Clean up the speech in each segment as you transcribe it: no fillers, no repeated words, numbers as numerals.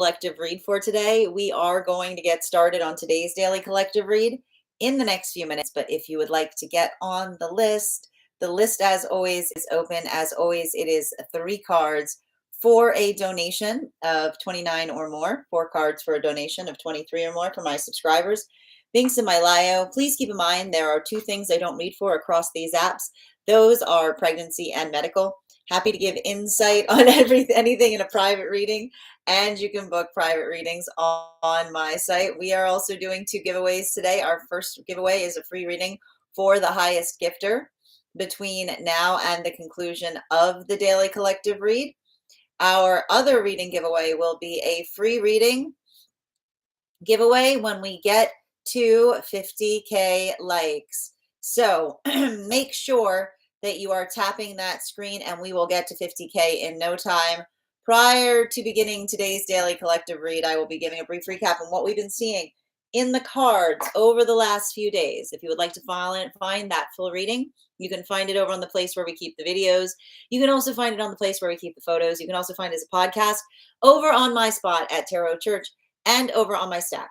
collective read for today. We are going to get started on today's daily collective read in the next few minutes. But if you would like to get on the list as always is open. As always, it is 3 cards for a donation of 29 or more, 4 cards for a donation of 23 or more for my subscribers. Links in my bio. Please keep in mind there are 2 things I don't read for across these apps. Those are pregnancy and medical. Happy to give insight on anything in a private reading, and you can book private readings on my site. We are also doing 2 giveaways today. Our first giveaway is a free reading for the highest gifter between now and the conclusion of the daily collective read. Our other reading giveaway will be a free reading giveaway when we get to 50K likes. So make sure that you are tapping that screen, and we will get to 50K in no time. Prior to beginning today's daily collective read, I will be giving a brief recap on what we've been seeing in the cards over the last few days. If you would like to find that full reading, you can find it over on the place where we keep the videos. You can also find it on the place where we keep the photos. You can also find it as a podcast over on my spot at Tarot Church and over on my Stack.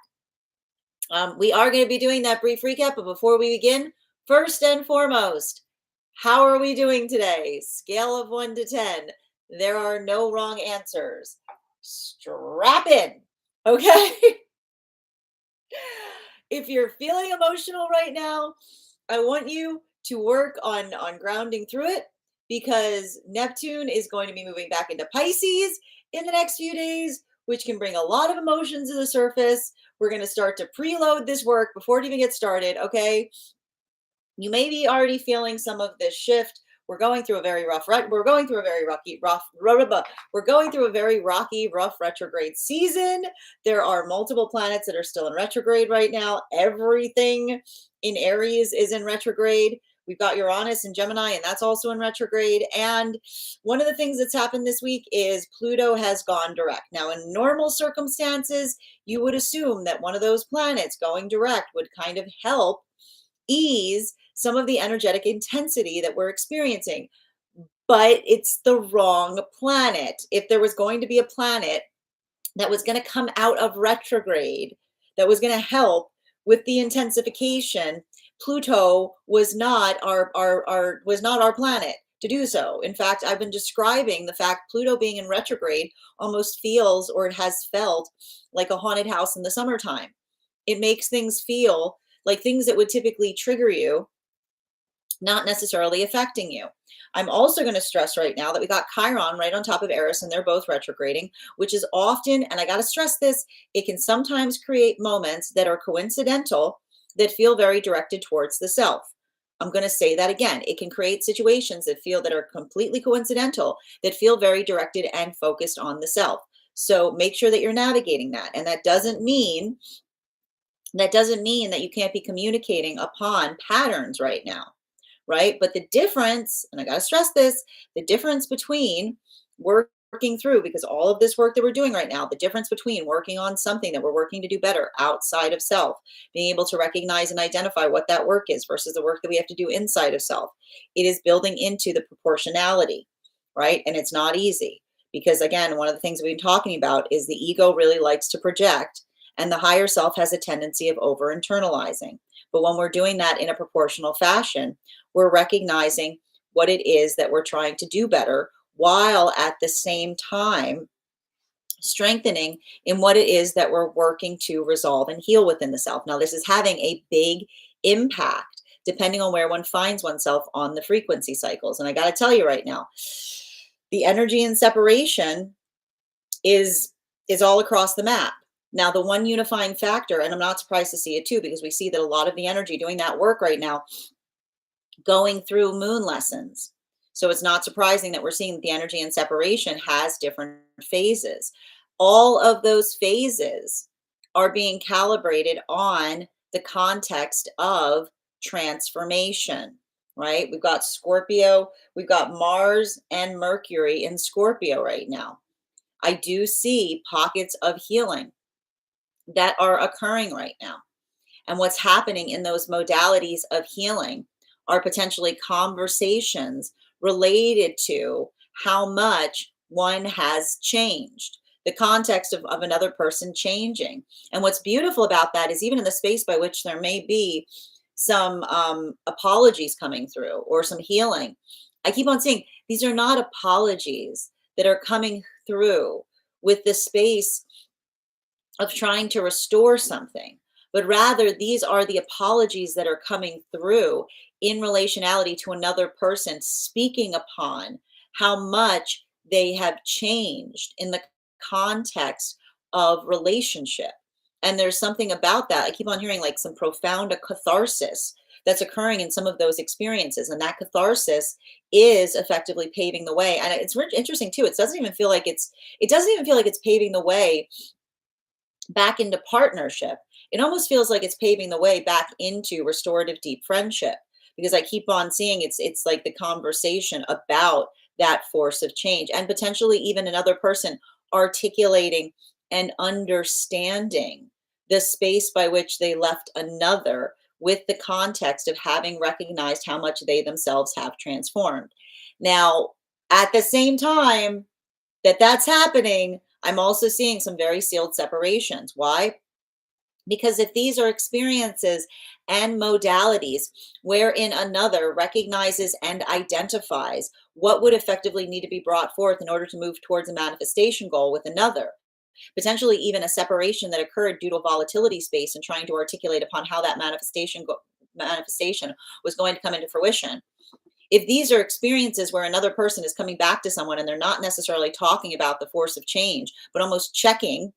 We are going to be doing that brief recap, but before we begin, first and foremost, how are we doing today? Scale of 1 to 10. There are no wrong answers. Strap in, okay? If you're feeling emotional right now, I want you to work on grounding through it, because Neptune is going to be moving back into Pisces in the next few days, which can bring a lot of emotions to the surface. We're going to start to preload this work before it even gets started, okay? You may be already feeling some of this shift. We're going through a very rough retrograde season. There are multiple planets that are still in retrograde right now. Everything in Aries is in retrograde. We've got Uranus and Gemini, and that's also in retrograde. And one of the things that's happened this week is Pluto has gone direct. Now, in normal circumstances, you would assume that one of those planets going direct would kind of help ease some of the energetic intensity that we're experiencing. But it's the wrong planet. If there was going to be a planet that was going to come out of retrograde, that was going to help with the intensification, Pluto was not our planet to do so. In fact, I've been describing the fact Pluto being in retrograde almost feels, or it has felt, like a haunted house in the summertime. It makes things feel like things that would typically trigger you, not necessarily affecting you. I'm also going to stress right now that we got Chiron right on top of Eris, and they're both retrograding, which is often, and I got to stress this, it can sometimes create moments that are coincidental that feel very directed towards the self. I'm going to say that again. It can create situations that are completely coincidental, that feel very directed and focused on the self. So make sure that you're navigating that. And that doesn't mean that you can't be communicating upon patterns right now. Right? But the difference, and I got to stress this, the difference between working through, because all of this work that we're doing right now, the difference between working on something that we're working to do better outside of self, being able to recognize and identify what that work is versus the work that we have to do inside of self, it is building into the proportionality, right? And it's not easy, because again, one of the things we've been talking about is the ego really likes to project, and the higher self has a tendency of over internalizing. But when we're doing that in a proportional fashion, we're recognizing what it is that we're trying to do better, while at the same time strengthening in what it is that we're working to resolve and heal within the self. Now, this is having a big impact depending on where one finds oneself on the frequency cycles. And I got to tell you right now, the energy in separation is all across the map. Now, the one unifying factor, and I'm not surprised to see it too, because we see that a lot of the energy doing that work right now going through moon lessons. So it's not surprising that we're seeing that the energy in separation has different phases. All of those phases are being calibrated on the context of transformation, right? We've got Scorpio, we've got Mars and Mercury in Scorpio right now. I do see pockets of healing that are occurring right now. And what's happening in those modalities of healing are potentially conversations related to how much one has changed. the context of another person changing. And what's beautiful about that is even in the space by which there may be some apologies coming through or some healing, I keep on saying these are not apologies that are coming through with the space of trying to restore something, but rather these are the apologies that are coming through in relationality to another person, speaking upon how much they have changed in the context of relationship. And there's something about that. I keep on hearing like some profound catharsis that's occurring in some of those experiences. And that catharsis is effectively paving the way. And it's interesting too. It doesn't even feel like it's paving the way back into partnership. It almost feels like it's paving the way back into restorative deep friendship, because I keep on seeing it's like the conversation about that force of change, and potentially even another person articulating and understanding the space by which they left another, with the context of having recognized how much they themselves have transformed. Now, at the same time that that's happening, I'm also seeing some very sealed separations. Why? Because if these are experiences and modalities wherein another recognizes and identifies what would effectively need to be brought forth in order to move towards a manifestation goal with another, potentially even a separation that occurred due to a volatility space and trying to articulate upon how that manifestation was going to come into fruition. If these are experiences where another person is coming back to someone and they're not necessarily talking about the force of change, but almost checking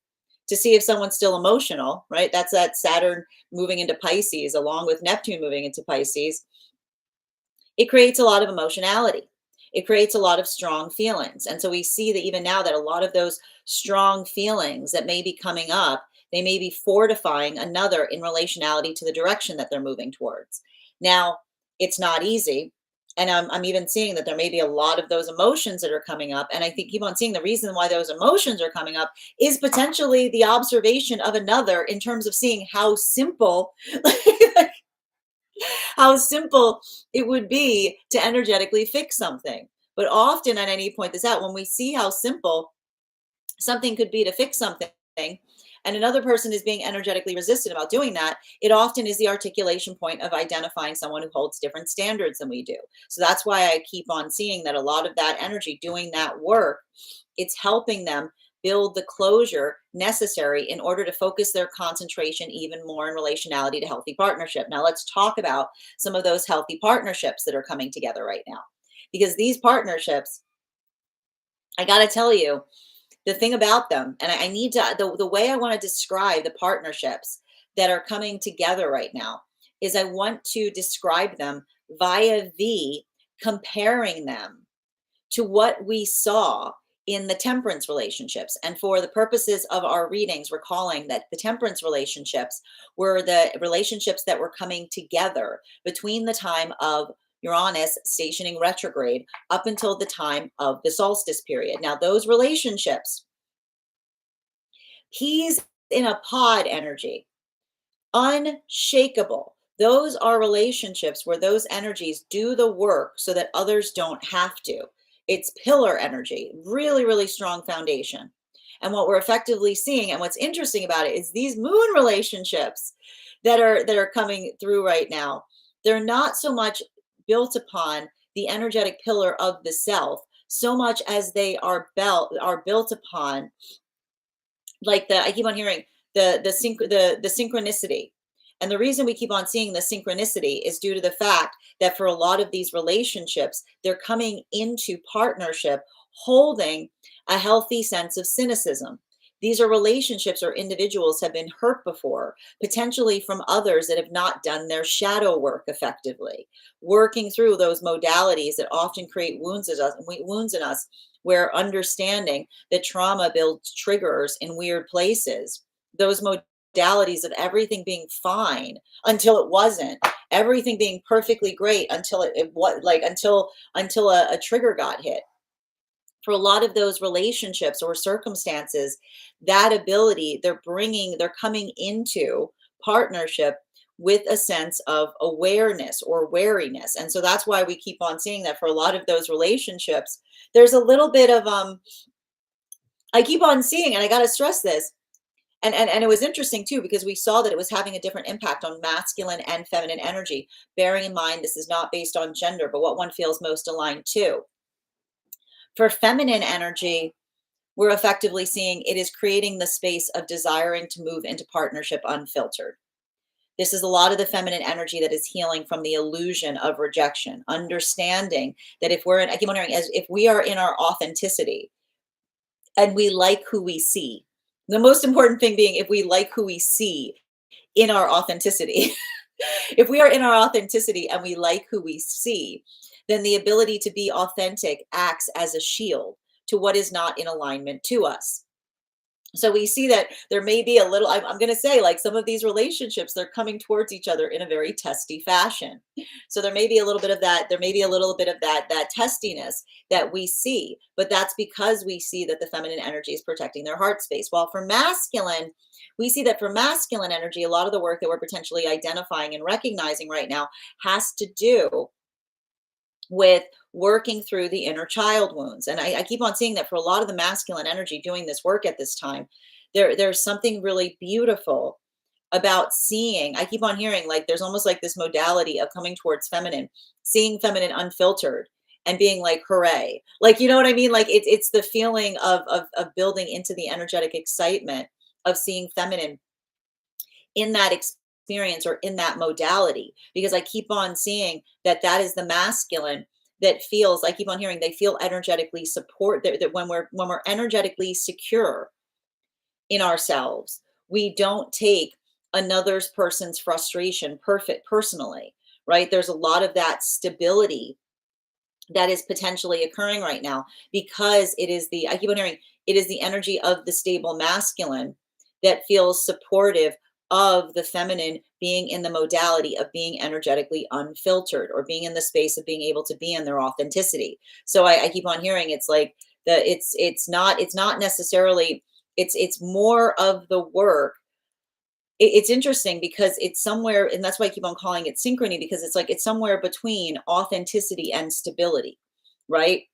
to see if someone's still emotional, right? That's that Saturn moving into Pisces along with Neptune moving into Pisces. It creates a lot of emotionality. It creates a lot of strong feelings. And so we see that even now that a lot of those strong feelings that may be coming up, they may be fortifying another in relationality to the direction that they're moving towards. Now, it's not easy. And I'm even seeing that there may be a lot of those emotions that are coming up. And I think keep on seeing the reason why those emotions are coming up is potentially the observation of another in terms of seeing how simple, how simple it would be to energetically fix something. But often at any point this out, when we see how simple something could be to fix something, and another person is being energetically resistant about doing that, it often is the articulation point of identifying someone who holds different standards than we do. So that's why I keep on seeing that a lot of that energy doing that work, it's helping them build the closure necessary in order to focus their concentration even more in relationality to healthy partnership. Now let's talk about some of those healthy partnerships that are coming together right now, because these partnerships, I got to tell you, the thing about them, and I need to, the way I want to describe the partnerships that are coming together right now is I want to describe them via the comparing them to what we saw in the temperance relationships. And for the purposes of our readings, recalling that the temperance relationships were the relationships that were coming together between the time of Uranus stationing retrograde up until the time of the solstice period. Now, those relationships, he's in a pod energy, unshakable. Those are relationships where those energies do the work so that others don't have to. It's pillar energy, really, really strong foundation. And what we're effectively seeing, and what's interesting about it, is these moon relationships that are coming through right now. They're not so much built upon the energetic pillar of the self, so much as they are built upon, like I keep on hearing the synchronicity. And the reason we keep on seeing the synchronicity is due to the fact that for a lot of these relationships, they're coming into partnership holding a healthy sense of cynicism. These are relationships or individuals have been hurt before, potentially from others that have not done their shadow work effectively, working through those modalities that often create wounds in us, where understanding that trauma builds triggers in weird places. Those modalities of everything being fine until it wasn't, everything being perfectly great until until a trigger got hit. For a lot of those relationships or circumstances, that ability, they're coming into partnership with a sense of awareness or wariness. And so that's why we keep on seeing that for a lot of those relationships, there's a little bit of I keep on seeing, and I got to stress this. And it was interesting too, because we saw that it was having a different impact on masculine and feminine energy, bearing in mind this is not based on gender, but what one feels most aligned to. For feminine energy, we're effectively seeing it is creating the space of desiring to move into partnership unfiltered. This is a lot of the feminine energy that is healing from the illusion of rejection, understanding that if we're in, I keep wondering, as if we are in our authenticity and we like who we see, the most important thing being if we like who we see in our authenticity. If we are in our authenticity and we like who we see, then the ability to be authentic acts as a shield to what is not in alignment to us. So we see that there may be a little, I'm going to say, like some of these relationships, they're coming towards each other in a very testy fashion. So there may be a little bit of that. There may be a little bit of that testiness that we see, but that's because we see that the feminine energy is protecting their heart space. While for masculine, we see that for masculine energy, a lot of the work that we're potentially identifying and recognizing right now has to do with working through the inner child wounds. And I keep on seeing that for a lot of the masculine energy doing this work at this time, there's something really beautiful about seeing. I keep on hearing like there's almost like this modality of coming towards feminine, seeing feminine unfiltered and being like, hooray. Like, you know what I mean? Like it's the feeling of building into the energetic excitement of seeing feminine in that experience or in that modality, because I keep on seeing that that is the masculine that feels, I keep on hearing they feel energetically support, that when we're energetically secure in ourselves, we don't take another's person's frustration perfect personally, right? There's a lot of that stability that is potentially occurring right now because it is the, I keep on hearing, it is the energy of the stable masculine that feels supportive of the feminine being in the modality of being energetically unfiltered or being in the space of being able to be in their authenticity. So I keep on hearing it's like it's not necessarily, it's more of the work. It's interesting because it's somewhere, and that's why I keep on calling it synchrony, because it's like it's somewhere between authenticity and stability, right?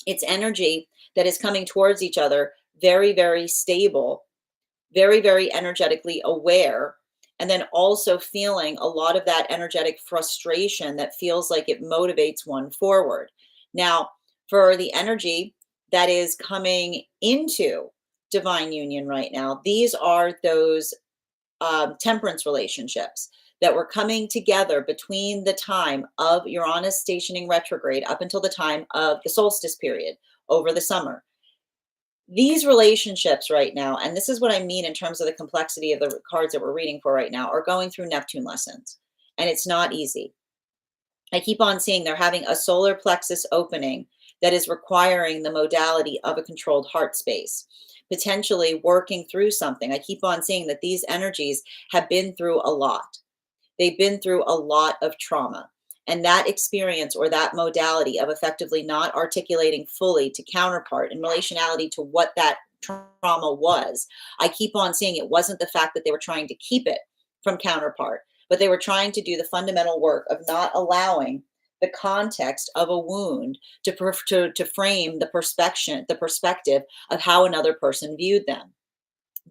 It's energy that is coming towards each other, very, very stable, very, very energetically aware, and then also feeling a lot of that energetic frustration that feels like it motivates one forward. Now, for the energy that is coming into divine union right now, these are those temperance relationships that were coming together between the time of Uranus stationing retrograde up until the time of the solstice period over the summer. These relationships right now, and this is what I mean in terms of the complexity of the cards that we're reading for right now, are going through Neptune lessons. And it's not easy. I keep on seeing they're having a solar plexus opening that is requiring the modality of a controlled heart space, potentially working through something. I keep on seeing that these energies have been through a lot. They've been through a lot of trauma. And that experience or that modality of effectively not articulating fully to counterpart in relationality to what that trauma was, I keep on seeing it wasn't the fact that they were trying to keep it from counterpart, but they were trying to do the fundamental work of not allowing the context of a wound to frame the perspective of how another person viewed them.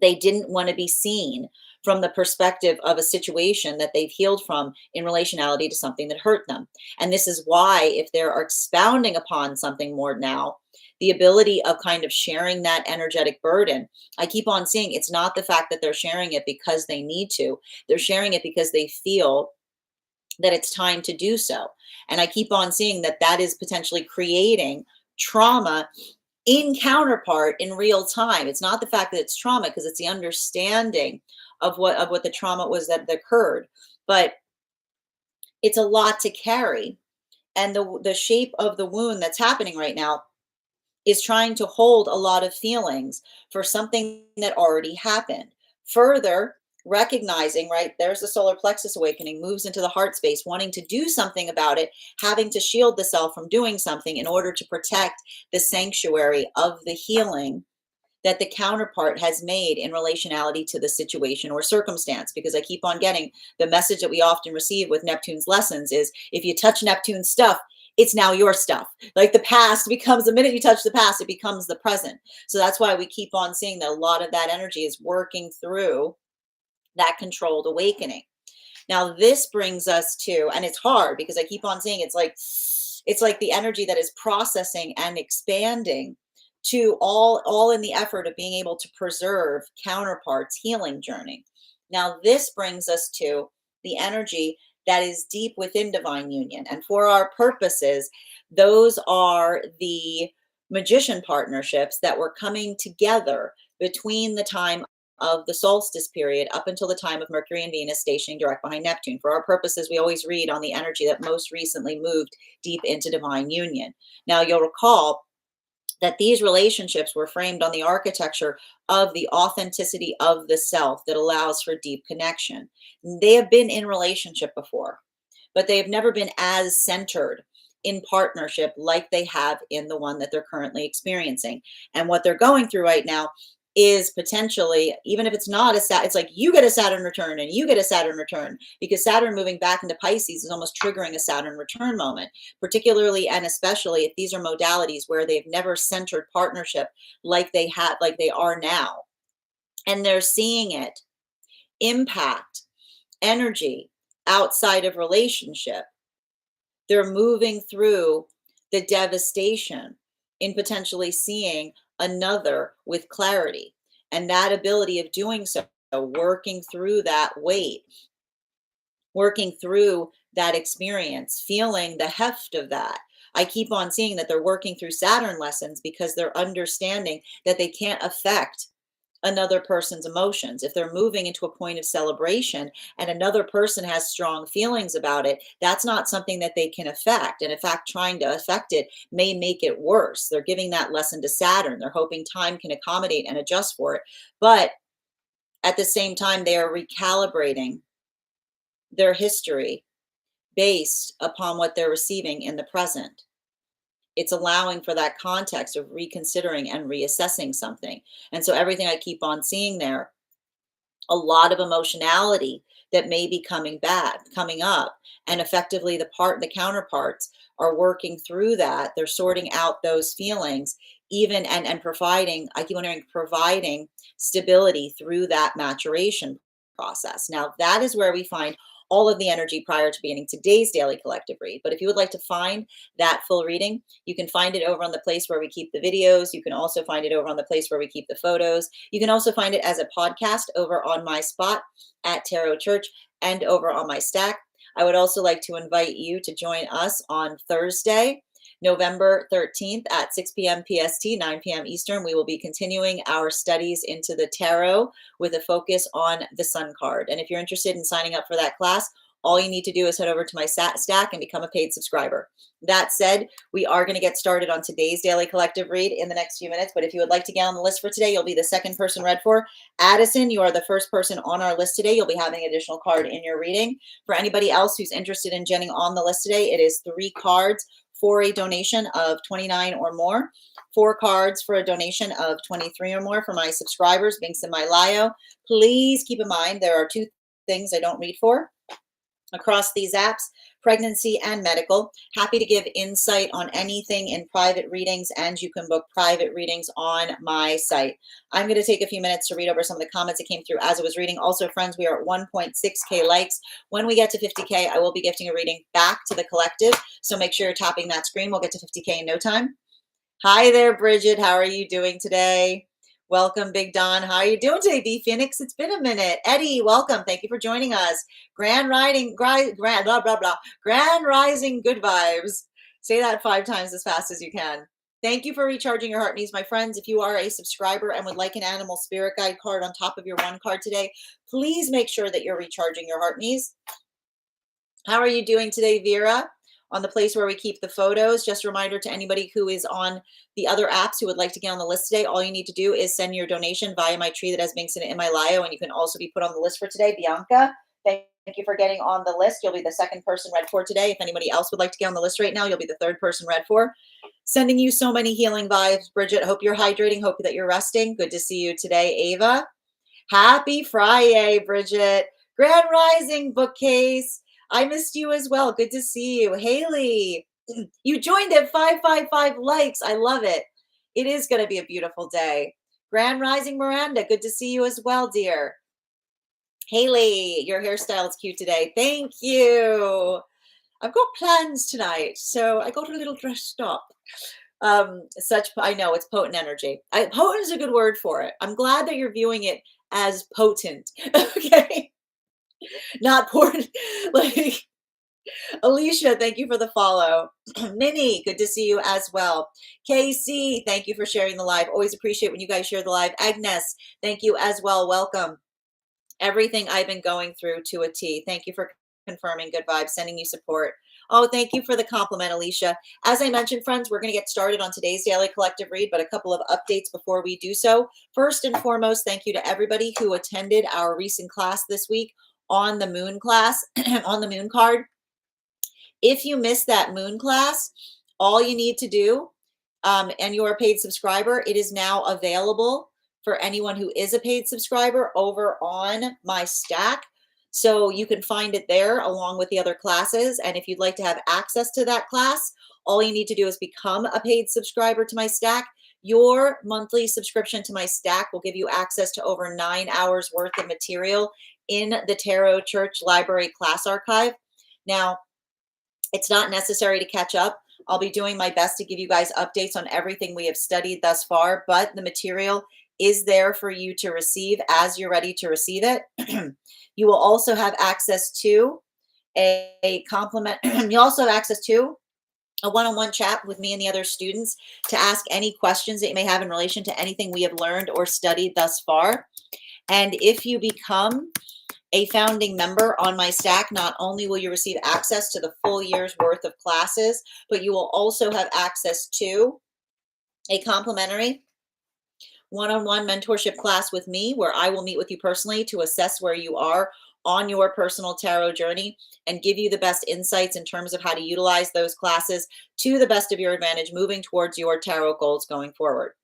They didn't want to be seen from the perspective of a situation that they've healed from in relationality to something that hurt them. And this is why, if they're expounding upon something more now, the ability of kind of sharing that energetic burden, I keep on seeing it's not the fact that they're sharing it because they need to, they're sharing it because they feel that it's time to do so. And I keep on seeing that that is potentially creating trauma in counterpart in real time. It's not the fact that it's trauma, because it's the understanding of what the trauma was that occurred, but it's a lot to carry. And the shape of the wound that's happening right now is trying to hold a lot of feelings for something that already happened. Further, recognizing, right, there's the solar plexus awakening, moves into the heart space, wanting to do something about it, having to shield the self from doing something in order to protect the sanctuary of the healing that the counterpart has made in relationality to the situation or circumstance. Because I keep on getting the message that we often receive with Neptune's lessons is, if you touch Neptune's stuff, it's now your stuff. Like the past becomes, the minute you touch the past, it becomes the present. So that's why we keep on seeing that a lot of that energy is working through that controlled awakening. Now this brings us to, and it's hard because I keep on saying it's like the energy that is processing and expanding to all in the effort of being able to preserve counterparts healing journey. Now this brings us to the energy that is deep within divine union, and for our purposes those are the magician partnerships that were coming together between the time of the solstice period up until the time of Mercury and Venus stationing direct behind Neptune. For our purposes, we always read on the energy that most recently moved deep into divine union. Now, you'll recall that these relationships were framed on the architecture of the authenticity of the self that allows for deep connection. They have been in relationship before, but they have never been as centered in partnership like they have in the one that they're currently experiencing. And what they're going through right now is potentially, even if it's not it's like you get a Saturn return and you get a Saturn return, because Saturn moving back into Pisces is almost triggering a Saturn return moment, particularly and especially if these are modalities where they've never centered partnership like they are now. And they're seeing it impact energy outside of relationship. They're moving through the devastation in potentially seeing another with clarity, and that ability of doing so, working through that weight, working through that experience, feeling the heft of that. I keep on seeing that they're working through Saturn lessons because they're understanding that they can't affect another person's emotions. If they're moving into a point of celebration and another person has strong feelings about it, that's not something that they can affect. And in fact, trying to affect it may make it worse. They're giving that lesson to Saturn. They're hoping time can accommodate and adjust for it. But at the same time, they are recalibrating their history based upon what they're receiving in the present. It's allowing for that context of reconsidering and reassessing something. And so everything I keep on seeing there, a lot of emotionality that may be coming up, and effectively the counterparts are working through that. They're sorting out those feelings, even and providing, I keep wondering, providing stability through that maturation process. Now that is where we find all of the energy prior to beginning today's daily collective read. But if you would like to find that full reading, you can find it over on the place where we keep the videos. You can also find it over on the place where we keep the photos. You can also find it as a podcast over on my spot at Tarot Church and over on my stack. I would also like to invite you to join us on Thursday, November 13th at 6 p.m. PST, 9 p.m. Eastern. We will be continuing our studies into the tarot with a focus on the Sun card. And if you're interested in signing up for that class, all you need to do is head over to my stack and become a paid subscriber. That said, we are going to get started on today's daily collective read in the next few minutes. But if you would like to get on the list for today, you'll be the second person read for. Addison, you are the first person on our list today. You'll be having an additional card in your reading. For anybody else who's interested in getting on the list today, it is 3 cards for a donation of $29 or more, 4 cards for a donation of $23 or more for my subscribers. Links in my bio. Please keep in mind there are 2 things I don't read for across these apps: pregnancy and medical. Happy to give insight on anything in private readings, and you can book private readings on my site. I'm going to take a few minutes to read over some of the comments that came through as I was reading. Also, friends, we are at 1.6K likes. When we get to 50K, I will be gifting a reading back to the collective. So make sure you're tapping that screen. We'll get to 50K in no time. Hi there, Bridget. How are you doing today? Welcome, Big Don. How are you doing today, B Phoenix? It's been a minute. Eddie, welcome. Thank you for joining us. Grand Rising, Grand Rising, good vibes. Say that 5 times as fast as you can. Thank you for recharging your heart needs, my friends. If you are a subscriber and would like an animal spirit guide card on top of your 1 card today, please make sure that you're recharging your heart needs. How are you doing today, Vera? On the place where we keep the photos, just a reminder to anybody who is on the other apps who would like to get on the list today, all you need to do is send your donation via my tree that has links in it in my bio, and you can also be put on the list for today. Bianca, thank you for getting on the list. You'll be the 2nd person read for today. If anybody else would like to get on the list right now, you'll be the 3rd person read for. Sending you so many healing vibes, Bridget. Hope you're hydrating. Hope that you're resting. Good to see you today, Ava. Happy Friday, Bridget. Grand Rising, Bookcase. I missed you as well. Good to see you. Haley, You joined at 555 likes. I love it. It is going to be a beautiful day. Grand Rising Miranda, good to see you as well, dear. Haley, your hairstyle is cute today. Thank you. I've got plans tonight, so I got a little dressed up. I know it's potent energy. Potent is a good word for it. I'm glad that you're viewing it as potent. Okay. Not poor. Like Alicia, thank you for the follow. Minnie, good to see you as well. KC, thank you for sharing the live. Always appreciate when you guys share the live. Agnes, thank you as well. Welcome. Everything I've been going through to a T. Thank you for confirming. Good vibes, sending you support. Oh, thank you for the compliment, Alicia. As I mentioned, friends, we're going to get started on today's daily collective read, but a couple of updates before we do so. First and foremost, thank you to everybody who attended our recent class this week on the moon class, on the moon card. If you missed that moon class, all you need to do, and you're a paid subscriber, it is now available for anyone who is a paid subscriber over on my stack. So you can find it there along with the other classes. And if you'd like to have access to that class, all you need to do is become a paid subscriber to my stack. Your monthly subscription to my stack will give you access to over 9 hours worth of material in the Tarot Church Library class archive. Now, it's not necessary to catch up. I'll be doing my best to give you guys updates on everything we have studied thus far, but the material is there for you to receive as you're ready to receive it. You will also have access to a compliment. You also have access to a one-on-one chat with me and the other students to ask any questions that you may have in relation to anything we have learned or studied thus far. And if you become a founding member on my stack, not only will you receive access to the full year's worth of classes, but you will also have access to a complimentary one-on-one mentorship class with me, where I will meet with you personally to assess where you are on your personal tarot journey and give you the best insights in terms of how to utilize those classes to the best of your advantage, moving towards your tarot goals going forward.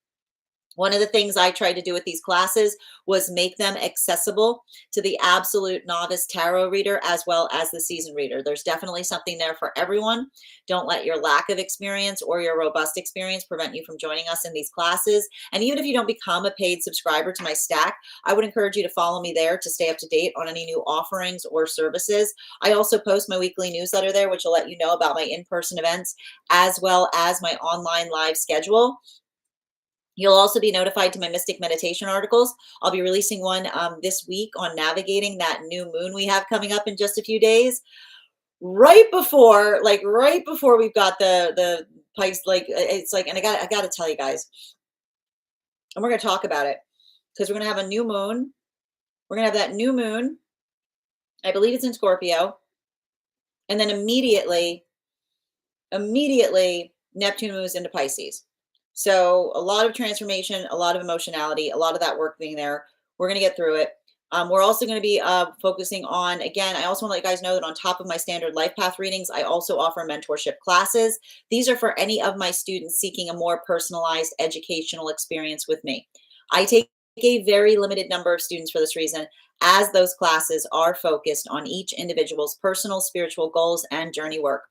One of the things I tried to do with these classes was make them accessible to the absolute novice tarot reader as well as the seasoned reader. There's definitely something there for everyone. Don't let your lack of experience or your robust experience prevent you from joining us in these classes. And even if you don't become a paid subscriber to my stack, I would encourage you to follow me there to stay up to date on any new offerings or services. I also post my weekly newsletter there, which will let you know about my in-person events as well as my online live schedule. You'll also be notified to my Mystic Meditation articles. I'll be releasing one this week on navigating that new moon we have coming up in just a few days. Right before we've got the Pikes, it's like, and I got to tell you guys, and we're going to talk about it because we're going to have a new moon. We're going to have that new moon. I believe it's in Scorpio. And then immediately Neptune moves into Pisces. So a lot of transformation, a lot of emotionality, a lot of that work being there. We're going to get through it. We're also going to be focusing on, again, I also want to let you guys know that on top of my standard life path readings, I also offer mentorship classes. These are for any of my students seeking a more personalized educational experience with me. I take a very limited number of students for this reason, as those classes are focused on each individual's personal spiritual goals and journey work.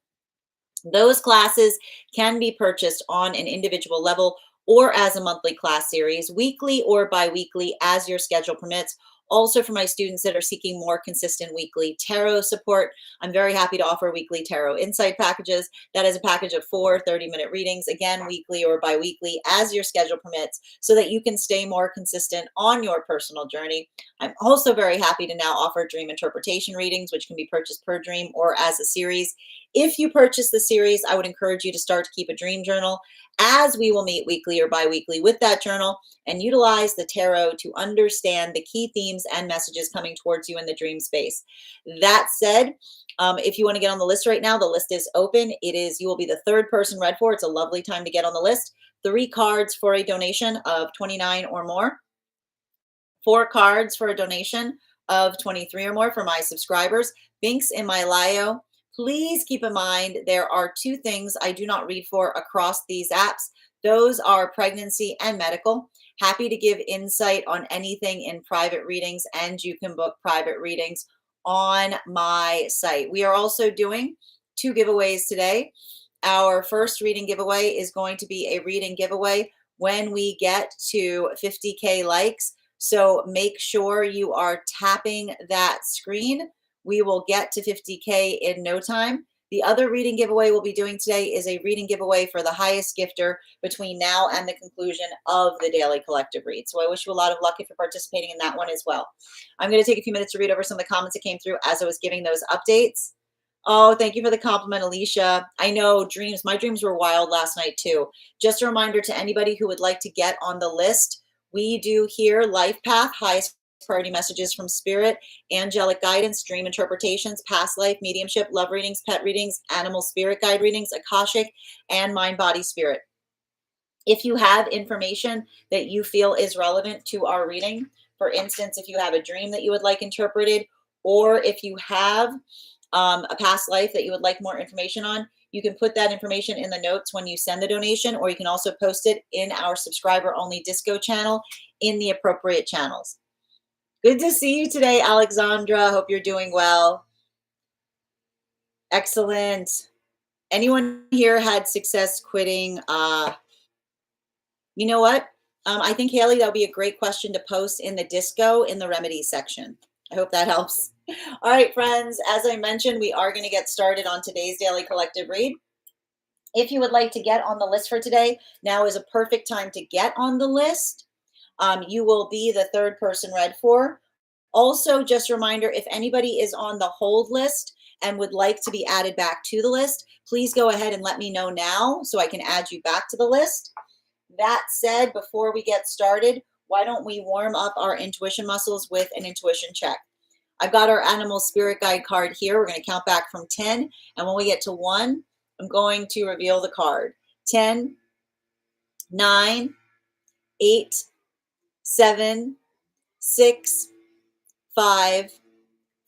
Those classes can be purchased on an individual level or as a monthly class series, weekly or bi-weekly as your schedule permits. Also, for my students that are seeking more consistent weekly tarot support, I'm very happy to offer weekly tarot insight packages. That is a package of 4 30-minute readings, again, weekly or bi-weekly as your schedule permits, so that you can stay more consistent on your personal journey. I'm also very happy to now offer dream interpretation readings, which can be purchased per dream or as a series. If you purchase the series, I would encourage you to start to keep a dream journal, as we will meet weekly or bi-weekly with that journal and utilize the tarot to understand the key themes and messages coming towards you in the dream space. That said, if you want to get on the list right now, the list is open. You will be the third person read for. It's a lovely time to get on the list. 3 cards for a donation of $29 or more. 4 cards for a donation of $23 or more for my subscribers. Links in my bio. Please keep in mind there are 2 things I do not read for across these apps. Those are pregnancy and medical. Happy to give insight on anything in private readings, and you can book private readings on my site. We are also doing 2 giveaways today. Our first reading giveaway is going to be a reading giveaway when we get to 50K likes. So make sure you are tapping that screen. We will get to 50K in no time. The other reading giveaway we'll be doing today is a reading giveaway for the highest gifter between now and the conclusion of the daily collective read. So I wish you a lot of luck if you're participating in that one as well. I'm going to take a few minutes to read over some of the comments that came through as I was giving those updates. Oh, thank you for the compliment, Alicia. I know my dreams were wild last night too. Just a reminder to anybody who would like to get on the list. We do here Life Path, highest priority messages from spirit, angelic guidance, dream interpretations, past life, mediumship, love readings, pet readings, animal spirit guide readings, Akashic, and mind, body, spirit. If you have information that you feel is relevant to our reading, for instance, if you have a dream that you would like interpreted, or if you have a past life that you would like more information on, you can put that information in the notes when you send the donation, or you can also post it in our subscriber only disco channel in the appropriate channels. Good to see you today, Alexandra. Hope you're doing well. Excellent. Anyone here had success quitting? You know what? I think, Haley, that'll be a great question to post in the disco in the remedies section. I hope that helps. All right, friends, as I mentioned, we are going to get started on today's daily collective read. If you would like to get on the list for today, now is a perfect time to get on the list. You will be the third person read for. Also, just a reminder, if anybody is on the hold list and would like to be added back to the list, please go ahead and let me know now so I can add you back to the list. That said, before we get started, why don't we warm up our intuition muscles with an intuition check? I've got our animal spirit guide card here. We're going to count back from 10. And when we get to 1, I'm going to reveal the card. 10, 9, 8, 7, 6, 5,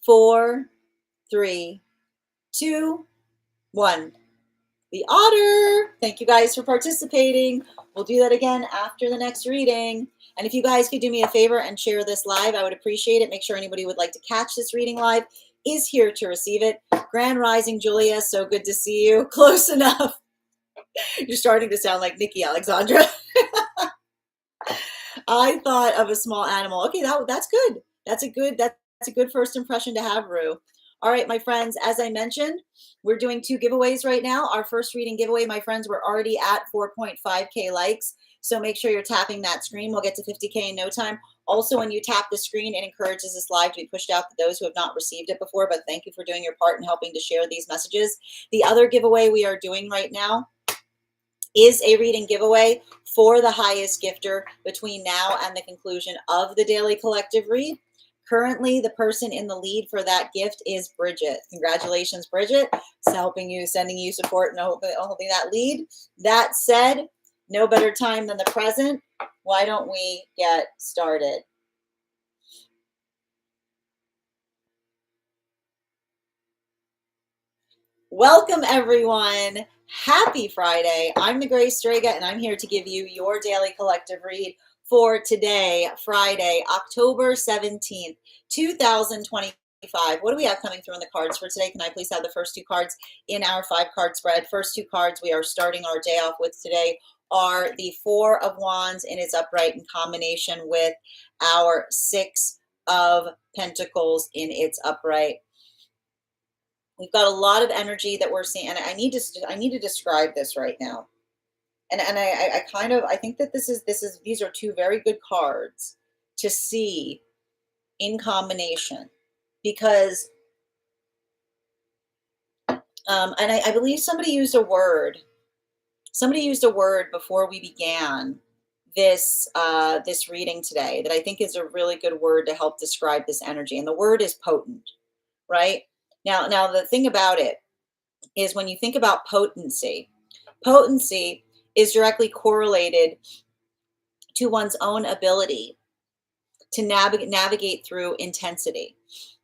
4, 3, 2, 1. The otter. Thank you guys for participating. We'll do that again after the next reading. And if you guys could do me a favor and share this live, I would appreciate it. Make sure anybody who would like to catch this reading live is here to receive it. Grand Rising, Julia. So good to see you. Close enough. You're starting to sound like Nikki, Alexandra. I thought of a small animal. Okay, that's good. That's a good first impression to have, Rue. All right, my friends, as I mentioned, we're doing 2 giveaways right now. Our first reading giveaway, my friends, we're already at 4.5K likes. So make sure you're tapping that screen. We'll get to 50K in no time. Also, when you tap the screen, it encourages this live to be pushed out to those who have not received it before. But thank you for doing your part in helping to share these messages. The other giveaway we are doing right now is a reading giveaway for the highest gifter between now and the conclusion of the daily collective read. Currently, the person in the lead for that gift is Bridget. Congratulations, Bridget. It's helping you, sending you support, and holding that lead. That said, no better time than the present. Why don't we get started? Welcome, everyone. Happy Friday. I'm the Grace Strega, and I'm here to give you your daily collective read for today, Friday, October 17th, 2025. What do we have coming through in the cards for today? Can I please have the first 2 cards in our 5-card spread? First 2 cards we are starting our day off with today are the 4 of Wands in its upright in combination with our 6 of Pentacles in its upright. We've got a lot of energy that we're seeing, and I need to describe this right now. And I think that these are 2 very good cards to see in combination, because and I believe somebody used a word before we began this this reading today that I think is a really good word to help describe this energy, and the word is potent. Right now the thing about it is, when you think about potency is directly correlated to one's own ability to navigate through intensity,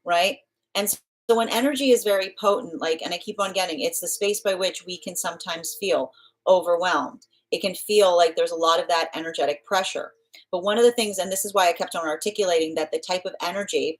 right? And so when energy is very potent, and I keep on getting, it's the space by which we can sometimes feel overwhelmed. It can feel like there's a lot of that energetic pressure. But one of the things, and this is why I kept on articulating that the type of energy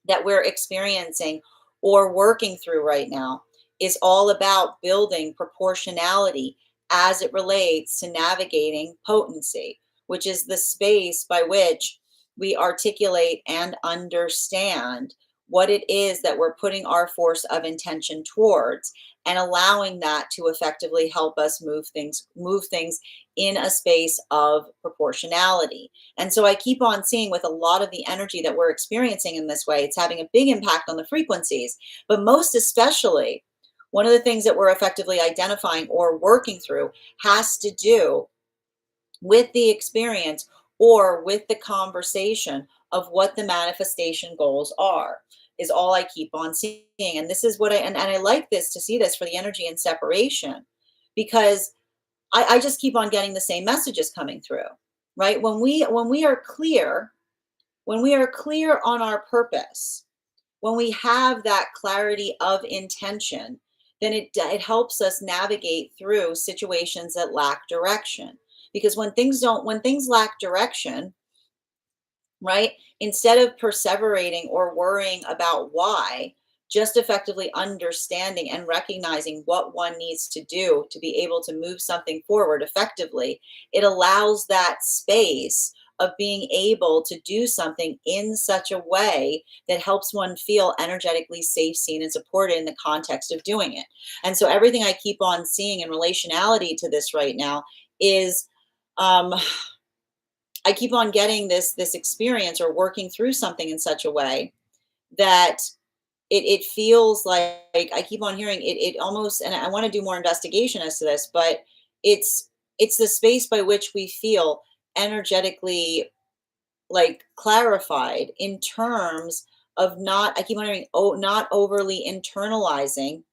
that we're experiencing or working through right now is all about building proportionality as it relates to navigating potency, which is the space by which we articulate and understand what it is that we're putting our force of intention towards, and allowing that to effectively help us move things in a space of proportionality. And so I keep on seeing, with a lot of the energy that we're experiencing in this way, it's having a big impact on the frequencies. But most especially, one of the things that we're effectively identifying or working through has to do with the experience or with the conversation of what the manifestation goals are, is all I keep on seeing. And this is what and I like this, to see this for the energy and separation, because I just keep on getting the same messages coming through, right? When we are clear, when we are clear on our purpose, when we have that clarity of intention, then it helps us navigate through situations that lack direction. Because when things lack direction, right? Instead of perseverating or worrying about why, just effectively understanding and recognizing what one needs to do to be able to move something forward effectively, it allows that space of being able to do something in such a way that helps one feel energetically safe, seen, and supported in the context of doing it. And so everything I keep on seeing in relationality to this right now is, um, I keep on getting this experience or working through something in such a way that it feels like I keep on hearing it almost, and I want to do more investigation as to this, but it's the space by which we feel energetically like clarified in terms of not, I keep on hearing, oh, not overly internalizing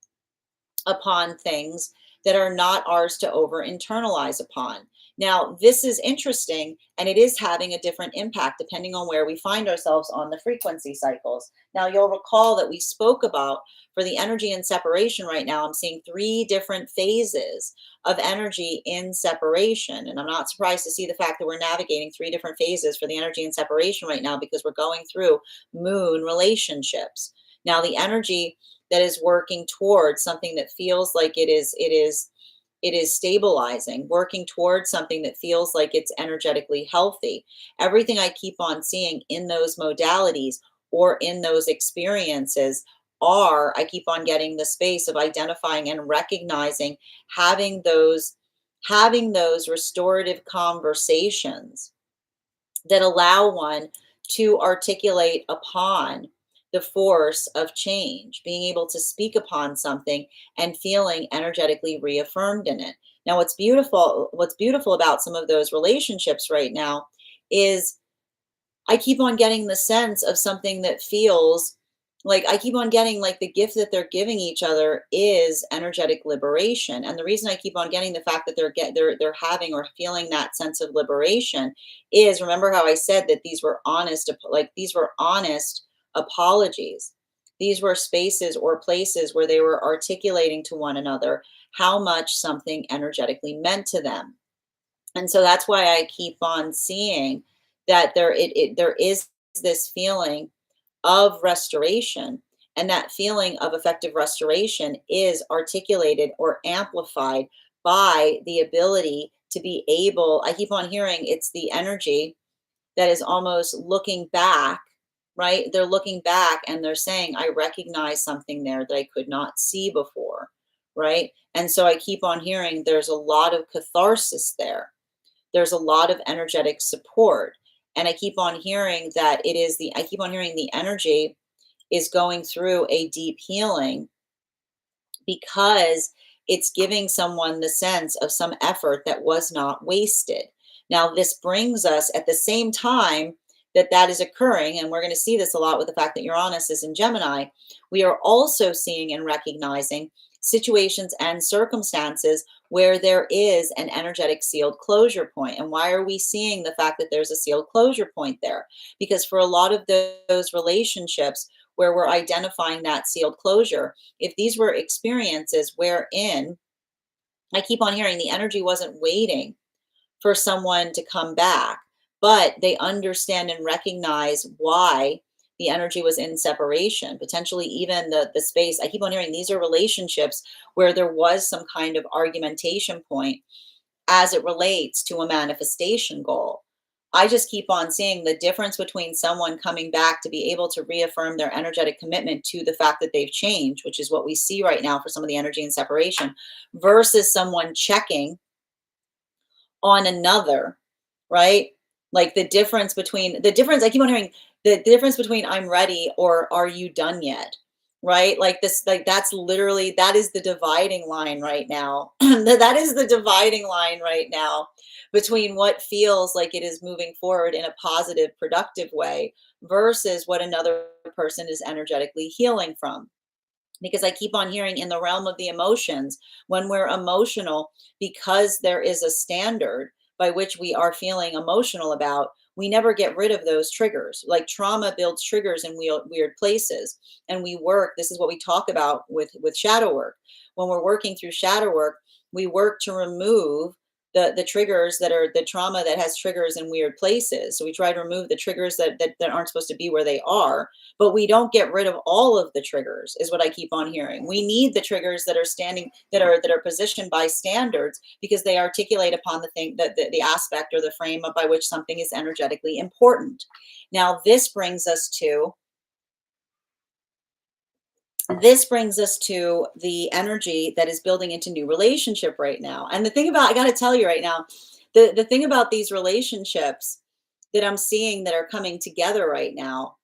upon things that are not ours to over internalize upon. Now, this is interesting, and it is having a different impact depending on where we find ourselves on the frequency cycles. Now, you'll recall that we spoke about, for the energy in separation right now, I'm seeing 3 different phases of energy in separation. And I'm not surprised to see the fact that we're navigating 3 different phases for the energy in separation right now, because we're going through moon relationships. Now, the energy that is working towards something that feels like it is stabilizing, working towards something that feels like it's energetically healthy. Everything I keep on seeing in those modalities or in those experiences are, I keep on getting the space of identifying and recognizing, having those restorative conversations that allow one to articulate upon the force of change, being able to speak upon something and feeling energetically reaffirmed in it. Now, what's beautiful about some of those relationships right now is I keep on getting the sense of something that feels like, I keep on getting like the gift that they're giving each other is energetic liberation. And the reason I keep on getting the fact that they're having or feeling that sense of liberation is, remember how I said that these were honest apologies. These were spaces or places where they were articulating to one another how much something energetically meant to them. And so that's why I keep on seeing that there is this feeling of restoration, and that feeling of effective restoration is articulated or amplified by the ability to be able, I keep on hearing, it's the energy that is almost looking back, right? They're looking back and they're saying, I recognize something there that I could not see before, right? And so I keep on hearing there's a lot of catharsis there. There's a lot of energetic support. And I keep on hearing that I keep on hearing the energy is going through a deep healing, because it's giving someone the sense of some effort that was not wasted. Now, this brings us at the same time that that is occurring, and we're going to see this a lot with the fact that Uranus is in Gemini. We are also seeing and recognizing situations and circumstances where there is an energetic sealed closure point. And why are we seeing the fact that there's a sealed closure point there? Because for a lot of those relationships where we're identifying that sealed closure, if these were experiences wherein, I keep on hearing, the energy wasn't waiting for someone to come back, but they understand and recognize why the energy was in separation, potentially even the space. I keep on hearing these are relationships where there was some kind of argumentation point as it relates to a manifestation goal. I just keep on seeing the difference between someone coming back to be able to reaffirm their energetic commitment to the fact that they've changed, which is what we see right now for some of the energy and separation, versus someone checking on another, right? Like the difference, I keep on hearing the difference between I'm ready or are you done yet? Right? Like this, like that's literally, that is the dividing line right now. That is the dividing line right now between what feels like it is moving forward in a positive, productive way versus what another person is energetically healing from. Because I keep on hearing in the realm of the emotions, when we're emotional, because there is a standard by which we are feeling emotional about, we never get rid of those triggers. Like trauma builds triggers in weird places. And we work, this is what we talk about with shadow work. When we're working through shadow work, we work to remove the triggers that are the trauma that has triggers in weird places. So we try to remove the triggers that aren't supposed to be where they are, but we don't get rid of all of the triggers, is what I keep on hearing. We need the triggers that are standing, that are positioned by standards, because they articulate upon the thing, that the aspect or the frame by which something is energetically important. Now this brings us to the energy that is building into new relationship right now. And the thing about, I got to tell you right now, the thing about these relationships that I'm seeing that are coming together right now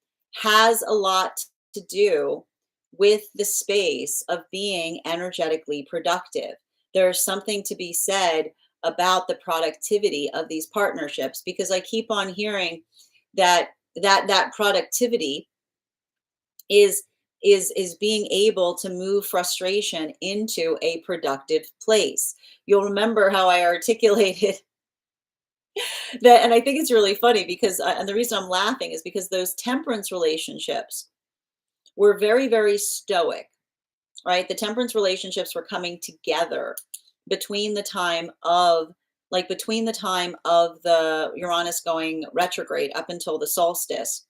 has a lot to do with the space of being energetically productive. There's something to be said about the productivity of these partnerships, because I keep on hearing that productivity is is being able to move frustration into a productive place. You'll remember how I articulated that, and I think it's really funny because and the reason I'm laughing is because those temperance relationships were very, very stoic, right? The temperance relationships were coming together between the time of, between the time of the Uranus going retrograde up until the solstice.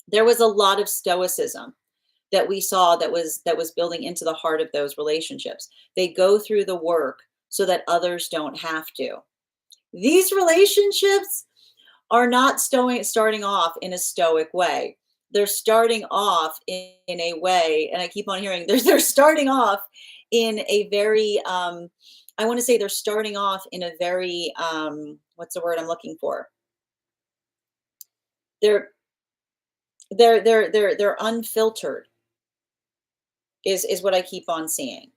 There was a lot of stoicism that we saw that was building into the heart of those relationships. They go through the work so that others don't have to. These relationships are not starting off in a stoic way. They're starting off in a way, and I keep on hearing they're starting off in a very I want to say they're starting off in a very what's the word I'm looking for? They're they're unfiltered is what I keep on seeing.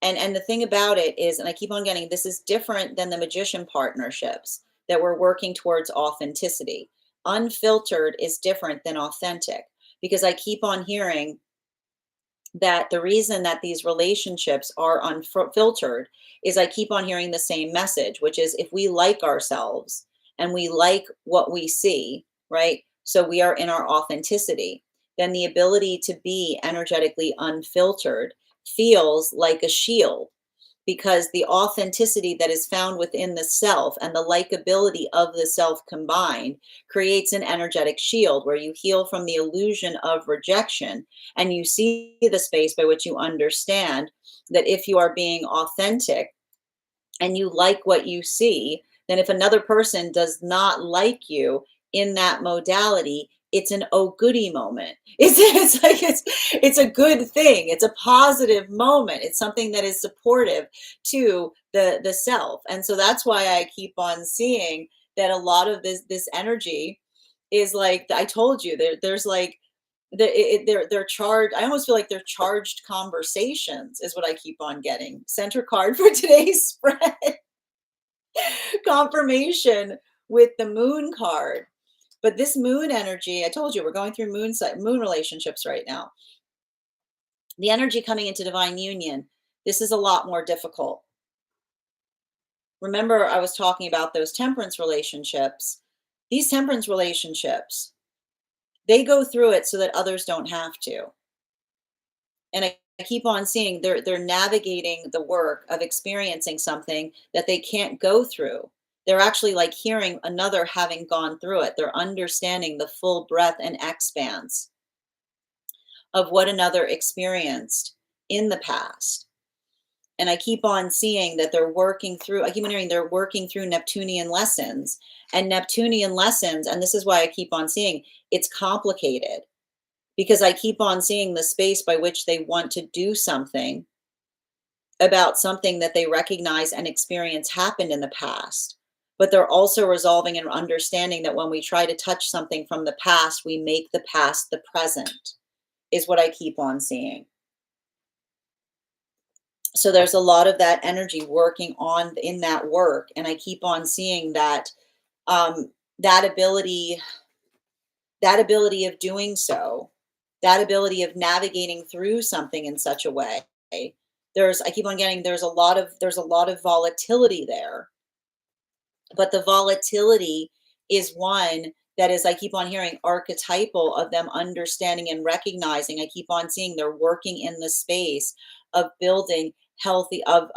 And the thing about it is, and I keep on getting, this is different than the magician partnerships that we're working towards authenticity. Unfiltered is different than authentic, because I keep on hearing that the reason that these relationships are unfiltered is I keep on hearing the same message, which is if we like ourselves and we like what we see, right? So we are in our authenticity, then the ability to be energetically unfiltered feels like a shield, because the authenticity that is found within the self and the likability of the self combined creates an energetic shield where you heal from the illusion of rejection, and you see the space by which you understand that if you are being authentic and you like what you see, then if another person does not like you in that modality, it's an oh goody moment. It's a good thing. It's a positive moment. It's something that is supportive to the self. And so that's why I keep on seeing that a lot of this energy is like I told you, there's like they're charged. I almost feel like they're charged conversations is what I keep on getting. Center card for today's spread. Confirmation with the moon card. But this moon energy, I told you, we're going through moon relationships right now. The energy coming into divine union, this is a lot more difficult. Remember, I was talking about those temperance relationships. These temperance relationships, they go through it so that others don't have to. And I keep on seeing they're navigating the work of experiencing something that they can't go through, They're actually like hearing another having gone through it. They're understanding the full breadth and expanse of what another experienced in the past. And I keep on seeing that they're working through, I keep on hearing they're working through Neptunian lessons. And Neptunian lessons, and this is why I keep on seeing it's complicated, because I keep on seeing the space by which they want to do something about something that they recognize and experience happened in the past. But they're also resolving and understanding that when we try to touch something from the past, we make the past the present, is what I keep on seeing. So there's a lot of that energy working on in that work. And I keep on seeing that um, that ability, that ability of doing so, that ability of navigating through something in such a way. I keep on getting, there's a lot of volatility there, but the volatility is one that is, I keep on hearing, archetypal of them understanding and recognizing. I keep on seeing they're working in the space of building healthy, of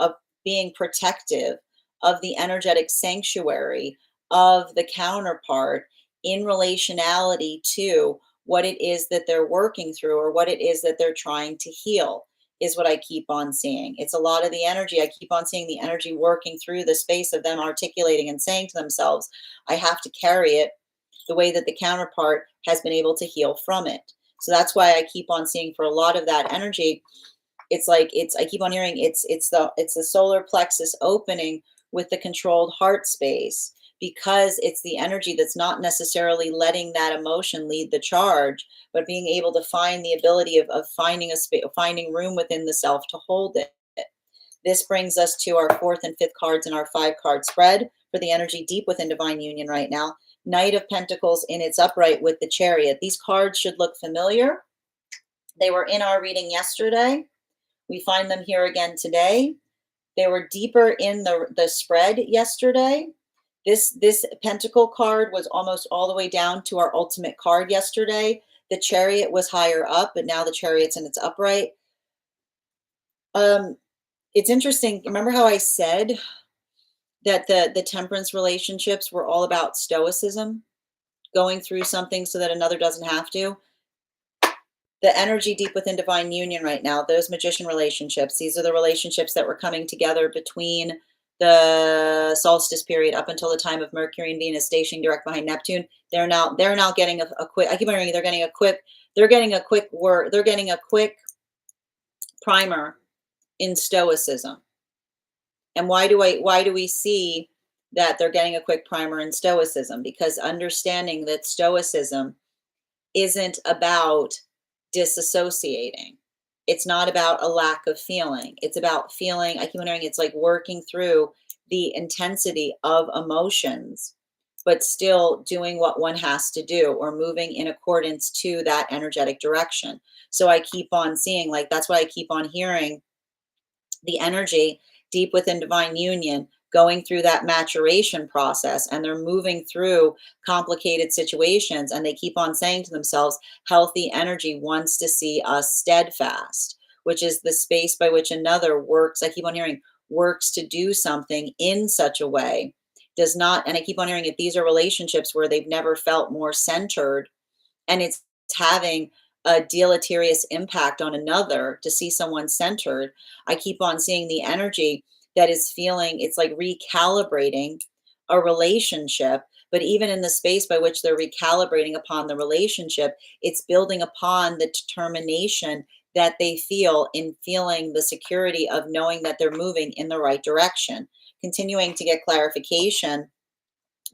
being protective of the energetic sanctuary of the counterpart in relationality to what it is that they're working through or what it is that they're trying to heal, is what I keep on seeing. It's a lot of the energy. I keep on seeing the energy working through the space of them articulating and saying to themselves, I have to carry it the way that the counterpart has been able to heal from it. So that's why I keep on seeing for a lot of that energy, it's like I keep on hearing it's the solar plexus opening with the controlled heart space, because it's the energy that's not necessarily letting that emotion lead the charge, but being able to find the ability of finding a space, finding room within the self to hold it. This brings us to our fourth and fifth cards in our 5-card spread for the energy deep within divine union right now. Knight of Pentacles in its upright with the Chariot. These cards should look familiar. They were in our reading yesterday. We find them here again today. They were deeper in the spread yesterday. This Pentacle card was almost all the way down to our ultimate card yesterday. The Chariot was higher up, but now the Chariot's in its upright. It's interesting. Remember how I said that the temperance relationships were all about stoicism, going through something so that another doesn't have to? The energy deep within divine union right now, those magician relationships, these are the relationships that were coming together between the solstice period up until the time of Mercury and Venus stationing direct behind Neptune. They're now getting a quick, I keep wondering, they're getting a quick primer in stoicism. And why do we see that they're getting a quick primer in stoicism? Because understanding that stoicism isn't about disassociating. It's not about a lack of feeling. It's about feeling, I keep wondering, it's like working through the intensity of emotions, but still doing what one has to do or moving in accordance to that energetic direction. So I keep on seeing, like, that's why I keep on hearing the energy deep within divine union going through that maturation process, and they're moving through complicated situations, and they keep on saying to themselves, healthy energy wants to see us steadfast, which is the space by which another works. I keep on hearing works to do something in such a way, does not, and I keep on hearing if these are relationships where they've never felt more centered, and it's having a deleterious impact on another to see someone centered. I keep on seeing the energy that is feeling, it's like recalibrating a relationship, but even in the space by which they're recalibrating upon the relationship, it's building upon the determination that they feel in feeling the security of knowing that they're moving in the right direction. Continuing to get clarification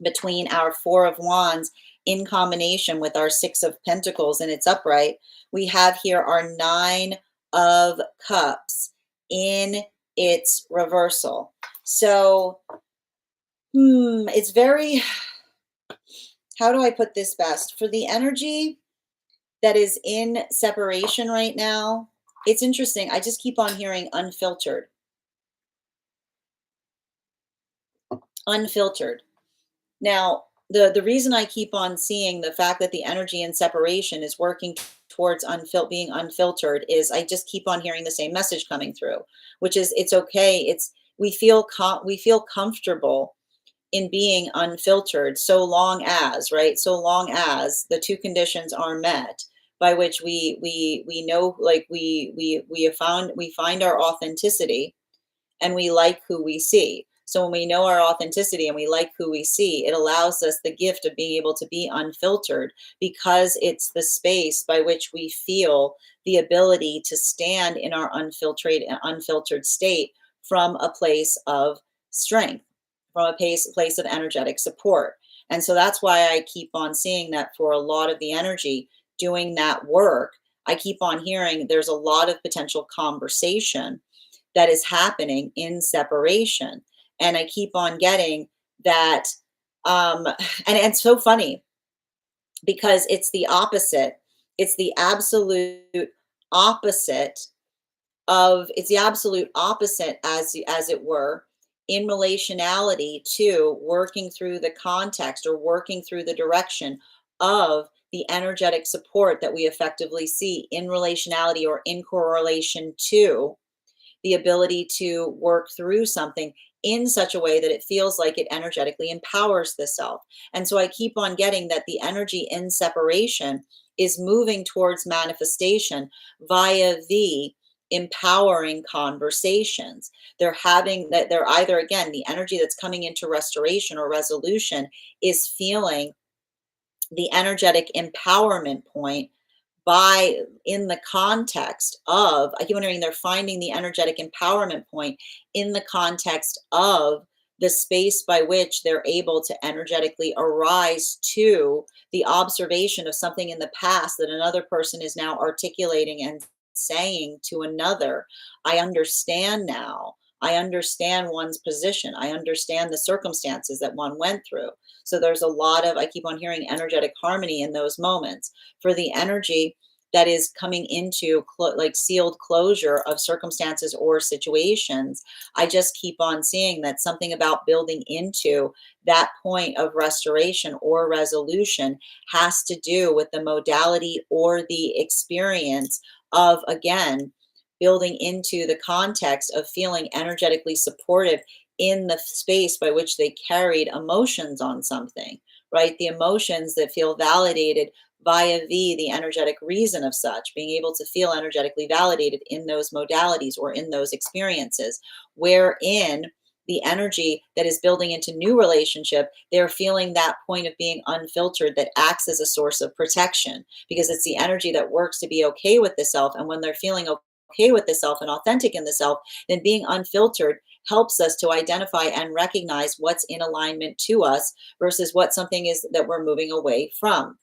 between our Four of Wands in combination with our Six of Pentacles in its upright, we have here our Nine of Cups in its reversal. So, it's very, how do I put this best? For the energy that is in separation right now, it's interesting. I just keep on hearing unfiltered. Unfiltered. Now, the reason I keep on seeing the fact that the energy in separation is working towards being unfiltered is I just keep on hearing the same message coming through, which is it's okay. We feel comfortable in being unfiltered, so long as, right? So long as the two conditions are met, by which we know, like we find our authenticity, and we like who we see. So when we know our authenticity and we like who we see, it allows us the gift of being able to be unfiltered, because it's the space by which we feel the ability to stand in our unfiltered state from a place of strength, from a place of energetic support. And so that's why I keep on seeing that for a lot of the energy doing that work, I keep on hearing there's a lot of potential conversation that is happening in separation. And I keep on getting that. um and it's so funny, because it's the opposite. It's the absolute opposite it's the absolute opposite, as it were, in relationality to working through the context, or working through the direction of the energetic support that we effectively see in relationality, or in correlation to the ability to work through something in such a way that it feels like it energetically empowers the self. And so I keep on getting that the energy in separation is moving towards manifestation via the empowering conversations. They're having that, they're either, again, the energy that's coming into restoration or resolution is feeling the energetic empowerment point, by in the context of, I keep wondering, they're finding the energetic empowerment point in the context of the space by which they're able to energetically arise to the observation of something in the past that another person is now articulating and saying to another. I understand now. I understand one's position. I understand the circumstances that one went through. So there's a lot of, I keep on hearing energetic harmony in those moments. For the energy that is coming into like sealed closure of circumstances or situations, I just keep on seeing that something about building into that point of restoration or resolution has to do with the modality or the experience of, again, building into the context of feeling energetically supportive in the space by which they carried emotions on something, right? The emotions that feel validated via the energetic reason of such, being able to feel energetically validated in those modalities or in those experiences, wherein the energy that is building into new relationship, they're feeling that point of being unfiltered that acts as a source of protection, because it's the energy that works to be okay with the self. And when they're feeling okay with the self and authentic in the self, then being unfiltered helps us to identify and recognize what's in alignment to us versus what something is that we're moving away from.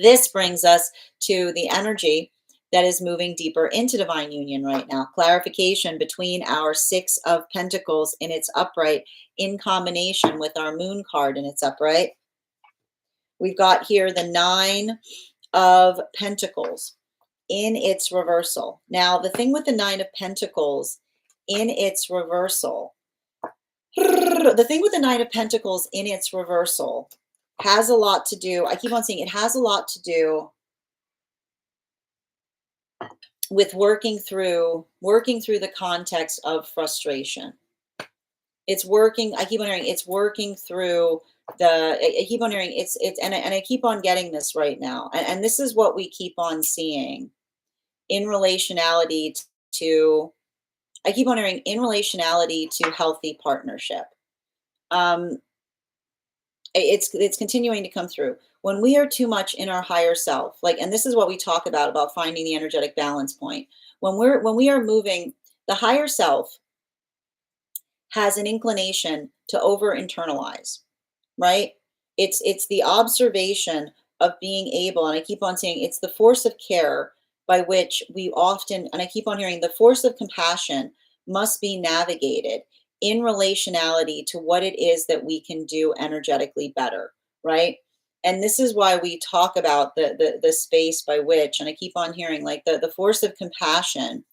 This brings us to the energy that is moving deeper into divine union right now. Clarification between our Six of Pentacles in its upright in combination with our Moon card in its upright. We've got here the Nine of Pentacles in its reversal. Now, the thing with the Nine of Pentacles in its reversal, the thing with the Nine of Pentacles in its reversal has a lot to do, I keep on saying it has a lot to do with working through the context of frustration. It's working, I keep on hearing it's working through I keep on hearing it's and I keep on getting this right now. And this is what we keep on seeing in relationality to, I keep on hearing in relationality to healthy partnership. Um, it's continuing to come through when we are too much in our higher self, like, and this is what we talk about finding the energetic balance point. When we are moving, the higher self has an inclination to over internalize, right? It's the observation of being able, and I keep on saying it's the force of care by which we often, and I keep on hearing the force of compassion must be navigated in relationality to what it is that we can do energetically better, right? And this is why we talk about the space by which, and I keep on hearing like the force of compassion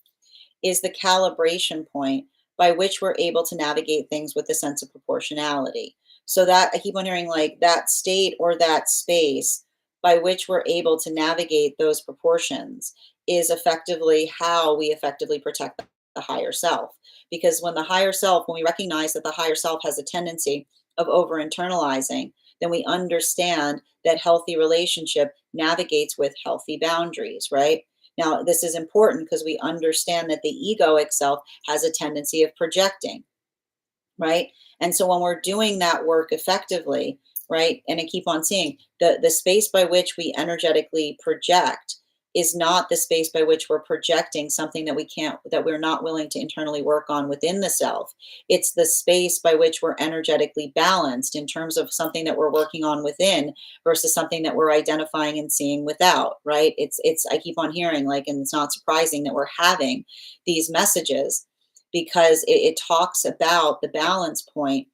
is the calibration point by which we're able to navigate things with a sense of proportionality. So that I keep on hearing like that state or that space by which we're able to navigate those proportions is effectively how we effectively protect the higher self. Because when the higher self, when we recognize that the higher self has a tendency of over internalizing, then we understand that healthy relationship navigates with healthy boundaries, right? Now, this is important because we understand that the egoic self has a tendency of projecting, right? And so when we're doing that work effectively, right, and I keep on seeing the space by which we energetically project is not the space by which we're projecting something that we can't, that we're not willing to internally work on within the self. It's the space by which we're energetically balanced in terms of something that we're working on within versus something that we're identifying and seeing without, right? It's I keep on hearing, like, and it's not surprising that we're having these messages because it talks about the balance point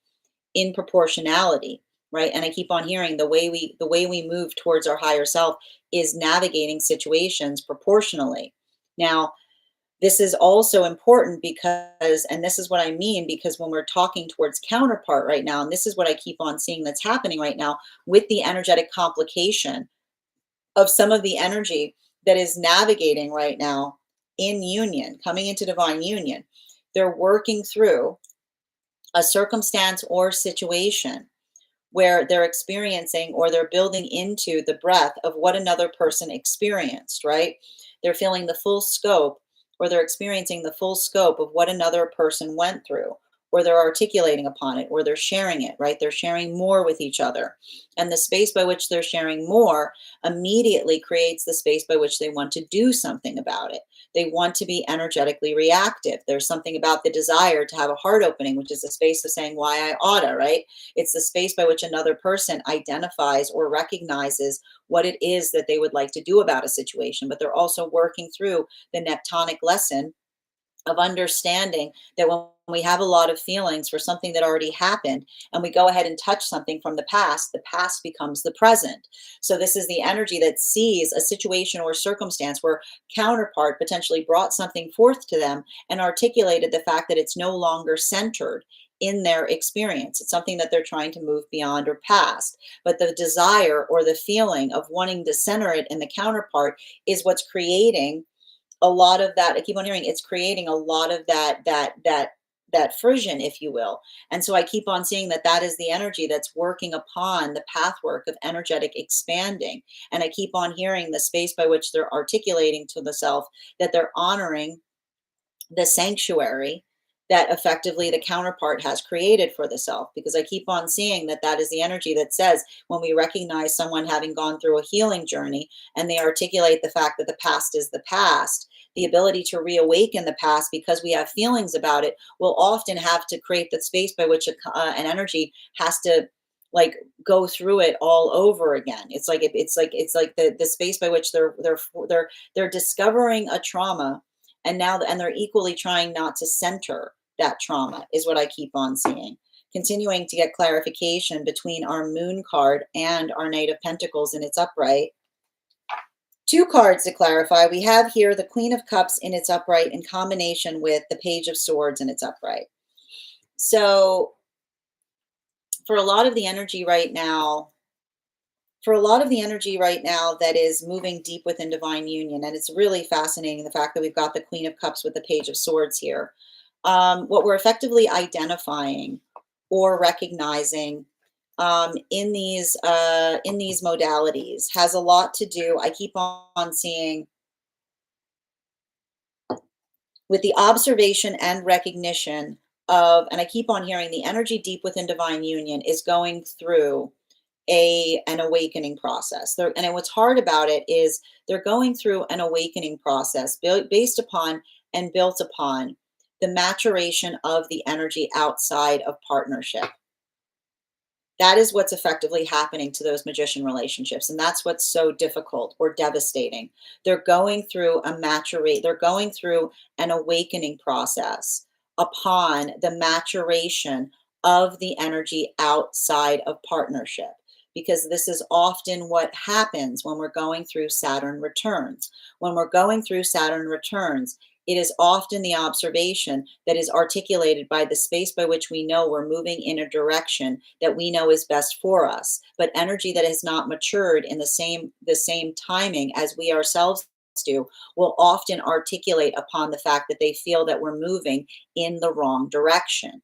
in proportionality, right? And I keep on hearing the way we move towards our higher self is navigating situations proportionally. Now, this is also important because, and this is what I mean, because when we're talking towards counterpart right now, and this is what I keep on seeing that's happening right now with the energetic complication of some of the energy that is navigating right now in union, coming into divine union. They're working through a circumstance or situation where they're experiencing or they're building into the breath of what another person experienced, right? They're feeling the full scope or they're experiencing the full scope of what another person went through, or they're articulating upon it, or they're sharing it, right? They're sharing more with each other. And the space by which they're sharing more immediately creates the space by which they want to do something about it. They want to be energetically reactive. There's something about the desire to have a heart opening, which is the space of saying, why I oughta, right? It's the space by which another person identifies or recognizes what it is that they would like to do about a situation, but they're also working through the neptonic lesson of understanding that when we have a lot of feelings for something that already happened and we go ahead and touch something from the past becomes the present. So this is the energy that sees a situation or circumstance where counterpart potentially brought something forth to them and articulated the fact that it's no longer centered in their experience. It's something that they're trying to move beyond or past. But the desire or the feeling of wanting to center it in the counterpart is what's creating a lot of that. I keep on hearing it's creating a lot of that frisson, if you will. And so I keep on seeing that that is the energy that's working upon the pathwork of energetic expanding. And I keep on hearing the space by which they're articulating to the self that they're honoring the sanctuary that effectively the counterpart has created for the self, because I keep on seeing that that is the energy that says when we recognize someone having gone through a healing journey and they articulate the fact that the past is the past, the ability to reawaken the past because we have feelings about it will often have to create the space by which an energy has to, like, go through it all over again. It's like the space by which they're discovering a trauma, and now and they're equally trying not to center that trauma is what I keep on seeing. Continuing to get clarification between our moon card and our Knight of Pentacles in its upright. Two cards to clarify. We have here the Queen of Cups in its upright in combination with the Page of Swords in its upright. So for a lot of the energy right now, that is moving deep within divine union, and it's really fascinating the fact that we've got the Queen of Cups with the Page of Swords here. What we're effectively identifying or recognizing in these modalities has a lot to do. I keep on seeing with the observation and recognition of, and I keep on hearing the energy deep within divine union is going through an awakening process. And what's hard about it is they're going through an awakening process based upon and built upon the maturation of the energy outside of partnership. That is what's effectively happening to those magician relationships. And that's what's so difficult or devastating. They're going through they're going through an awakening process upon the maturation of the energy outside of partnership. Because this is often what happens when we're going through Saturn returns. When we're going through Saturn returns, it is often the observation that is articulated by the space by which we know we're moving in a direction that we know is best for us, but energy that has not matured in the same timing as we ourselves do will often articulate upon the fact that they feel that we're moving in the wrong direction.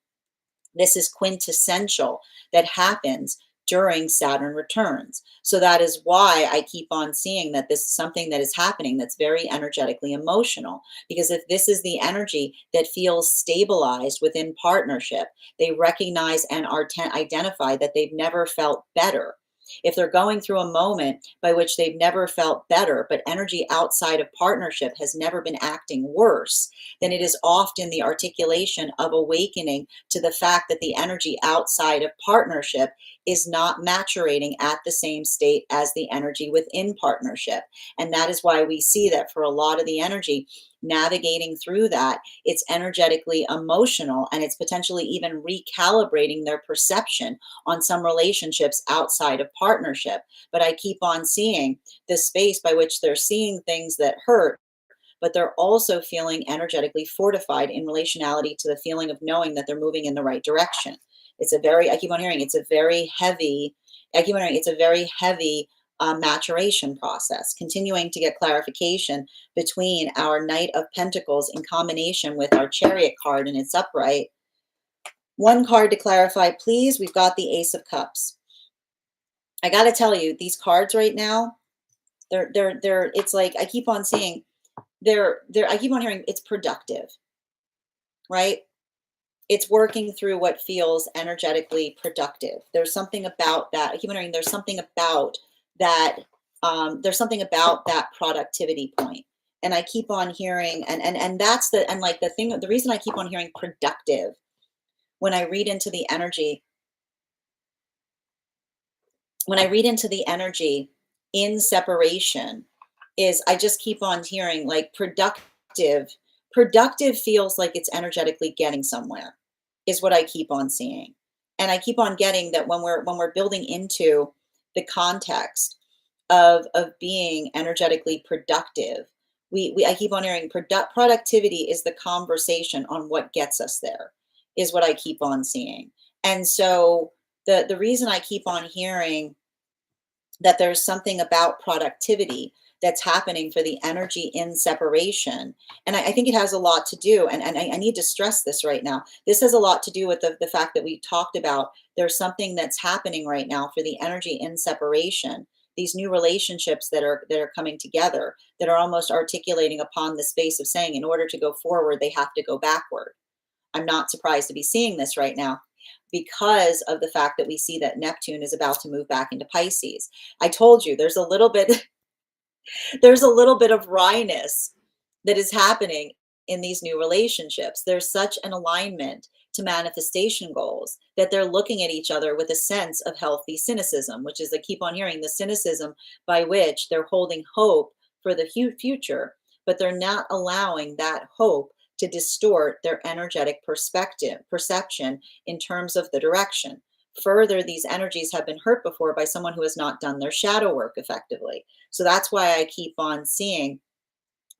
This is quintessential that happens during Saturn returns. So that is why I keep on seeing that this is something that is happening that's very energetically emotional. Because if this is the energy that feels stabilized within partnership, they recognize and are identify that they've never felt better. If they're going through a moment by which they've never felt better, but energy outside of partnership has never been acting worse, then it is often the articulation of awakening to the fact that the energy outside of partnership is not maturating at the same state as the energy within partnership. And that is why we see that for a lot of the energy navigating through that, it's energetically emotional, and it's potentially even recalibrating their perception on some relationships outside of partnership. But I keep on seeing the space by which they're seeing things that hurt, but they're also feeling energetically fortified in relationality to the feeling of knowing that they're moving in the right direction. It's a very, I keep on hearing, it's a very heavy, I keep on hearing, it's a very heavy maturation process, continuing to get clarification between our Knight of Pentacles in combination with our Chariot card and its upright. One card to clarify, please. We've got the Ace of Cups. I got to tell you, these cards right now, it's like, I keep on seeing, I keep on hearing it's productive, right? It's working through what feels energetically productive. There's something about that. I keep wondering, there's something about that. There's something about that productivity point. And I keep on hearing, and that's like the thing, the reason I keep on hearing productive when I read into the energy, in separation, is I just keep on hearing like productive feels like it's energetically getting somewhere, is what I keep on seeing. And I keep on getting that when we're building into the context of being energetically productive, I keep on hearing productivity is the conversation on what gets us there, is what I keep on seeing. And so the reason I keep on hearing that there's something about productivity that's happening for the energy in separation. And I think it has a lot to do, and I need to stress this right now. This has a lot to do with the fact that we talked about there's something that's happening right now for the energy in separation. These new relationships that are coming together, that are almost articulating upon the space of saying in order to go forward, they have to go backward. I'm not surprised to be seeing this right now, because of the fact that we see that Neptune is about to move back into Pisces. I told you there's a little bit of wryness that is happening in these new relationships. There's such an alignment to manifestation goals that they're looking at each other with a sense of healthy cynicism, which is, I keep on hearing, the cynicism by which they're holding hope for the future, but they're not allowing that hope to distort their energetic perception in terms of the direction. Further, these energies have been hurt before by someone who has not done their shadow work effectively. So that's why I keep on seeing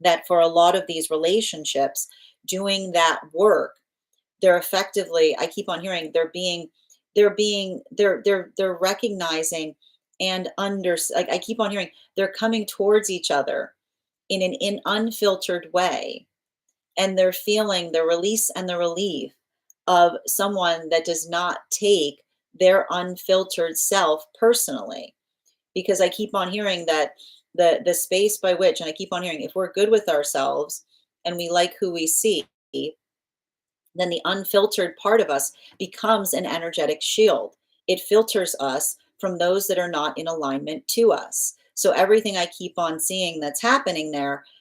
that for a lot of these relationships, doing that work, they're effectively, I keep on hearing, they're recognizing and like I keep on hearing, they're coming towards each other in an unfiltered way, and they're feeling the release and the relief of someone that does not take their unfiltered self personally. Because I keep on hearing that the space by which, and I keep on hearing, if we're good with ourselves and we like who we see, then the unfiltered part of us becomes an energetic shield. It filters us from those that are not in alignment to us. So everything I keep on seeing that's happening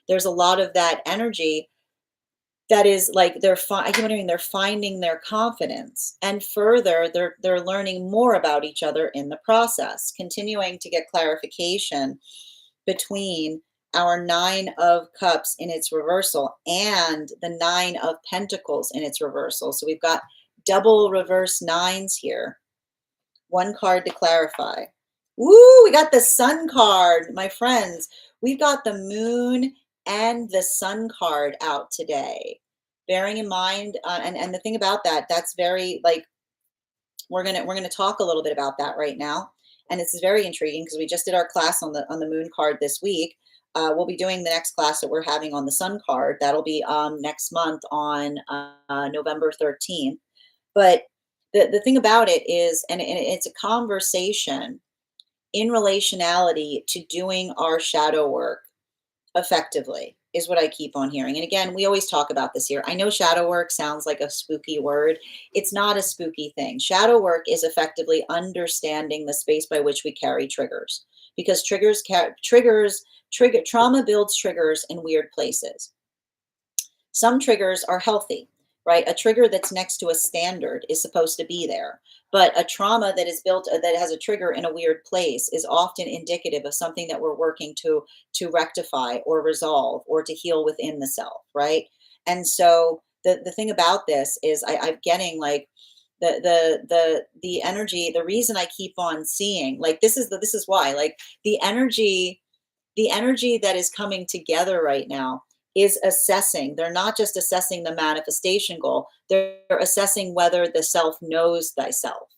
there's a lot of that energy that is like I keep wondering, they're finding their confidence, and further they're learning more about each other in the process, continuing to get clarification between our Nine of Cups in its reversal and the Nine of Pentacles in its reversal. So we've got double reverse nines here. One card to clarify. Woo, we got the Sun card, my friends. We've got the Moon and the Sun card out today. Bearing in mind, and the thing about that, that's very, like, we're gonna talk a little bit about that right now, and it's very intriguing because we just did our class on the Moon card this week. We'll be doing the next class that we're having on the Sun card. That'll be next month on November 13th. But the thing about it is, and it's a conversation in relationality to doing our shadow work effectively, is what I keep on hearing. And again, we always talk about this here. I know shadow work sounds like a spooky word. It's not a spooky thing. Shadow work is effectively understanding the space by which we carry triggers, because trauma builds triggers in weird places. Some triggers are healthy, right? A trigger that's next to a standard is supposed to be there. But a trauma that is built that has a trigger in a weird place is often indicative of something that we're working to rectify or resolve or to heal within the self, right? And so the thing about this is I'm getting like the energy. The reason I keep on seeing, like, this is why, like, the energy the energy that is coming together right now is assessing. They're not just assessing the manifestation goal, they're assessing whether the self knows thyself,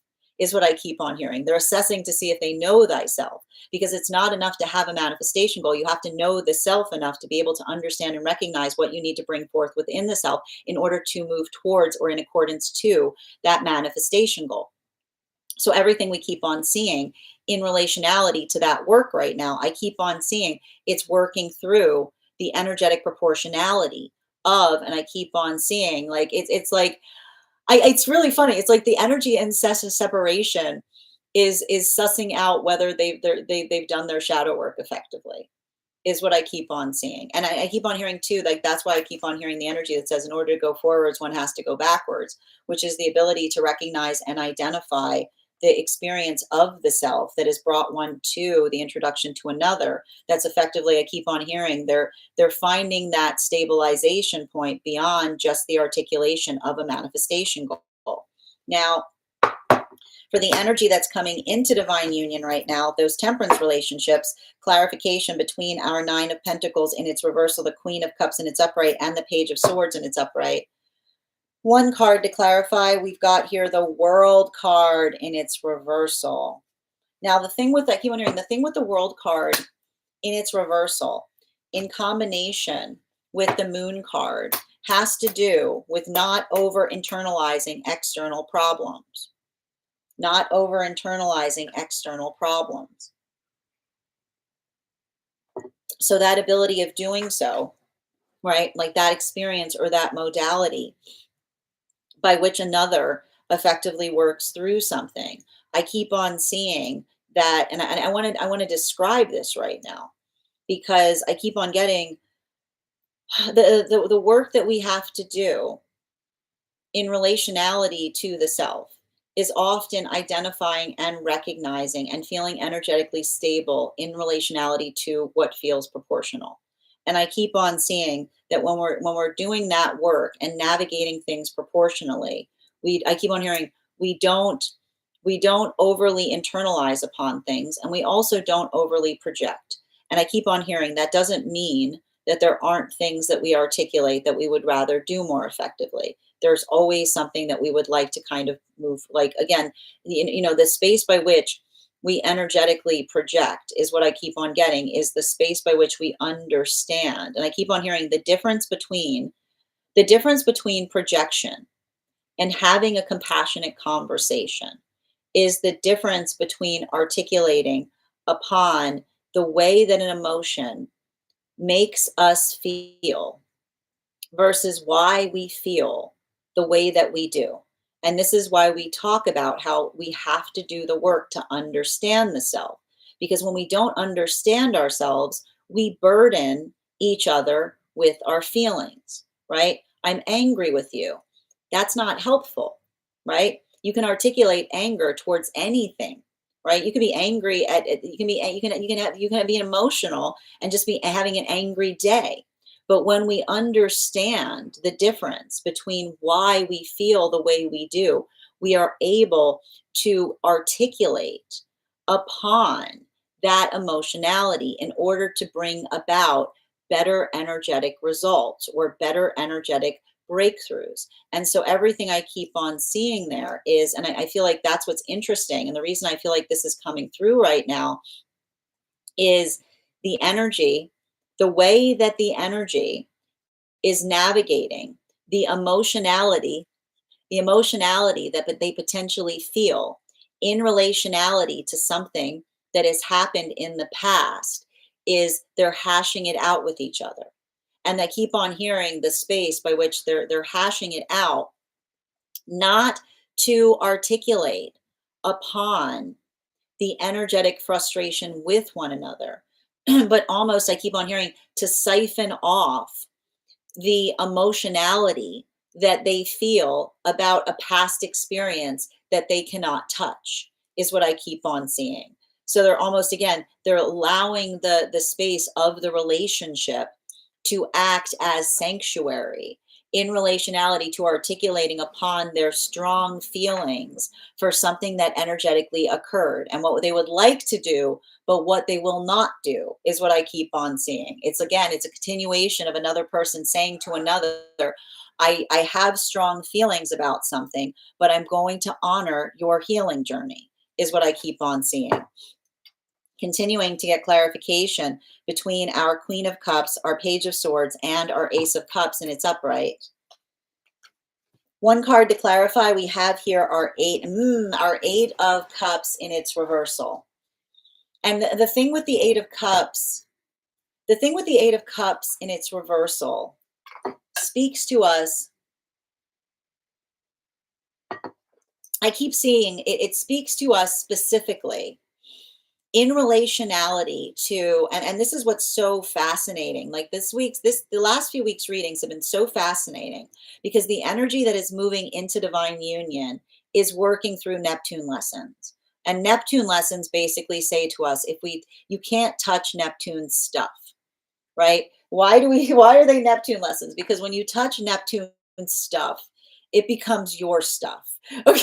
is what I keep on hearing. They're assessing to see if they know thyself, because it's not enough to have a manifestation goal. You have to know the self enough to be able to understand and recognize what you need to bring forth within the self in order to move towards or in accordance to that manifestation goal. So everything we keep on seeing in relationality to that work right now, I keep on seeing it's working through the energetic proportionality of, and I keep on seeing, like, it's like, it's really funny. It's like the energy and separation is sussing out whether they've done their shadow work effectively, is what I keep on seeing. And I keep on hearing too, like, that's why I keep on hearing the energy that says in order to go forwards, one has to go backwards, which is the ability to recognize and identify the experience of the self that has brought one to the introduction to another. That's effectively, I keep on hearing, they're finding that stabilization point beyond just the articulation of a manifestation goal. Now, for the energy that's coming into divine union right now, those temperance relationships, clarification between our Nine of Pentacles in its reversal, the Queen of Cups in its upright, and the Page of Swords in its upright. One card to clarify, we've got here the World card in its reversal. Now, the thing with that, keep wondering, the thing with the World card in its reversal, in combination with the Moon card, has to do with not over internalizing external problems. Not over internalizing external problems. So that ability of doing so, right? Like that experience or that modality by which another effectively works through something. I keep on seeing that, and I want to describe this right now, because I keep on getting the work that we have to do in relationality to the self is often identifying and recognizing and feeling energetically stable in relationality to what feels proportional. And I keep on seeing that when we're doing that work and navigating things proportionally, I keep on hearing, we don't overly internalize upon things, and we also don't overly project. And I keep on hearing that doesn't mean that there aren't things that we articulate that we would rather do more effectively. There's always something that we would like to kind of move, like, again, the space by which we energetically project is what I keep on getting, is the space by which we understand. And I keep on hearing the difference between projection and having a compassionate conversation is the difference between articulating upon the way that an emotion makes us feel versus why we feel the way that we do. And this is why we talk about how we have to do the work to understand the self. Because when we don't understand ourselves, we burden each other with our feelings, right? I'm angry with you. That's not helpful, right? You can articulate anger towards anything, right? You can be angry you can be emotional and just be having an angry day. But when we understand the difference between why we feel the way we do, we are able to articulate upon that emotionality in order to bring about better energetic results or better energetic breakthroughs. And so everything I keep on seeing there is, and I feel like that's what's interesting. And the reason I feel like this is coming through right now is the energy, the way that the energy is navigating the emotionality the emotionality that they potentially feel in relationality to something that has happened in the past is they're hashing it out with each other. And I keep on hearing the space by which they're hashing it out, not to articulate upon the energetic frustration with one another, but almost I keep on hearing to siphon off the emotionality that they feel about a past experience that they cannot touch, is what I keep on seeing. So they're almost, again, they're allowing the space of the relationship to act as sanctuary in relationality to articulating upon their strong feelings for something that energetically occurred and what they would like to do, but what they will not do, is what I keep on seeing. It's, again, it's a continuation of another person saying to another, I have strong feelings about something, but I'm going to honor your healing journey, is what I keep on seeing. Continuing to get clarification between our Queen of Cups, our Page of Swords, and our Ace of Cups in its upright. One card to clarify, we have here our Eight of Cups in its reversal. And the thing with the Eight of Cups, in its reversal speaks to us. I keep seeing it speaks to us specifically in relationality to, and this is what's so fascinating. Like the last few weeks readings have been so fascinating because the energy that is moving into divine union is working through Neptune lessons. And Neptune lessons basically say to us, you can't touch Neptune's stuff, right? Why are they Neptune lessons? Because when you touch Neptune's stuff, it becomes your stuff. Okay.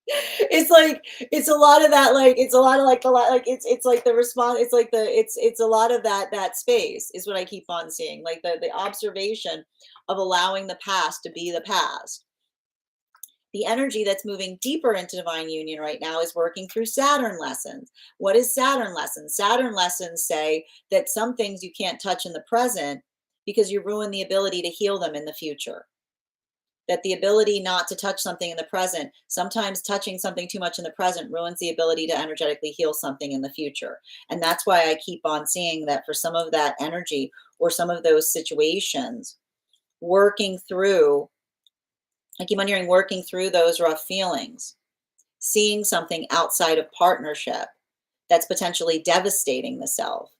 It's a lot of that, like it's a lot of like the like it's like the response, it's a lot of that space is what I keep on seeing, like the observation of allowing the past to be the past. The energy that's moving deeper into divine union right now is working through Saturn lessons. What is Saturn lessons? Saturn lessons say that some things you can't touch in the present because you ruin the ability to heal them in the future. That the ability not to touch something in the present, sometimes touching something too much in the present ruins the ability to energetically heal something in the future. And that's why I keep on seeing that for some of that energy or some of those situations, working through, I keep on hearing working through those rough feelings, seeing something outside of partnership that's potentially devastating the self.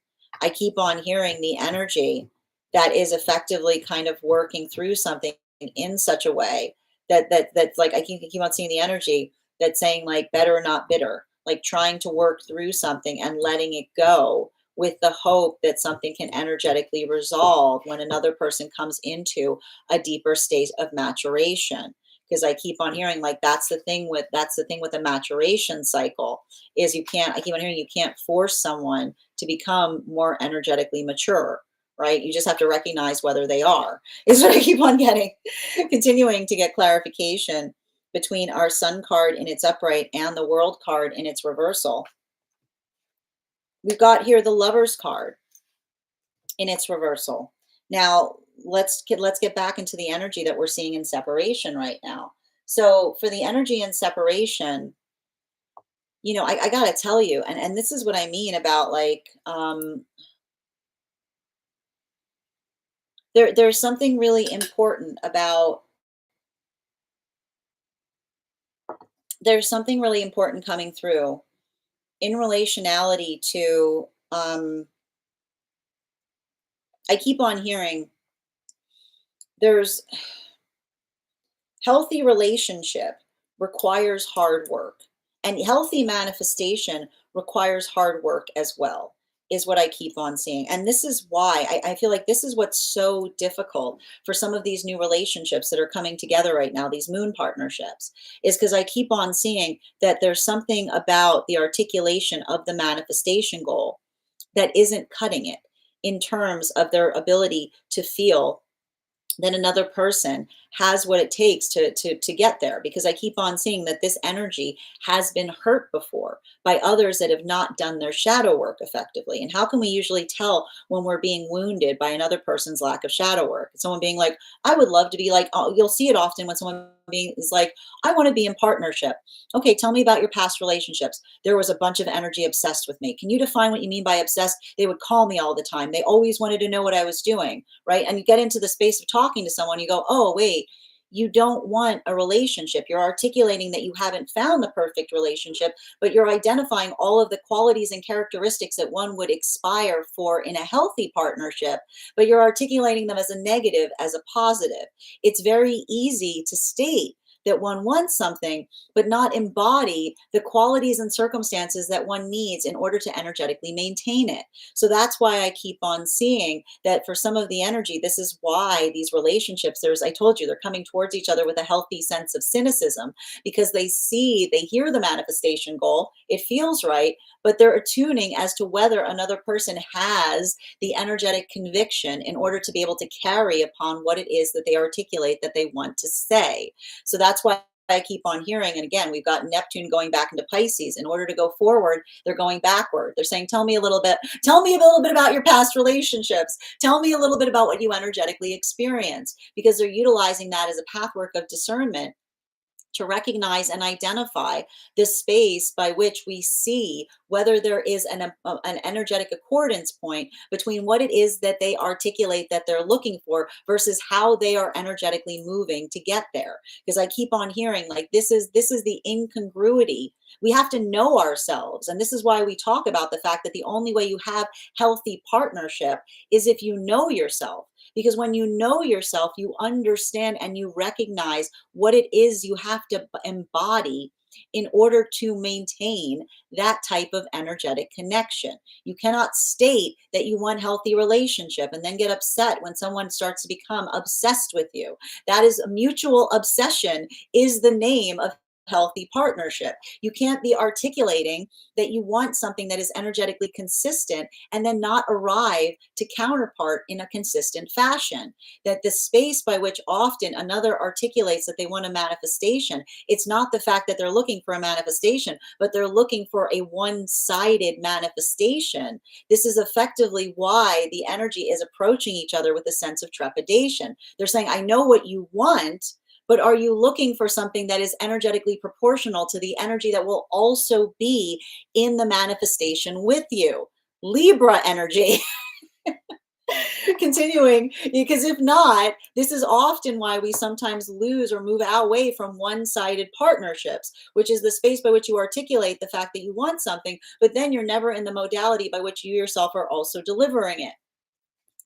I keep on hearing the energy that is effectively kind of working through something in such a way that's like I keep on seeing the energy that's saying like better not bitter, like trying to work through something and letting it go with the hope that something can energetically resolve when another person comes into a deeper state of maturation. Because I keep on hearing like that's the thing with the maturation cycle is I keep on hearing you can't force someone to become more energetically mature, right? You just have to recognize whether they are, is what I keep on getting. Continuing to get clarification between our Sun card in its upright and the World card in its reversal. We've got here the Lovers card in its reversal. Now, let's get back into the energy that we're seeing in separation right now. So for the energy in separation, I got to tell you, and this is what I mean about like, there's something really important about, there's something really important coming through in relationality to, I keep on hearing there's healthy relationship requires hard work, and healthy manifestation requires hard work as well, is what I keep on seeing. And this is why I feel like this is what's so difficult for some of these new relationships that are coming together right now, these moon partnerships, is because I keep on seeing that there's something about the articulation of the manifestation goal that isn't cutting it in terms of their ability to feel then another person has what it takes to get there, because I keep on seeing that this energy has been hurt before by others that have not done their shadow work effectively. And how can we usually tell when we're being wounded by another person's lack of shadow work? Someone being like, I would love to be like, oh, you'll see it often when someone being is like, I want to be in partnership. Okay, tell me about your past relationships. There was a bunch of energy obsessed with me. Can you define what you mean by obsessed? They would call me all the time. They always wanted to know what I was doing, right? And you get into the space of talking to someone, you go, oh, wait, you don't want a relationship. You're articulating that you haven't found the perfect relationship, but you're identifying all of the qualities and characteristics that one would aspire for in a healthy partnership, but you're articulating them as a negative, as a positive. It's very easy to state that one wants something, but not embody the qualities and circumstances that one needs in order to energetically maintain it. So that's why I keep on seeing that for some of the energy, this is why these relationships, I told you, they're coming towards each other with a healthy sense of cynicism, because they hear the manifestation goal, it feels right, but they're attuning as to whether another person has the energetic conviction in order to be able to carry upon what it is that they articulate that they want to say. So that's why I keep on hearing, and again, we've got Neptune going back into Pisces. In order to go forward, they're going backward. They're saying, tell me a little bit about your past relationships. Tell me a little bit about what you energetically experienced, because they're utilizing that as a pathwork of discernment to recognize and identify the space by which we see whether there is an energetic accordance point between what it is that they articulate that they're looking for versus how they are energetically moving to get there. Because I keep on hearing like this is the incongruity. We have to know ourselves, and this is why we talk about the fact that the only way you have healthy partnership is if you know yourself. Because when you know yourself, you understand and you recognize what it is you have to embody in order to maintain that type of energetic connection. You cannot state that you want healthy relationship and then get upset when someone starts to become obsessed with you. That is a mutual obsession is the name of healthy partnership. You can't be articulating that you want something that is energetically consistent and then not arrive to counterpart in a consistent fashion. That the space by which often another articulates that they want a manifestation, it's not the fact that they're looking for a manifestation, but they're looking for a one-sided manifestation. This is effectively why the energy is approaching each other with a sense of trepidation. They're saying, I know what you want, but are you looking for something that is energetically proportional to the energy that will also be in the manifestation with you? Libra energy. Continuing, because if not, this is often why we sometimes lose or move away from one-sided partnerships, which is the space by which you articulate the fact that you want something, but then you're never in the modality by which you yourself are also delivering it.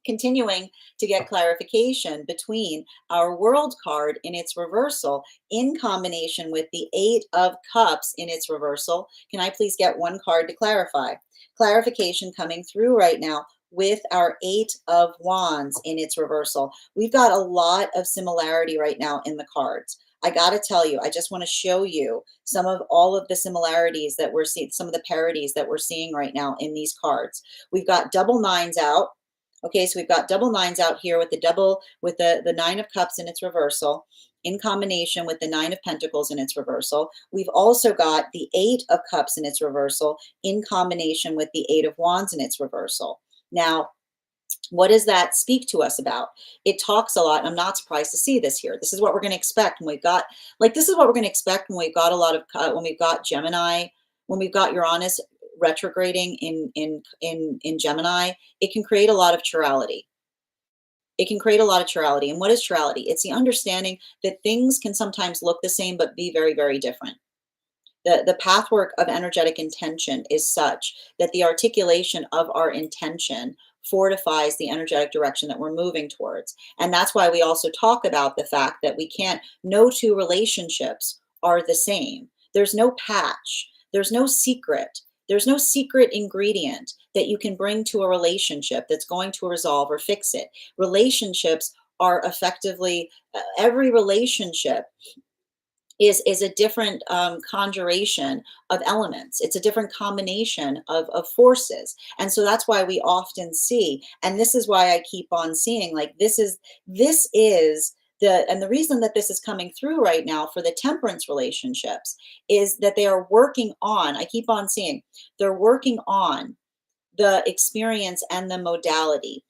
Continuing to get clarification between our world card in its reversal in combination with the 8 of cups in its reversal. Can I please get one card to clarify? Clarification coming through right now with our 8 of wands in its reversal. We've got a lot of similarity right now in the cards. I got to tell you, I just want to show you some of all of the similarities that we're seeing, some of the parodies that we're seeing right now in these cards. We've got double nines out. Okay, so we've got double nines out here with the 9 of cups in its reversal in combination with the 9 of pentacles in its reversal. We've also got the 8 of cups in its reversal in combination with the 8 of wands in its reversal. Now, what does that speak to us about? It talks a lot. I'm not surprised to see this here. This is what we're going to expect when we've got, this is what we're going to expect when we've got a lot of, when we've got Gemini, when we've got Uranus retrograding in Gemini. It can create a lot of chirality. It can create a lot of chirality. And what is chirality? It's the understanding that things can sometimes look the same, but be very, very different. The pathwork of energetic intention is such that the articulation of our intention fortifies the energetic direction that we're moving towards. And that's why we also talk about the fact that no two relationships are the same. There's no patch. There's no secret. There's no secret ingredient that you can bring to a relationship that's going to resolve or fix it. Relationships are effectively, every relationship is a different conjuration of elements. It's a different combination of forces. And so that's why we often see, and this is why I keep on seeing, like, this is and the reason that this is coming through right now for the temperance relationships is that they are working on, I keep on seeing, they're working on the experience and the modality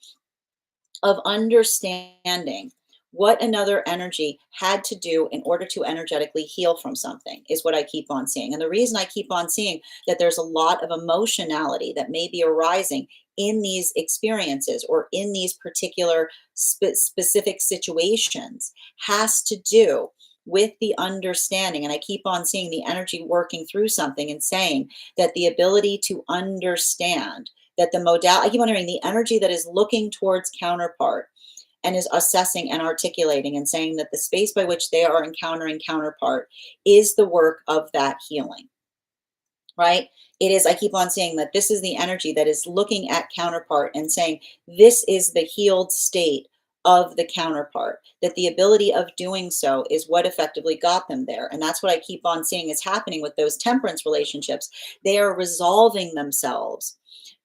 of understanding what another energy had to do in order to energetically heal from something is what I keep on seeing. And the reason I keep on seeing that there's a lot of emotionality that may be arising in these experiences or in these particular specific situations has to do with the understanding. And I keep on seeing the energy working through something and saying that the ability to understand that the modality, I keep on hearing the energy that is looking towards counterpart and is assessing and articulating and saying that the space by which they are encountering counterpart is the work of that healing, right? It is, I keep on saying that this is the energy that is looking at counterpart and saying, this is the healed state of the counterpart, that the ability of doing so is what effectively got them there. And that's what I keep on seeing is happening with those temperance relationships. They are resolving themselves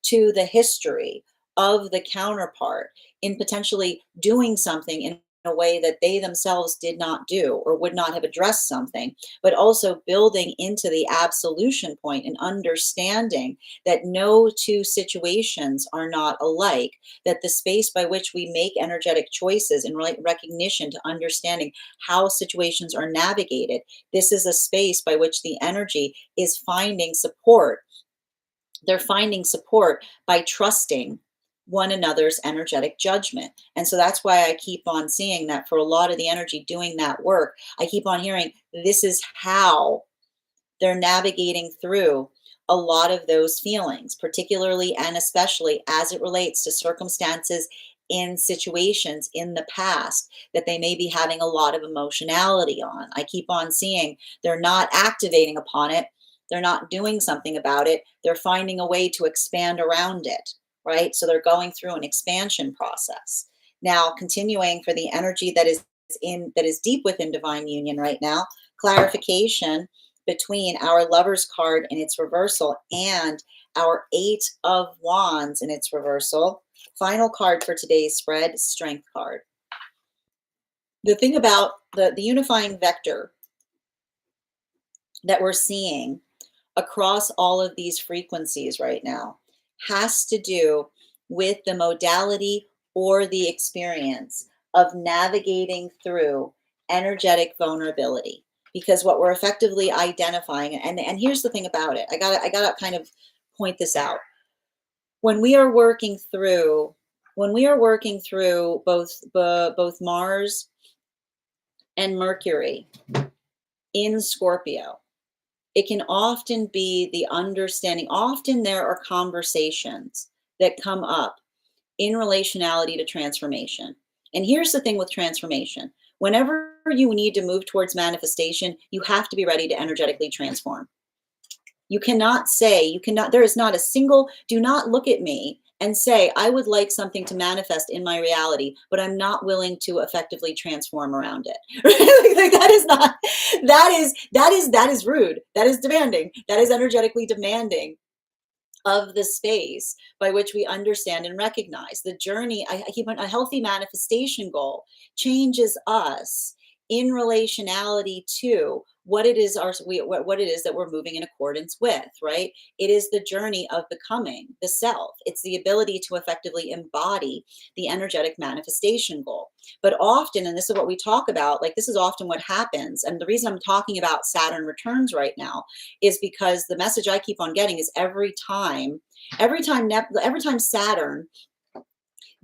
to the history of the counterpart in potentially doing something in a way that they themselves did not do or would not have addressed something, but also building into the absolution point and understanding that no two situations are not alike, that the space by which we make energetic choices in recognition to understanding how situations are navigated, this is a space by which the energy is finding support. They're finding support by trusting one another's energetic judgment. And so that's why I keep on seeing that for a lot of the energy doing that work, I keep on hearing this is how they're navigating through a lot of those feelings, particularly and especially as it relates to circumstances in situations in the past that they may be having a lot of emotionality on. I keep on seeing they're not activating upon it. They're not doing something about it. They're finding a way to expand around it, right? So they're going through an expansion process. Now, continuing for the energy that is deep within divine union right now, clarification between our Lover's card in its reversal and our Eight of Wands in its reversal. Final card for today's spread, Strength card. The thing about the unifying vector that we're seeing across all of these frequencies right now has to do with the modality or the experience of navigating through energetic vulnerability. Because what we're effectively identifying, and here's the thing about it, I gotta kind of point this out. When we are working through both Mars and Mercury in Scorpio, it can often be the understanding. Often there are conversations that come up in relationality to transformation. And here's the thing with transformation. Whenever you need to move towards manifestation, you have to be ready to energetically transform. You cannot, there is not a single, do not look at me and say, I would like something to manifest in my reality, but I'm not willing to effectively transform around it. Like, that is rude. That is demanding. That is energetically demanding of the space by which we understand and recognize the journey. I keep on, a healthy manifestation goal changes us in relationality to what it is what it is that we're moving in accordance with, right? It is the journey of becoming the self. It's the ability to effectively embody the energetic manifestation goal. But often, and this is what we talk about, like, this is often what happens. And the reason I'm talking about Saturn returns right now is because the message I keep on getting is every time Saturn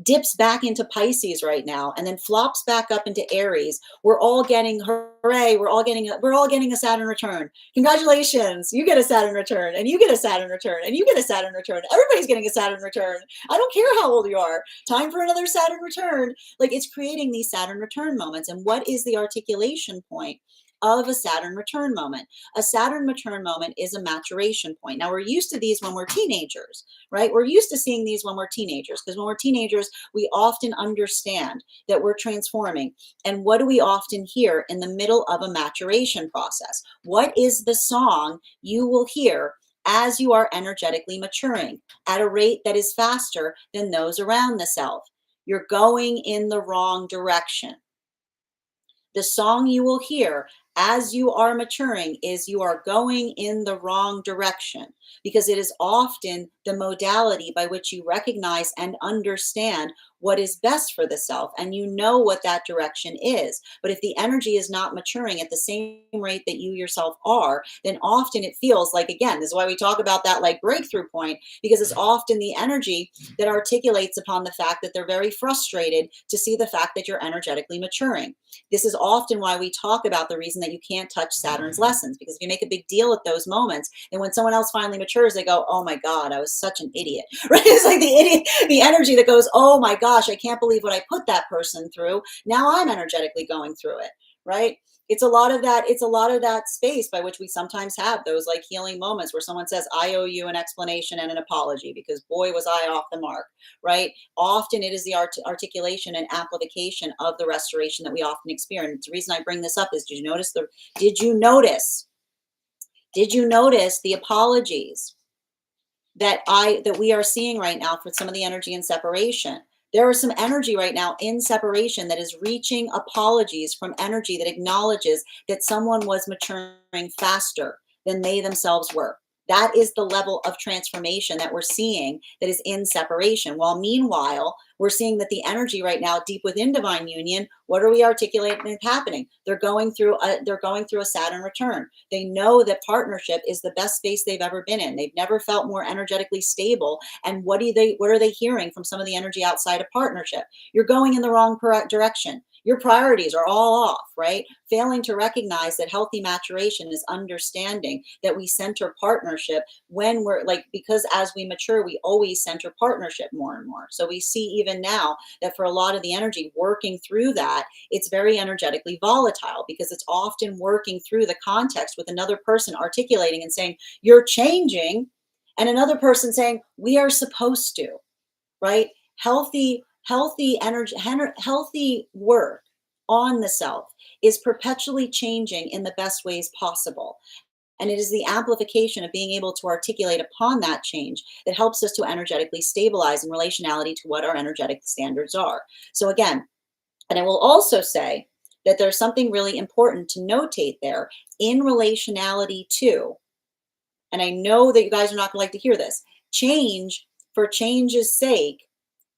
dips back into Pisces right now and then flops back up into Aries, we're all getting, hooray, we're all getting a Saturn return. Congratulations, you get a Saturn return, and you get a Saturn return, and you get a Saturn return. Everybody's getting a Saturn return. I don't care how old you are. Time for another Saturn return. Like, it's creating these Saturn return moments. And what is the articulation point of a Saturn return moment. A Saturn return moment is a maturation point. Now, we're used to these when we're teenagers, right? We're used to seeing these when we're teenagers, because when we're teenagers, we often understand that we're transforming. And what do we often hear in the middle of a maturation process? What is the song you will hear as you are energetically maturing at a rate that is faster than those around the self? You're going in the wrong direction. The song you will hear as you are maturing is you are going in the wrong direction, because it is often the modality by which you recognize and understand what is best for the self, and you know what that direction is. But if the energy is not maturing at the same rate that you yourself are, then often it feels like, again, this is why we talk about that like breakthrough point, because it's often the energy that articulates upon the fact that they're very frustrated to see the fact that you're energetically maturing. This is often why we talk about the reason that you can't touch Saturn's lessons, because if you make a big deal at those moments, and when someone else finally matures, they go, oh my God, I was such an idiot, right? It's like the idiot, the energy that goes, oh my gosh, I can't believe what I put that person through. Now I'm energetically going through it, right? It's a lot of that. It's a lot of that space by which we sometimes have those like healing moments where someone says, I owe you an explanation and an apology because boy, was I off the mark, right? Often it is the articulation and amplification of the restoration that we often experience. The reason I bring this up is, did you notice the apologies that we are seeing right now for some of the energy in separation? There is some energy right now in separation that is reaching apologies from energy that acknowledges that someone was maturing faster than they themselves were. That is the level of transformation that we're seeing that is in separation. While meanwhile, we're seeing that the energy right now deep within divine union, what are we articulating is happening? They're going through a Saturn return. They know that partnership is the best space they've ever been in. They've never felt more energetically stable. And what are they hearing from some of the energy outside of partnership? You're going in the wrong direction. Your priorities are all off, right? Failing to recognize that healthy maturation is understanding that we center partnership when we're like, because as we mature, we always center partnership more and more. So we see even now that for a lot of the energy working through that, it's very energetically volatile, because it's often working through the context with another person articulating and saying, you're changing, and another person saying, we are supposed to, right? Healthy energy, healthy work on the self is perpetually changing in the best ways possible. And it is the amplification of being able to articulate upon that change that helps us to energetically stabilize in relationality to what our energetic standards are. So again, and I will also say that there's something really important to notate there in relationality to, and I know that you guys are not going to like to hear this, change for change's sake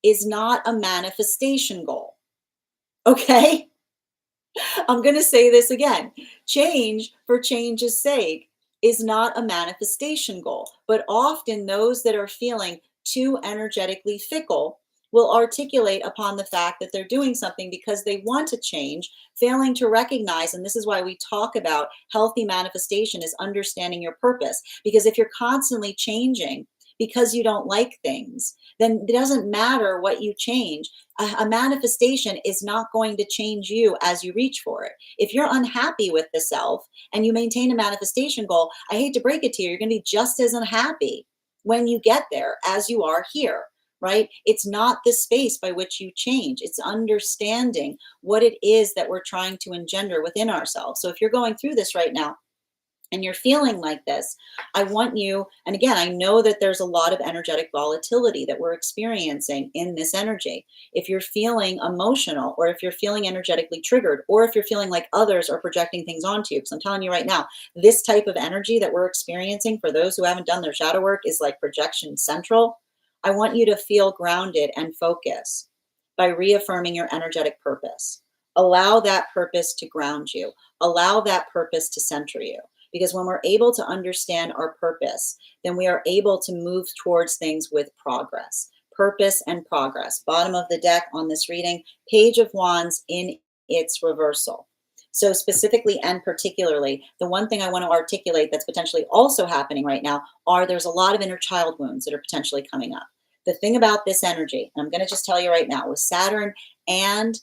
is not a manifestation goal. Okay? I'm going to say this again. Change for change's sake is not a manifestation goal, but often those that are feeling too energetically fickle will articulate upon the fact that they're doing something because they want to change, failing to recognize, and this is why we talk about healthy manifestation is understanding your purpose, because if you're constantly changing because you don't like things, then it doesn't matter what you change. A manifestation is not going to change you as you reach for it. If you're unhappy with the self and you maintain a manifestation goal, I hate to break it to you, you're going to be just as unhappy when you get there as you are here, right? It's not the space by which you change. It's understanding what it is that we're trying to engender within ourselves. So if you're going through this right now, and you're feeling like this, I want you, and again, I know that there's a lot of energetic volatility that we're experiencing in this energy. If you're feeling emotional, or if you're feeling energetically triggered, or if you're feeling like others are projecting things onto you, because I'm telling you right now, this type of energy that we're experiencing for those who haven't done their shadow work is like projection central. I want you to feel grounded and focus by reaffirming your energetic purpose. Allow that purpose to ground you. Allow that purpose to center you. Because when we're able to understand our purpose, then we are able to move towards things with progress. Purpose and progress. Bottom of the deck on this reading, Page of Wands in its reversal. So specifically and particularly, the one thing I want to articulate that's potentially also happening right now there's a lot of inner child wounds that are potentially coming up. The thing about this energy, and I'm going to just tell you right now, with Saturn and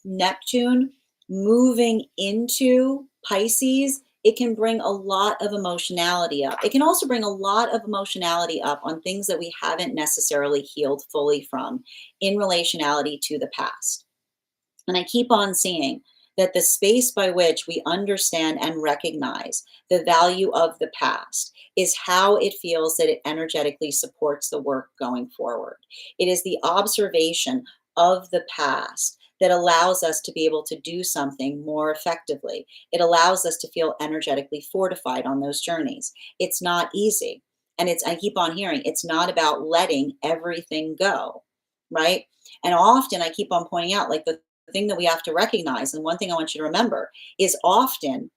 Neptune moving into Pisces, it can bring a lot of emotionality up. It can also bring a lot of emotionality up on things that we haven't necessarily healed fully from in relationality to the past. And I keep on seeing that the space by which we understand and recognize the value of the past is how it feels that it energetically supports the work going forward. It is the observation of the past that allows us to be able to do something more effectively. It allows us to feel energetically fortified on those journeys. It's not easy. And I keep on hearing, it's not about letting everything go, right? And often I keep on pointing out, like, the thing that we have to recognize, and one thing I want you to remember, is often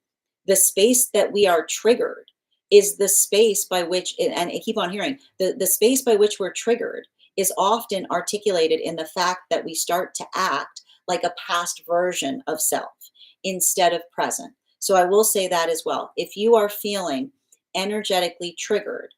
the space that we are triggered is the space by which, and I keep on hearing, the space by which we're triggered is often articulated in the fact that we start to act like a past version of self instead of present. So I will say that as well. If you are feeling energetically triggered,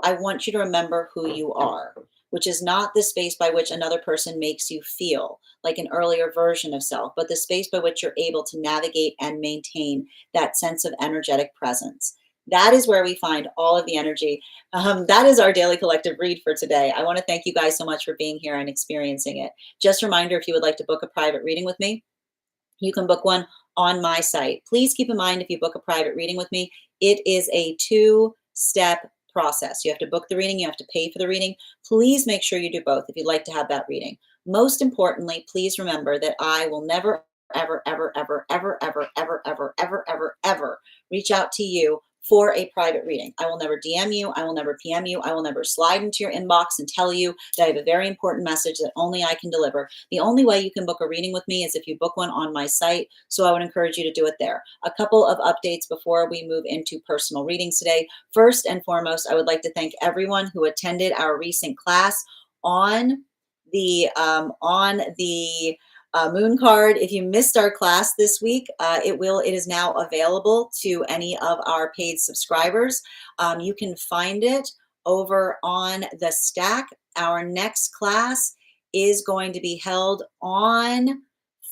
I want you to remember who you are, which is not the space by which another person makes you feel like an earlier version of self, but the space by which you're able to navigate and maintain that sense of energetic presence. That is where we find all of the energy. That is our daily collective read for today. I want to thank you guys so much for being here and experiencing it. Just a reminder, if you would like to book a private reading with me, you can book one on my site. Please keep in mind, if you book a private reading with me, it is a two-step process. You have to book the reading, you have to pay for the reading. Please make sure you do both if you'd like to have that reading. Most importantly, please remember that I will never, ever, ever, ever, ever, ever, ever, ever, ever, ever, ever reach out to you for a private reading. I will never DM you. I will never PM you. I will never slide into your inbox and tell you that I have a very important message that only I can deliver. The only way you can book a reading with me is if you book one on my site. So I would encourage you to do it there. A couple of updates before we move into personal readings today. First and foremost, I would like to thank everyone who attended our recent class on the moon card. If you missed our class this week, it is now available to any of our paid subscribers. You can find it over on the Stack. Our next class is going to be held on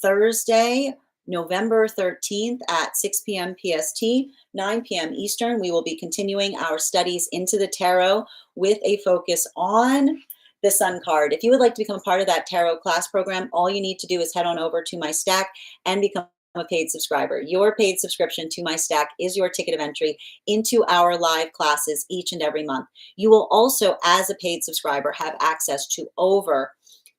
Thursday, November 13th at 6 p.m. PST, 9 p.m. Eastern. We will be continuing our studies into the tarot with a focus on the Sun card. If you would like to become a part of that tarot class program, all you need to do is head on over to my Stack and become a paid subscriber. Your paid subscription to my Stack is your ticket of entry into our live classes each and every month. You will also, as a paid subscriber, have access to over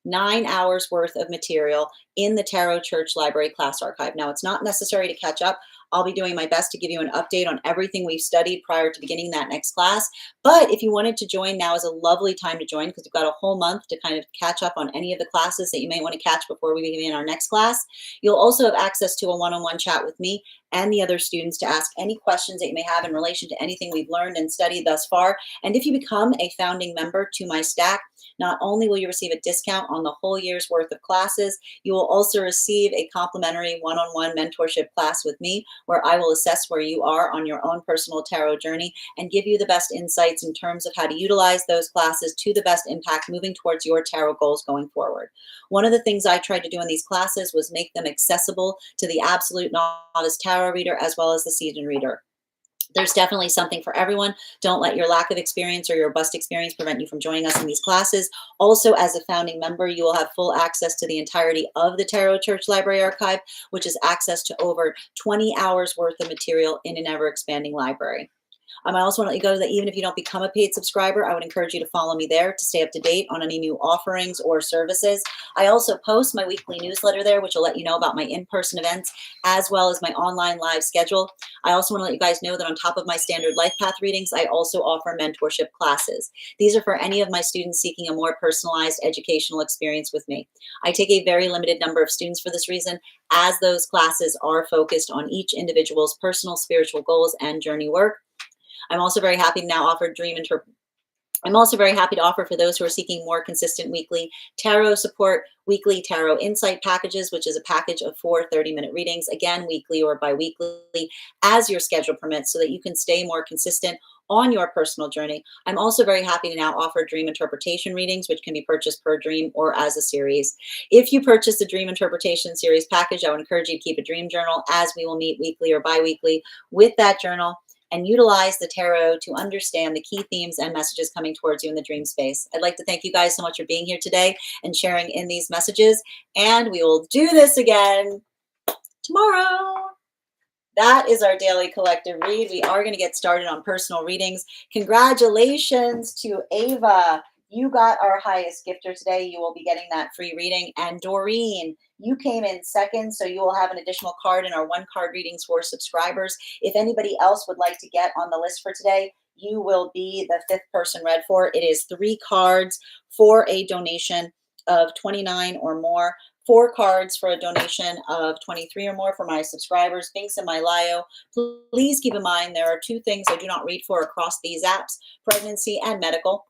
9 hours worth of material in the Tarot Church Library class archive. Now, it's not necessary to catch up. I'll be doing my best to give you an update on everything we've studied prior to beginning that next class. But if you wanted to join, now is a lovely time to join, because we've got a whole month to kind of catch up on any of the classes that you may want to catch before we begin our next class. You'll also have access to a one-on-one chat with me and the other students to ask any questions that you may have in relation to anything we've learned and studied thus far. And if you become a founding member to my Stack, not only will you receive a discount on the whole year's worth of classes, you will also receive a complimentary one-on-one mentorship class with me, where I will assess where you are on your own personal tarot journey and give you the best insights in terms of how to utilize those classes to the best impact moving towards your tarot goals going forward. One of the things I tried to do in these classes was make them accessible to the absolute novice tarot reader as well as the seasoned reader. There's definitely something for everyone. Don't let your lack of experience or your robust experience prevent you from joining us in these classes. Also, as a founding member, you will have full access to the entirety of the Tarot Church Library Archive, which is access to over 20 hours worth of material in an ever-expanding library. I also want to let you know that even if you don't become a paid subscriber, I would encourage you to follow me there to stay up to date on any new offerings or services. I also post my weekly newsletter there, which will let you know about my in-person events as well as my online live schedule. I also want to let you guys know that on top of my standard life path readings, I also offer mentorship classes. These are for any of my students seeking a more personalized educational experience with me. I take a very limited number of students for this reason, as those classes are focused on each individual's personal spiritual goals and journey work. I'm also very happy to now offer I'm also very happy to offer, for those who are seeking more consistent weekly tarot support, weekly tarot insight packages, which is a package of 4 30-minute readings, again, weekly or bi-weekly, as your schedule permits, so that you can stay more consistent on your personal journey. I'm also very happy to now offer dream interpretation readings, which can be purchased per dream or as a series. If you purchase the dream interpretation series package, I would encourage you to keep a dream journal, as we will meet weekly or bi-weekly with that journal and utilize the tarot to understand the key themes and messages coming towards you in the dream space. I'd like to thank you guys so much for being here today and sharing in these messages. And we will do this again tomorrow. That is our daily collective read. We are going to get started on personal readings. Congratulations to Ava. You got our highest gifter today. You will be getting that free reading. And Doreen, you came in second, so you will have an additional card in our one card readings for subscribers. If anybody else would like to get on the list for today, you will be the fifth person read for. It is 3 cards for a donation of $29 or more. 4 cards for a donation of $23 or more for my subscribers. Links in my bio. Please keep in mind there are 2 things I do not read for across these apps: pregnancy and medical.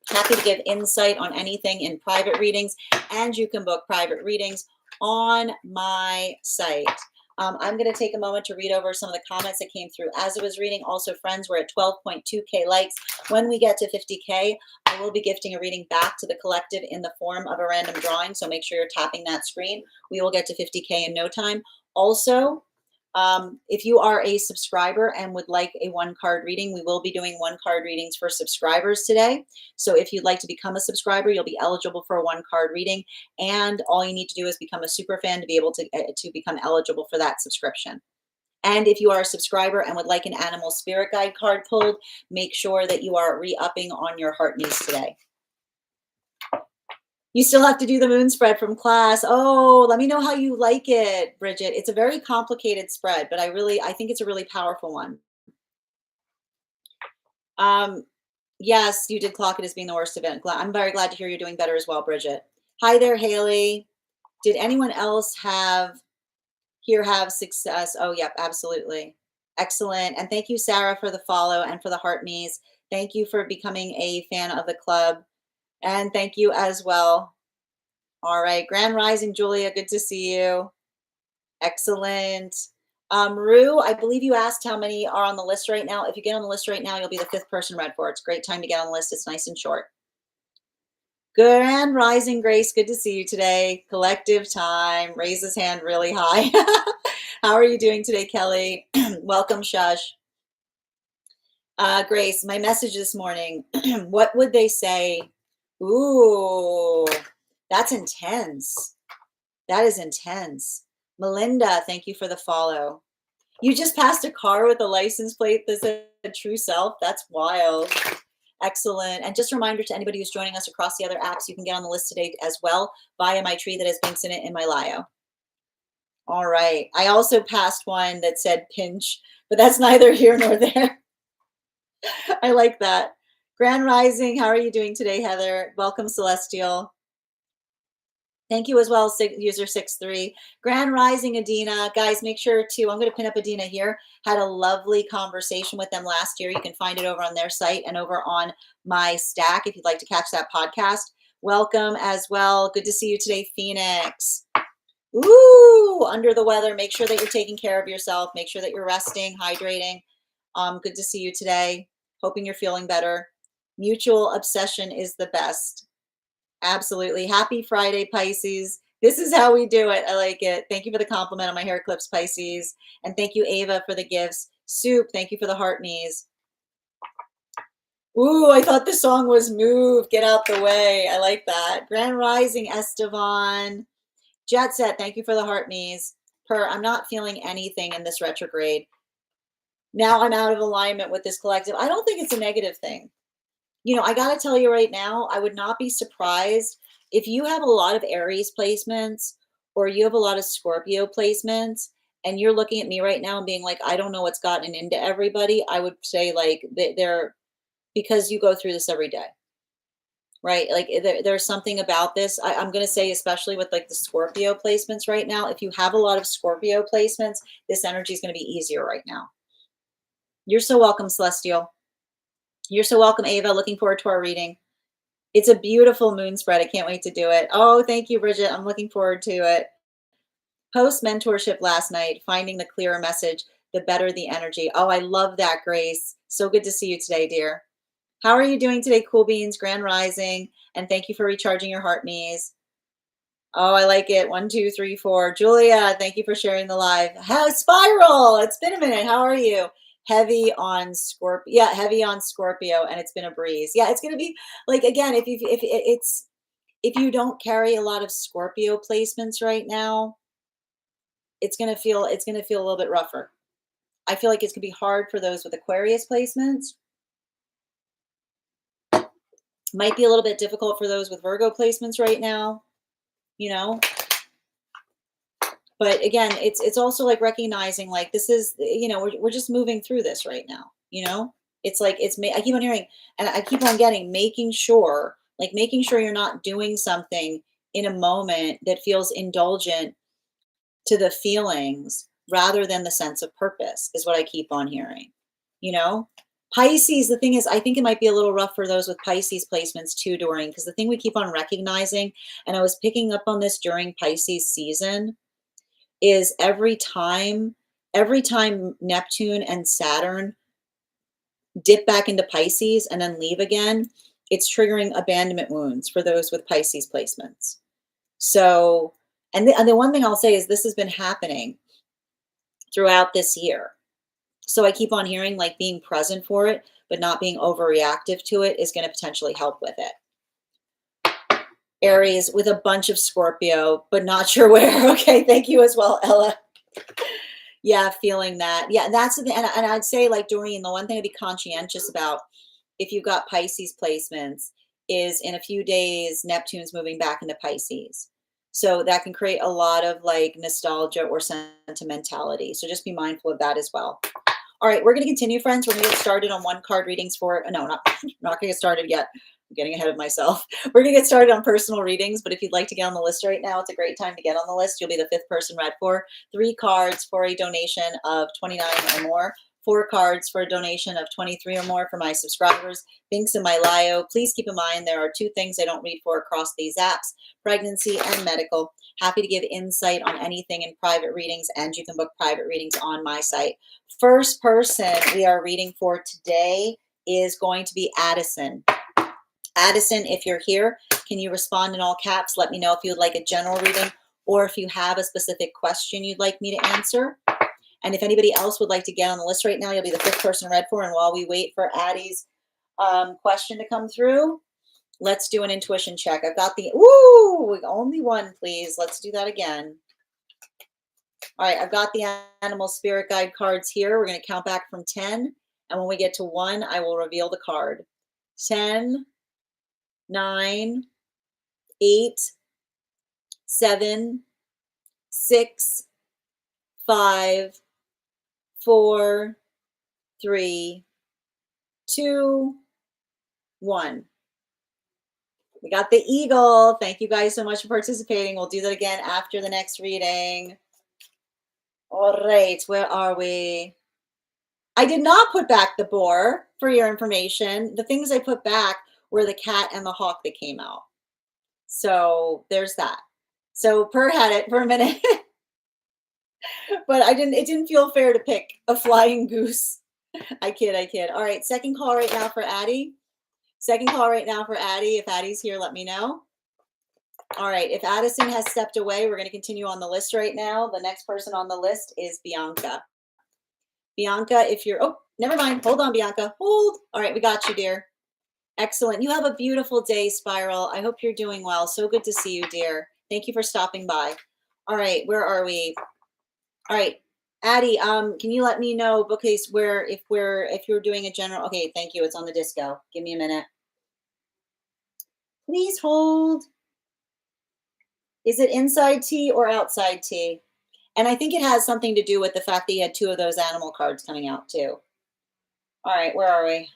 Happy to give insight on anything in private readings, and you can book private readings on my site. I'm going to take a moment to read over some of the comments that came through as I was reading. Also, friends, we're at 12.2K likes. When we get to 50K, I will be gifting a reading back to the collective in the form of a random drawing, so make sure you're tapping that screen. We will get to 50K in no time. Also, if you are a subscriber and would like a one card reading, we will be doing one card readings for subscribers today. So if you'd like to become a subscriber, you'll be eligible for a one card reading. And all you need to do is become a super fan to be able to become eligible for that subscription. And if you are a subscriber and would like an animal spirit guide card pulled, make sure that you are re-upping on your heart needs today. You still have to do the moon spread from class. Oh, let me know how you like it, Bridget. It's a very complicated spread, but I think it's a really powerful one. Yes, you did clock it as being the worst event. I'm very glad to hear you're doing better as well, Bridget. Hi there, Haley. Did anyone else have success? Oh, yep, absolutely. Excellent. And thank you, Sarah, for the follow and for the heart knees. Thank you for becoming a fan of the club. And thank you as well. All right. Grand Rising, Julia. Good to see you. Excellent. Rue, I believe you asked how many are on the list right now. If you get on the list right now, you'll be the 5th person read for. It's a great time to get on the list. It's nice and short. Grand Rising, Grace. Good to see you today. Collective time. Raise his hand really high. How are you doing today, Kelly? Welcome, Shush. Grace, my message this morning. What would they say? Ooh, that's intense. That is intense. Melinda, thank you for the follow. You just passed a car with a license plate that said true self. That's wild. Excellent. And just a reminder to anybody who's joining us across the other apps, you can get on the list today as well via my tree that has links in it in my bio. All right. I also passed one that said pinch, but that's neither here nor there. I like that. Grand Rising, how are you doing today, Heather? Welcome, Celestial. Thank you as well, user 63. Grand Rising, Adina. Guys, make sure to, I'm going to pin up Adina here. Had a lovely conversation with them last year. You can find it over on their site and over on my stack if you'd like to catch that podcast. Welcome as well. Good to see you today, Phoenix. Ooh, under the weather. Make sure that you're taking care of yourself. Make sure that you're resting, hydrating. Good to see you today. Hoping you're feeling better. Mutual obsession is the best. Absolutely. Happy Friday, Pisces. This is how we do it. I like it. Thank you for the compliment on my hair clips, Pisces. And thank you, Ava, for the gifts. Soup, thank you for the heart knees. Ooh, I thought the song was Move. Get out the way. I like that. Grand Rising, Estevan. Jet Set, thank you for the heart knees. I'm not feeling anything in this retrograde. Now I'm out of alignment with this collective. I don't think it's a negative thing. You know, I got to tell you right now, I would not be surprised if you have a lot of Aries placements or you have a lot of Scorpio placements and you're looking at me right now and being like, I don't know what's gotten into everybody. I would say like they're because you go through this every day, right? Like there's something about this. I'm going to say, especially with like the Scorpio placements right now, if you have a lot of Scorpio placements, this energy is going to be easier right now. You're so welcome, Celestial. You're so welcome, Ava. Looking forward to our reading. It's a beautiful moon spread. I can't wait to do it. Oh, thank you, Bridget. I'm looking forward to it. Post mentorship last night, finding the clearer message, the better the energy. Oh, I love that, Grace. So good to see you today, dear. How are you doing today, Cool Beans, Grand Rising? And thank you for recharging your heart knees. Oh, I like it. 1, 2, 3, 4. Julia, thank you for sharing the live. How Spiral? It's been a minute. How are you? Heavy on Scorpio. Yeah, heavy on Scorpio, and it's been a breeze. Yeah, it's gonna be like again, if you don't carry a lot of Scorpio placements right now, it's gonna feel a little bit rougher. I feel like it's gonna be hard for those with Aquarius placements. Might be a little bit difficult for those with Virgo placements right now, you know. But again, it's also like recognizing like this is, we're just moving through this right now, you know. It's like I keep on hearing, and I keep on getting, making sure you're not doing something in a moment that feels indulgent to the feelings rather than the sense of purpose is what I keep on hearing, you know. Pisces, the thing is, I think it might be a little rough for those with Pisces placements too, during, because the thing we keep on recognizing, and I was picking up on this during Pisces season, is every time Neptune and Saturn dip back into Pisces and then leave again, it's triggering abandonment wounds for those with Pisces placements. So, and the one thing I'll say is this has been happening throughout this year. So I keep on hearing like being present for it, but not being overreactive to it is going to potentially help with it. Aries with a bunch of Scorpio, but not sure where. Okay, thank you as well, Ella. Yeah, feeling that. Yeah, that's the thing. And I'd say, like, Doreen, the one thing to be conscientious about if you've got Pisces placements is in a few days, Neptune's moving back into Pisces. So that can create a lot of like nostalgia or sentimentality. So just be mindful of that as well. All right, we're going to continue, friends. We're going to get started on one card readings for, no, not going to get started yet. I'm getting ahead of myself. We're going to get started on personal readings, but if you'd like to get on the list right now, it's a great time to get on the list. You'll be the 5th person read for 3 cards for a donation of 29 or more, 4 cards for a donation of 23 or more for my subscribers. Links in my bio. Please keep in mind there are 2 things I don't read for across these apps: pregnancy and medical. Happy to give insight on anything in private readings, and you can book private readings on my site. First person we are reading for today is going to be Addison. Addison, if you're here, can you respond in all caps? Let me know if you would like a general reading or if you have a specific question you'd like me to answer. And if anybody else would like to get on the list right now, you'll be the 5th person read for. And while we wait for Addie's question to come through, let's do an intuition check. I've got the, only one, please. Let's do that again. All right, I've got the animal spirit guide cards here. We're going to count back from 10. And when we get to 1, I will reveal the card. 10, 9, 8, 7, 6, 5, 4, 3, 2, 1. We got the eagle. Thank you guys so much for participating. We'll do that again after the next reading. All right, where are we? I did not put back the boar, for your information. The things I put back were the cat and the hawk that came out. So there's that. So Per had it for a minute, but it didn't feel fair to pick a flying goose. I kid. All right, second call right now for Addie. Second call right now for Addie. If Addie's here, let me know. All right, if Addison has stepped away, we're going to continue on the list right now. The next person on the list is Bianca. Bianca, if you're, oh, never mind. Hold on, Bianca. Hold. All right, we got you, dear. Excellent. You have a beautiful day, Spiral. I hope you're doing well. So good to see you, dear. Thank you for stopping by. All right, where are we? All right, Addie, can you let me know, bookcase, if you're doing a general, okay, thank you. It's on the disco. Give me a minute. Please hold. Is it inside T or outside T? And I think it has something to do with the fact that you had 2 of those animal cards coming out too. All right, where are we?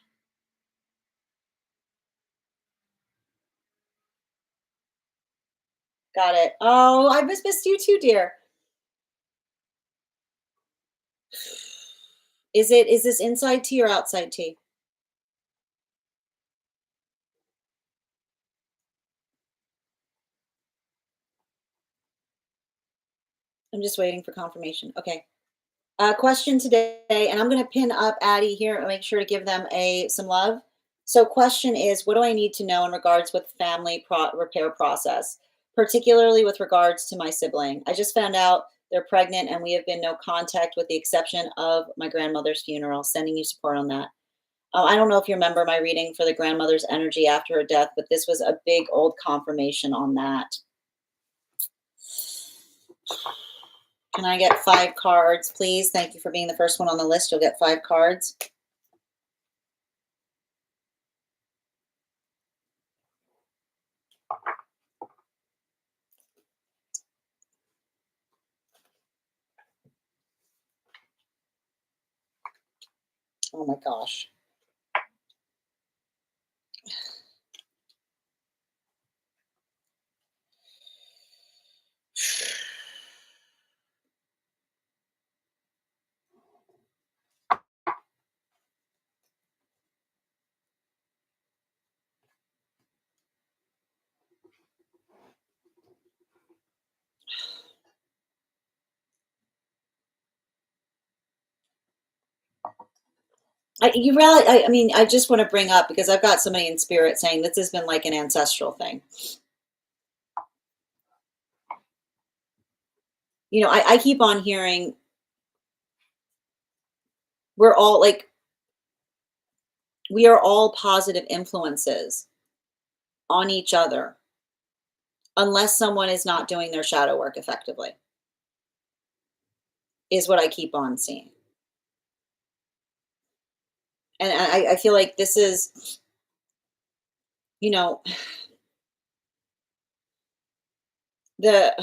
Got it. Oh, I missed you too, dear. Is this inside T or outside T? I'm just waiting for confirmation. Okay. Question today, and I'm going to pin up Addie here and make sure to give them some love. So, question is, what do I need to know in regards with family repair process, particularly with regards to my sibling? I just found out they're pregnant, and we have been no contact with the exception of my grandmother's funeral. Sending you support on that. I don't know if you remember my reading for the grandmother's energy after her death, but this was a big old confirmation on that. Can I get 5 cards, please? Thank you for being the first one on the list. You'll get 5 cards. Oh my gosh. I mean, I just want to bring up because I've got somebody in spirit saying this has been like an ancestral thing. You know, I keep on hearing we're all like, we are all positive influences on each other unless someone is not doing their shadow work effectively, is what I keep on seeing. And I feel like this is, you know, the,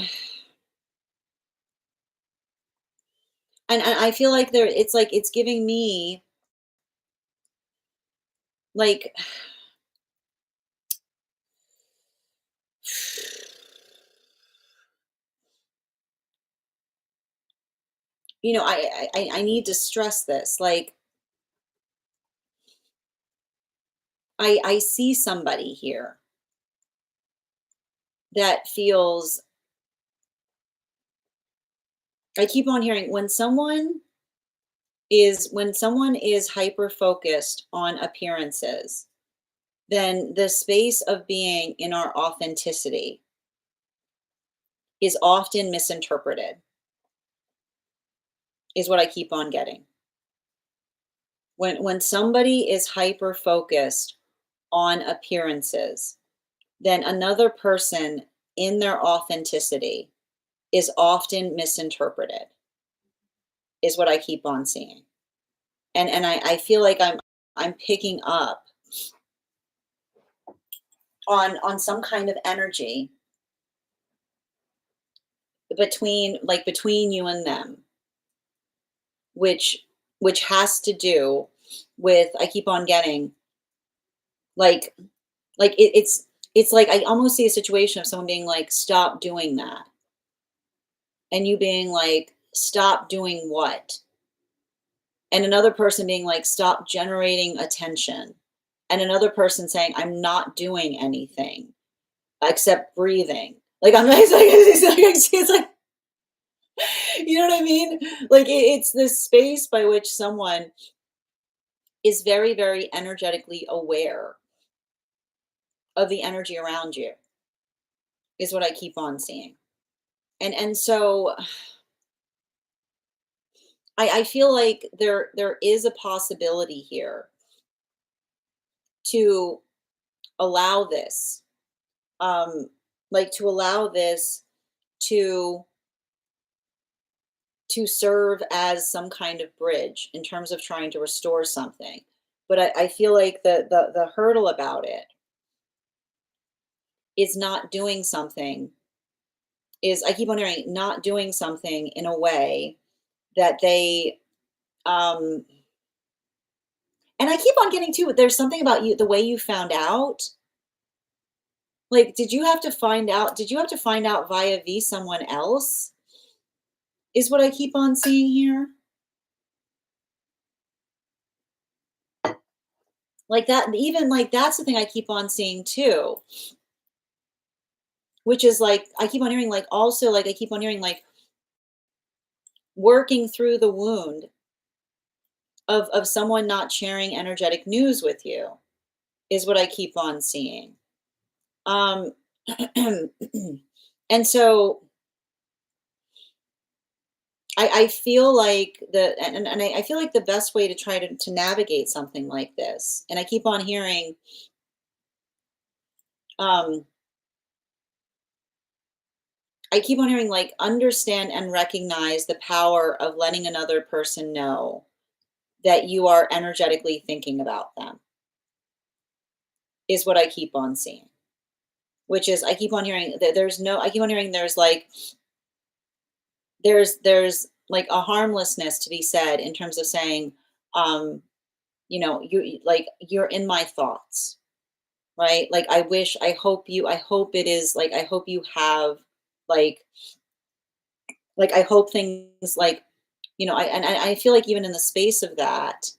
and I feel like it's like, it's giving me like, you know, I need to stress this. Like, I see somebody here that feels, I keep on hearing when someone is hyper focused on appearances, then the space of being in our authenticity is often misinterpreted, is what I keep on getting. When somebody is hyper focused on appearances, then another person in their authenticity is often misinterpreted, is what I keep on seeing. And I feel like I'm picking up on some kind of energy between you and them, which which has to do with, I keep on getting like it's like I almost see a situation of someone being like, stop doing that. And you being like, stop doing what? And another person being like, stop generating attention. And another person saying, I'm not doing anything except breathing. Like I'm it's like you know what I mean? Like it's this space by which someone is very, very energetically aware of the energy around you, is what I keep on seeing. And so I feel like there is a possibility here to allow this, to allow this to serve as some kind of bridge in terms of trying to restore something. But I feel like the hurdle about it is not doing something, is I keep on hearing not doing something in a way that they um and I keep on getting too, there's something about you, the way you found out. Like, did you have to find out via someone else? Is what I keep on seeing here. Like that, even like that's the thing I keep on seeing too, which is like I keep on hearing like also like I keep on hearing like working through the wound of someone not sharing energetic news with you is what I keep on seeing. Um, and so I feel like I feel like the best way to try to navigate something like this, and I keep on hearing, um, like, understand and recognize the power of letting another person know that you are energetically thinking about them is what I keep on seeing. Which is, I keep on hearing that I keep on hearing there's like a harmlessness to be said in terms of saying, um, like, you're in my thoughts, right? Like, I hope it is like, I hope you have, like, I hope things like, I feel like even in the space of that,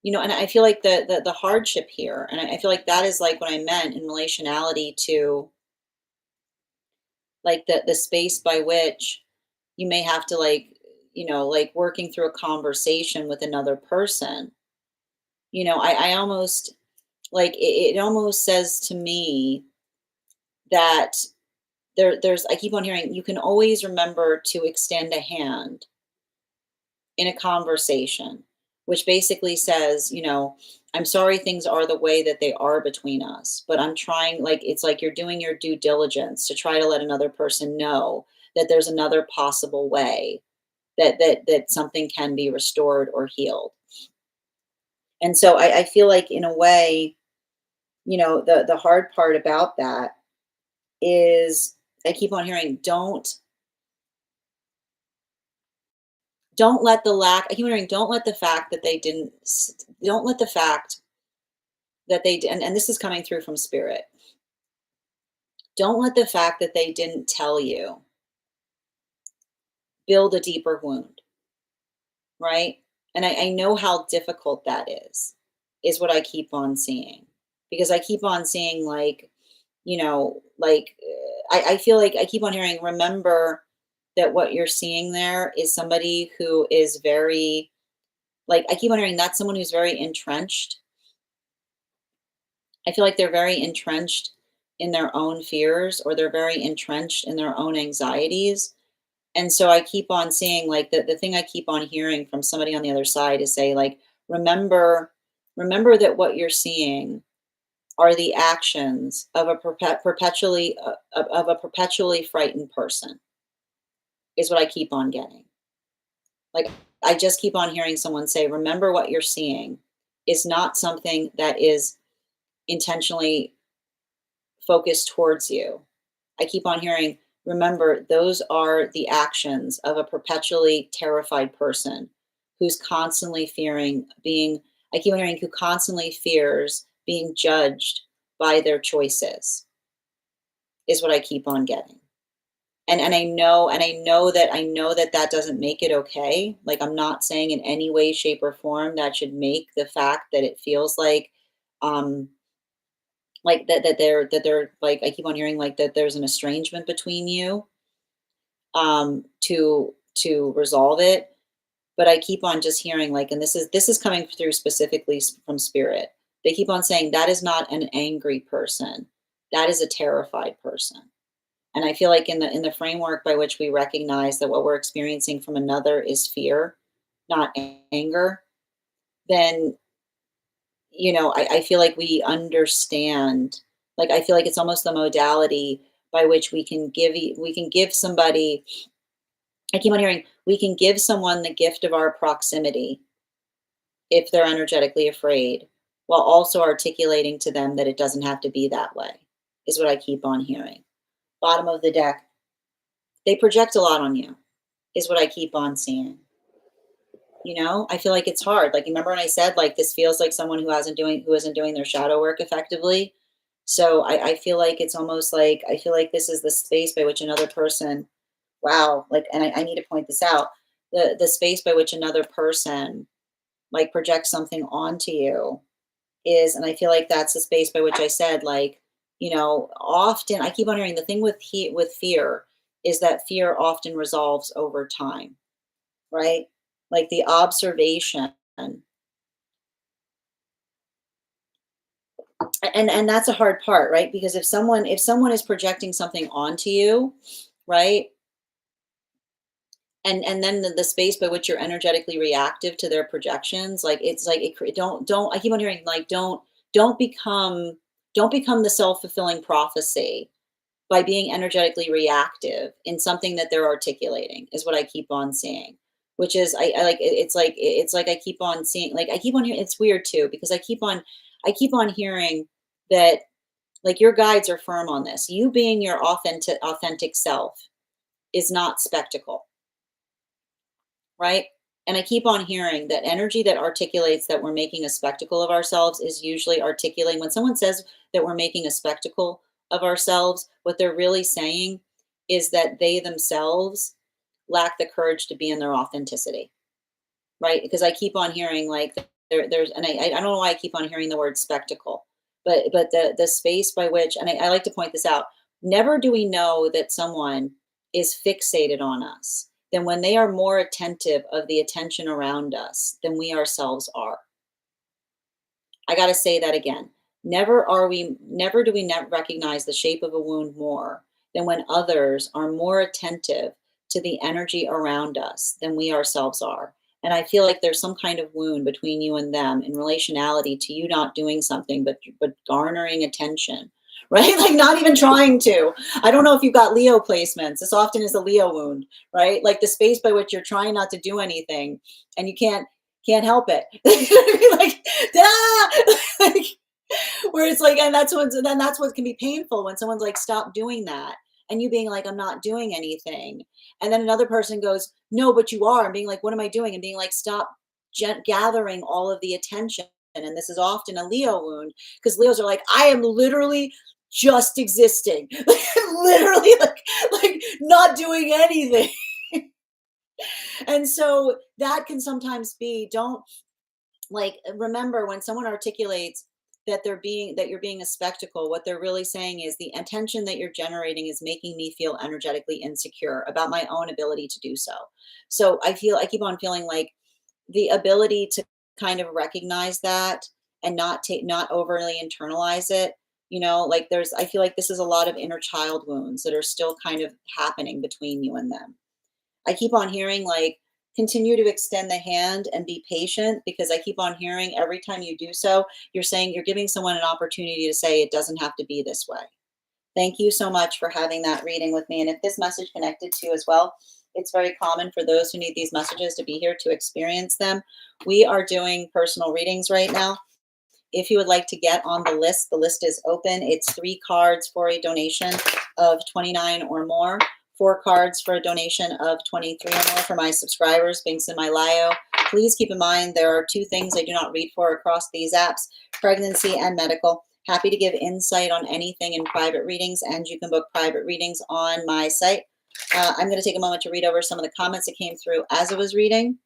and I feel like the hardship here, and I feel like that is like what I meant in relationality to like the space by which you may have to, like, like working through a conversation with another person. I almost like it almost says to me that there's I keep on hearing you can always remember to extend a hand in a conversation, which basically says, I'm sorry things are the way that they are between us, but I'm trying, like, it's like you're doing your due diligence to try to let another person know that there's another possible way that something can be restored or healed. And so I feel like in a way, the hard part about that is I keep on hearing, don't let the lack I keep hearing, don't let the fact that they didn't don't let the fact that and this is coming through from spirit. Don't let the fact that they didn't tell you build a deeper wound, right? And I know how difficult that is what I keep on seeing. Because I keep on seeing, like, I feel like I keep on hearing, remember that what you're seeing there is somebody who is very, like, I keep on hearing that's someone who's very entrenched. I feel like they're very entrenched in their own fears, or they're very entrenched in their own anxieties. And so I keep on seeing, like, the thing I keep on hearing from somebody on the other side is say, like, remember that what you're seeing are the actions of a perpetually frightened person, is what I keep on getting. Like, I just keep on hearing someone say, remember what you're seeing is not something that is intentionally focused towards you. I keep on hearing, remember, those are the actions of a perpetually terrified person who's constantly fearing being, I keep on hearing, who constantly fears being judged by their choices, is what I keep on getting. And I know that that doesn't make it okay. Like, I'm not saying in any way, shape, or form that should make the fact that it feels um like that they're like, I keep on hearing, like, that there's an estrangement between you, to resolve it. But I keep on just hearing, like, and this is coming through specifically from spirit. They keep on saying that is not an angry person. That is a terrified person. And I feel like in the framework by which we recognize that what we're experiencing from another is fear, not anger, then, I feel like we understand. Like, I feel like it's almost the modality by which we can give somebody. I keep on hearing, we can give someone the gift of our proximity if they're energetically afraid, while also articulating to them that it doesn't have to be that way, is what I keep on hearing. Bottom of the deck, they project a lot on you, is what I keep on seeing. I feel like it's hard. Like, remember when I said, like, this feels like someone who isn't doing their shadow work effectively. So I feel like it's almost like, I feel like this is the space by which another person, wow, like, and I need to point this out, the space by which another person, like, projects something onto you is, and I feel like that's the space by which I said, like, often I keep on hearing the thing with with fear is that fear often resolves over time. right? Like the observation. And that's a hard part, right? Because if someone is projecting something onto you, right? And then the space by which you're energetically reactive to their projections, like it's like don't I keep on hearing like don't become don't become the self-fulfilling prophecy by being energetically reactive in something that they're articulating is what I keep on seeing. Which is I like it's like I keep on seeing, like I keep on hearing, it's weird too because I keep on hearing that like your guides are firm on this. You being your authentic self is not spectacle, right? And I keep on hearing that energy that articulates that we're making a spectacle of ourselves is usually articulating when someone says that we're making a spectacle of ourselves, what they're really saying is that they themselves lack the courage to be in their authenticity, right? Because I keep on hearing like there's, and I don't know why I keep on hearing the word spectacle, but the space by which, and I like to point this out, never do we know that someone is fixated on us than when they are more attentive of the attention around us than we ourselves are. I got to say that again. Never do we recognize the shape of a wound more than when others are more attentive to the energy around us than we ourselves are. And I feel like there's some kind of wound between you and them in relationality to you not doing something, but garnering attention, right? Like not even trying to. I don't know if you've got Leo placements. This often is a Leo wound, right? Like the space by which you're trying not to do anything and you can't help it. Like, like, where it's like, and that's what can be painful when someone's like, stop doing that. And you being like, I'm not doing anything. And then another person goes, no, but you are. And being like, what am I doing? And being like, stop gathering all of the attention. And this is often a Leo wound because Leos are like, I am literally just existing, literally like not doing anything. And so that can sometimes be, don't like remember when someone articulates that you're being a spectacle, what they're really saying is the attention that you're generating is making me feel energetically insecure about my own ability to do so. So I keep on feeling like the ability to kind of recognize that and not overly internalize it, like I feel like this is a lot of inner child wounds that are still kind of happening between you and them. I keep on hearing like continue to extend the hand and be patient because I keep on hearing every time you do so, you're saying you're giving someone an opportunity to say it doesn't have to be this way. Thank you so much for having that reading with me. And if this message connected to you as well, it's very common for those who need these messages to be here to experience them. We are doing personal readings right now. If you would like to get on the list is open. It's 3 cards for a donation of 29 or more. 4 cards for a donation of 23 or more for my subscribers. Links in my bio. Please keep in mind there are 2 things I do not read for across these apps: pregnancy and medical. Happy to give insight on anything in private readings, and you can book private readings on my site. I'm going to take a moment to read over some of the comments that came through as I was reading.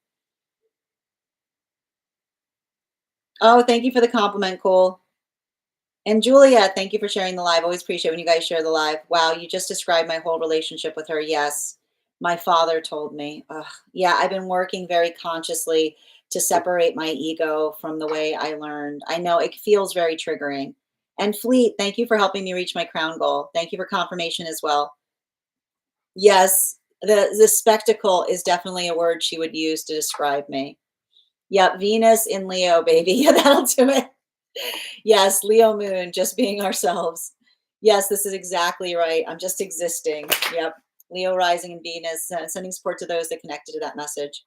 Oh, thank you for the compliment, Cole. And Julia, thank you for sharing the live. Always appreciate when you guys share the live. Wow, you just described my whole relationship with her. Yes, my father told me. Ugh. Yeah, I've been working very consciously to separate my ego from the way I learned. I know it feels very triggering. And Fleet, thank you for helping me reach my crown goal. Thank you for confirmation as well. Yes, the spectacle is definitely a word she would use to describe me. Yep, Venus in Leo, baby. Yeah, that'll do it. Yes, Leo moon, just being ourselves. Yes, this is exactly right. I'm just existing. Yep. Leo rising in Venus, sending support to those that connected to that message.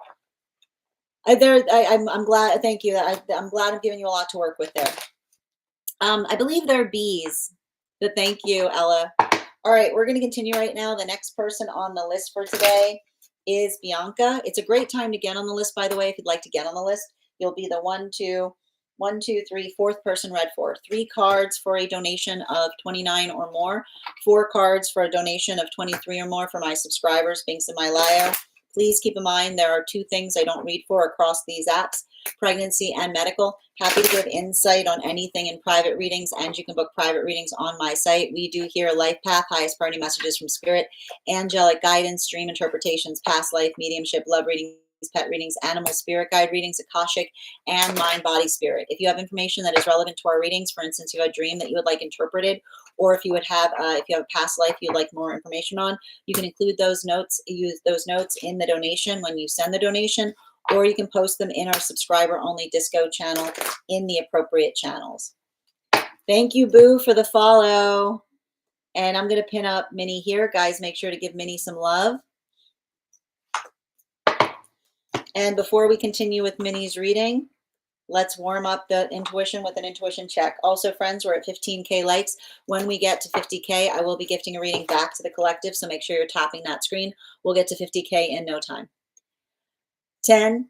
I'm glad. Thank you. I'm glad I'm giving you a lot to work with there. I believe they're bees. But thank you, Ella. All right, we're going to continue right now. The next person on the list for today is Bianca. It's a great time to get on the list, by the way. If you'd like to get on the list, you'll be the 4th person read for. 3 cards for a donation of 29 or more. 4 cards for a donation of 23 or more for my subscribers. Links in my bio. Please keep in mind there are 2 things I don't read for across these apps: pregnancy and medical. Happy to give insight on anything in private readings, and you can book private readings on my site. We do here life path, highest priority messages from spirit, angelic guidance, dream interpretations, past life, mediumship, love reading, pet readings, animal spirit guide readings, Akashic, and mind, body, spirit. If you have information that is relevant to our readings, for instance, you have a dream that you would like interpreted, or if you would have, if you have a past life you'd like more information on, you can include those notes, use those notes in the donation when you send the donation, or you can post them in our subscriber only disco channel in the appropriate channels. Thank you, Boo, for the follow. And I'm going to pin up Minnie here. Guys, make sure to give Minnie some love. And before we continue with Minnie's reading, let's warm up the intuition with an intuition check. Also, friends, we're at 15K likes. When we get to 50K, I will be gifting a reading back to the collective, so make sure you're tapping that screen. We'll get to 50K in no time. 10.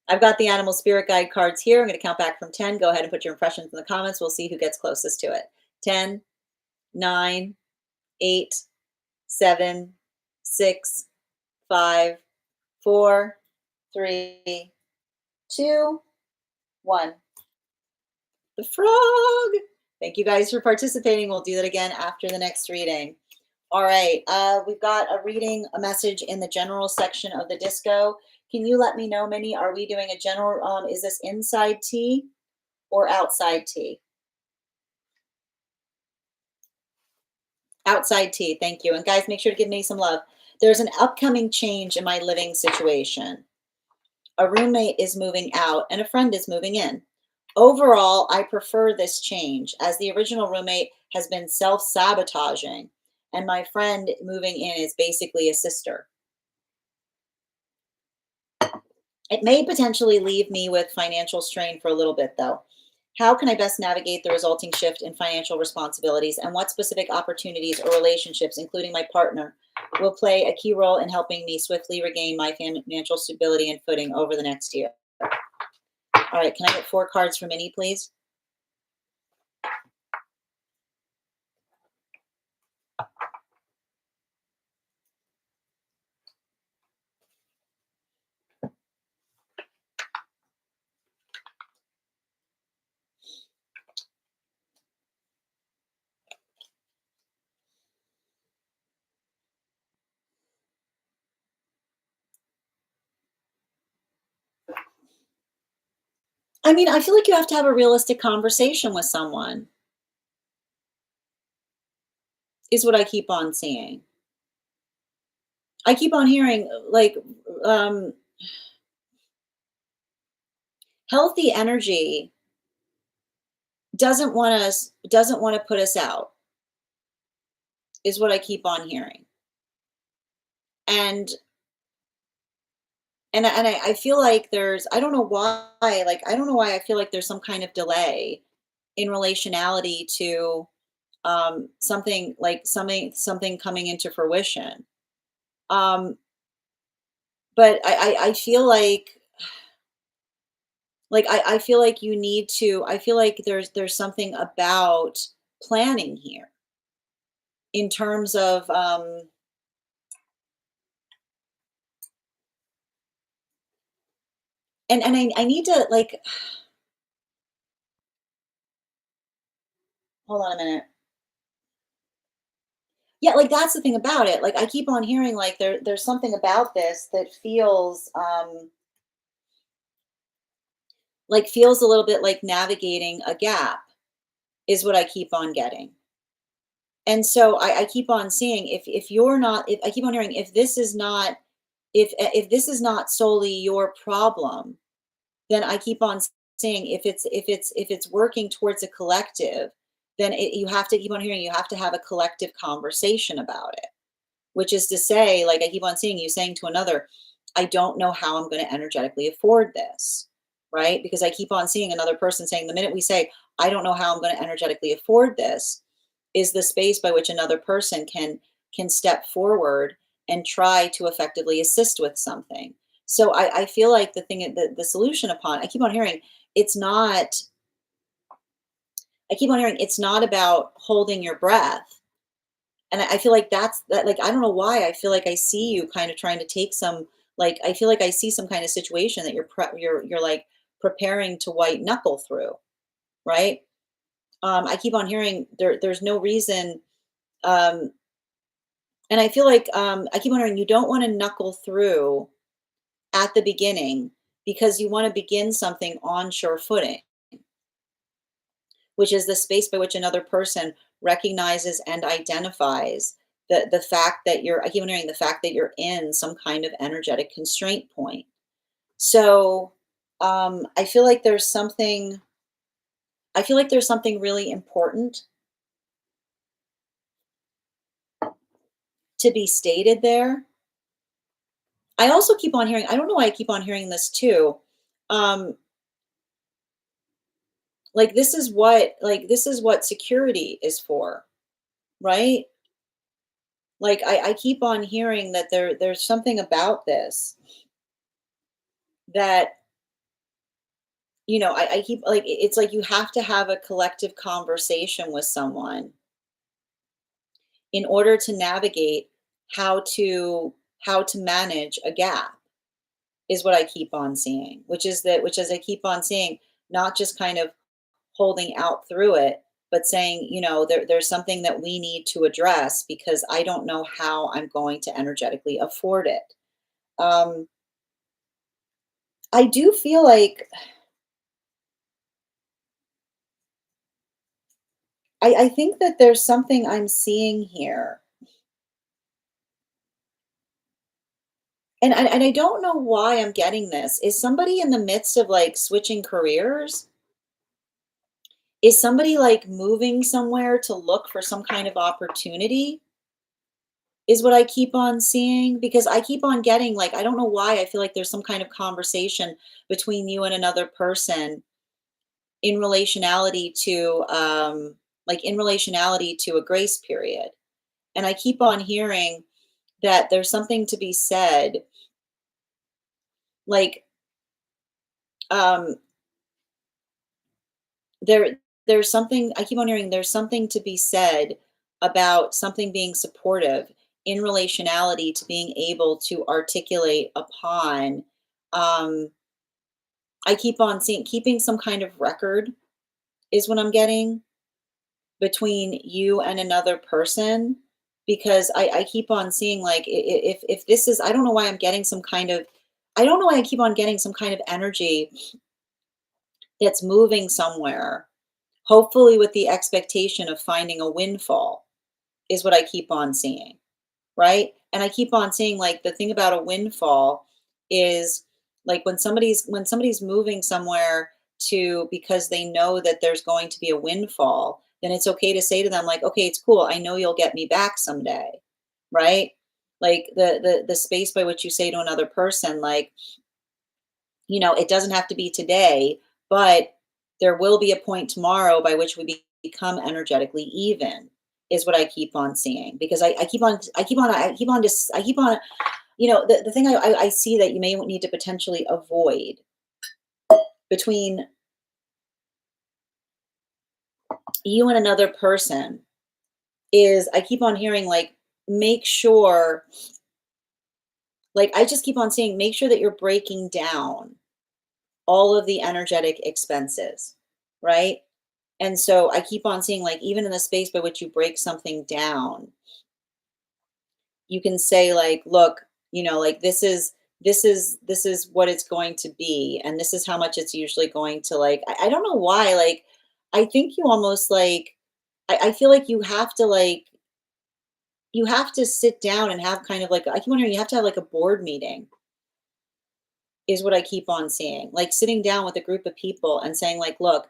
I've got the animal spirit guide cards here. I'm going to count back from 10. Go ahead and put your impressions in the comments. We'll see who gets closest to it. 10, 9, 8, 7, 6, 5, 4, 3, 2, 1. The frog. Thank you guys for participating. We'll do that again after the next reading. All right. We've got a reading, a message in the general section of the disco. Can you let me know, Minnie, are we doing a general, is this inside tea or outside tea? Outside tea. Thank you. And guys, make sure to give me some love. There's an upcoming change in my living situation. A roommate is moving out and a friend is moving in. Overall, I prefer this change as the original roommate has been self-sabotaging and my friend moving in is basically a sister. It may potentially leave me with financial strain for a little bit though. How can I best navigate the resulting shift in financial responsibilities, and what specific opportunities or relationships, including my partner, will play a key role in helping me swiftly regain my financial stability and footing over the next year? All right, can I get 4 cards for Minnie, please? I mean, I feel like you have to have a realistic conversation with someone, is what I keep on seeing. I keep on hearing like healthy energy doesn't want to put us out, is what I keep on hearing. And I feel like there's, I don't know why, I feel like there's some kind of delay in relationality to something like something coming into fruition. But I feel like I feel like you need to, I feel like there's something about planning here in terms of and I need to like hold on a minute. Yeah, like that's the thing about it. Like I keep on hearing like there's something about this that feels feels a little bit like navigating a gap is what I keep on getting. And so I keep on seeing if you're not, if I keep on hearing if this is not, if this is not solely your problem, then I keep on saying if it's working towards a collective, then you have to keep on hearing you have to have a collective conversation about it. Which is to say, like I keep on seeing you saying to another, I don't know how I'm going to energetically afford this, right? Because I keep on seeing another person saying the minute we say, I don't know how I'm going to energetically afford this, is the space by which another person can step forward and try to effectively assist with something. So I feel like the solution upon, I keep on hearing, it's not, I keep on hearing it's not about holding your breath. And I feel like that's that, like, I don't know why I feel like I see you kind of trying to take some, like, I feel like I see some kind of situation that you're like preparing to white knuckle through, right? I keep on hearing there's no reason, um, and I feel like I keep on hearing you don't want to knuckle through at the beginning because you want to begin something on sure footing, which is the space by which another person recognizes and identifies the fact that I keep hearing the fact that you're in some kind of energetic constraint point. So I feel like there's something really important to be stated there. I also keep on hearing, I don't know why I keep on hearing this too. Um, this is what security is for, right? Like I keep on hearing that there's something about this that, I keep like it's like you have to have a collective conversation with someone in order to navigate how to manage a gap is what I keep on seeing, which is I keep on seeing, not just kind of holding out through it, but saying, there's something that we need to address because I don't know how I'm going to energetically afford it. Um, I do feel like I think that there's something I'm seeing here. And I don't know why I'm getting this. Is somebody in the midst of like switching careers? Is somebody like moving somewhere to look for some kind of opportunity? Is what I keep on seeing, because I keep on getting like, I don't know why I feel like there's some kind of conversation between you and another person in relationality to in relationality to a grace period. And I keep on hearing that there's something to be said, like um there there's something I keep on hearing, there's something to be said about something being supportive in relationality to being able to articulate upon um I keep on seeing keeping some kind of record is what I'm getting between you and another person, because I keep on seeing like if this is, I don't know why I'm getting some kind of, I don't know why I keep on getting some kind of energy that's moving somewhere, hopefully with the expectation of finding a windfall is what I keep on seeing, right? And I keep on seeing like the thing about a windfall is like when somebody's moving somewhere to because they know that there's going to be a windfall, then it's okay to say to them like, okay, it's cool. I know you'll get me back someday, right? Like the space by which you say to another person like, it doesn't have to be today, but there will be a point tomorrow by which we become energetically even is what I keep on seeing, because I keep on, the thing I see that you may need to potentially avoid between you and another person is I keep on hearing like, make sure, like, I just keep on saying, make sure that you're breaking down all of the energetic expenses, right? And so I keep on seeing, like, even in the space by which you break something down, you can say, like, look, like this is what it's going to be, and this is how much it's usually going to like. I don't know why, like, I think you almost like I feel like you have to sit down and have kind of like I keep wondering you have to have like a board meeting is what I keep on seeing. Like sitting down with a group of people and saying, like, look,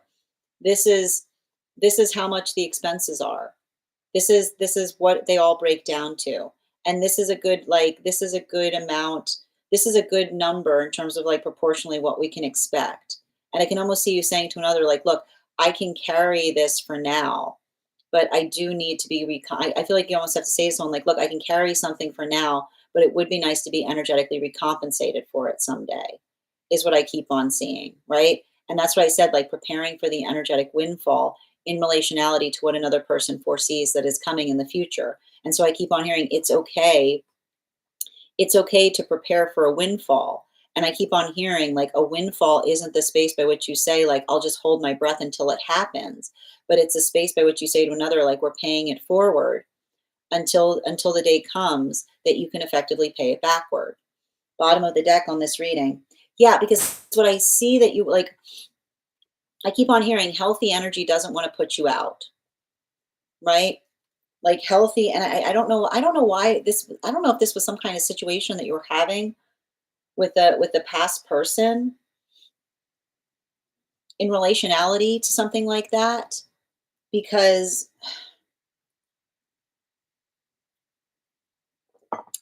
this is this is how much the expenses are. This is what they all break down to. And this is a good amount. This is a good number in terms of like proportionally what we can expect. And I can almost see you saying to another, like, look, I can carry this for now, but I do need to be I feel like you almost have to say to someone like, look, I can carry something for now, but it would be nice to be energetically recompensated for it someday, is what I keep on seeing, right? And that's what I said, like preparing for the energetic windfall in relationality to what another person foresees that is coming in the future. And so I keep on hearing it's okay to prepare for a windfall. And I keep on hearing like a windfall isn't the space by which you say, like, I'll just hold my breath until it happens. But it's a space by which you say to another, like, we're paying it forward until the day comes that you can effectively pay it backward. Bottom of the deck on this reading. Yeah, because what I see that you like, I keep on hearing healthy energy doesn't want to put you out, right? Like healthy, and I don't know why this, I don't know if this was some kind of situation that you were having with the past person in relationality to something like that, because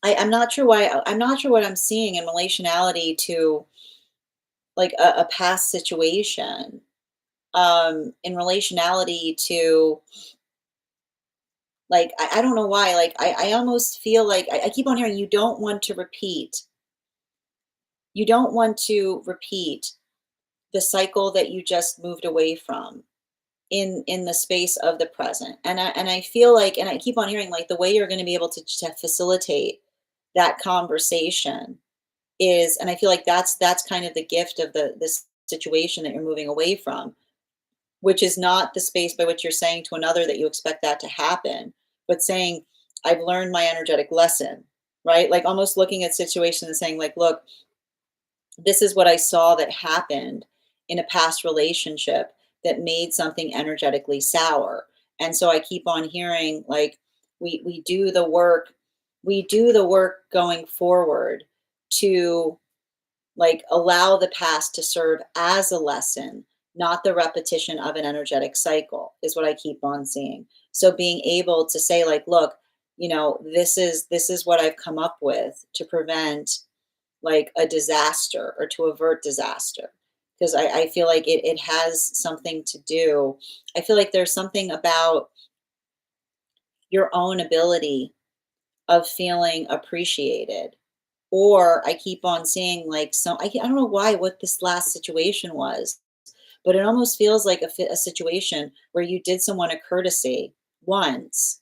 I'm not sure why, I'm not sure what I'm seeing in relationality to like a past situation, in relationality to like, I don't know why, like I almost feel like I keep on hearing you don't want to repeat, you don't want to repeat the cycle that you just moved away from in the space of the present. And I feel like, and I keep on hearing like the way you're going to be able to facilitate that conversation is, and I feel like that's kind of the gift of the this situation that you're moving away from, which is not the space by which you're saying to another that you expect that to happen, but saying, I've learned my energetic lesson, right? Like almost looking at situations and saying, like, look, this is what I saw that happened in a past relationship that made something energetically sour. And so I keep on hearing like we do the work, we do the work going forward to like allow the past to serve as a lesson, not the repetition of an energetic cycle, is what I keep on seeing. So being able to say like, look, you know, this is what I've come up with to prevent like a disaster or to avert disaster. Because I feel like it has something to do. I feel like there's something about your own ability of feeling appreciated. Or I keep on seeing like some, I don't know why, what this last situation was, but it almost feels like a situation where you did someone a courtesy once,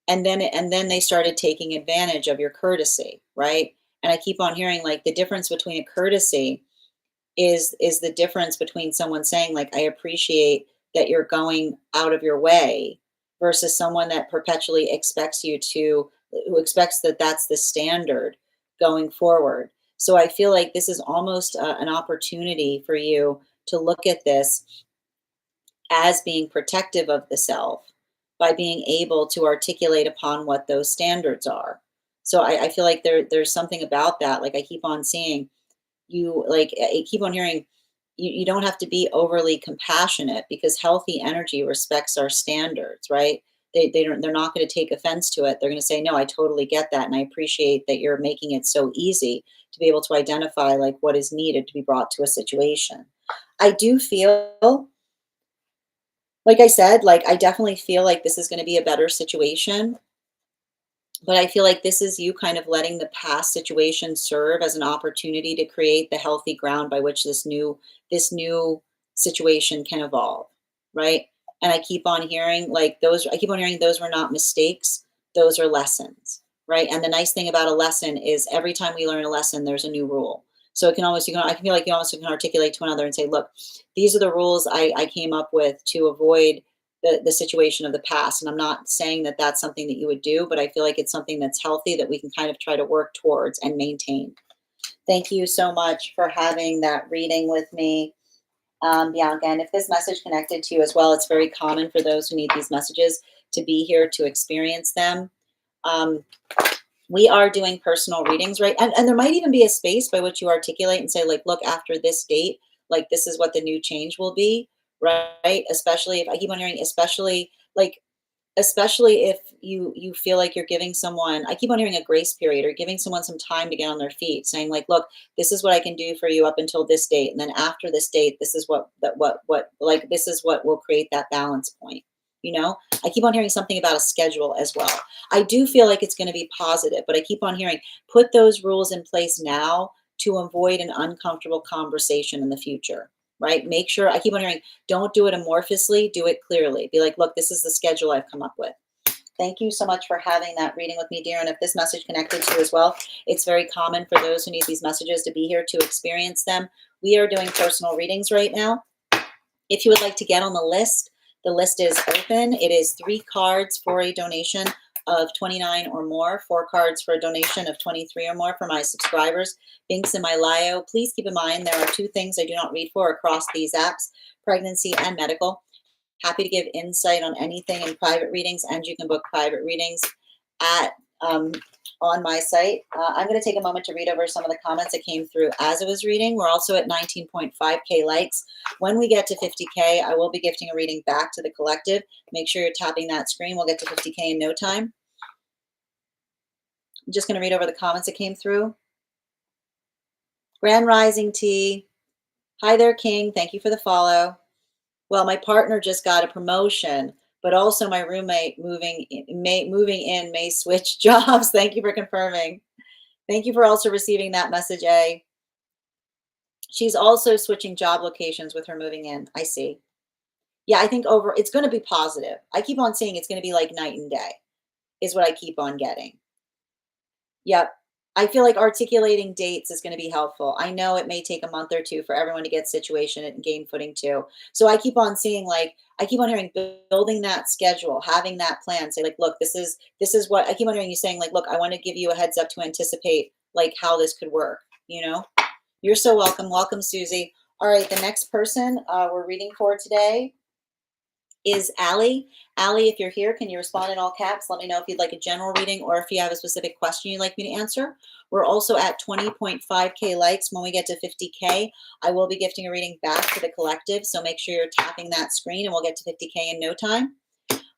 and then they started taking advantage of your courtesy, right? And I keep on hearing like the difference between a courtesy is the difference between someone saying like, I appreciate that you're going out of your way, versus someone that perpetually expects you to, who expects that that's the standard going forward. So I feel like this is almost an opportunity for you to look at this as being protective of the self by being able to articulate upon what those standards are. So I feel like there's something about that. Like I keep on seeing you, like I keep on hearing you don't have to be overly compassionate, because healthy energy respects our standards, right? They're not going to take offense to it. They're going to say, no, I totally get that, and I appreciate that you're making it so easy to be able to identify like what is needed to be brought to a situation. I do feel, like I said, like I definitely feel like this is going to be a better situation, but I feel like this is you kind of letting the past situation serve as an opportunity to create the healthy ground by which this new situation can evolve, right? And I keep on hearing like those, I keep on hearing those were not mistakes, those are lessons, right? And the nice thing about a lesson is every time we learn a lesson, there's a new rule. So it can almost, you can, I can feel like you almost can articulate to another and say, look, these are the rules I came up with to avoid the situation of the past. And I'm not saying that that's something that you would do, but I feel like it's something that's healthy that we can kind of try to work towards and maintain. Thank you so much for having that reading with me, Bianca. And if this message connected to you as well, it's very common for those who need these messages to be here to experience them. Um, we are doing personal readings, right? And there might even be a space by which you articulate and say, like, look, after this date, like this is what the new change will be, right? Especially if I keep on hearing, especially like, especially if you feel like you're giving someone, I keep on hearing a grace period, or giving someone some time to get on their feet, saying like, look, this is what I can do for you up until this date, and then after this date, this is what like this is what will create that balance point. You know, I keep on hearing something about a schedule as well. I do feel like it's going to be positive, but I keep on hearing put those rules in place now to avoid an uncomfortable conversation in the future, right? Make sure, I keep on hearing, don't do it amorphously, do it clearly. Be like, look, this is the schedule I've come up with. Thank you so much for having that reading with me, dear. And if this message connected to you as well, it's very common for those who need these messages to be here to experience them. We are doing personal readings right now. If you would like to get on the list is open. It is 3 cards for a donation of 29 or more, 4 cards for a donation of 23 or more for my subscribers. Binks in my Lio. Please keep in mind there are 2 things I do not read for across these apps, pregnancy and medical. Happy to give insight on anything in private readings, and you can book private readings at on my site. I'm going to take a moment to read over some of the comments that came through as I was reading. We're also at 19.5K likes. When we get to 50K, I will be gifting a reading back to the collective. Make sure you're tapping that screen. We'll get to 50K in no time. I'm just going to read over the comments that came through. Grand Rising T. Hi there, King. Thank you for the follow. Well, my partner just got a promotion, but also my roommate moving in may switch jobs. Thank you for confirming. Thank you for also receiving that message, A. She's also switching job locations with her moving in. I see. Yeah, I think it's going to be positive. I keep on saying it's going to be like night and day is what I keep on getting. Yep. I feel like articulating dates is going to be helpful. I know it may take a month or 2 for everyone to get situation and gain footing too. So I keep on seeing, like, I keep on hearing building that schedule, having that plan, say like, look, this is what I keep on hearing you saying, like, look, I want to give you a heads up to anticipate like how this could work. You're so welcome. Welcome, Susie. All right. The next person we're reading for today is Allie. Allie, if you're here, can you respond in all caps? Let me know if you'd like a general reading or if you have a specific question you'd like me to answer. We're also at 20.5K likes. When we get to 50K, I will be gifting a reading back to the collective. So make sure you're tapping that screen and we'll get to 50K in no time.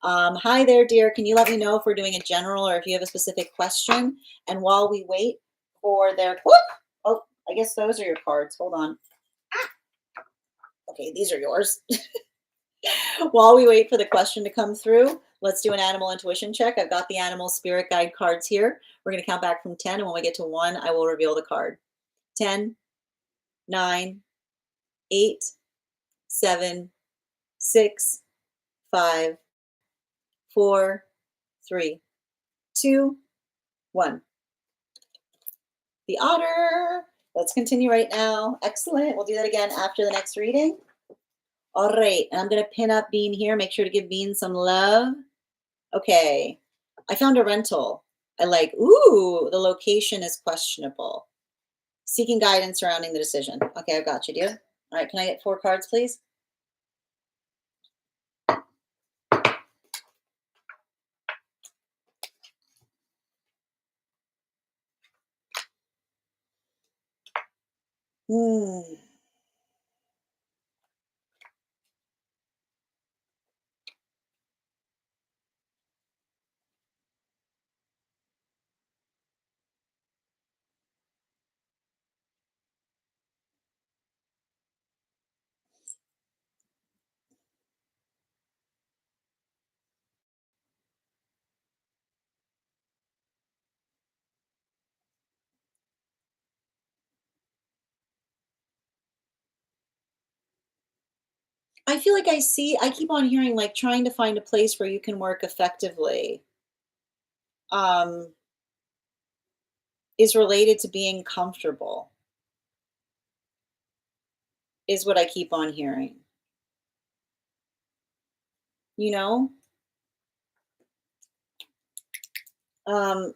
Hi there, dear. Can you let me know if we're doing a general or if you have a specific question? And while we wait for their, oh, I guess those are your cards. Hold on. Okay, these are yours. While we wait for the question to come through, let's do an animal intuition check. I've got the animal spirit guide cards here. We're going to count back from 10, and when we get to 1, I will reveal the card. 10, 9, 8, 7, 6, 5, 4, 3, 2, 1. The otter. Let's continue right now. Excellent. We'll do that again after the next reading. All right, and I'm going to pin up Bean here. Make sure to give Bean some love. Okay, I found a rental. I like, ooh, the location is questionable. Seeking guidance surrounding the decision. Okay, I've got you, dear. All right, can I get 4 cards, please? I feel like I keep on hearing like trying to find a place where you can work effectively is related to being comfortable, is what I keep on hearing. You know? Um,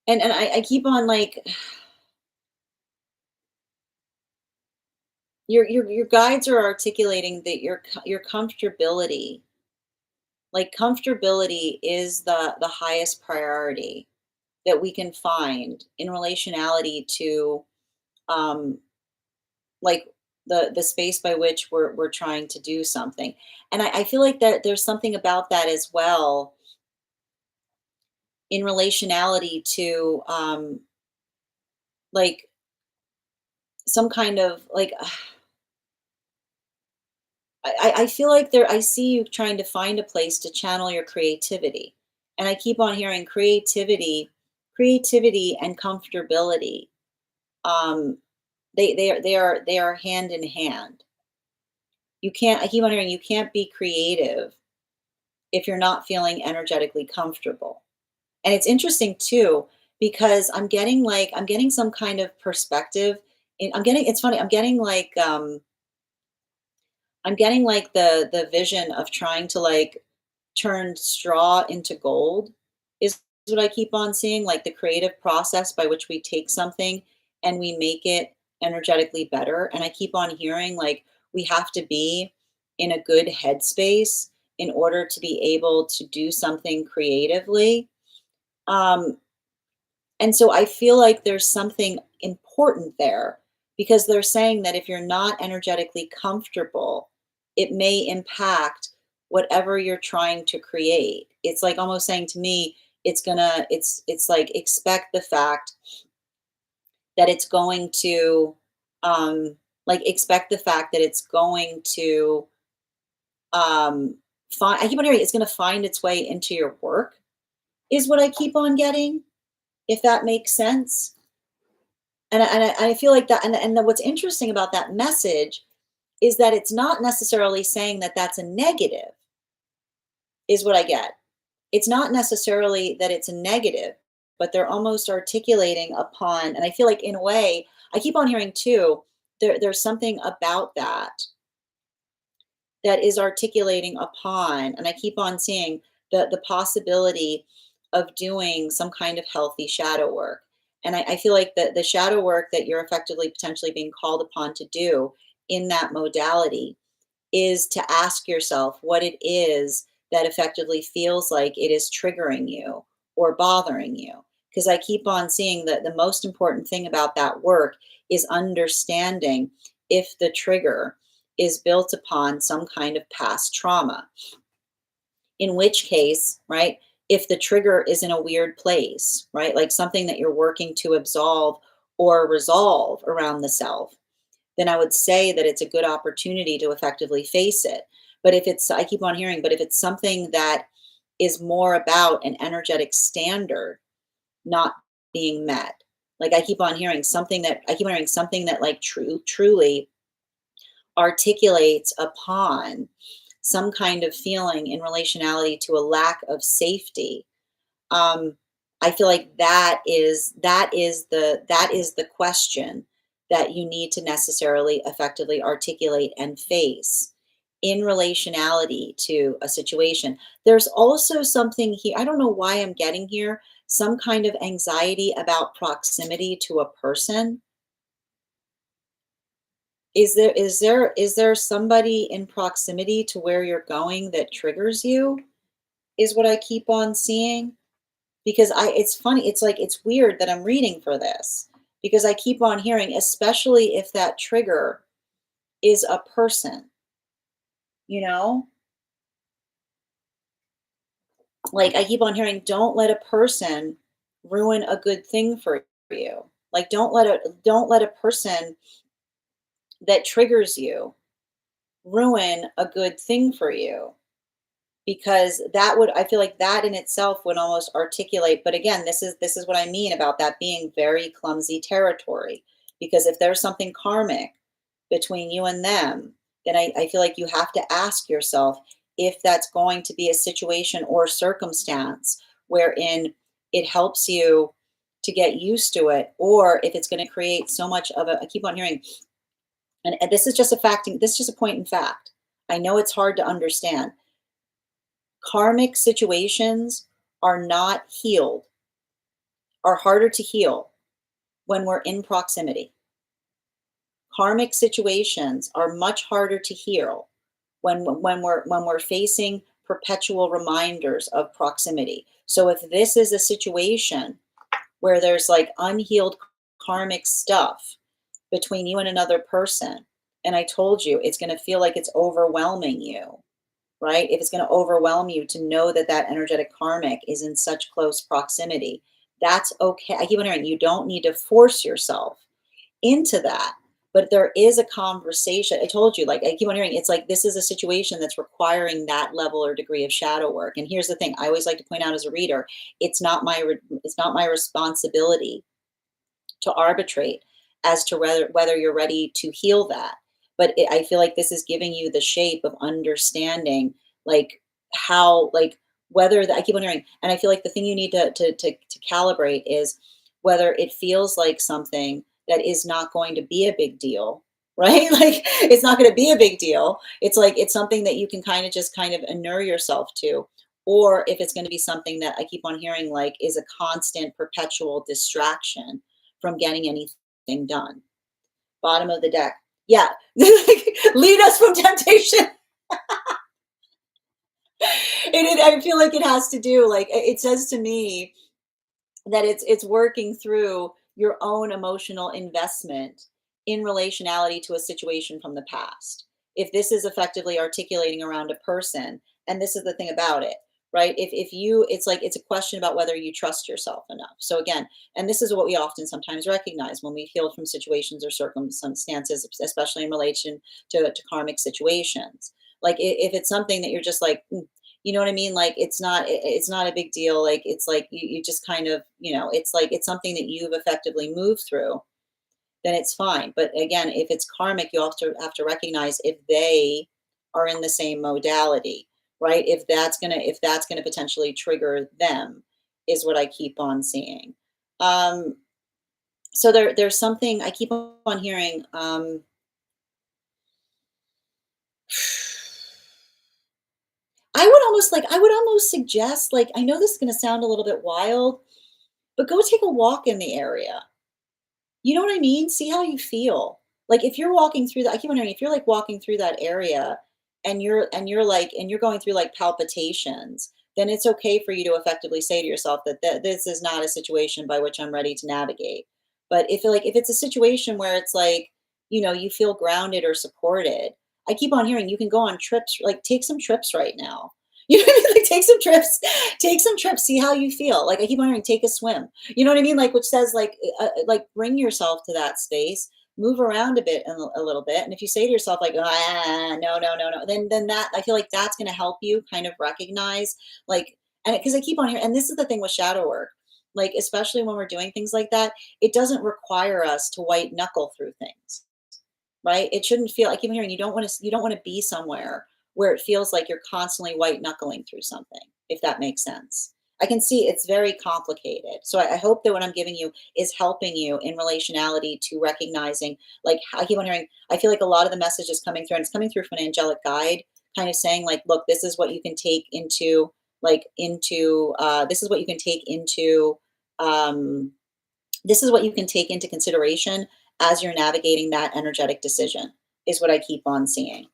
and I keep on like your guides are articulating that your comfortability, like comfortability is the highest priority that we can find in relationality to um like the space by which we're trying to do something. And I feel like that there's something about that as well in relationality to like some kind of like I feel like I see you trying to find a place to channel your creativity. And I keep on hearing creativity and comfortability. Um, they are hand in hand. I keep on hearing you can't be creative if you're not feeling energetically comfortable. And it's interesting too, because I'm getting some kind of perspective. It's funny, I'm getting like, I'm getting like the vision of trying to like turn straw into gold is what I keep on seeing, like the creative process by which we take something and we make it energetically better. And I keep on hearing like we have to be in a good headspace in order to be able to do something creatively. Um, and so I feel like there's something important there because they're saying that if you're not energetically comfortable, it may impact whatever you're trying to create. It's like almost saying to me, it's like expect the fact that it's going to like expect the fact that it's going to find I keep on hearing it's gonna find its way into your work is what I keep on getting, if that makes sense. And I feel like that and what's interesting about that message is that it's not necessarily saying that that's a negative, is what I get. It's not necessarily that it's a negative, but they're almost articulating upon and I feel like in a way, I keep on hearing too, there's something about that that is articulating upon and I keep on seeing the possibility of doing some kind of healthy shadow work. And I feel like the shadow work that you're effectively potentially being called upon to do in that modality is to ask yourself what it is that effectively feels like it is triggering you or bothering you. Because I keep on seeing that the most important thing about that work is understanding if the trigger is built upon some kind of past trauma. In which case, right, if the trigger is in a weird place, right, like something that you're working to absolve or resolve around the self, then I would say that it's a good opportunity to effectively face it. But if it's, I keep on hearing, but if it's something that is more about an energetic standard not being met, like I keep on hearing something that I keep on hearing something that like truly articulates upon some kind of feeling in relationality to a lack of safety. um, I feel like that is the question that you need to necessarily effectively articulate and face in relationality to a situation. There's also something here, I don't know why I'm getting here, some kind of anxiety about proximity to a person. Is there somebody in proximity to where you're going that triggers you? Is what I keep on seeing. Because it's funny, it's like it's weird that I'm reading for this because I keep on hearing, especially if that trigger is a person, you know? Like I keep on hearing, don't let a person ruin a good thing for you. Like don't let a person that triggers you ruin a good thing for you. Because that would I feel like that in itself would almost articulate, but again, this is what I mean about that being very clumsy territory, because if there's something karmic between you and them, then I feel like you have to ask yourself if that's going to be a situation or circumstance wherein it helps you to get used to it, or if it's going to create so much of a I keep on hearing, and this is just a fact, this is just a point in fact. I know it's hard to understand. Karmic situations are not healed, are harder to heal when we're in proximity. Karmic situations are much harder to heal when we're facing perpetual reminders of proximity. So if this is a situation where there's like unhealed karmic stuff between you and another person, and I told you it's going to feel like it's overwhelming you, right? If it's going to overwhelm you to know that that energetic karmic is in such close proximity, that's okay. I keep on hearing you don't need to force yourself into that, but there is a conversation. I told you, like, I keep on hearing it's like this is a situation that's requiring that level or degree of shadow work. And here's the thing I always like to point out as a reader, it's not my responsibility to arbitrate as to whether you're ready to heal that. But I feel like this is giving you the shape of understanding, like how, like whether I keep on hearing, and I feel like the thing you need to calibrate is whether it feels like something that is not going to be a big deal, right? Like it's not going to be a big deal. It's like it's something that you can kind of just kind of inure yourself to. Or if it's going to be something that I keep on hearing like is a constant perpetual distraction from getting anything done. Bottom of the deck. Yeah. Lead us from temptation. I feel like it has to do, like it says to me that it's working through your own emotional investment in relationality to a situation from the past. If this is effectively articulating around a person, and this is the thing about it, right? If you, it's like it's a question about whether you trust yourself enough. So again, and this is what we often sometimes recognize when we heal from situations or circumstances, especially in relation to karmic situations. Like if it's something that you're just like, you know what I mean? Like it's not a big deal. Like it's like you just kind of, it's like it's something that you've effectively moved through, then it's fine. But again, if it's karmic, you have to recognize if they are in the same modality, right? If that's gonna potentially trigger them, is what I keep on seeing. Um, so there's something I keep on hearing. I would almost suggest, like, I know this is gonna sound a little bit wild, but go take a walk in the area. You know what I mean? See how you feel. Like if you're walking through that, I keep wondering if you're like walking through that area and you're going through like palpitations, then it's okay for you to effectively say to yourself that this is not a situation by which I'm ready to navigate. But if it's a situation where it's like, you feel grounded or supported, I keep on hearing you can go on trips, like take some trips right now. You know what I mean? Like take some trips, see how you feel. Like I keep on hearing take a swim. You know what I mean? Like, which says like bring yourself to that space, move around a bit, a little bit. And if you say to yourself like, no, no, no, no, then that I feel like that's going to help you kind of recognize like, and because I keep on hearing, and this is the thing with shadow work, like especially when we're doing things like that, it doesn't require us to white knuckle through things, right? It shouldn't feel. I keep hearing you don't want to be somewhere where it feels like you're constantly white knuckling through something, if that makes sense. I can see it's very complicated. So I hope that what I'm giving you is helping you in relationality to recognizing, like I keep on hearing, I feel like a lot of the message is coming through, and it's coming through from an angelic guide, kind of saying like, look, this is what you can take into this is what you can take into um, this is what you can take into consideration as you're navigating that energetic decision, is what I keep on seeing.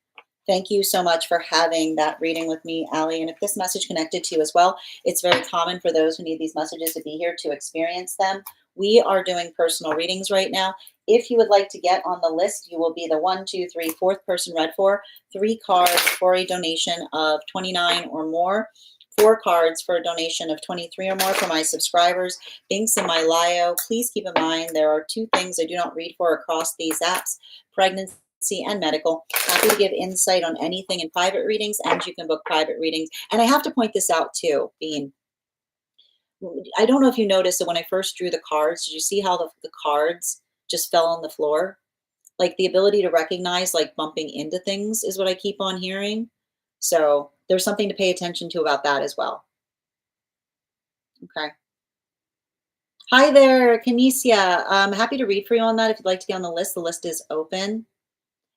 Thank you so much for having that reading with me, Allie. And if this message connected to you as well, it's very common for those who need these messages to be here to experience them. We are doing personal readings right now. If you would like to get on the list, you will be the 1, 2, 3, fourth person read for 3 cards for a donation of 29 or more. 4 cards for a donation of 23 or more for my subscribers. Links in my bio. Please keep in mind there are 2 things I do not read for across these apps: pregnancy and medical. Happy to give insight on anything in private readings, and you can book private readings. And I have to point this out too, Bean. I don't know if you noticed that when I first drew the cards, did you see how the cards just fell on the floor? Like the ability to recognize like bumping into things is what I keep on hearing. So there's something to pay attention to about that as well. Okay. Hi there, Kinesia. I'm happy to read for you on that. If you'd like to be on the list is open.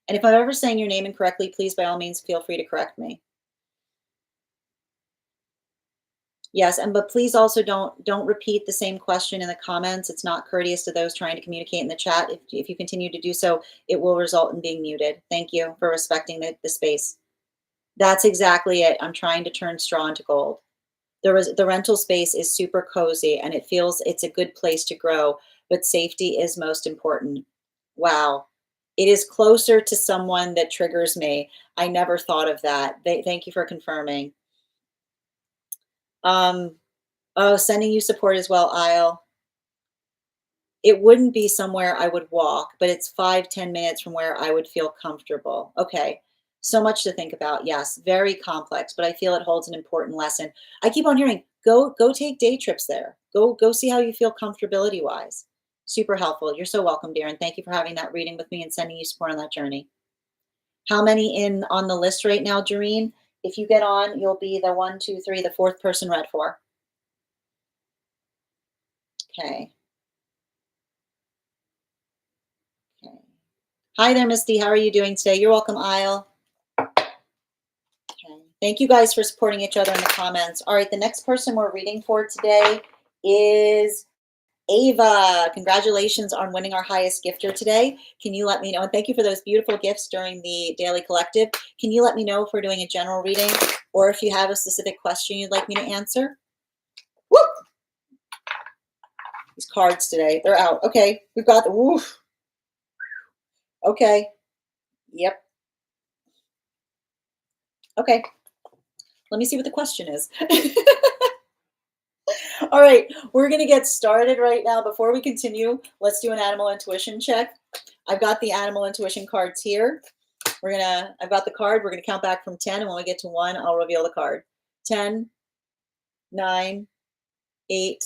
And if I'm ever saying your name incorrectly, please by all means feel free to correct me. Yes, and but please also don't repeat the same question in the comments. It's not courteous to those trying to communicate in the chat. If you continue to do so, it will result in being muted. Thank you for respecting the space. That's exactly it. I'm trying to turn straw into gold. The rental space is super cozy and it feels it's a good place to grow, but safety is most important. Wow. It is closer to someone that triggers me. I never thought of that. Thank you for confirming. Um, oh, sending you support as well, Isle. It wouldn't be somewhere I would walk, but it's 5-10 minutes from where I would feel comfortable. Okay. So much to think about. Yes, very complex, but I feel it holds an important lesson. I keep on hearing, go take day trips there. Go see how you feel comfortability wise. Super helpful. You're so welcome, dear. And thank you for having that reading with me and sending you support on that journey. How many in on the list right now, Jareen? If you get on, you'll be the 1, 2, 3, the 4th person read for. Okay. Okay. Hi there, Misty. How are you doing today? You're welcome, Isle. Okay. Thank you guys for supporting each other in the comments. All right, the next person we're reading for today is Ava. Congratulations on winning our highest gifter today. Can you let me know? And thank you for those beautiful gifts during the daily collective. Can you let me know if we're doing a general reading or if you have a specific question you'd like me to answer? Woo! These cards today, they're out. Okay, we've got the woof. Okay. Yep. Okay. Let me see what the question is. All right, we're going to get started right now. Before we continue, let's do an animal intuition check. I've got the animal intuition cards here. I've got the card. We're going to count back from 10, and when we get to 1, I'll reveal the card. 10, 9, 8,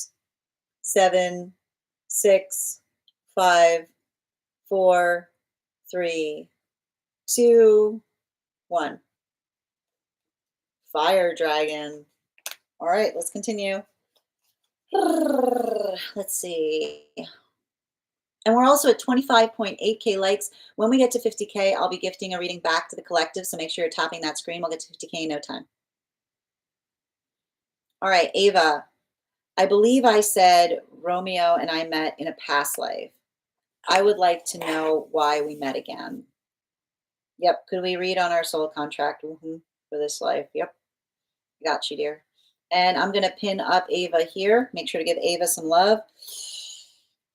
7, 6, 5, 4, 3, 2, 1. Fire dragon. All right, let's continue. Let's see. And we're also at 25.8K likes. When we get to 50K, I'll be gifting a reading back to the collective. So make sure you're tapping that screen. We'll get to 50K in no time. All right, Ava. I believe I said Romeo and I met in a past life. I would like to know why we met again. Yep. Could we read on our soul contract for this life? Yep. Got you, dear. And I'm going to pin up Ava here. Make sure to give Ava some love.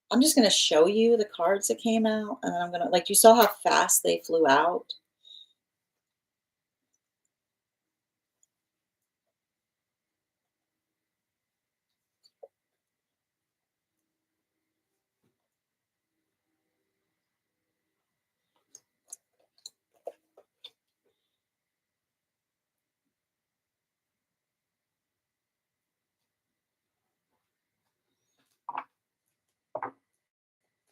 I'm just going to show you the cards that came out. And then I'm going to, like, you saw how fast they flew out.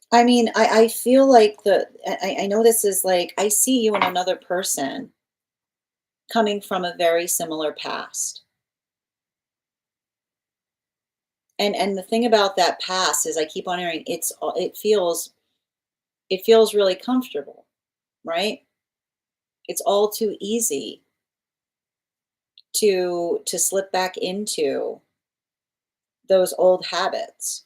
I mean, I feel like I know this is like, I see you and another person coming from a very similar past. And the thing about that past is I keep on hearing it feels really comfortable, right? It's all too easy to slip back into those old habits.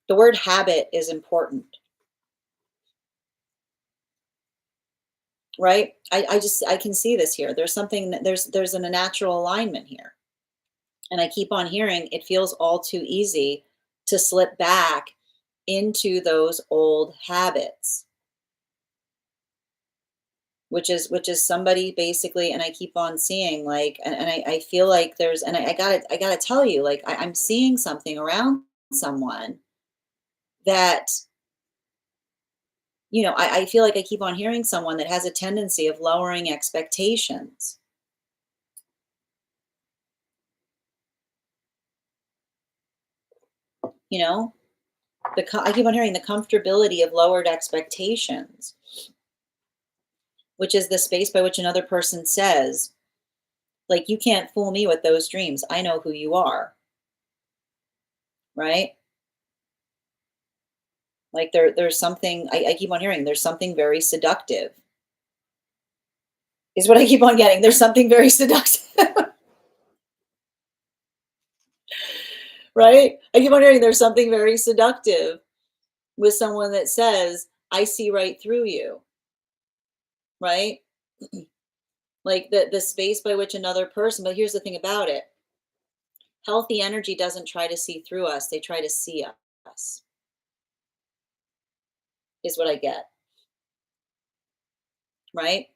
The word habit is important, right? I can see this here. There's something that there's a natural alignment here. And I keep on hearing it feels all too easy to slip back into those old habits, which is somebody basically. And I keep on seeing like, and I feel like there's, and I gotta tell you, like, I'm seeing something around someone that, I feel like I keep on hearing someone that has a tendency of lowering expectations. You know, I keep on hearing the comfortability of lowered expectations, which is the space by which another person says, like, you can't fool me with those dreams. I know who you are. Right? Like there's something I keep on hearing, there's something very seductive. Is what I keep on getting. There's something very seductive. Right? I keep on hearing there's something very seductive with someone that says, I see right through you. Right? Like the space by which another person, but here's the thing about it. Healthy energy doesn't try to see through us, they try to see us. Is what I get. Right?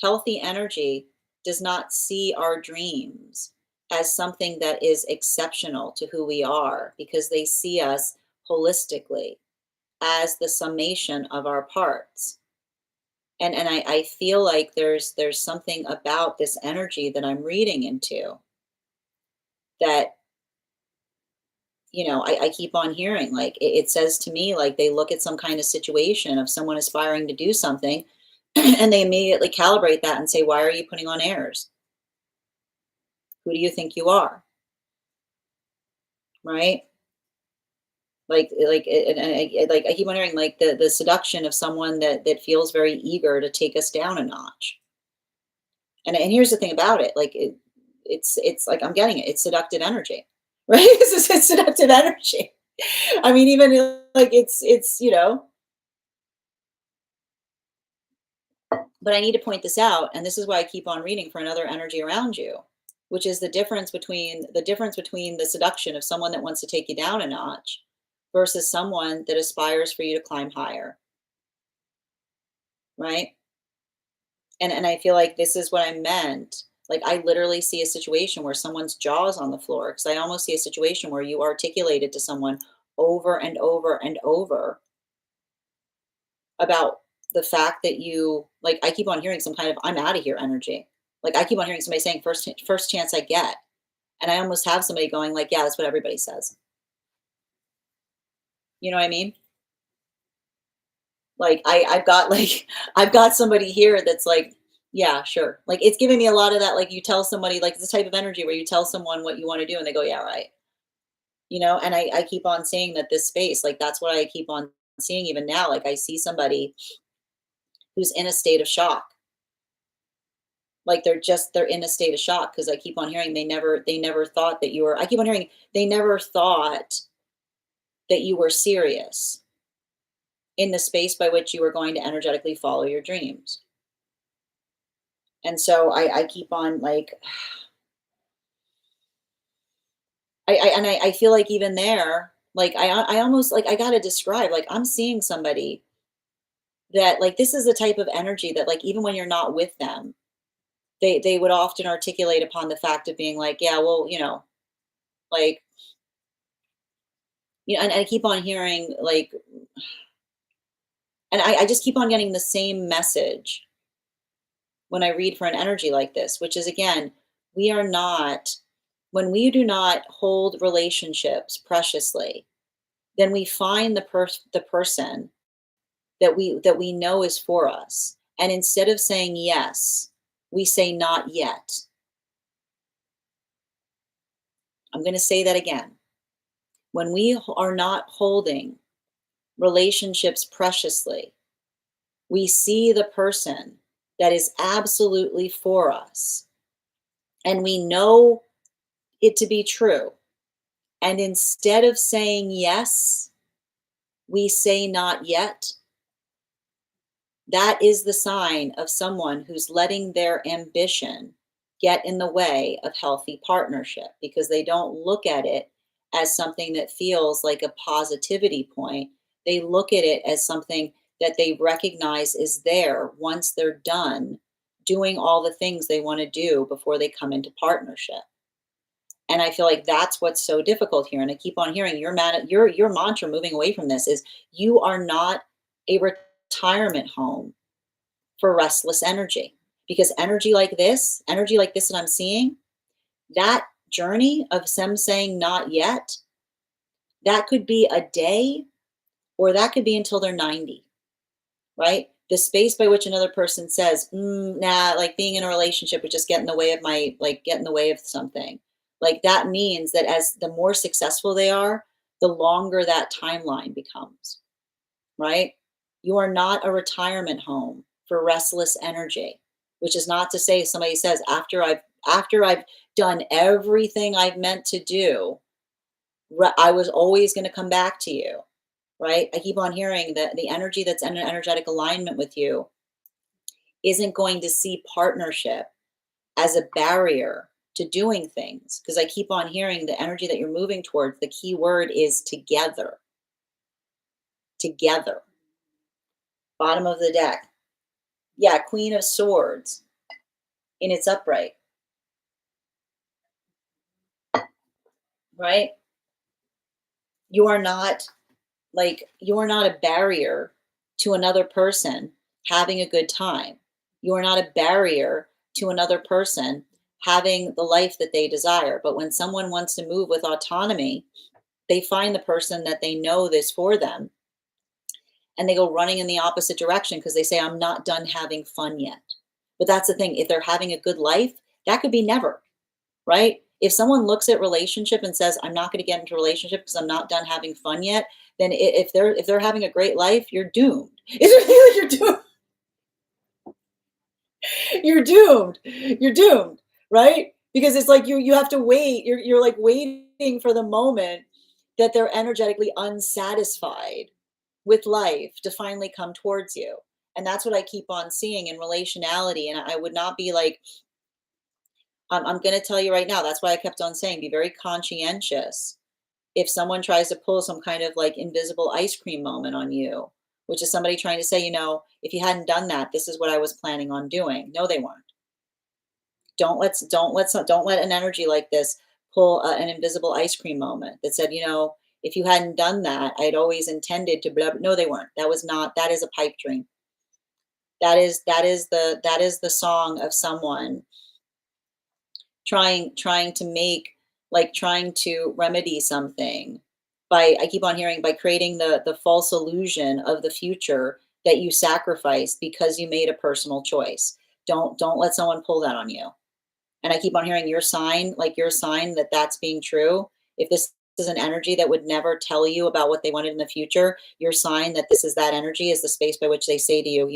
Healthy energy does not see our dreams as something that is exceptional to who we are, because they see us holistically as the summation of our parts. And I feel like there's something about this energy that I'm reading into that, I keep on hearing, like it says to me, like they look at some kind of situation of someone aspiring to do something and they immediately calibrate that and say, why are you putting on airs? Who do you think you are? Right? Like I keep wondering, like the seduction of someone that feels very eager to take us down a notch. And here's the thing about it, like it's like I'm getting it. It's seductive energy, right? It's seductive energy. I mean, even like it's but I need to point this out, and this is why I keep on reading for another energy around you, which is the difference between the seduction of someone that wants to take you down a notch versus someone that aspires for you to climb higher, right? And I feel like this is what I meant. Like I literally see a situation where someone's jaw is on the floor because I almost see a situation where you articulated to someone over and over and over about the fact that you like I keep on hearing some kind of I'm out of here energy. Like I keep on hearing somebody saying first chance I get. And I almost have somebody going like, yeah, that's what everybody says. You know what I mean? Like I've got like I've got somebody here that's like, yeah, sure. Like it's giving me a lot of that, like you tell somebody like the type of energy where you tell someone what you want to do and they go, yeah, right. And I keep on seeing that this space, like that's what I keep on seeing even now. Like I see somebody who's in a state of shock. Like they're in a state of shock because I keep on hearing they never thought that you were I keep on hearing they never thought that you were serious in the space by which you were going to energetically follow your dreams. And so I keep on like I feel like even there, like I almost like I gotta describe like I'm seeing somebody that like this is the type of energy that like even when you're not with them, they would often articulate upon the fact of being like, yeah, well, like and I keep on hearing like and I just keep on getting the same message when I read for an energy like this, which is again, we are not when we do not hold relationships preciously, then we find the person that we know is for us. And instead of saying yes, we say not yet. I'm going to say that again. When we are not holding relationships preciously, we see the person that is absolutely for us and we know it to be true. And instead of saying yes, we say not yet. That is the sign of someone who's letting their ambition get in the way of healthy partnership because they don't look at it as something that feels like a positivity point. They look at it as something that they recognize is there once they're done doing all the things they want to do before they come into partnership. And I feel like that's what's so difficult here. And I keep on hearing your mantra moving away from this is you are not a retirement home for restless energy. Because energy like this that I'm seeing, that journey of them saying not yet, that could be a day or that could be until they're 90, right? The space by which another person says, nah, like being in a relationship would just get in the way of get in the way of something. Like that means that as the more successful they are, the longer that timeline becomes, right? You are not a retirement home for restless energy, which is not to say somebody says after I've done everything I've meant to do, I was always going to come back to you, right? I keep on hearing that the energy that's in an energetic alignment with you isn't going to see partnership as a barrier to doing things because I keep on hearing the energy that you're moving towards, the key word is together. Together. Bottom of the deck. Yeah, Queen of Swords in its upright, right? You are not you are not a barrier to another person having a good time. You are not a barrier to another person having the life that they desire. But when someone wants to move with autonomy, they find the person that they know this for them and they go running in the opposite direction because they say, I'm not done having fun yet. But that's the thing. If they're having a good life, that could be never, right? If someone looks at relationship and says, I'm not going to get into a relationship because I'm not done having fun yet, then if they're having a great life, you're doomed. You're doomed. You're doomed. You're doomed, right? Because it's like you have to wait. You're like waiting for the moment that they're energetically unsatisfied with life to finally come towards you. And that's what I keep on seeing in relationality. And I would not be like, I'm going to tell you right now, that's why I kept on saying, be very conscientious. If someone tries to pull some kind of like invisible ice cream moment on you, which is somebody trying to say, if you hadn't done that, this is what I was planning on doing. No, they weren't. Don't let an energy like this pull an invisible ice cream moment that said, if you hadn't done that, I'd always intended to blah, blah. No, they weren't. That is a pipe dream. That is the song of someone trying to make, like, trying to remedy something by, I keep on hearing, by creating the false illusion of the future that you sacrificed because you made a personal choice. Don't let someone pull that on you. And I keep on hearing your sign that that's being true. If this is an energy that would never tell you about what they wanted in the future, your sign that this is that energy is the space by which they say to you,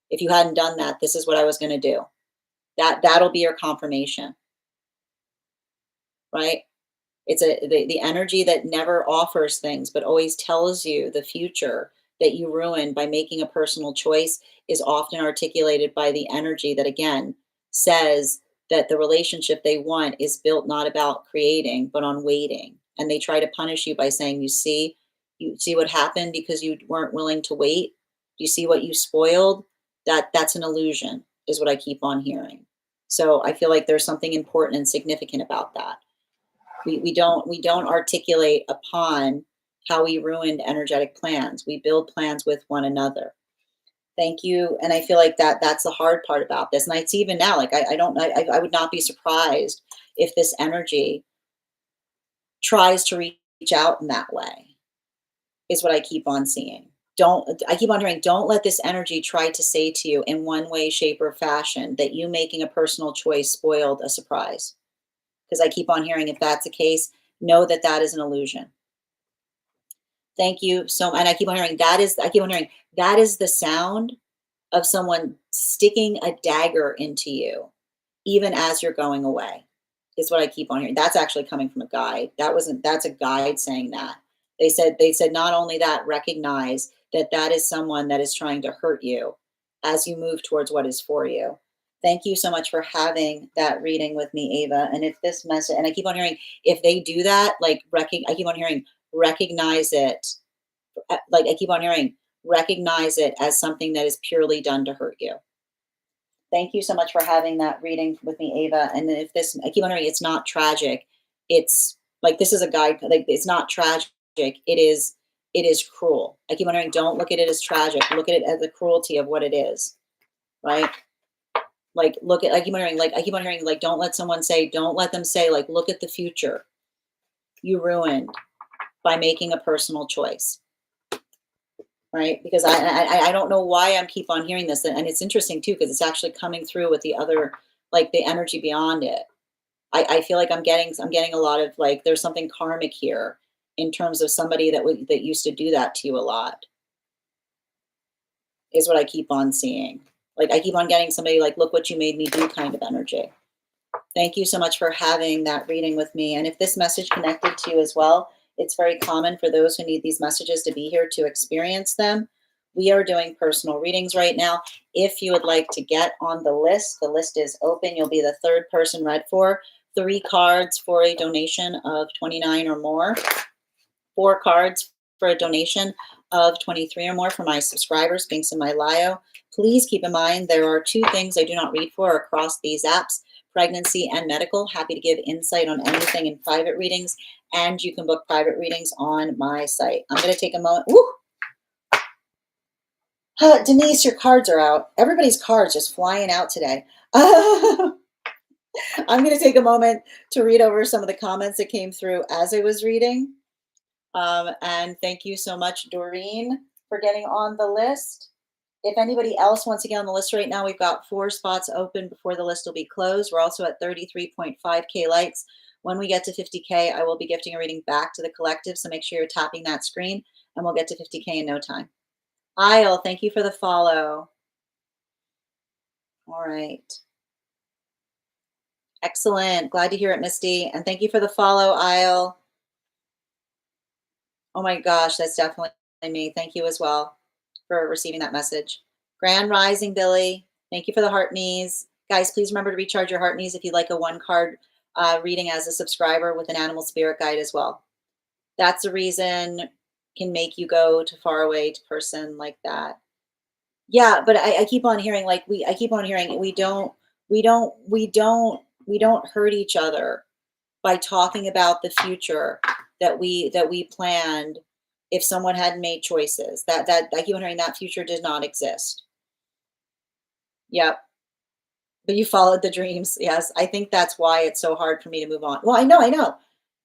if you hadn't done that, this is what I was going to do. That'll be your confirmation, right? It's the energy that never offers things, but always tells you the future that you ruined by making a personal choice is often articulated by the energy that, again, says that the relationship they want is built not about creating, but on waiting. And they try to punish you by saying, you see what happened because you weren't willing to wait. You see what you spoiled? That's an illusion, is what I keep on hearing. So I feel like there's something important and significant about that. We don't articulate upon how we ruined energetic plans. We build plans with one another. Thank you. And I feel like that's the hard part about this. And it's even now, like I would not be surprised if this energy tries to reach out in that way, is what I keep on seeing. I keep on hearing, don't let this energy try to say to you in one way, shape, or fashion that you making a personal choice spoiled a surprise. Because I keep on hearing, if that's the case, know that that is an illusion. Thank you so much. And I keep on hearing that is the sound of someone sticking a dagger into you, even as you're going away, is what I keep on hearing. That's actually coming from a guide. That's a guide saying that. They said not only that, recognize that that is someone that is trying to hurt you as you move towards what is for you. Thank you so much for having that reading with me, Ava. And if this message, and I keep on hearing, if they do that, like, I keep on hearing, recognize it. Like, I keep on hearing, recognize it as something that is purely done to hurt you. Thank you so much for having that reading with me, Ava. And if this, I keep on hearing, it's not tragic. It's like, this is a guide. Like, it's not tragic. It is cruel. I keep on hearing, don't look at it as tragic. Look at it as the cruelty of what it is, right? Like, I keep on hearing, like, don't let them say, like, look at the future you ruined by making a personal choice. Right? Because I don't know why I'm keep on hearing this. And it's interesting too, because it's actually coming through with the other, like, the energy beyond it. I feel like I'm getting a lot of, like, there's something karmic here in terms of somebody that used to do that to you a lot, is what I keep on seeing. Like, I keep on getting somebody like, look what you made me do kind of energy. Thank you so much for having that reading with me. And if this message connected to you as well, it's very common for those who need these messages to be here to experience them. We are doing personal readings right now. If you would like to get on the list is open. You'll be the third person read for. 3 cards for a donation of $29 or more. 4 cards for a donation of $23 or more for my subscribers. Links in my bio. Please keep in mind there are 2 things I do not read for across these apps: pregnancy and medical. Happy to give insight on anything in private readings, and you can book private readings on my site. I'm going to take a moment. Woo! Denise, your cards are out. Everybody's cards just flying out today. I'm going to take a moment to read over some of the comments that came through as I was reading. And thank you so much, Doreen, for getting on the list. If anybody else wants to get on the list right now, we've got 4 spots open before the list will be closed. We're also at 33.5K likes. When we get to 50K, I will be gifting a reading back to the collective. So make sure you're tapping that screen and we'll get to 50K in no time. Isle, thank you for the follow. All right. Excellent. Glad to hear it, Misty. And thank you for the follow, Isle. Oh my gosh, that's definitely me. Thank you as well for receiving that message. Grand Rising, Billy. Thank you for the heart knees. Guys, please remember to recharge your heart knees if you'd like a 1-card reading as a subscriber with an animal spirit guide as well. That's the reason can make you go to far away to person like that. Yeah, but I keep on hearing I keep on hearing we don't hurt each other by talking about the future that we planned if someone hadn't made choices. That I keep on hearing that future does not exist. Yep. But you followed the dreams. Yes. I think that's why it's so hard for me to move on. Well, I know.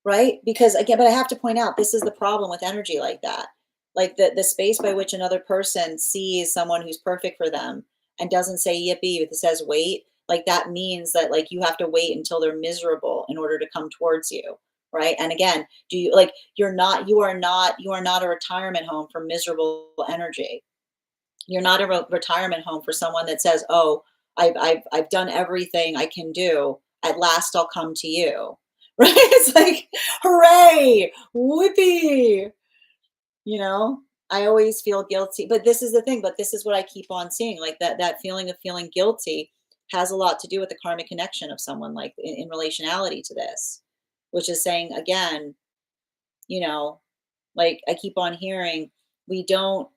Right? Because again, but I have to point out this is the problem with energy like that. Like the space by which another person sees someone who's perfect for them and doesn't say yippee, but says wait, like that means that like you have to wait until they're miserable in order to come towards you. Right. And again, do you like you are not a retirement home for miserable energy. You're not a retirement home for someone that says, "Oh, I've done everything I can do. At last, I'll come to you." Right? It's like, hooray, whippy. You know, I always feel guilty, but this is the thing. But this is what I keep on seeing. Like that feeling of feeling guilty has a lot to do with the karmic connection of someone, like in relationality to this, which is saying again, you know, like I keep on hearing, we don't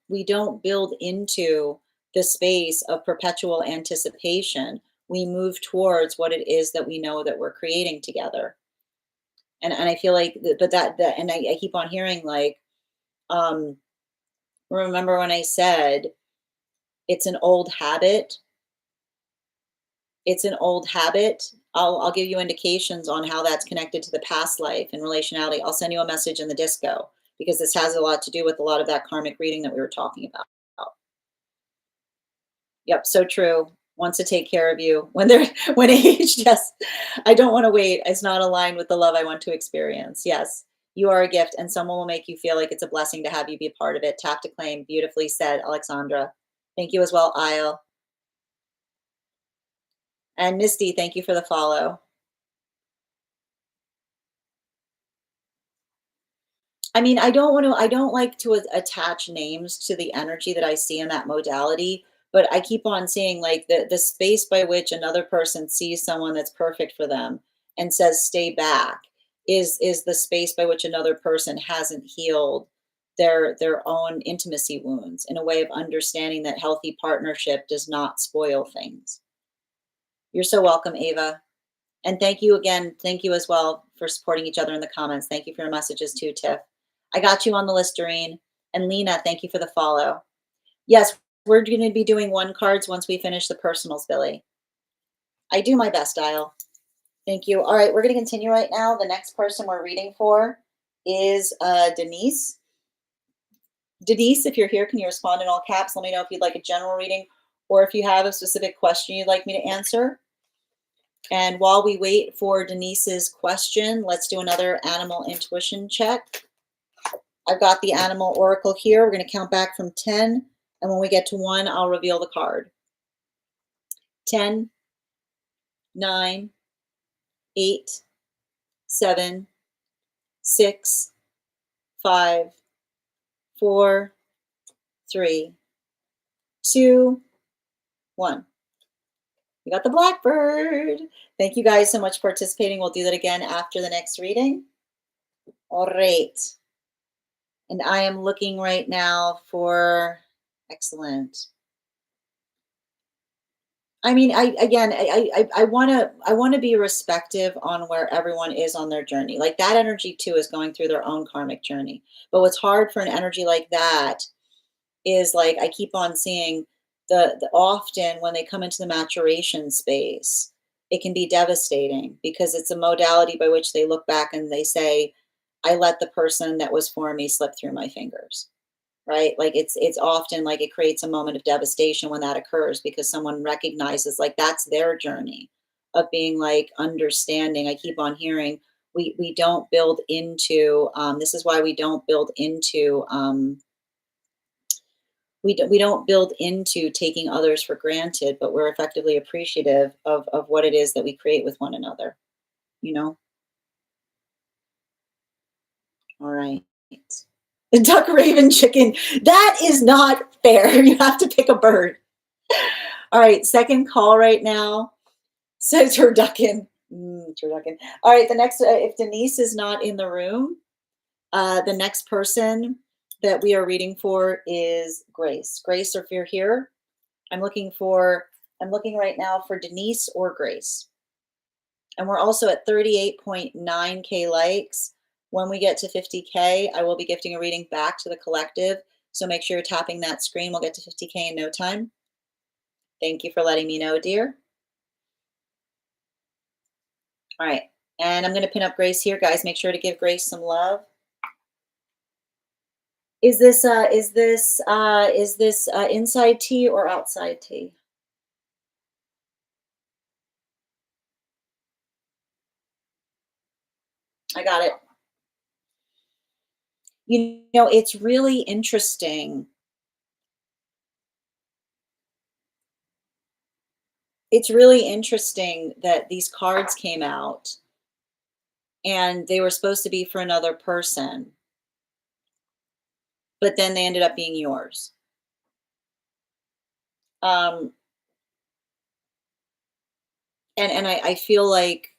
build into the space of perpetual anticipation. We move towards what it is that we know that we're creating together. And I feel like but that and I keep on hearing like um remember when I said it's an old habit. It's an old habit. I'll give you indications on how that's connected to the past life and relationality. I'll send you a message in the disco because this has a lot to do with a lot of that karmic reading that we were talking about. Yep, so true. Wants to take care of you when they're when aged. Yes, I don't want to wait. It's not aligned with the love I want to experience. Yes, you are a gift, and someone will make you feel like it's a blessing to have you be a part of it. Tap to claim. Beautifully said, Alexandra. Thank you as well, Isle. And Misty, thank you for the follow. I mean, I don't like to attach names to the energy that I see in that modality, but I keep on seeing like the space by which another person sees someone that's perfect for them and says stay back is the space by which another person hasn't healed their own intimacy wounds in a way of understanding that healthy partnership does not spoil things. You're so welcome, Ava. And thank you again. Thank you as well for supporting each other in the comments. Thank you for your messages too, Tiff. I got you on the list, Doreen. And Lena, thank you for the follow. Yes, we're going to be doing 1-cards once we finish the personals, Billy. I do my best, Dial. Thank you. All right, we're going to continue right now. The next person we're reading for is Denise. Denise, if you're here, can you respond in all caps? Let me know if you'd like a general reading or if you have a specific question you'd like me to answer. And while we wait for Denise's question, let's do another animal intuition check. I've got the animal oracle here. We're going to count back from 10. And when we get to 1, I'll reveal the card. 10, 9, 8, 7, 6, 5, 4, 3, 2, 1. We got the blackbird. Thank you guys so much for participating. We'll do that again after the next reading. All right. And I am looking right now for excellent. I mean, I want to be respective on where everyone is on their journey. Like that energy too is going through their own karmic journey. But what's hard for an energy like that is like I keep on seeing the often when they come into the maturation space, it can be devastating because it's a modality by which they look back and they say, I let the person that was for me slip through my fingers. right? Like it's often like it creates a moment of devastation when that occurs because someone recognizes like that's their journey of being like understanding. I keep on hearing we don't build into this is why we don't build into we don't build into taking others for granted, but we're effectively appreciative of what it is that we create with one another, you know? All right. The duck, raven, chicken. That is not fair. You have to pick a bird. All right, second call right now says turducken. Turducken. All right, the next, if Denise is not in the room, the next person that we are reading for is Grace. Grace, if you're here, I'm looking for, I'm looking right now for Denise or Grace. And we're also at 38.9K likes. When we get to 50K, I will be gifting a reading back to the collective. So make sure you're tapping that screen. We'll get to 50K in no time. Thank you for letting me know, dear. All right. And I'm going to pin up Grace here, guys. Make sure to give Grace some love. Is this inside tea or outside tea? I got it. You know, it's really interesting. It's really interesting that these cards came out and they were supposed to be for another person, but then they ended up being yours. Um, and I feel like,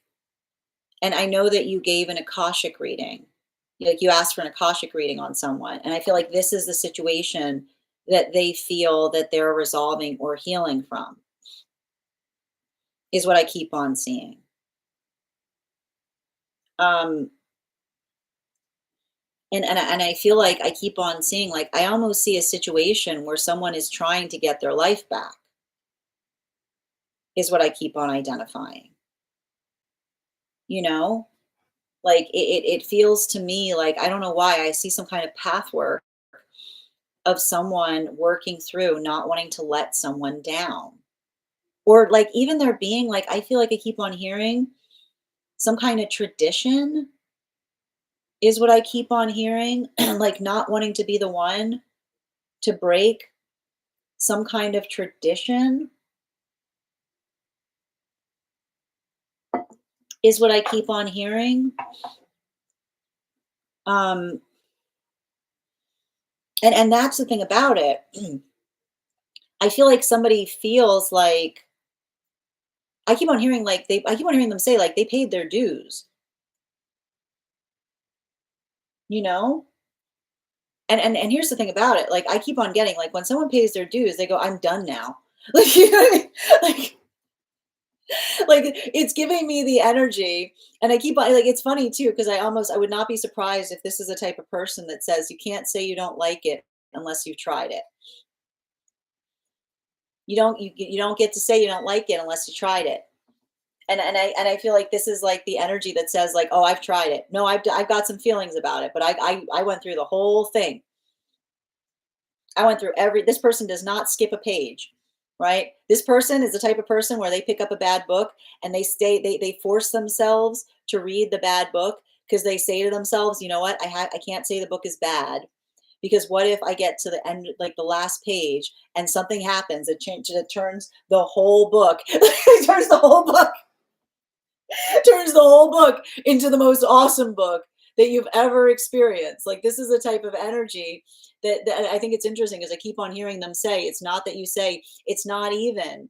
and I know that you gave an Akashic reading, like you asked for an Akashic reading on someone, and I feel like this is the situation that they feel that they're resolving or healing from, is what I keep on seeing. Um, and I feel like I keep on seeing, like I almost see a situation where someone is trying to get their life back, is what I keep on identifying. You know, like it feels to me like I don't know why I see some kind of path work of someone working through not wanting to let someone down. Or like even there being like I feel like I keep on hearing some kind of tradition is what I keep on hearing, like not wanting to be the one to break some kind of tradition is what I keep on hearing. Um and that's the thing about it. I feel like somebody feels like I keep on hearing like I keep on hearing them say like they paid their dues, you know? And here's the thing about it, like, I keep on getting, like, when someone pays their dues, they go, "I'm done now." Like, you know what I mean? Like like, it's giving me the energy, and I keep on like, it's funny too because I would not be surprised if this is the type of person that says, "You can't say you don't like it unless you've tried it." You don't get to say you don't like it unless you tried it. And I feel like this is, like, the energy that says, like, "Oh, I've tried it. No, I've got some feelings about it, but I went through the whole thing." I went through every this person does not skip a page, right? This person is the type of person where they pick up a bad book and they force themselves to read the bad book because they say to themselves, you know what? I can't say the book is bad because what if I get to the end, like the last page, and something happens, it turns the whole book, it turns the whole book turns the whole book into the most awesome book that you've ever experienced. Like this is the type of energy that I think it's interesting because I keep on hearing them say it's not that you say it's not even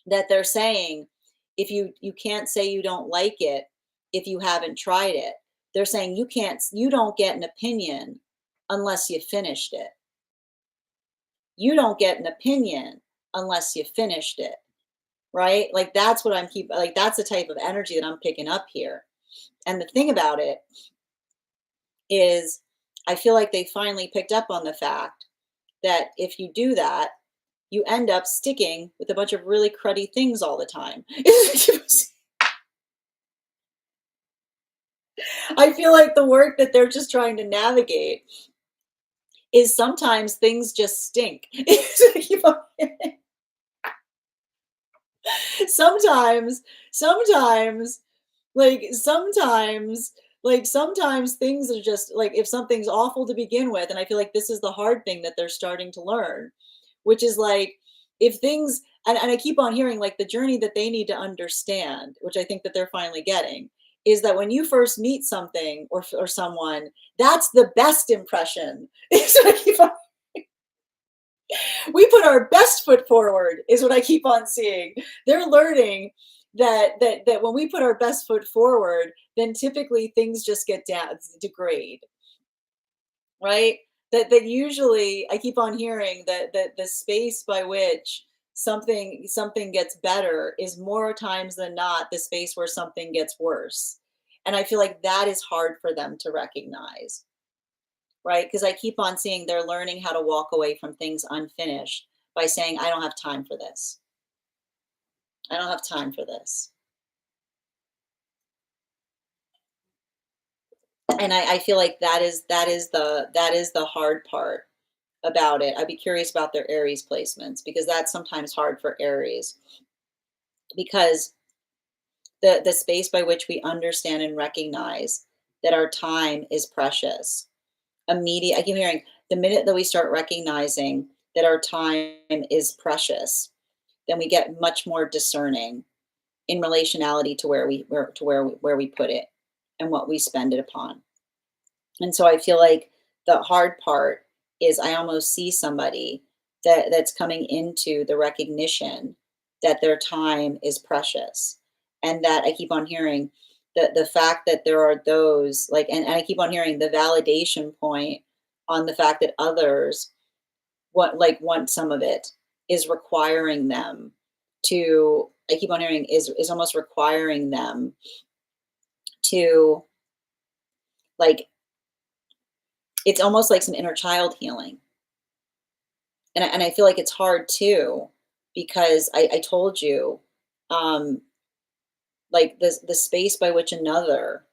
that they're saying if you can't say you don't like it if you haven't tried it. They're saying you don't get an opinion unless you finished it. You don't get an opinion unless you finished it. Right? Like that's what I'm keep like that's the type of energy that I'm picking up here. And the thing about it is, I feel like they finally picked up on the fact that if you do that, you end up sticking with a bunch of really cruddy things all the time. I feel like the work that they're just trying to navigate is sometimes things just stink. Sometimes, sometimes, like sometimes, sometimes things are just like if something's awful to begin with, and I feel like this is the hard thing that they're starting to learn, which is like if things and I keep on hearing like the journey that they need to understand, which I think that they're finally getting, is that when you first meet something or someone, that's the best impression. So I keep on we put our best foot forward is what I keep on seeing. They're learning that when we put our best foot forward, then typically things just get down degrade, right? That usually I keep on hearing that the space by which something gets better is more times than not the space where something gets worse. And I feel like that is hard for them to recognize, right? Because I keep on seeing they're learning how to walk away from things unfinished by saying, I don't have time for this. I don't have time for this. And I feel like that is the hard part about it. I'd be curious about their Aries placements because that's sometimes hard for Aries because the space by which we understand and recognize that our time is precious. I keep hearing the minute that we start recognizing that our time is precious, then we get much more discerning in relationality to where we put it and what we spend it upon. And so I feel like the hard part is I almost see somebody that's coming into the recognition that their time is precious. And that I keep on hearing the fact that there are those like and I keep on hearing the validation point on the fact that others want some of it is requiring them to I keep on hearing is almost requiring them to like it's almost like some inner child healing. And I feel like it's hard too, because I told you, um, like the space by which another,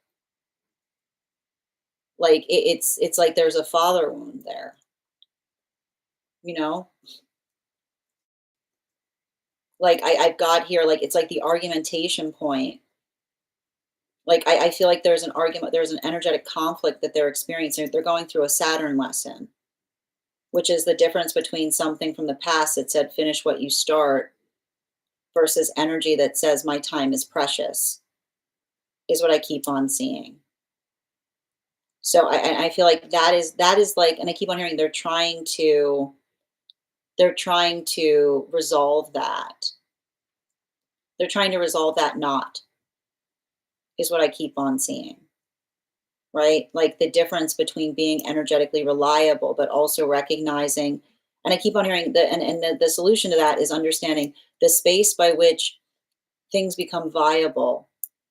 like it's like there's a father wound there, you know? Like I've got here, like it's like the argumentation point. Like I feel like there's an argument, there's an energetic conflict that they're experiencing. They're going through a Saturn lesson, which is the difference between something from the past that said finish what you start versus energy that says my time is precious is what I keep on seeing. So I feel like that is like, and I keep on hearing they're trying to resolve that. They're trying to resolve that knot is what I keep on seeing. Right? Like the difference between being energetically reliable, but also recognizing, and I keep on hearing the solution to that is understanding the space by which things become viable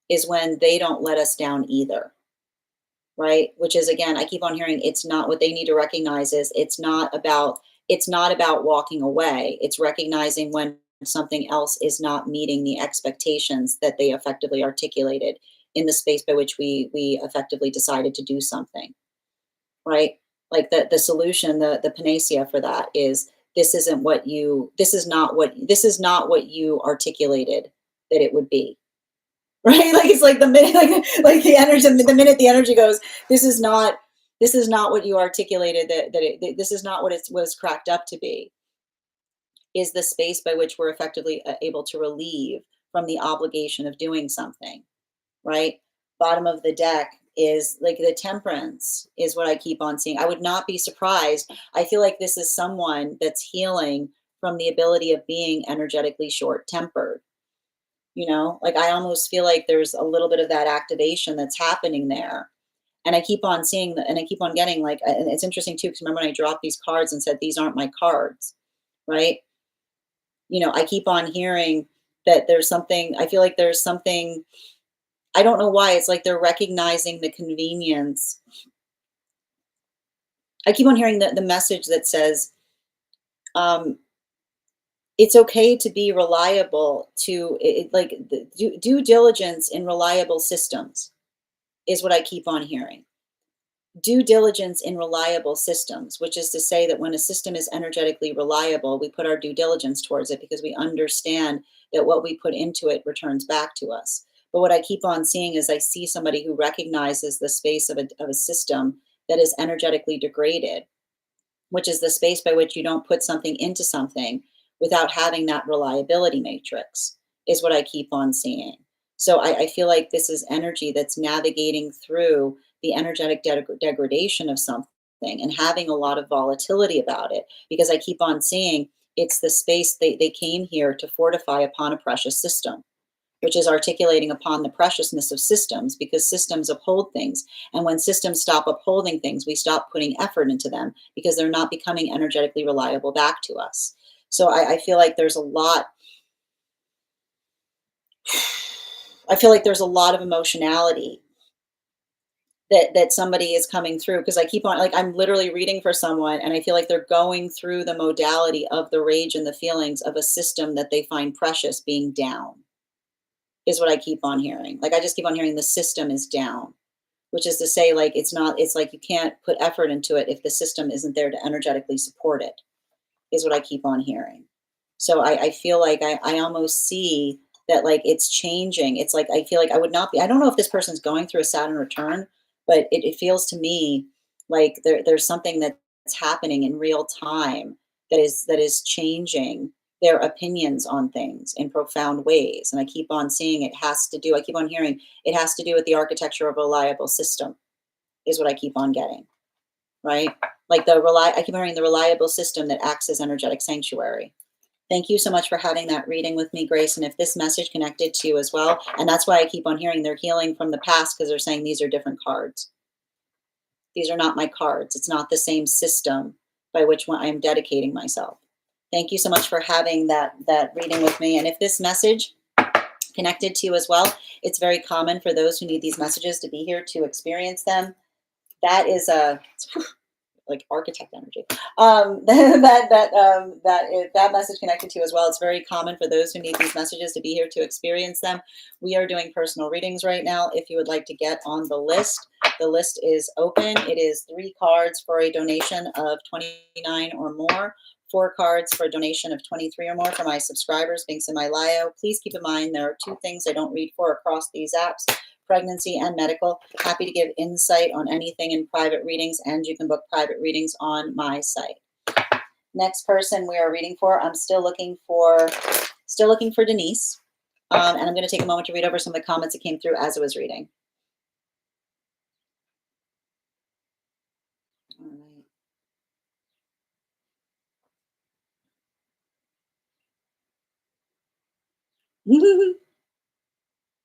is when they don't let us down either. Right? Which is again, I keep on hearing it's not what they need to recognize is it's not about walking away. It's recognizing when something else is not meeting the expectations that they effectively articulated in the space by which we effectively decided to do something. Right? Like the solution, the panacea for that is this is not what you articulated that it would be. Right? Like it's like the minute like the minute the energy goes, this is not what you articulated this is not what it was cracked up to be, is the space by which we're effectively able to relieve from the obligation of doing something, right? Bottom of the deck is like the temperance is what I keep on seeing. I would not be surprised. I feel like this is someone that's healing from the ability of being energetically short tempered. Like I almost feel like there's a little bit of that activation that's happening there. And I keep on seeing and I keep on getting like, and it's interesting too, because remember when I dropped these cards and said, these aren't my cards, right? I keep on hearing that I feel like there's something, I don't know why, it's like they're recognizing the convenience. I keep on hearing the message that says, um, it's okay to be reliable like the due diligence in reliable systems is what I keep on hearing. due diligence in reliable systems, which is to say that when a system is energetically reliable, we put our due diligence towards it because we understand that what we put into it returns back to us. But what I keep on seeing is I see somebody who recognizes the space of a system that is energetically degraded, which is the space by which you don't put something into something without having that reliability matrix, is what I keep on seeing. So I feel like this is energy that's navigating through the energetic degradation of something and having a lot of volatility about it because I keep on seeing it's the space they came here to fortify upon a precious system, which is articulating upon the preciousness of systems because systems uphold things. And when systems stop upholding things, we stop putting effort into them because they're not becoming energetically reliable back to us. So I feel like there's a lot. I feel like there's a lot of emotionality that somebody is coming through because I keep on like I'm literally reading for someone and I feel like they're going through the modality of the rage and the feelings of a system that they find precious being down is what I keep on hearing. Like I just keep on hearing the system is down, which is to say like it's not it's like you can't put effort into it if the system isn't there to energetically support it is what I keep on hearing. So I feel like I almost see that like it's changing. It's like I feel like I would not be. I don't know if this person's going through a Saturn return, but it feels to me like there's something that's happening in real time that is changing their opinions on things in profound ways. And I keep on seeing it has to do. I keep on hearing it has to do with the architecture of a reliable system. Is what I keep on getting right. Like I keep hearing the reliable system that acts as energetic sanctuary. Thank you so much for having that reading with me, Grace. And if this message connected to you as well, and that's why I keep on hearing they're healing from the past because they're saying these are different cards. These are not my cards. It's not the same system by which one I'm dedicating myself. Thank you so much for having that reading with me. And if this message connected to you as well, it's very common for those who need these messages to be here to experience them. That is a like architect energy. That if that message connected to you as well, it's very common for those who need these messages to be here to experience them. We are doing personal readings right now. If you would like to get on the list is open. It is 3 cards for a donation of 29 or more. 4 cards for a donation of 23 or more for my subscribers. Links in my bio. Please keep in mind there are 2 things I don't read for across these apps: pregnancy and medical. Happy to give insight on anything in private readings, and you can book private readings on my site. Next person we are reading for, I'm still looking for Denise, and I'm going to take a moment to read over some of the comments that came through as I was reading. All right.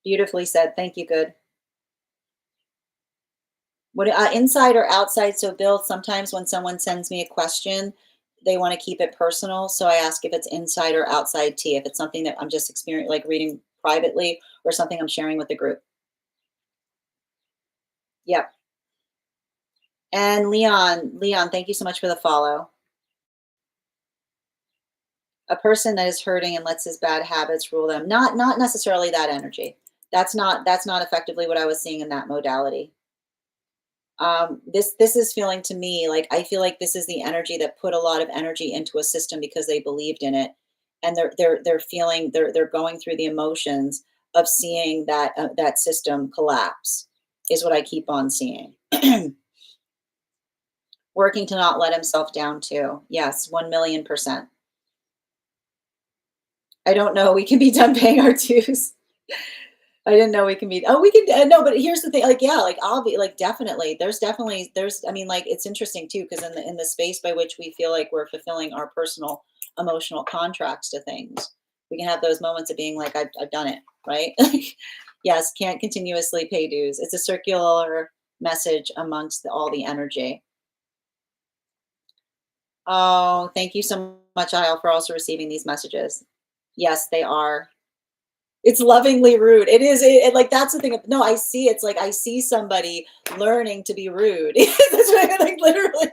Beautifully said. Thank you. Good. What inside or outside? So, Bill, sometimes when someone sends me a question, they want to keep it personal. So I ask if it's inside or outside tea. If it's something that I'm just experiencing, like reading privately, or something I'm sharing with the group. Yep. And Leon, thank you so much for the follow. A person that is hurting and lets his bad habits rule them. Not necessarily that energy. That's not effectively what I was seeing in that modality. This is feeling to me like I feel like this is the energy that put a lot of energy into a system because they believed in it, and they're feeling they're going through the emotions of seeing that system collapse is what I keep on seeing. Working to not let himself down too. Yes, 1,000,000%. I don't know. We can be done paying our dues. I didn't know we can be. Oh, we can. No, but here's the thing. Like, yeah, like I'll be like definitely. There's. I mean, like it's interesting too because in the space by which we feel like we're fulfilling our personal emotional contracts to things, we can have those moments of being like, I've done it, right? Yes, can't continuously pay dues. It's a circular message amongst all the energy. Oh, thank you so much, Isle, for also receiving these messages. Yes, they are. It's lovingly rude. It is, like, that's the thing. No, I see, it's like, I see somebody learning to be rude. That's right, like, literally.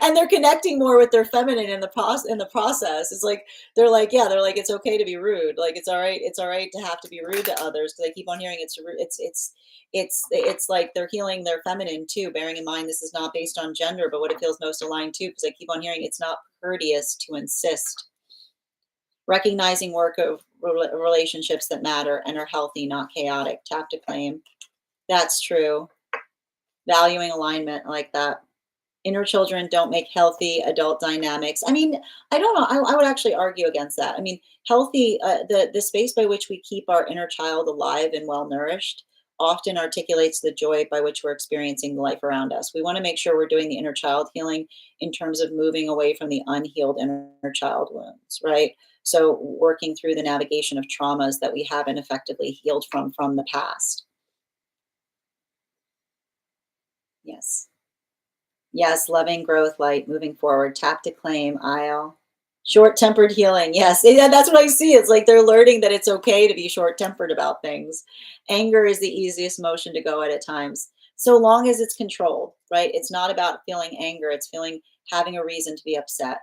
And they're connecting more with their feminine in the process. It's like they're like it's okay to be rude. Like it's all right to have to be rude to others because I keep on hearing it's like they're healing their feminine too, bearing in mind this is not based on gender, but what it feels most aligned to because I keep on hearing it's not courteous to insist. Recognizing work of relationships that matter and are healthy, not chaotic. Tap to claim. That's true. Valuing alignment, I like that. Inner children don't make healthy adult dynamics. I mean, I don't know. I would actually argue against that. I mean, healthy, the space by which we keep our inner child alive and well nourished often articulates the joy by which we're experiencing the life around us. We want to make sure we're doing the inner child healing in terms of moving away from the unhealed inner child wounds, right? So working through the navigation of traumas that we haven't effectively healed from the past. Yes. Yes, loving growth, light, moving forward, tap to claim, aisle. Short-tempered healing. Yes, yeah, that's what I see. It's like they're learning that it's okay to be short-tempered about things. Anger is the easiest emotion to go at times, so long as it's controlled, right? It's not about feeling anger. It's feeling having a reason to be upset.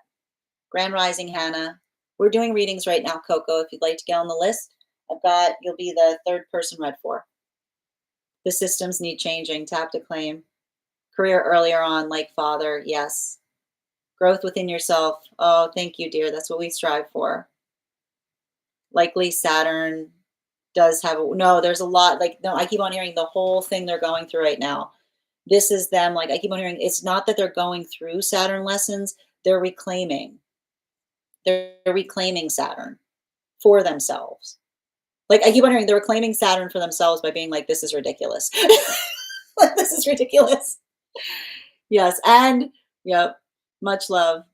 Grand Rising, Hannah. We're doing readings right now, Coco. If you'd like to get on the list, you'll be the third person read for. The systems need changing. Tap to claim. Career earlier on, like father, yes. Growth within yourself. Oh, thank you, dear. That's what we strive for. Likely Saturn does have no, there's a lot like no, I keep on hearing the whole thing they're going through right now. This is them, like I keep on hearing it's not that they're going through Saturn lessons, they're reclaiming. They're reclaiming Saturn for themselves. Like I keep on hearing they're reclaiming Saturn for themselves by being like, this is ridiculous. Like, this is ridiculous. Yes, and yep, much love.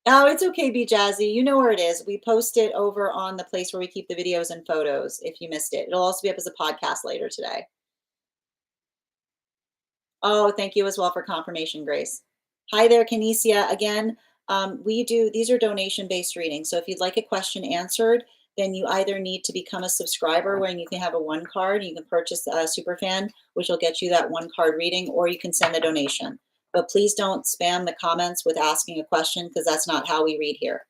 Oh, it's okay, Be Jazzy. You know where it is. We post it over on the place where we keep the videos and photos if you missed it. It'll also be up as a podcast later today. Oh, thank you as well for confirmation, Grace. Hi there, Kinesia. Again, these are donation-based readings. So if you'd like a question answered, then you either need to become a subscriber where you can have a one card. You can purchase a Superfan, which will get you that one card reading, or you can send a donation. But please don't spam the comments with asking a question because that's not how we read here.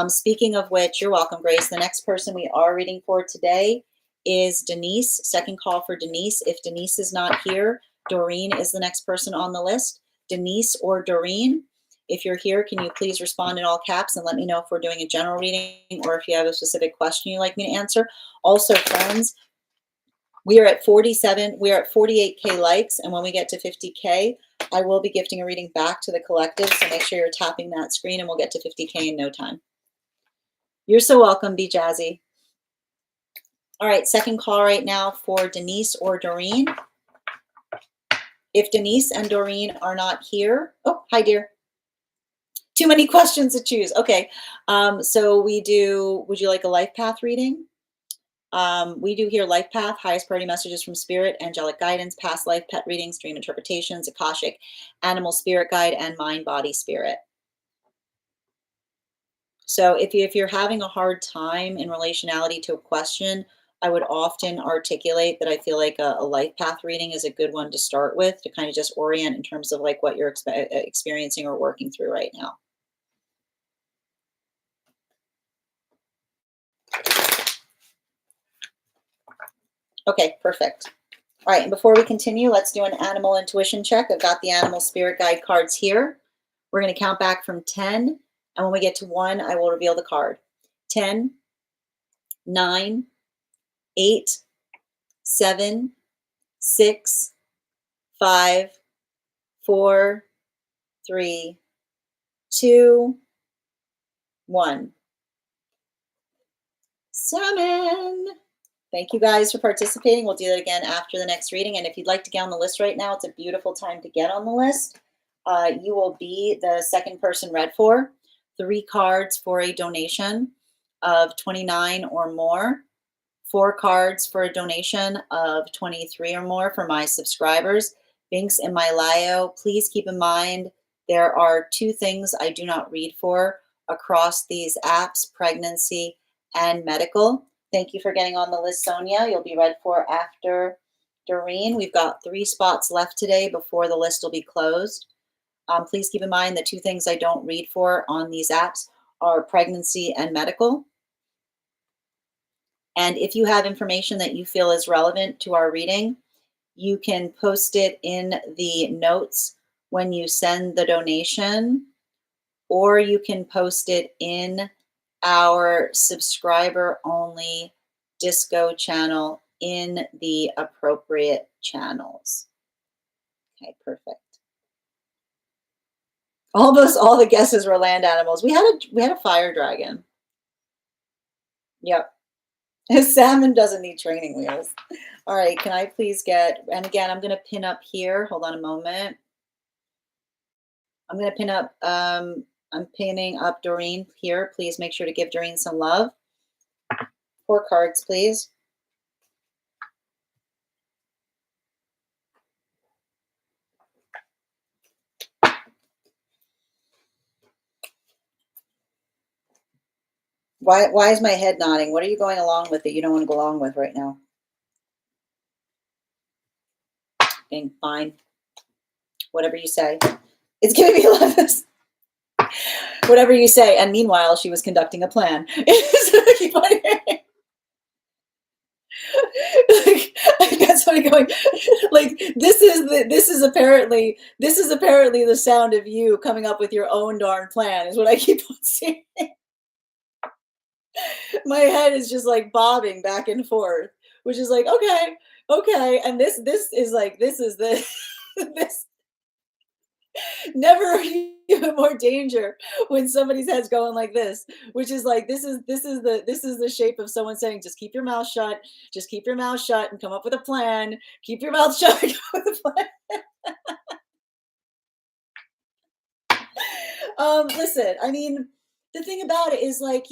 Speaking of which, you're welcome, Grace. The next person we are reading for today is Denise. Second call for Denise. If Denise is not here, Doreen is the next person on the list. Denise or Doreen, if you're here, can you please respond in all caps and let me know if we're doing a general reading or if you have a specific question you'd like me to answer. Also, friends, we are at 48K likes, and when we get to 50K, I will be gifting a reading back to the collective, so make sure you're tapping that screen and we'll get to 50K in no time. You're so welcome, Be Jazzy. All right, second call right now for Denise or Doreen. If Denise and Doreen are not here, oh, hi, dear. Too many questions to choose. Okay, so would you like a life path reading? We do here life path, highest priority messages from spirit, angelic guidance, past life, pet readings, dream interpretations, Akashic, animal spirit guide, and mind, body, spirit. So if you're having a hard time in relationality to a question, I would often articulate that I feel like a life path reading is a good one to start with to kind of just orient in terms of like what you're experiencing or working through right now. Okay, perfect. All right, and before we continue, let's do an animal intuition check. I've got the animal spirit guide cards here. We're going to count back from 10, and when we get to 1, I will reveal the card. 10, 9, 8, 7, 6, 5, 4, 3, 2, 1. Summon. Thank you guys for participating. We'll do that again after the next reading. And if you'd like to get on the list right now, it's a beautiful time to get on the list. You will be the second person read for. 3 cards for a donation of 29 or more. 4 cards for a donation of 23 or more for my subscribers. Links in my bio. Please keep in mind there are 2 things I do not read for across these apps: pregnancy and medical. Thank you for getting on the list, Sonia. You'll be read for after Doreen. We've got 3 spots left today before the list will be closed. Please keep in mind that 2 things I don't read for on these apps are pregnancy and medical. And if you have information that you feel is relevant to our reading, you can post it in the notes when you send the donation, or you can post it in our subscriber only disco channel in the appropriate channels. Okay, perfect. Almost all the guesses were land animals. We had a fire dragon. Yep. Salmon doesn't need training wheels. All right, can I please get, and again, I'm going to pin up here. Hold on a moment. I'm going to pin up, I'm pinning up Doreen here. Please make sure to give Doreen some love. 4 cards, please. Why is my head nodding? What are you going along with that you don't want to go along with right now? Okay, fine. Whatever you say. It's giving me levels. Whatever you say. And meanwhile, she was conducting a plan. Like, that's what I'm going. Like, this is apparently the sound of you coming up with your own darn plan, is what I keep on saying. My head is just like bobbing back and forth, which is like, okay. And this is like, this is the this never even more danger when somebody's head's going like this, which is like, this is the shape of someone saying, just keep your mouth shut, and come up with a plan. Keep your mouth shut and come up with a plan. Listen, I mean, the thing about it is, like,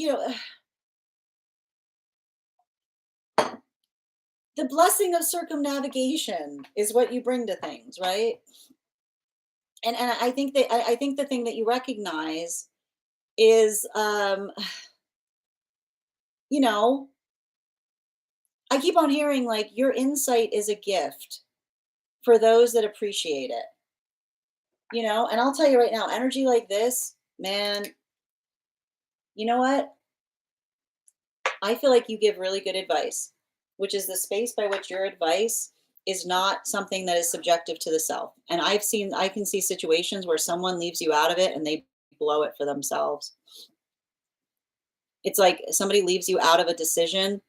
the blessing of circumnavigation is what you bring to things, right? And I think that I think the thing that you recognize is, you know, I keep on hearing, like, your insight is a gift for those that appreciate it. And I'll tell you right now, energy like this, man, you know what? I feel like you give really good advice, which is the space by which your advice is not something that is subjective to the self. And I can see situations where someone leaves you out of it and they blow it for themselves. It's like somebody leaves you out of a decision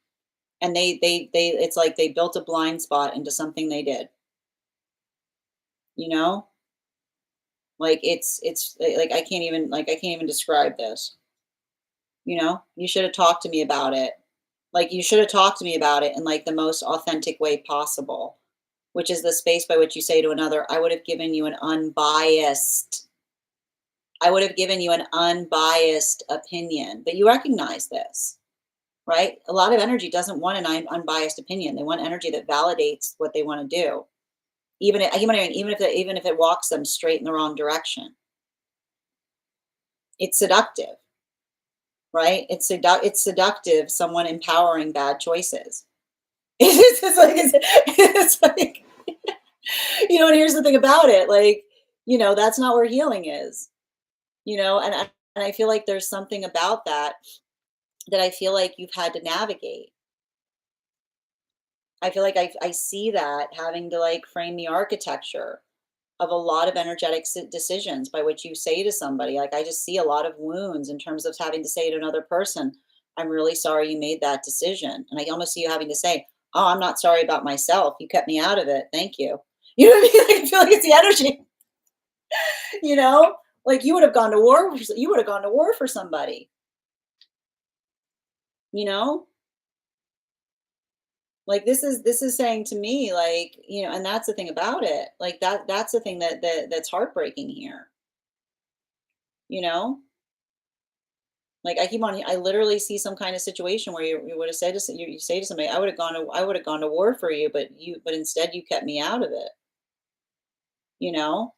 and it's like they built a blind spot into something they did. You know? Like, it's like I can't even describe this. You should have talked to me about it. Like, you should have talked to me about it in, like, the most authentic way possible, which is the space by which you say to another, I would have given you an unbiased opinion. But you recognize this, right? A lot of energy doesn't want an unbiased opinion. They want energy that validates what they want to do, even if it walks them straight in the wrong direction. It's seductive, right? It's seductive. Someone empowering bad choices. It's like, and here's the thing about it, like, that's not where healing is, and I feel like there's something about that I feel like you've had to navigate. I feel like I see that having to, like, frame the architecture of a lot of energetic decisions by which you say to somebody, like, I just see a lot of wounds in terms of having to say to another person, I'm really sorry you made that decision. And I almost see you having to say, oh, I'm not sorry about myself. You kept me out of it. Thank you. You know what I mean? Like, I feel like it's the energy, you know, like you would have gone to war. You would have gone to war for somebody, you know, like this is saying to me, like, and that's the thing about it. Like, that's the thing that's heartbreaking here, you know. Like, I literally see some kind of situation where you would have said you say to somebody, I would have gone to war for you, but instead you kept me out of it, you know?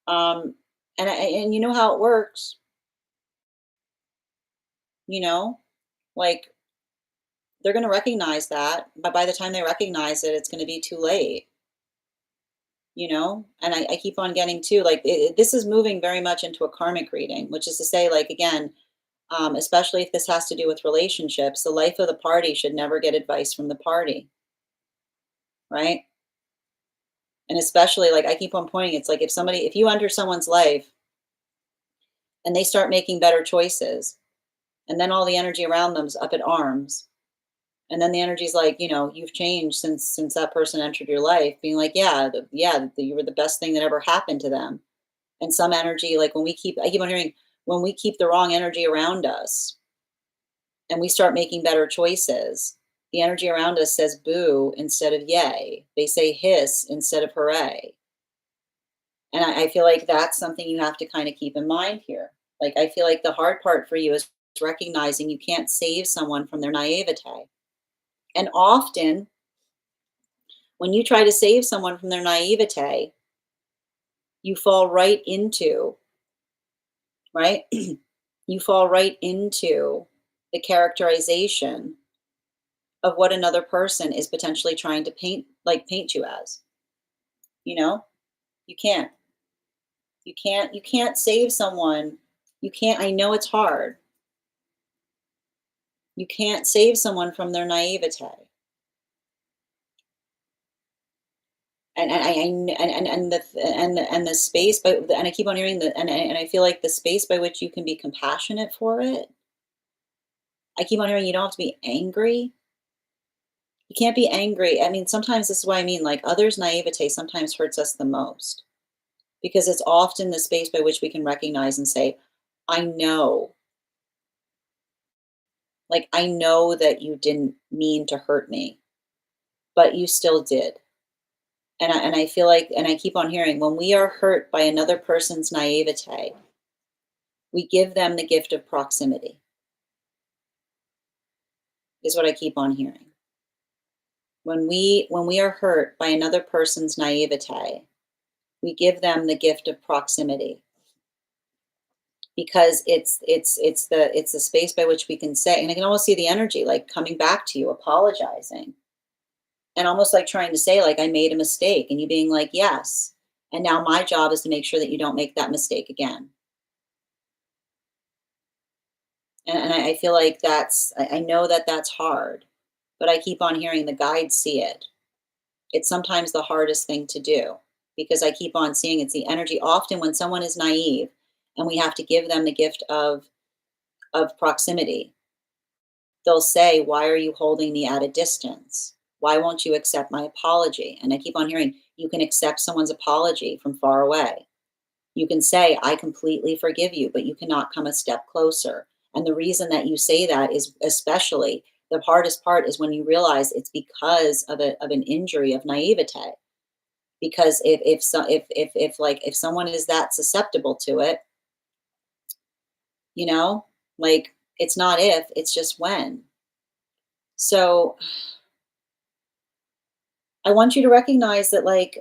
Um, and you know how it works, you know? Like, they're gonna recognize that, but by the time they recognize it, it's gonna be too late. And I keep on getting too, like, this is moving very much into a karmic reading, which is to say, like, again, especially if this has to do with relationships, the life of the party should never get advice from the party, right? And especially, like, I keep on pointing, it's like if you enter someone's life and they start making better choices, and then all the energy around them's up at arms, and then the energy's like, you've changed since that person entered your life, being like, yeah, you were the best thing that ever happened to them. And some energy, like, I keep on hearing, when we keep the wrong energy around us and we start making better choices, the energy around us says boo instead of yay. They say hiss instead of hooray. And I feel like that's something you have to kind of keep in mind here. Like, I feel like the hard part for you is recognizing you can't save someone from their naivete. And often, when you try to save someone from their naivete, you fall right into, right? You fall right into the characterization of what another person is potentially trying to paint you as. You know, you can't. You can't save someone. You can't. I know it's hard. You can't save someone from their naivete. And the space by and I keep on hearing and I feel like the space by which you can be compassionate for it. I keep on hearing you don't have to be angry. You can't be angry. I mean, sometimes this is what I mean. Like, others' naivete sometimes hurts us the most because it's often the space by which we can recognize and say, I know, like, I know that you didn't mean to hurt me, but you still did. And I feel like, and I keep on hearing, when we are hurt by another person's naivete, we give them the gift of proximity, is what I keep on hearing. When we are hurt by another person's naivete, we give them the gift of proximity because it's the space by which we can say, and I can almost see the energy like coming back to you, apologizing, and almost like trying to say, like, I made a mistake, and you being like, yes, and now my job is to make sure that you don't make that mistake again. And I feel like I know that that's hard, but I keep on hearing the guides see it. It's sometimes the hardest thing to do because I keep on seeing it's the energy. Often when someone is naive and we have to give them the gift of proximity, they'll say, why are you holding me at a distance? Why won't you accept my apology? And I keep on hearing, you can accept someone's apology from far away. You can say, I completely forgive you, but you cannot come a step closer. And the reason that you say that is, especially, the hardest part is when you realize it's because of an injury of naivete. Because if someone is that susceptible to it, you know, like, it's not if, it's just when. So I want you to recognize that, like,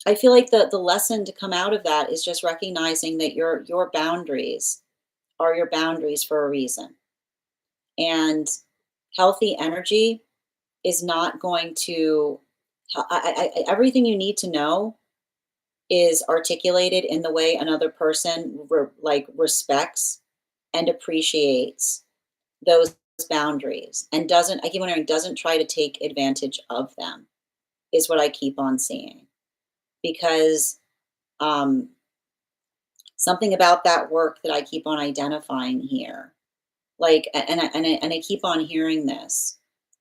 I feel like the lesson to come out of that is just recognizing that your boundaries are your boundaries for a reason. And healthy energy is not going to everything you need to know is articulated in the way another person respects and appreciates those boundaries and doesn't, I keep wondering, doesn't try to take advantage of them, is what I keep on seeing. Because um, something about that work that I keep on identifying here, like, and I keep on hearing this.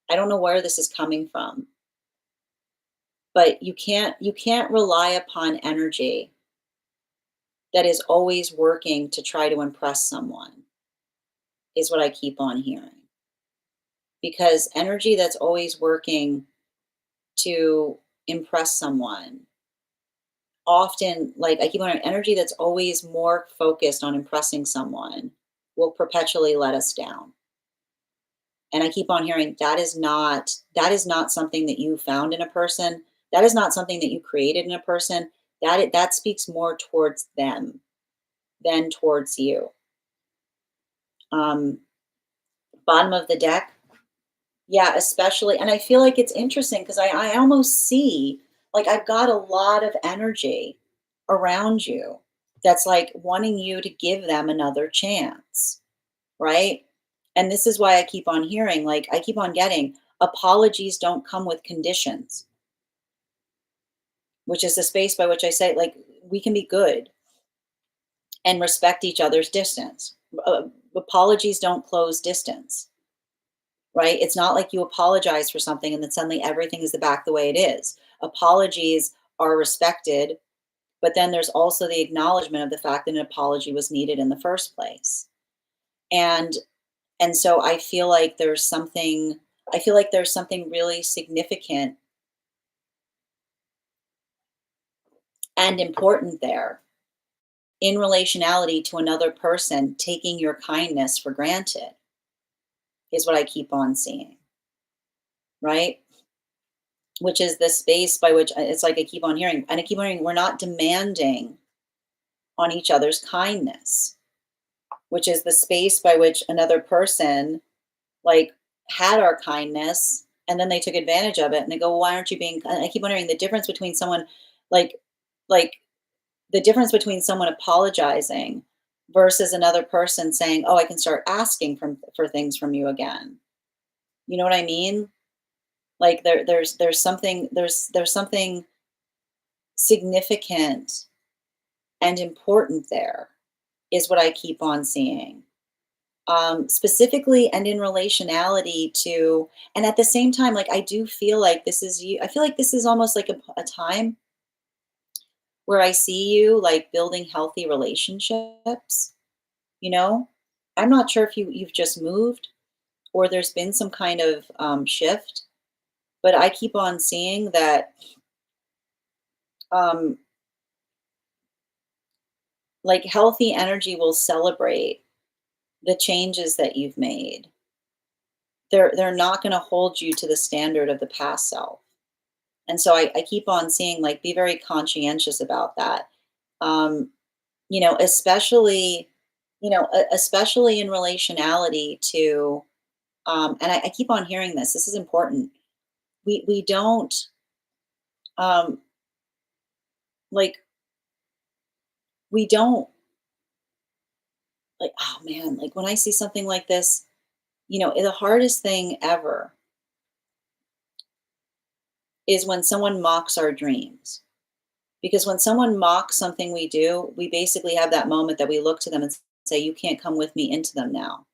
I don't know where this is coming from, but you can't rely upon energy that is always working to try to impress someone, is what I keep on hearing. Because energy that's always working to impress someone, often, like, I keep on hearing, energy that's always more focused on impressing someone will perpetually let us down. And I keep on hearing that is not something that you found in a person. That is not something that you created in a person. That speaks more towards them than towards you. Um, Bottom of the deck, yeah, especially, and I feel like it's interesting because I almost see like I've got a lot of energy around you that's like wanting you to give them another chance, right? And this is why I keep on hearing, like, I keep on getting apologies don't come with conditions, which is the space by which I say, like, we can be good and respect each other's distance. Apologies don't close distance, right? It's not like you apologize for something and then suddenly everything is back the way it is. Apologies are respected, but then there's also the acknowledgement of the fact that an apology was needed in the first place. And and so I feel like there's something really significant and important there in relationality to another person taking your kindness for granted is what I keep on seeing, right? Which is the space by which it's like I keep on hearing, and I keep on hearing we're not demanding on each other's kindness, which is the space by which another person like had our kindness and then they took advantage of it and they go, well, why aren't you being, and I keep wondering the difference between someone like like the difference between someone apologizing versus another person saying, oh, I can start asking for things from you again. You know what I mean? Like there's something significant and important there is what I keep on seeing. Specifically and in relationality to, and at the same time, like I do feel like this is you. I feel like this is almost like a time where I see you like building healthy relationships. You know, I'm not sure if you've just moved or there's been some kind of shift, but I keep on seeing that um, like healthy energy will celebrate the changes that you've made. They're not going to hold you to the standard of the past self. And so I keep on seeing like be very conscientious about that. Um, especially, especially in relationality to and I keep on hearing this. This is important. We don't um like we don't like, oh man, like when I see something like this, the hardest thing ever is when someone mocks our dreams. Because when someone mocks something we do, we basically have that moment that we look to them and say, you can't come with me into them now.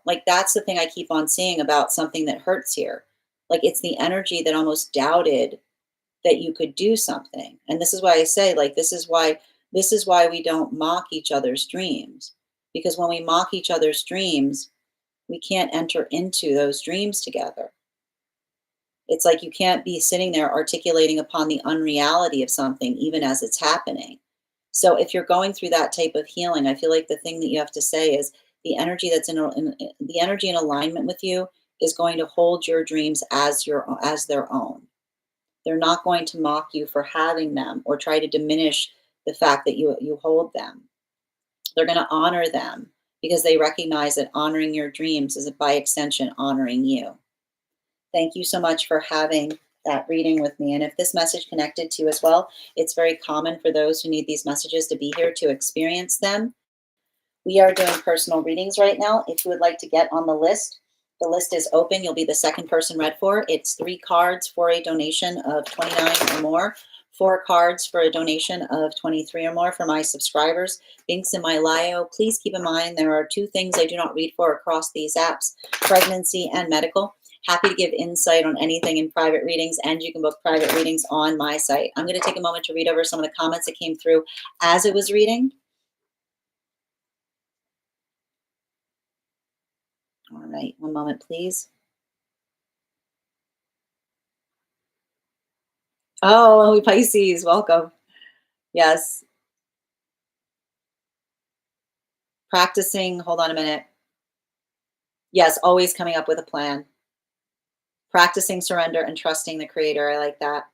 Like that's the thing I keep on seeing about something that hurts here. Like it's the energy that almost doubted that you could do something. And this is why I say, like, this is why we don't mock each other's dreams. Because when we mock each other's dreams, we can't enter into those dreams together. It's like you can't be sitting there articulating upon the unreality of something, even as it's happening. So if you're going through that type of healing, I feel like the thing that you have to say is the energy that's the energy in alignment with you is going to hold your dreams as their own. They're not going to mock you for having them or try to diminish the fact that you hold them. They're going to honor them because they recognize that honoring your dreams is by extension honoring you. Thank you so much for having that reading with me. And if this message connected to you as well, it's very common for those who need these messages to be here to experience them. We are doing personal readings right now. If you would like to get on the list is open. You'll be the second person read for. It's 3 cards for a donation of 29 or more, 4 cards for a donation of 23 or more for my subscribers. Links in my bio. Please keep in mind there are 2 things I do not read for across these apps, pregnancy and medical. Happy to give insight on anything in private readings, and you can book private readings on my site. I'm going to take a moment to read over some of the comments that came through as it was reading. All right, one moment, please. Oh, Pisces, welcome. Yes, practicing. Hold on a minute. Yes, always coming up with a plan. Practicing surrender and trusting the creator. I like that.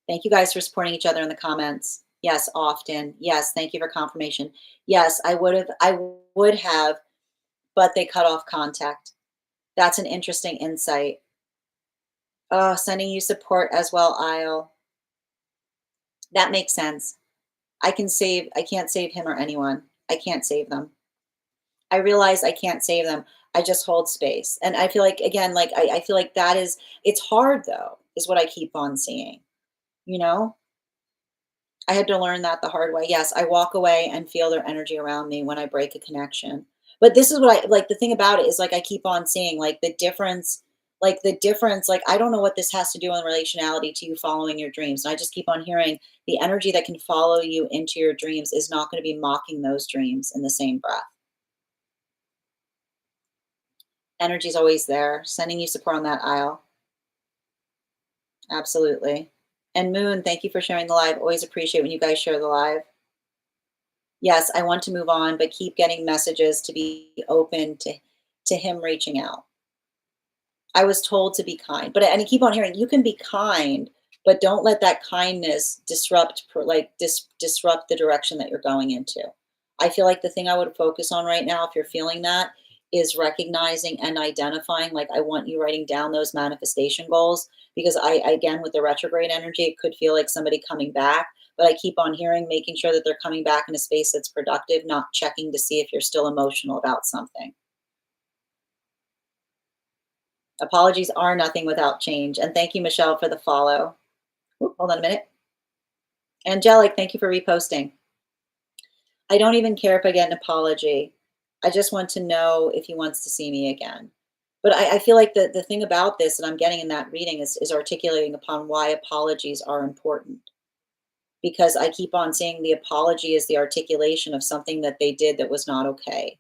Thank you guys for supporting each other in the comments. Yes, often. Yes, thank you for confirmation. Yes, I would have, but they cut off contact. That's an interesting insight. Oh, sending you support as well, Isle. That makes sense. I can't save him or anyone. I can't save them. I realize I can't save them. I just hold space. And I feel like, again, like, I feel like that is, it's hard though, is what I keep on seeing, you know? I had to learn that the hard way. Yes, I walk away and feel their energy around me when I break a connection. But this is what I like. The thing about it is, like, I keep on seeing like the difference, like, I don't know what this has to do in relationality to you following your dreams. And I just keep on hearing the energy that can follow you into your dreams is not going to be mocking those dreams in the same breath. Energy's always there, sending you support on that aisle. Absolutely. And Moon, thank you for sharing the live. Always appreciate when you guys share the live. Yes, I want to move on, but keep getting messages to be open to him reaching out. I was told to be kind, but and I keep on hearing you can be kind, but don't let that kindness disrupt the direction that you're going into. I feel like the thing I would focus on right now, if you're feeling that, is recognizing and identifying. Like, I want you writing down those manifestation goals, because again, with the retrograde energy, it could feel like somebody coming back. But I keep on hearing making sure that they're coming back in a space that's productive, not checking to see if you're still emotional about something. Apologies are nothing without change. And thank you, Michelle, for the follow. Oop, hold on a minute. Angelic, thank you for reposting. I don't even care if I get an apology. I just want to know if he wants to see me again. But I feel like the thing about this that I'm getting in that reading is articulating upon why apologies are important. Because I keep on saying the apology is the articulation of something that they did that was not okay.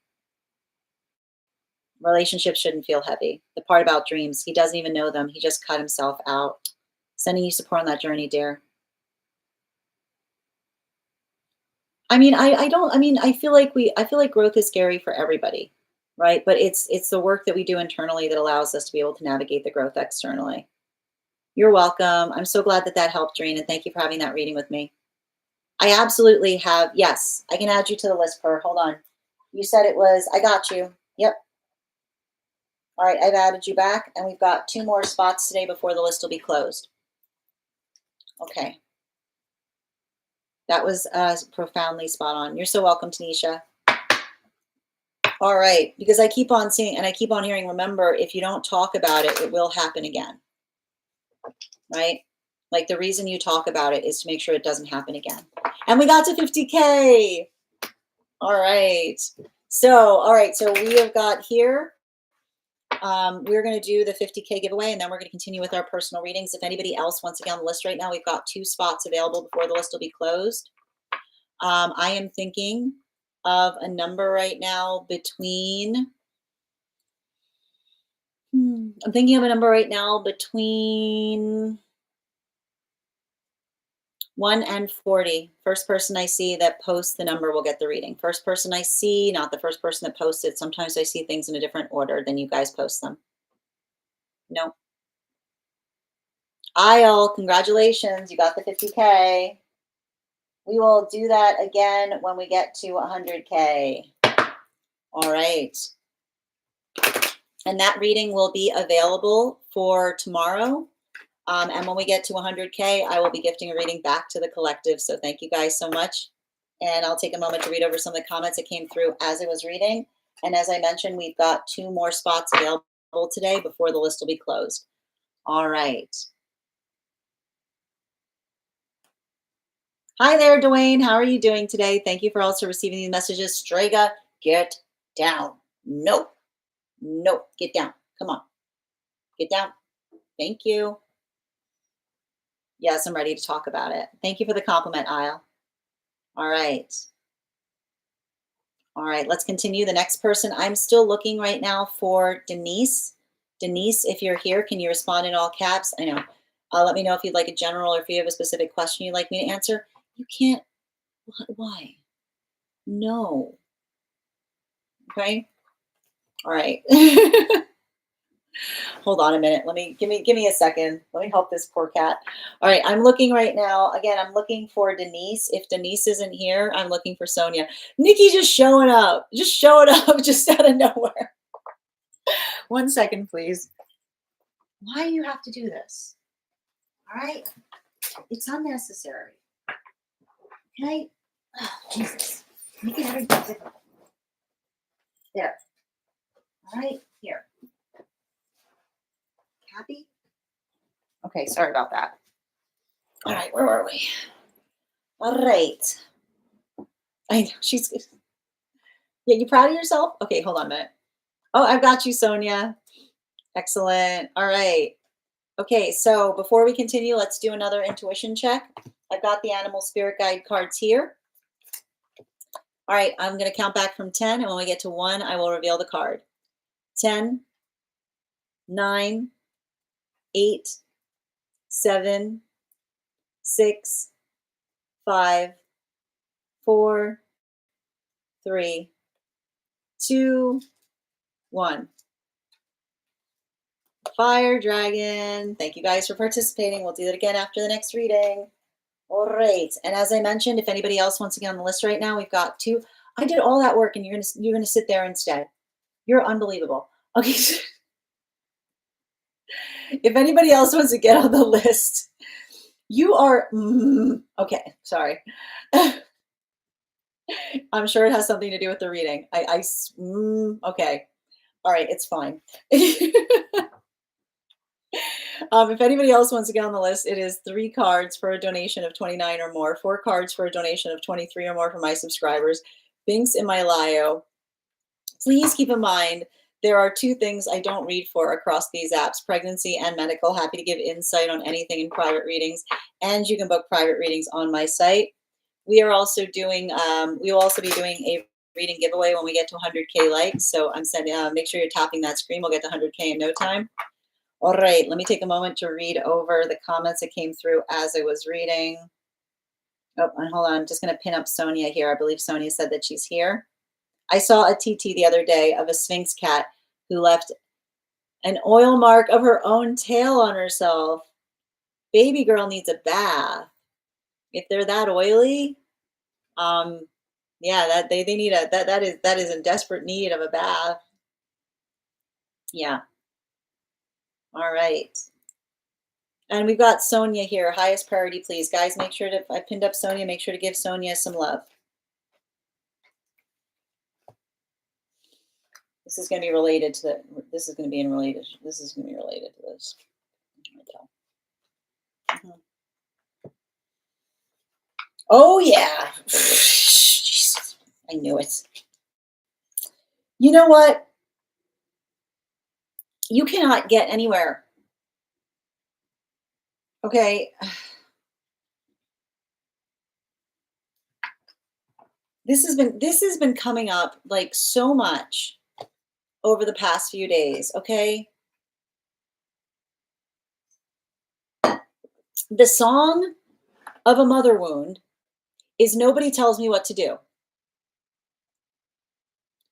Relationships shouldn't feel heavy. The part about dreams, he doesn't even know them. He just cut himself out. Sending you support on that journey, dear. I feel like growth is scary for everybody, right? But it's the work that we do internally that allows us to be able to navigate the growth externally. You're welcome. I'm so glad that that helped, Doreen, and thank you for having that reading with me. I absolutely have. Yes, I can add you to the list, Per. Hold on. You said it was, I got you. Yep. All right, I've added you back, and we've got 2 more spots today before the list will be closed. Okay. That was profoundly spot on. You're so welcome, Tanisha. All right, because I keep on seeing and I keep on hearing, remember, if you don't talk about it, it will happen again, right? Like, the reason you talk about it is to make sure it doesn't happen again. And we got to 50K. All right. So we have got here, we're going to do the 50K giveaway, and then we're going to continue with our personal readings. If anybody else wants to get on the list right now, we've got 2 spots available before the list will be closed. I am thinking of a number right now between, I'm thinking of a number right now between 1 and 40. First person I see that posts the number will get the reading. First person I see, not the first person that posted. Sometimes I see things in a different order than you guys post them. No. Isle, congratulations. You got the 50K. We will do that again when we get to 100K. All right. And that reading will be available for tomorrow. And when we get to 100K, I will be gifting a reading back to the collective. So thank you guys so much. And I'll take a moment to read over some of the comments that came through as I was reading. And as I mentioned, we've got 2 more spots available today before the list will be closed. All right. Hi there, Dwayne. How are you doing today? Thank you for also receiving these messages. Strega, get down. No, get down. Come on, get down. Thank you. Yes, I'm ready to talk about it. Thank you for the compliment, Isle. All right. All right, let's continue. The next person, I'm still looking right now for Denise. Denise, if you're here, can you respond in all caps? I know. Let me know if you'd like a general or if you have a specific question you'd like me to answer. You can't. Why? No. Okay. All right. Hold on a minute. Give me a second. Let me help this poor cat. All right, I'm looking right now. Again, I'm looking for Denise. If Denise isn't here, I'm looking for Sonia. Nikki just showing up. Just showing up just out of nowhere. 1 second, please. Why do you have to do this? All right? It's unnecessary. Okay? Oh, Jesus. Making everything difficult. There. All right? Here. Happy? Okay, sorry about that. All right, where were we? All right. I know she's good. Yeah, you proud of yourself? Okay, hold on a minute. Oh, I've got you, Sonia. Excellent. All right. Okay, so before we continue, let's do another intuition check. I've got the animal spirit guide cards here. All right, I'm going to count back from 10, and when we get to 1, I will reveal the card. 10, 9, 8, 7, 6, 5, 4, 3, 2, 1. Fire dragon. Thank you guys for participating. We'll do that again after the next reading. All right. And as I mentioned, if anybody else wants to get on the list right now, we've got 2. I did all that work and you're gonna sit there instead. You're unbelievable. Okay. If anybody else wants to get on the list, you are okay. Sorry. I'm sure it has something to do with the reading. Okay. All right, it's fine. If anybody else wants to get on the list, it is 3 cards for a donation of 29 or more, 4 cards for a donation of 23 or more for my subscribers. Links in my bio. Please keep in mind, there are 2 things I don't read for across these apps, pregnancy and medical. Happy to give insight on anything in private readings, and you can book private readings on my site. We are also doing, we will also be doing a reading giveaway when we get to 100K likes. So I'm sending, make sure you're tapping that screen. We'll get to 100K in no time. All right, let me take a moment to read over the comments that came through as I was reading. Oh, and hold on, I'm just going to pin up Sonia here. I believe Sonia said that she's here. I saw a TT the other day of a Sphinx cat who left an oil mark of her own tail on herself. Baby girl needs a bath. If they're that oily, yeah, that they need a that is in desperate need of a bath. Yeah. All right. And we've got Sonia here. Highest priority, please. Guys, make sure to, I pinned up Sonia. Make sure to give Sonia some love. This is going to be related to the, this is going to be related. This is going to be related to this. Oh, yeah. Jesus, I knew it. You know what? You cannot get anywhere. Okay. This has been coming up like so much over the past few days, okay? The song of a mother wound is nobody tells me what to do.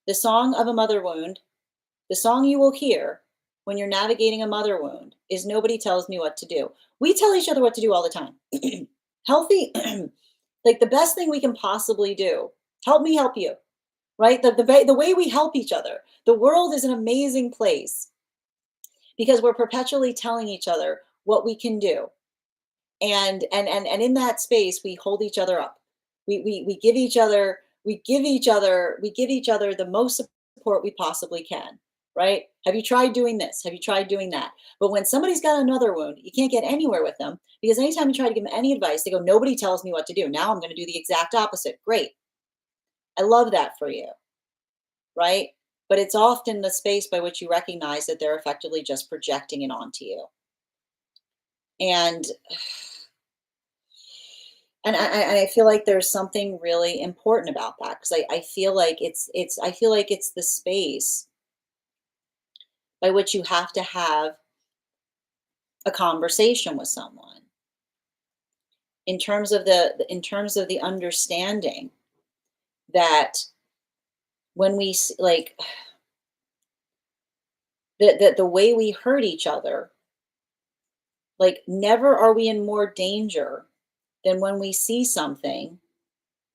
The song of a mother wound, the song you will hear when you're navigating a mother wound is nobody tells me what to do. We tell each other what to do all the time. Healthy, like the best thing we can possibly do. Help me help you, right? The way we help each other. The world is an amazing place because we're perpetually telling each other what we can do. And in that space, we hold each other up. We give each other the most support we possibly can, right? Have you tried doing this? Have you tried doing that? But when somebody's got another wound, you can't get anywhere with them because anytime you try to give them any advice, they go, nobody tells me what to do. Now I'm going to do the exact opposite. Great. I love that for you, right? But it's often the space by which you recognize that they're effectively just projecting it onto you. And I feel like there's something really important about that because I feel like it's the space by which you have to have a conversation with someone in terms of the understanding that when we like the way we hurt each other, like never are we in more danger than when we see something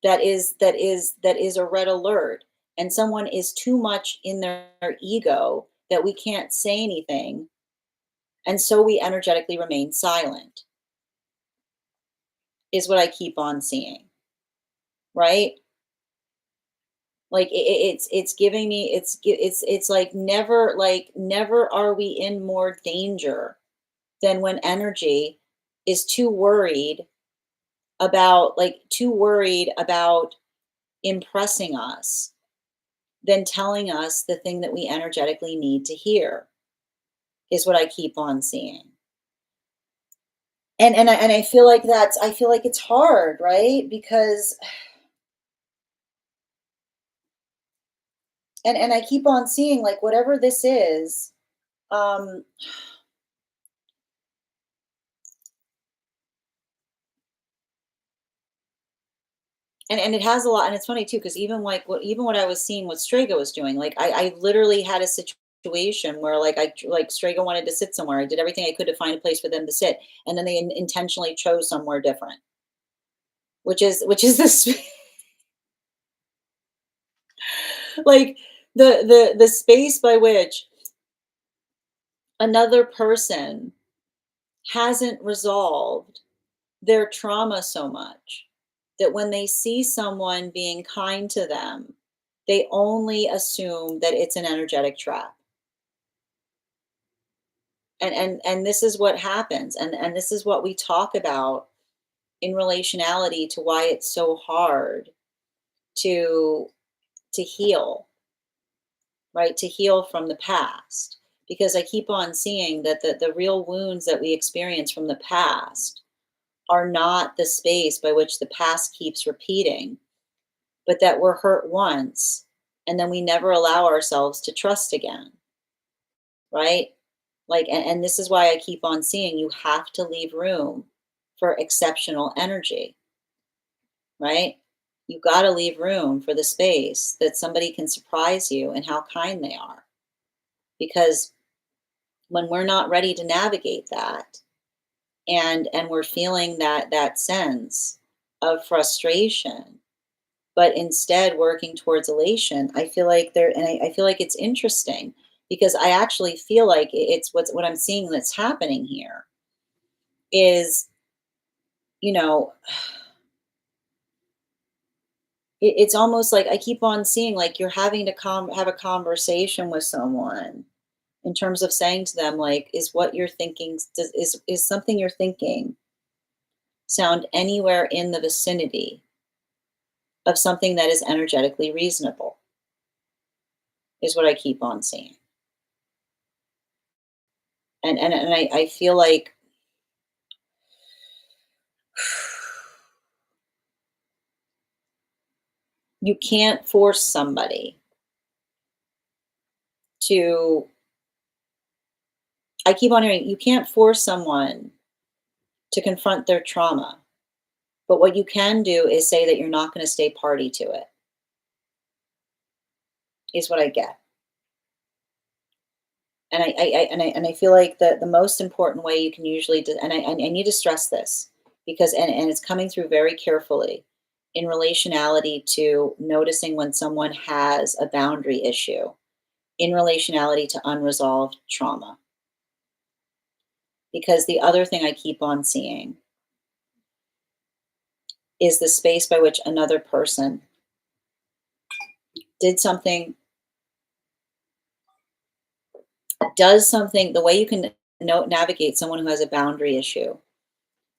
that is a red alert and someone is too much in their ego that we can't say anything And so we energetically remain silent, is what I keep on seeing, right? Like it's giving me it's like never are we in more danger than when energy is too worried about impressing us than telling us the thing that we energetically need to hear, is what I keep on seeing. And I feel like I feel like it's hard, right? Because and I keep on seeing like whatever this is, um and it has a lot, and it's funny too, because even what I was seeing what Strega was doing, like I literally had a situation where like Strega wanted to sit somewhere. I did everything I could to find a place for them to sit, and then they intentionally chose somewhere different, which is this like the space by which another person hasn't resolved their trauma so much that when they see someone being kind to them, they only assume that it's an energetic trap. And this is what happens, and this is what we talk about in relationality to why it's so hard to heal, right? To heal from the past. Because I keep on seeing that the real wounds that we experience from the past are not the space by which the past keeps repeating, but that we're hurt once and then we never allow ourselves to trust again, right? Like, and this is why I keep on seeing you have to leave room for exceptional energy, right? You got to leave room for the space that somebody can surprise you and how kind they are. Because when we're not ready to navigate that, and we're feeling that sense of frustration, but instead working towards elation, I feel like I feel like it's interesting because I actually feel like it's what I'm seeing that's happening here is, you know, it's almost like I keep on seeing like you're having to have a conversation with someone in terms of saying to them like, is what you're thinking is something you're thinking sound anywhere in the vicinity of something that is energetically reasonable, is what I keep on seeing. And I feel like you can't force somebody to, I keep on hearing, you can't force someone to confront their trauma. But what you can do is say that you're not going to stay party to it, is what I get. And I feel like the most important way you can usually do, and I need to stress this because and it's coming through very carefully in relationality to noticing when someone has a boundary issue in relationality to unresolved trauma. Because the other thing I keep on seeing is the space by which another person did something, does something. The way you can navigate someone who has a boundary issue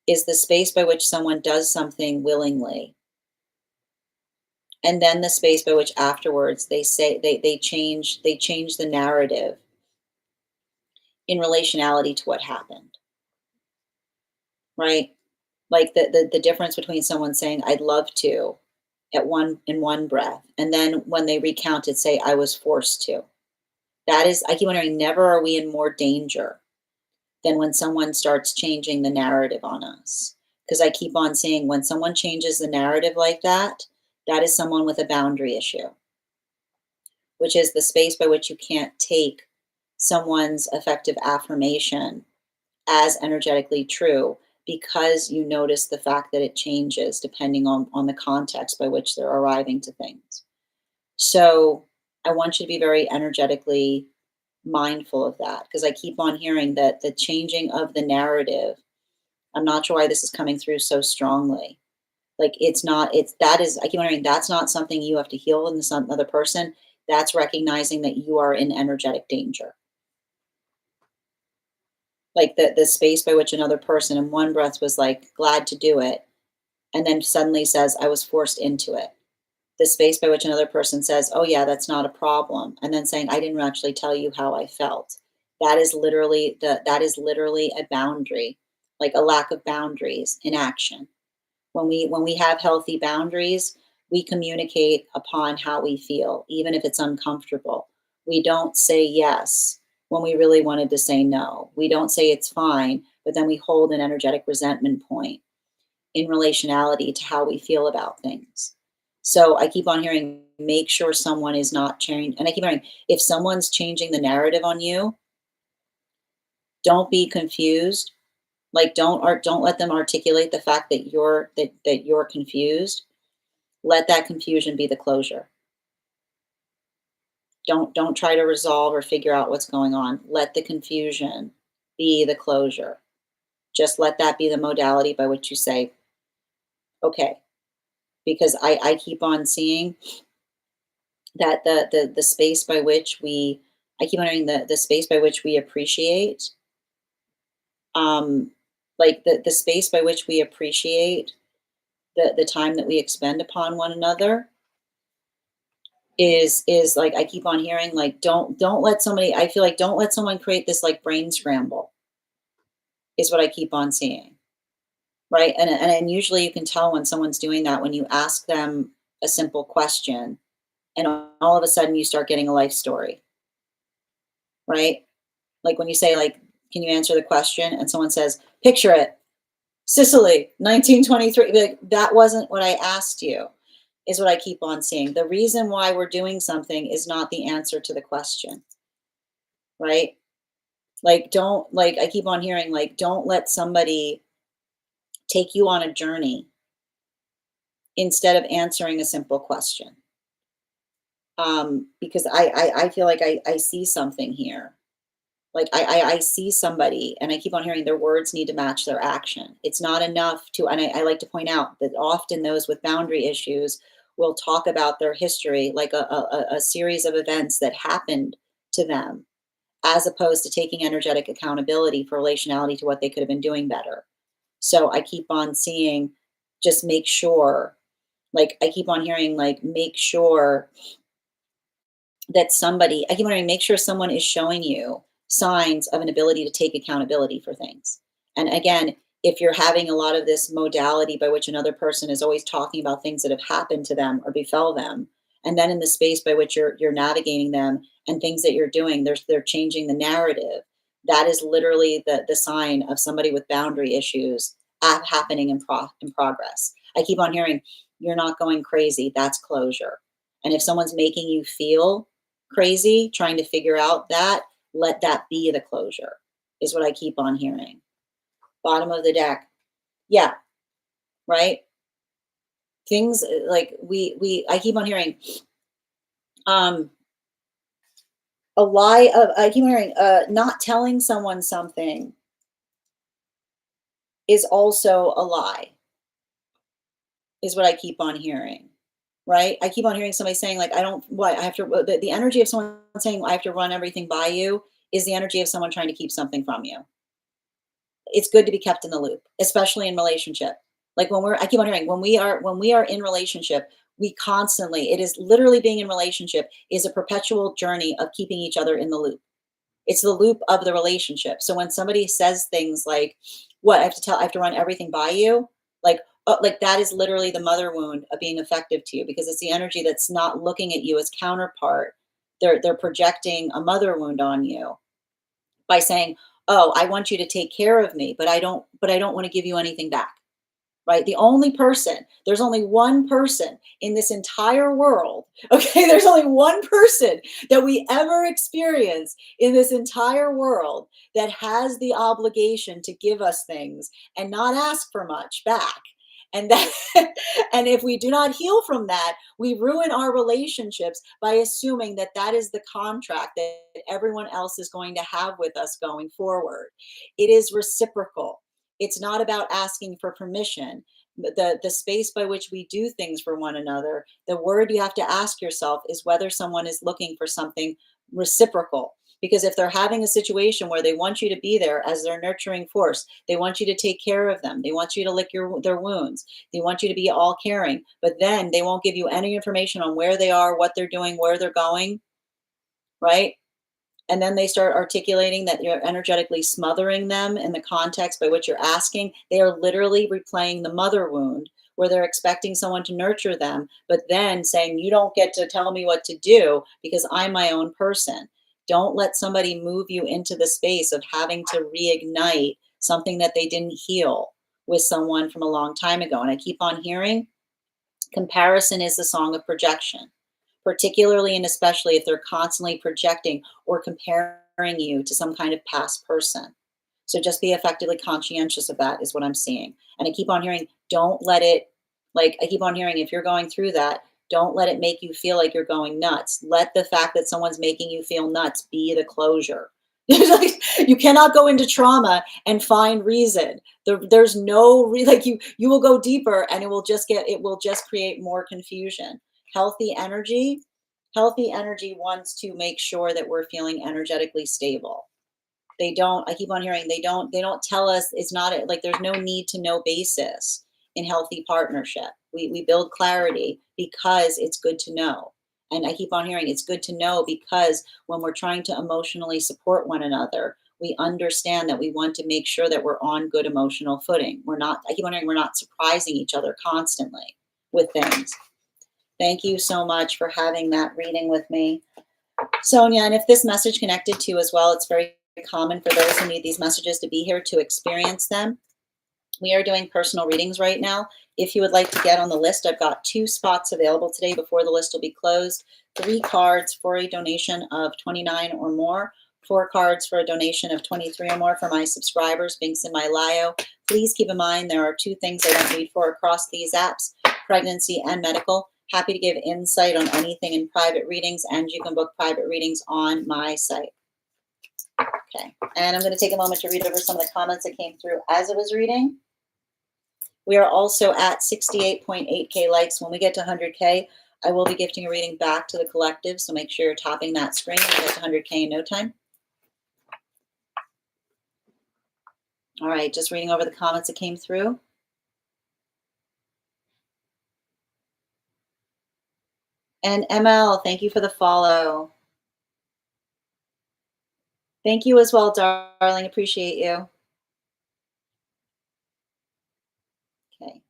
is the space by which someone does something willingly, and then the space by which afterwards they say they change the narrative in relationality to what happened, right? Like the difference between someone saying I'd love to at one breath, and then when they recount it say I was forced to. That is, I keep wondering, never are we in more danger than when someone starts changing the narrative on us. Because I keep on saying when someone changes the narrative like that, that is someone with a boundary issue, which is the space by which you can't take someone's effective affirmation as energetically true because you notice the fact that it changes depending on the context by which they're arriving to things. So I want you to be very energetically mindful of that, because I keep on hearing that the changing of the narrative, I'm not sure why this is coming through so strongly. Like it's not, it's that is, I keep wondering, that's not something you have to heal in some other person. That's recognizing that you are in energetic danger. Like the space by which another person in one breath was like glad to do it, and then suddenly says, I was forced into it. The space by which another person says, oh yeah, that's not a problem, and then saying, I didn't actually tell you how I felt. That is literally a boundary, like a lack of boundaries in action. When we have healthy boundaries, we communicate upon how we feel, even if it's uncomfortable. We don't say yes when we really wanted to say no. We don't say it's fine, but then we hold an energetic resentment point in relationality to how we feel about things. So I keep on hearing, make sure someone is not changing. And I keep hearing, if someone's changing the narrative on you, don't be confused. Like don't let them articulate the fact that you're confused. Let that confusion be the closure. Don't try to resolve or figure out what's going on. Let the confusion be the closure. Just let that be the modality by which you say, okay, because I keep on seeing that the space by which we I keep wondering the space by which we appreciate, um like the space by which we appreciate the time that we expend upon one another is like I keep on hearing, like don't let somebody, I feel like don't let someone create this like brain scramble, is what I keep on seeing. Right. And usually you can tell when someone's doing that when you ask them a simple question and all of a sudden you start getting a life story. Right. Like when you say, like, can you answer the question? And someone says, picture it, Sicily, 1923. Like, that wasn't what I asked you, is what I keep on seeing. The reason why we're doing something is not the answer to the question. Right. Like, don't, like, I keep on hearing, like, don't let somebody take you on a journey instead of answering a simple question. Because I feel like I see something here. Like I see somebody and I keep on hearing their words need to match their action. It's not enough to, and I like to point out that often those with boundary issues will talk about their history, like a series of events that happened to them, as opposed to taking energetic accountability for relationality to what they could have been doing better. So I keep on seeing, just make sure, like I keep on hearing, like, make sure that somebody, I keep wondering, make sure someone is showing you signs of an ability to take accountability for things. And again, if you're having a lot of this modality by which another person is always talking about things that have happened to them or befell them, and then in the space by which you're navigating them and things that you're doing, they're changing the narrative. That is literally the sign of somebody with boundary issues happening in progress. I keep on hearing, you're not going crazy. That's closure. And if someone's making you feel crazy, trying to figure out that, let that be the closure, is what I keep on hearing. Bottom of the deck. Yeah, right? Things like I keep on hearing um a lie of I keep on hearing not telling someone something is also a lie, is what I keep on hearing. Right? I keep on hearing somebody saying, like, I don't, what, I have to, the energy of someone saying, I have to run everything by you is the energy of someone trying to keep something from you. It's good to be kept in the loop, especially in relationship. Like I keep on hearing, when we are in relationship, we constantly, it is literally being in relationship is a perpetual journey of keeping each other in the loop. It's the loop of the relationship. So when somebody says things like, what, I have to run everything by you, like that is literally the mother wound of being effective to you, because it's the energy that's not looking at you as counterpart. They're projecting a mother wound on you by saying, "Oh, I want you to take care of me, but I don't want to give you anything back." Right? There's only one person in this entire world. Okay, there's only one person that we ever experience in this entire world that has the obligation to give us things and not ask for much back. And that and if we do not heal from that, we ruin our relationships by assuming that that is the contract that everyone else is going to have with us going forward. It is reciprocal. It's not about asking for permission. The space by which we do things for one another, the word you have to ask yourself is whether someone is looking for something reciprocal. Because if they're having a situation where they want you to be there as their nurturing force, they want you to take care of them, they want you to lick their wounds, they want you to be all caring, but then they won't give you any information on where they are, what they're doing, where they're going, right? And then they start articulating that you're energetically smothering them in the context by which you're asking. They are literally replaying the mother wound where they're expecting someone to nurture them, but then saying, you don't get to tell me what to do because I'm my own person. Don't let somebody move you into the space of having to reignite something that they didn't heal with someone from a long time ago. And I keep on hearing comparison is the song of projection, particularly and especially if they're constantly projecting or comparing you to some kind of past person. So just be effectively conscientious of that, is what I'm seeing. And I keep on hearing, don't let it, like, I keep on hearing, if you're going through that, don't let it make you feel like you're going nuts. Let the fact that someone's making you feel nuts be the closure. Like, you cannot go into trauma and find reason. There's no like you will go deeper and it will just create more confusion. Healthy energy, healthy energy wants to make sure that we're feeling energetically stable. They don't, I keep on hearing, they don't tell us, it's not like there's no need to know basis in healthy partnership. We build clarity because it's good to know. And I keep on hearing it's good to know because when we're trying to emotionally support one another, we understand that we want to make sure that we're on good emotional footing. We're not, I keep on hearing, we're not surprising each other constantly with things. Thank you so much for having that reading with me, Sonia. And if this message connected to you as well, it's very common for those who need these messages to be here to experience them. We are doing personal readings right now. If you would like to get on the list, I've got 2 spots available today before the list will be closed. 3 cards for a donation of $29 or more. 4 cards for a donation of $23 or more for my subscribers. Links in my bio. Please keep in mind there are 2 things I don't read for across these apps: pregnancy and medical. Happy to give insight on anything in private readings, and you can book private readings on my site. Okay, and I'm going to take a moment to read over some of the comments that came through as I was reading. We are also at 68.8K likes. When we get to 100K, I will be gifting a reading back to the collective, so make sure you're tapping that screen when we get to 100K in no time. All right, just reading over the comments that came through. And ML, thank you for the follow. Thank you as well, darling. Appreciate you. Okay.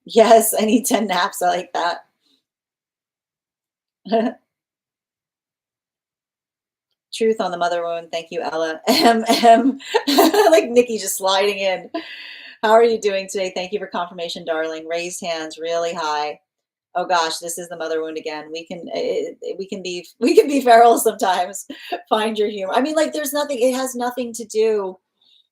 Yes, I need 10 naps. I like that. Truth on the mother wound. Thank you, Ella. Like Nikki just sliding in. How are you doing today? Thank you for confirmation, darling. Raised hands really high. Oh gosh, this is the mother wound again. We can be feral sometimes. Find your humor. I mean, like, there's nothing. It has nothing to do.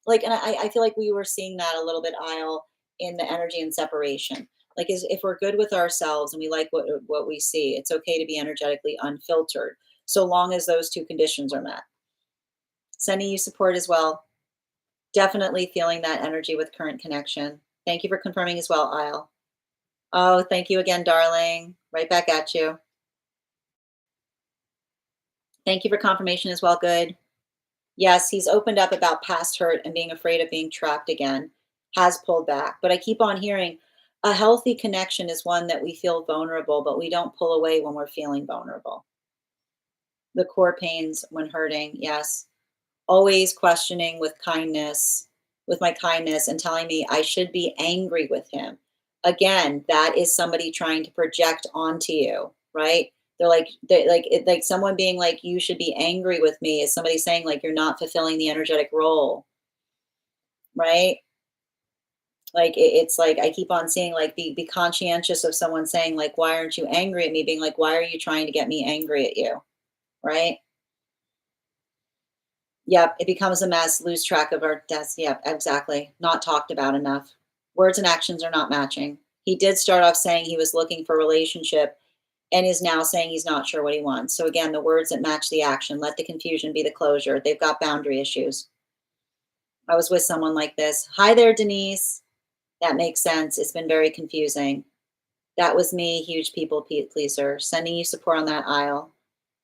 Like, and I feel like we were seeing that a little bit, Isle, in the energy and separation. Like, if we're good with ourselves and we like what we see, it's okay to be energetically unfiltered, so long as those 2 conditions are met. Sending you support as well. Definitely feeling that energy with current connection. Thank you for confirming as well, Isle. Oh, thank you again, darling. Right back at you. Thank you for confirmation as well. Good. Yes, he's opened up about past hurt and being afraid of being trapped again, has pulled back. But I keep on hearing a healthy connection is one that we feel vulnerable, but we don't pull away when we're feeling vulnerable. The core pains when hurting, yes. Always questioning with my kindness and telling me I should be angry with him. Again, that is somebody trying to project onto you, right? Like someone being like, you should be angry with me, is somebody saying like you're not fulfilling the energetic role, right? Like it's like I keep on seeing like be conscientious of someone saying like, why aren't you angry at me? Being like, why are you trying to get me angry at you? Right? Yep, it becomes a mess, lose track of our deaths. Yep, exactly. Not talked about enough. Words and actions are not matching. He did start off saying he was looking for a relationship and is now saying he's not sure what he wants. So again, the words that match the action, let the confusion be the closure. They've got boundary issues. I was with someone like this. Hi there, Denise. That makes sense. It's been very confusing. That was me, huge people pleaser, sending you support on that aisle.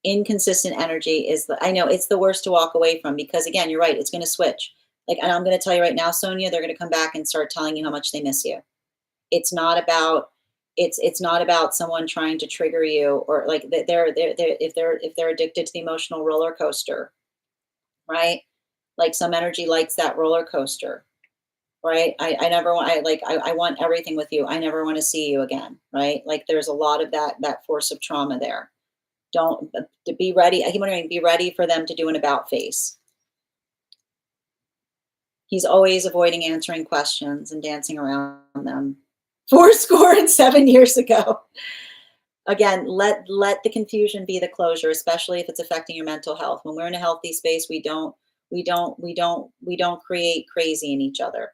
Inconsistent energy is I know it's the worst to walk away from because again, you're right, it's going to switch. Like, and I'm going to tell you right now, Sonia, they're going to come back and start telling you how much they miss you. It's not about it's not about someone trying to trigger you or like if they're addicted to the emotional roller coaster, right? Like some energy likes that roller coaster, right? I never want I want everything with you. I never want to see you again, right? Like there's a lot of that force of trauma there. Don't to be ready. I keep wondering, be ready for them to do an about face. He's always avoiding answering questions and dancing around them. 7 years ago. Again, let the confusion be the closure, especially if it's affecting your mental health. When we're in a healthy space, we don't create crazy in each other.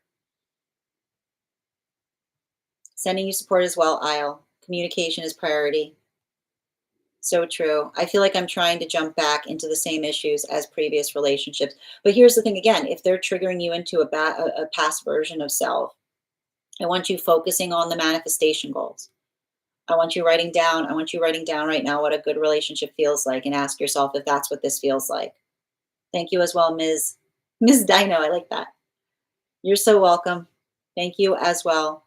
Sending you support as well, Isle. Communication is priority. So true. I feel like I'm trying to jump back into the same issues as previous relationships. But here's the thing again, if they're triggering you into a past version of self, I want you focusing on the manifestation goals. I want you writing down right now what a good relationship feels like and ask yourself if that's what this feels like. Thank you as well, Ms. Dino. I like that. You're so welcome. Thank you as well.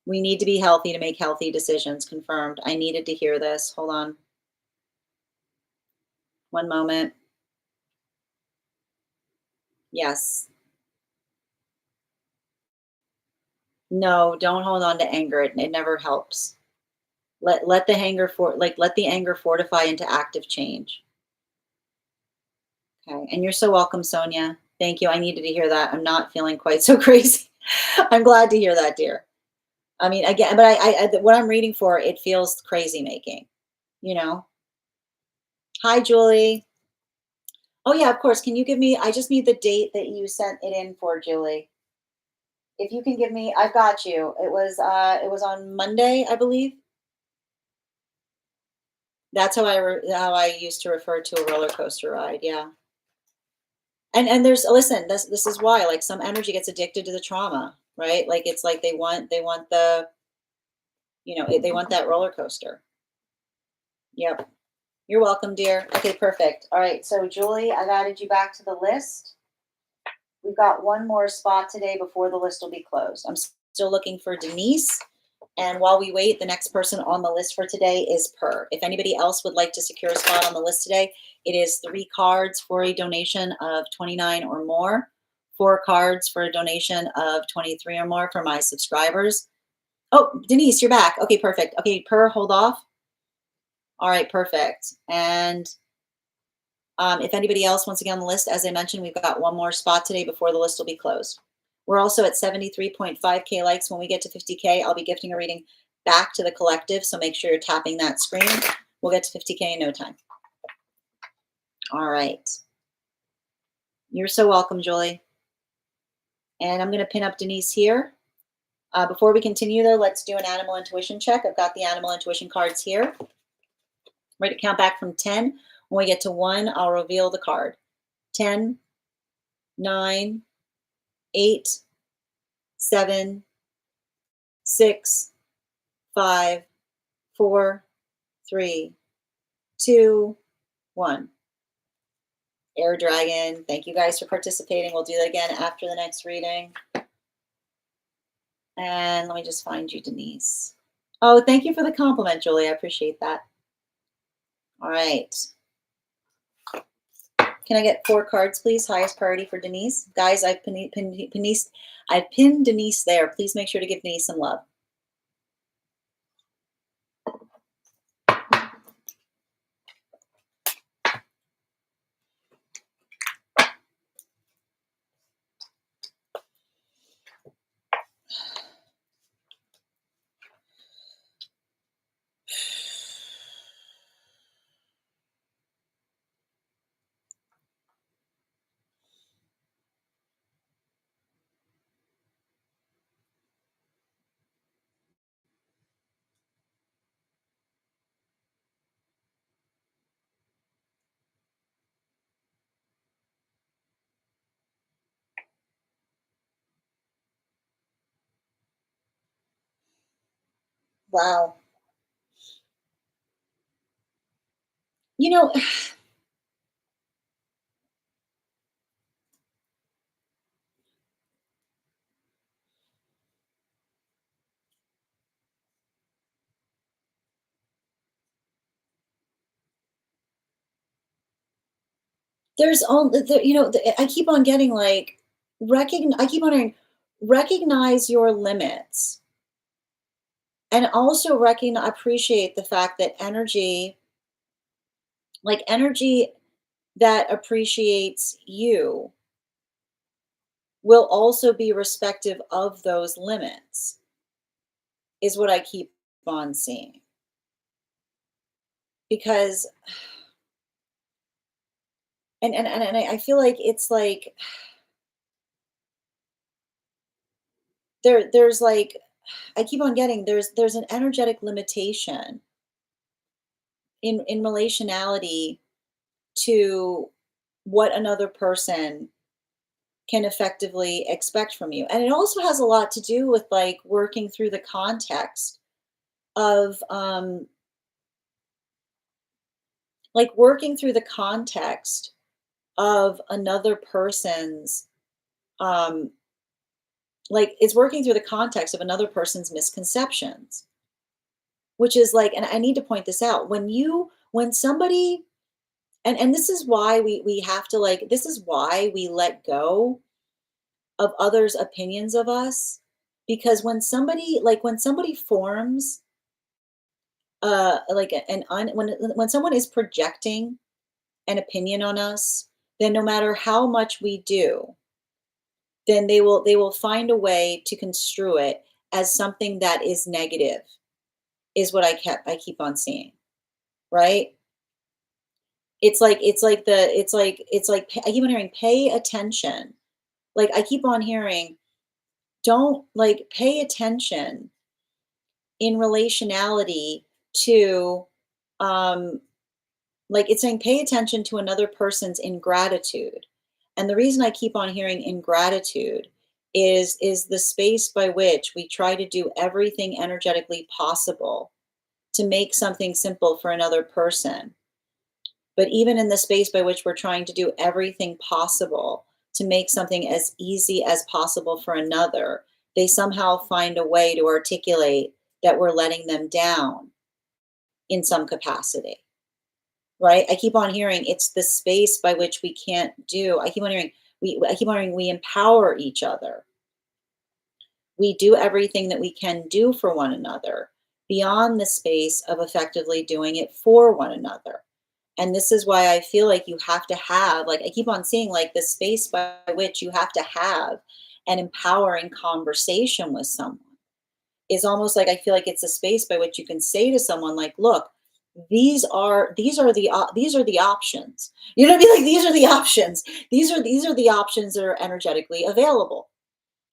We need to be healthy to make healthy decisions. Confirmed. I needed to hear this. Hold on. One moment. Yes. No, don't hold on to anger. It never helps. Let the let the anger fortify into active change. Okay. And you're so welcome, Sonia. Thank you. I needed to hear that. I'm not feeling quite so crazy. I'm glad to hear that, dear. I mean, again, but what I'm reading for, it feels crazy making, you know? Hi, Julie. Oh yeah, of course. Can you give me, I just need the date that you sent it in for, Julie. If you can give me, I've got you. It was on Monday, I believe. That's how I used to refer to a roller coaster ride. Yeah. And there's listen, this is why like some energy gets addicted to the trauma, right? Like it's like they want the they want that roller coaster. Yep. You're welcome, dear. Okay, perfect. All right. So Julie, I've added you back to the list. We've got one more spot today before the list will be closed. I'm still looking for Denise. And while we wait, the next person on the list for today is Per. If anybody else would like to secure a spot on the list today, it is 3 cards for a donation of 29 or more, 4 cards for a donation of 23 or more for my subscribers. Oh, Denise, you're back. Okay, perfect. Okay, Per, hold off. All right, perfect. And if anybody else wants to get on the list, as I mentioned, we've got one more spot today before the list will be closed. We're also at 73.5K likes. When we get to 50K, I'll be gifting a reading back to the collective. So make sure you're tapping that screen. We'll get to 50K in no time. All right. You're so welcome, Julie. And I'm going to pin up Denise here. Before we continue, though, let's do an animal intuition check. I've got the animal intuition cards here. Ready to count back from 10. When we get to 1, I'll reveal the card. 10, 9, 8, 7, 6, 5, 4, 3, 2, 1. Air Dragon. Thank you guys for participating. We'll do that again after the next reading. And let me just find you, Denise. Oh, thank you for the compliment, Julie. I appreciate that. All right. Can I get 4 cards, please? Highest priority for Denise. Guys, I've pinned Denise there. Please make sure to give Denise some love. Wow. You know, there's all I keep on getting like I keep on hearing recognize your limits and also recognize appreciate the fact that energy that appreciates you will also be respective of those limits is what I keep on seeing. Because and I feel like it's like there's like I keep on getting there's an energetic limitation in relationality to what another person can effectively expect from you. And it also has a lot to do with like working through the context of working through the context of another person's um it's working through the context of another person's misconceptions, which is like, and I need to point this out, when somebody, and this is why we have to like this is why we let go of others' opinions of us, because when somebody forms when someone is projecting an opinion on us, then no matter how much we do, then they will find a way to construe it as something that is negative, is what I keep on seeing, right? I keep on hearing pay attention. Like I keep on hearing don't like pay attention in relationality to um it's saying pay attention to another person's ingratitude. And the reason I keep on hearing ingratitude is the space by which we try to do everything energetically possible to make something simple for another person. But even in the space by which we're trying to do everything possible to make something as easy as possible for another, they somehow find a way to articulate that we're letting them down in some capacity, right? I keep on hearing it's the space by which we can't do. I keep on hearing we empower each other. We do everything that we can do for one another beyond the space of effectively doing it for one another. And this is why I feel like you have to have, like, I keep on seeing like the space by which you have to have an empowering conversation with someone is almost like I feel like it's a space by which you can say to someone like, look, these are the options. You know what I mean? Like these are the options. These are the options that are energetically available,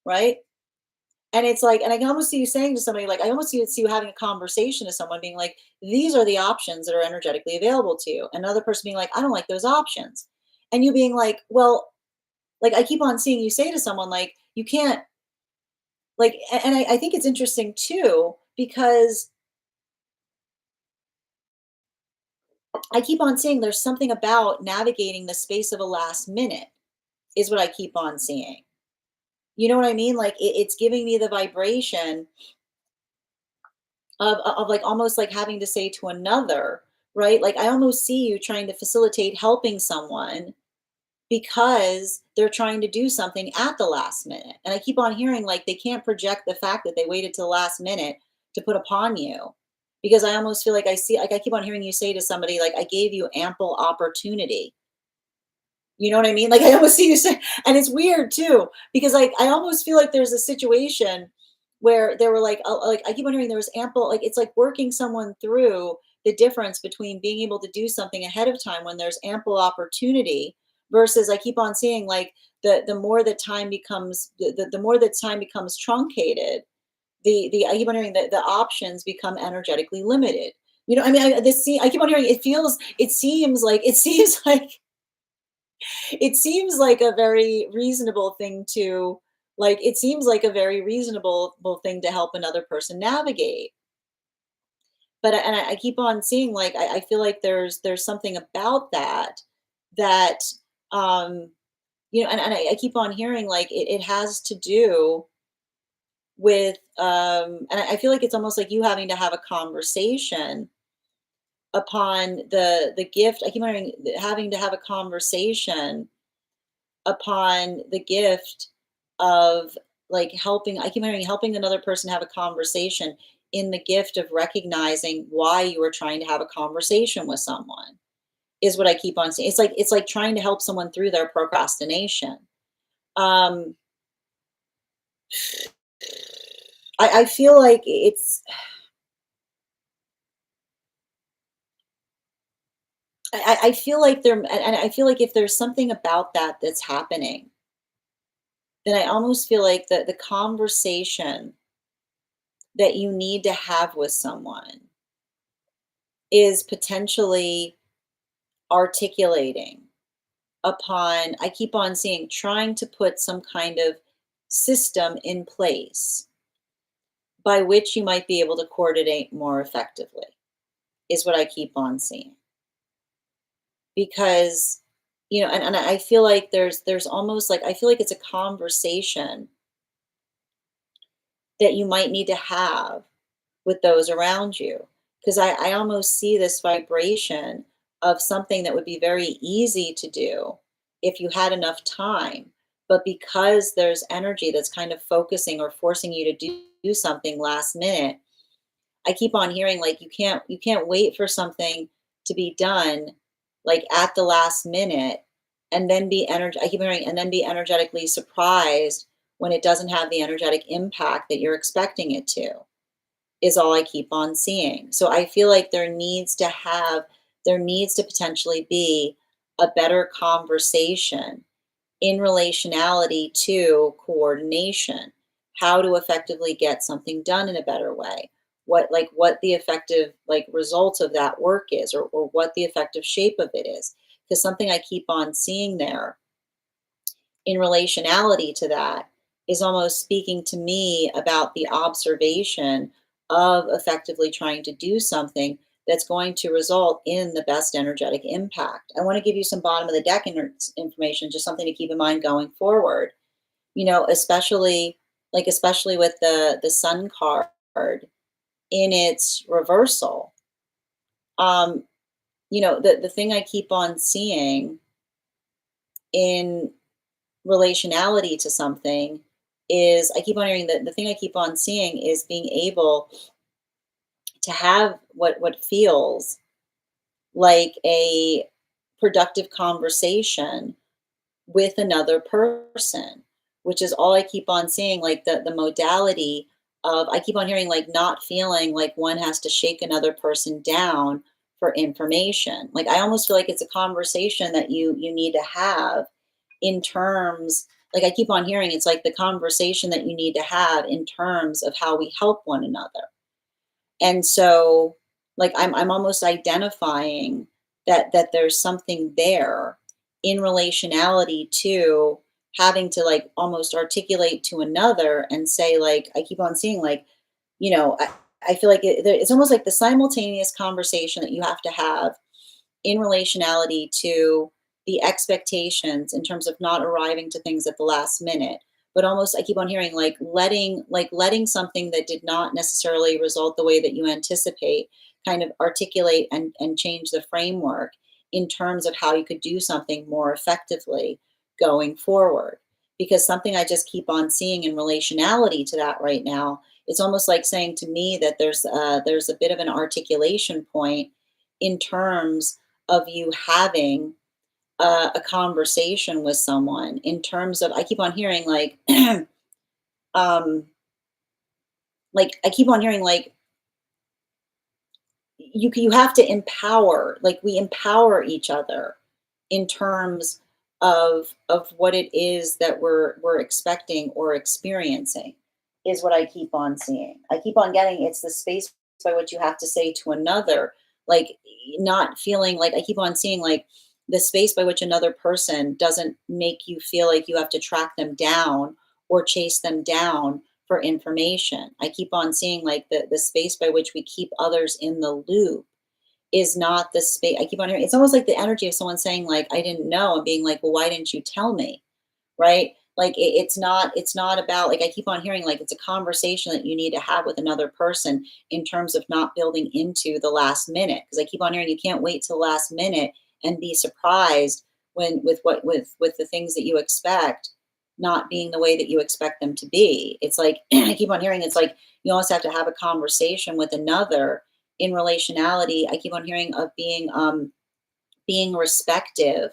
right? And it's like, and I can almost see you saying to somebody, like, I almost see you having a conversation to someone being like, these are the options that are energetically available to you. Another person being like, I don't like those options. And you being like, well, like I keep on seeing you say to someone, like, you can't, and I think it's interesting too, because I keep on seeing there's something about navigating the space of a last minute, is what I keep on seeing. You know what I mean? Like it's giving me the vibration of like almost like having to say to another, right? Like I almost see you trying to facilitate helping someone because they're trying to do something at the last minute. And I keep on hearing like they can't project the fact that they waited till the last minute to put upon you. Because I almost feel like I see, like I keep on hearing you say to somebody, like, I gave you ample opportunity. You know what I mean? Like I almost see you say, and it's weird too, because like I almost feel like there's a situation where there were like I keep on hearing there was ample, like it's like working someone through the difference between being able to do something ahead of time when there's ample opportunity versus I keep on seeing like the more that time becomes the more that time becomes truncated, the I keep on hearing that the options become energetically limited. You know, I mean, I keep on hearing it seems like it seems like a very reasonable thing to it seems like a very reasonable thing to help another person navigate. But I keep on seeing, like, I feel like there's something about that that, um, and I keep on hearing, like, it has to do with, and I feel like it's almost like you having to have a conversation upon the gift. I keep wondering, having to have a conversation upon the gift of, like, helping. I keep hearing helping another person have a conversation in the gift of recognizing why you were trying to have a conversation with someone, is what I keep on saying. It's like trying to help someone through their procrastination. Um, I feel like I feel like and I feel like if there's something about that that's happening, then I almost feel like the conversation that you need to have with someone is potentially articulating upon, I keep on seeing, trying to put some kind of system in place by which you might be able to coordinate more effectively, is what I keep on seeing. Because, and I feel like there's almost like, I feel like it's a conversation that you might need to have with those around you. Because I almost see this vibration of something that would be very easy to do if you had enough time. But because there's energy that's kind of focusing or forcing you to do something last minute, I keep on hearing, like, you can't wait for something to be done, like, at the last minute, and then be energy. I keep hearing, and then be energetically surprised when it doesn't have the energetic impact that you're expecting it to, is all I keep on seeing. So I feel like there needs to potentially be a better conversation in relationality to coordination, how to effectively get something done in a better way, what the effective, like, result of that work is, or what the effective shape of it is. Because something I keep on seeing there in relationality to that is almost speaking to me about the observation of effectively trying to do something that's going to result in the best energetic impact. I want to give you some bottom of the deck information, just something to keep in mind going forward. Especially with the sun card in its reversal. Um, the thing I keep on seeing in relationality to something is, I keep on hearing that the thing I keep on seeing is being able to have what feels like a productive conversation with another person, which is all I keep on seeing, like, the modality of, I keep on hearing, like, not feeling like one has to shake another person down for information. Like, I almost feel like it's a conversation that you need to have in terms, like, I keep on hearing, it's like the conversation that you need to have in terms of how we help one another. And so, like, I'm almost identifying that there's something there in relationality to having to, like, almost articulate to another and say, like, I keep on seeing, like, I feel like it's almost like the simultaneous conversation that you have to have in relationality to the expectations in terms of not arriving to things at the last minute, but almost, I keep on hearing, like letting something that did not necessarily result the way that you anticipate kind of articulate and change the framework in terms of how you could do something more effectively going forward. Because something I just keep on seeing in relationality to that right now, it's almost like saying to me that there's a bit of an articulation point in terms of you having a conversation with someone, in terms of, I keep on hearing, um I keep on hearing, like, you have to empower, like, we empower each other in terms of what it is that we're expecting or experiencing, is what I keep on seeing. I keep on getting, it's the space by which you have to say to another, like, not feeling like, I keep on seeing, like, the space by which another person doesn't make you feel like you have to track them down or chase them down for information. I keep on seeing like the space by which we keep others in the loop is not the space. I keep on hearing it's almost like the energy of someone saying like I didn't know and being like, well, why didn't you tell me? Right? Like it's not about like I keep on hearing like it's a conversation that you need to have with another person in terms of not building into the last minute. Because I keep on hearing you can't wait till the last minute and be surprised when with the things that you expect not being the way that you expect them to be. It's like I keep on hearing it's like you almost have to have a conversation with another in relationality. I keep on hearing of being respective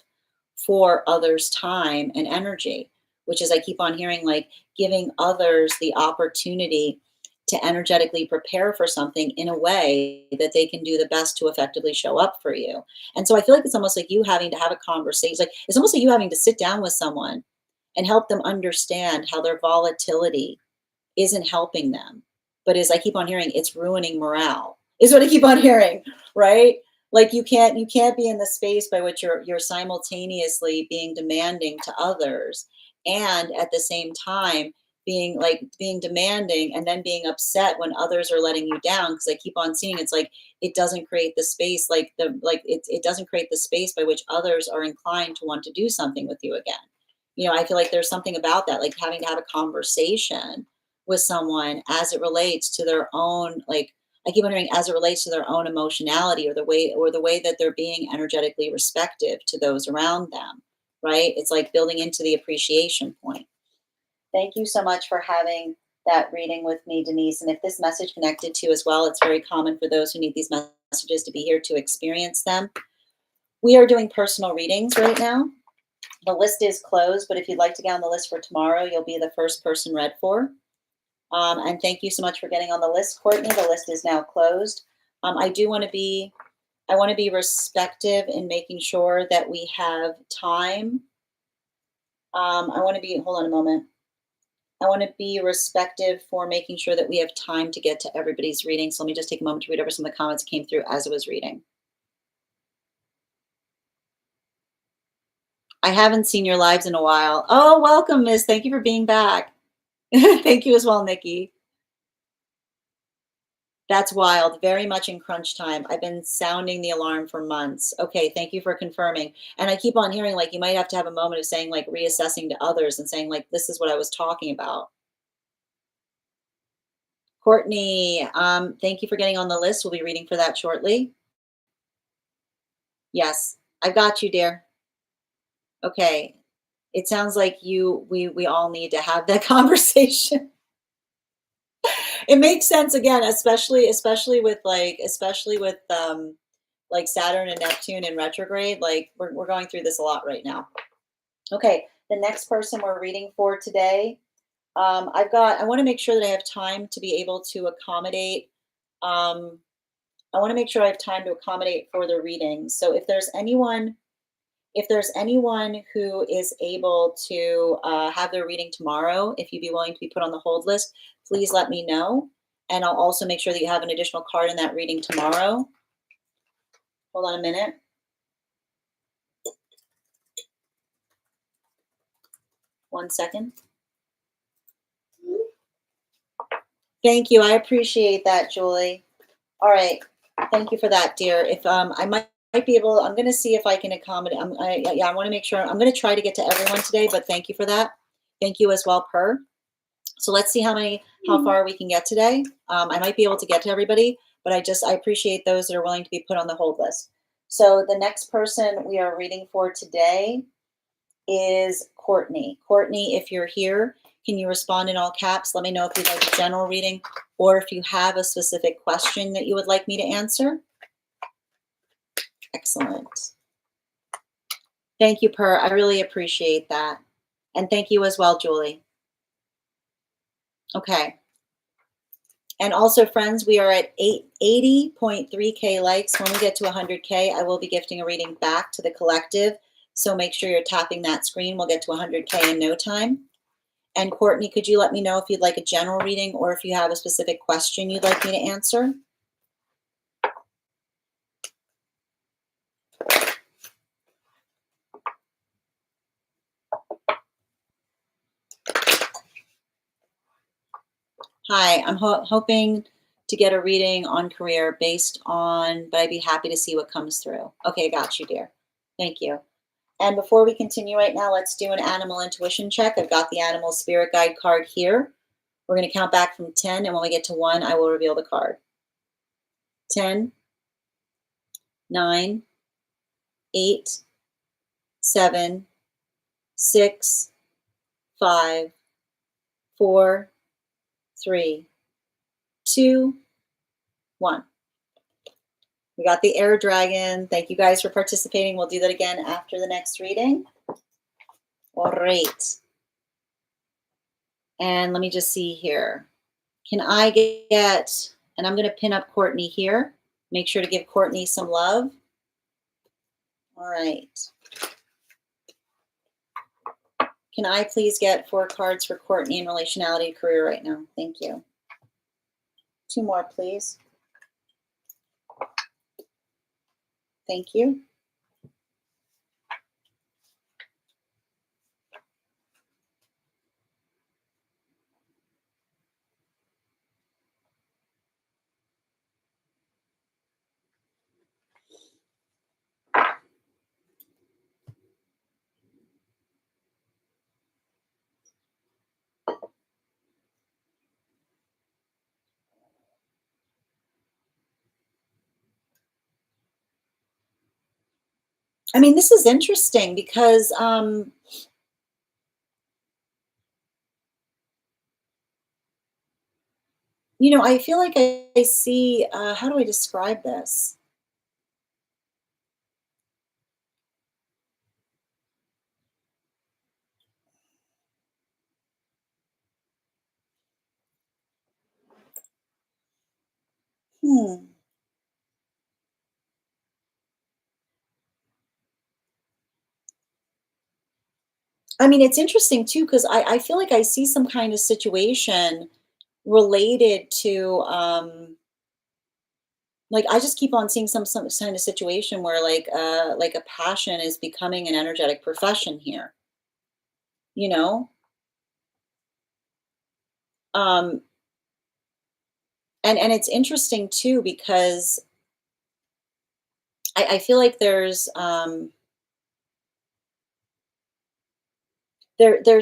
for others' time and energy, which is I keep on hearing like giving others the opportunity to energetically prepare for something in a way that they can do the best to effectively show up for you. And so I feel like it's almost like you having to have a conversation. Like it's almost like you having to sit down with someone and help them understand how their volatility isn't helping them. But as I keep on hearing, it's ruining morale. Is what I keep on hearing, right? Like you can't be in the space by which you're simultaneously being demanding to others and at the same time being demanding and then being upset when others are letting you down because I keep on seeing it's like it doesn't create the space it doesn't create the space by which others are inclined to want to do something with you again. I feel like there's something about that, like having to have a conversation with someone as it relates to their own, like I keep wondering as it relates to their own emotionality or the way that they're being energetically respective to those around them, right? It's like building into the appreciation point. Thank you so much for having that reading with me, Denise. And if this message connected to you as well, it's very common for those who need these messages to be here to experience them. We are doing personal readings right now. The list is closed, but if you'd like to get on the list for tomorrow, you'll be the first person read for. And thank you so much for getting on the list, Courtney. The list is now closed. I want to be respective in making sure that we have time. Hold on a moment. I want to be respective for making sure that we have time to get to everybody's reading. So let me just take a moment to read over some of the comments that came through as I was reading. I haven't seen your lives in a while. Oh, welcome, Miss. Thank you for being back. Thank you as well, Nikki. That's wild. Very much in crunch time. I've been sounding the alarm for months. Okay, thank you for confirming. And I keep on hearing like you might have to have a moment of saying like reassessing to others and saying like this is what I was talking about. Courtney, thank you for getting on the list. We'll be reading for that shortly. Yes, I've got you, dear. Okay. It sounds like we all need to have that conversation. It makes sense again, especially with like Saturn and Neptune in retrograde. Like we're going through this a lot right now. Okay, the next person we're reading for today. I want to make sure that I have time to be able to accommodate. I want to make sure I have time to accommodate for the readings. So if there's anyone who is able to have their reading tomorrow, if you'd be willing to be put on the hold list, please let me know. And I'll also make sure that you have an additional card in that reading tomorrow. Hold on a minute. One second. Thank you. I appreciate that, Julie. All right. Thank you for that, dear. If I might be able, I'm going to see if I can accommodate. I want to make sure. I'm going to try to get to everyone today, but thank you for that. Thank you as well, Per. So let's see how far we can get today. I might be able to get to everybody, but I appreciate those that are willing to be put on the hold list. So the next person we are reading for today is Courtney. Courtney, if you're here, can you respond in all caps? Let me know if you'd like a general reading or if you have a specific question that you would like me to answer. Excellent. Thank you, Per. I really appreciate that. And thank you as well, Julie. Okay. And also, friends, we are at 80.3K likes. When we get to 100K, I will be gifting a reading back to the collective. So make sure you're tapping that screen. We'll get to 100K in no time. And Courtney, could you let me know if you'd like a general reading or if you have a specific question you'd like me to answer? Hi, I'm hoping to get a reading on career based on, but I'd be happy to see what comes through. Okay, got you, dear. Thank you. And before we continue right now, let's do an animal intuition check. I've got the animal spirit guide card here. We're going to count back from 10, and when we get to 1, I will reveal the card. 10, 9, 8, 7, 6, 5, 4, 3, 2, 1. We got the air dragon. Thank you guys for participating. We'll do that again after the next reading. All right. And let me just see here. Can I get, and I'm going to pin up Courtney here. Make sure to give Courtney some love. All right. Can I please get 4 cards for Courtney in relationality career right now? Thank you. 2 more, please. Thank you. I mean, this is interesting because, I feel like I see, how do I describe this? Hmm. I mean, it's interesting too because I feel like I see some kind of situation related to, like, I just keep on seeing some kind of situation where, like a passion is becoming an energetic profession here, you know? Um, and it's interesting too because I feel like there's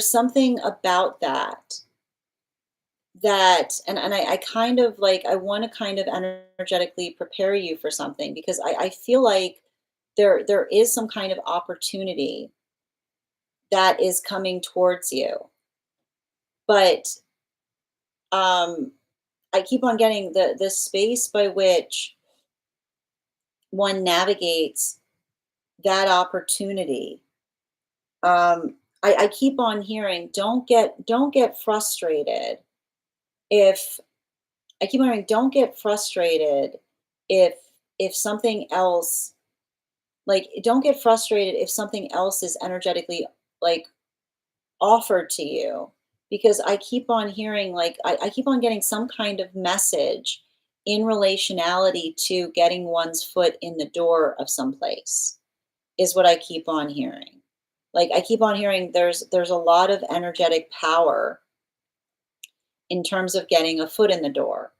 something about that, and I kind of like, I want to kind of energetically prepare you for something because I feel like there is some kind of opportunity that is coming towards you. But I keep on getting the space by which one navigates that opportunity. I keep on hearing, don't get frustrated if I keep on hearing, don't get frustrated if something else, like, don't get frustrated if something else is energetically, like, offered to you, because I keep on hearing, like, I keep on getting some kind of message in relationality to getting one's foot in the door of some place, is what I keep on hearing. Like, I keep on hearing there's a lot of energetic power in terms of getting a foot in the door,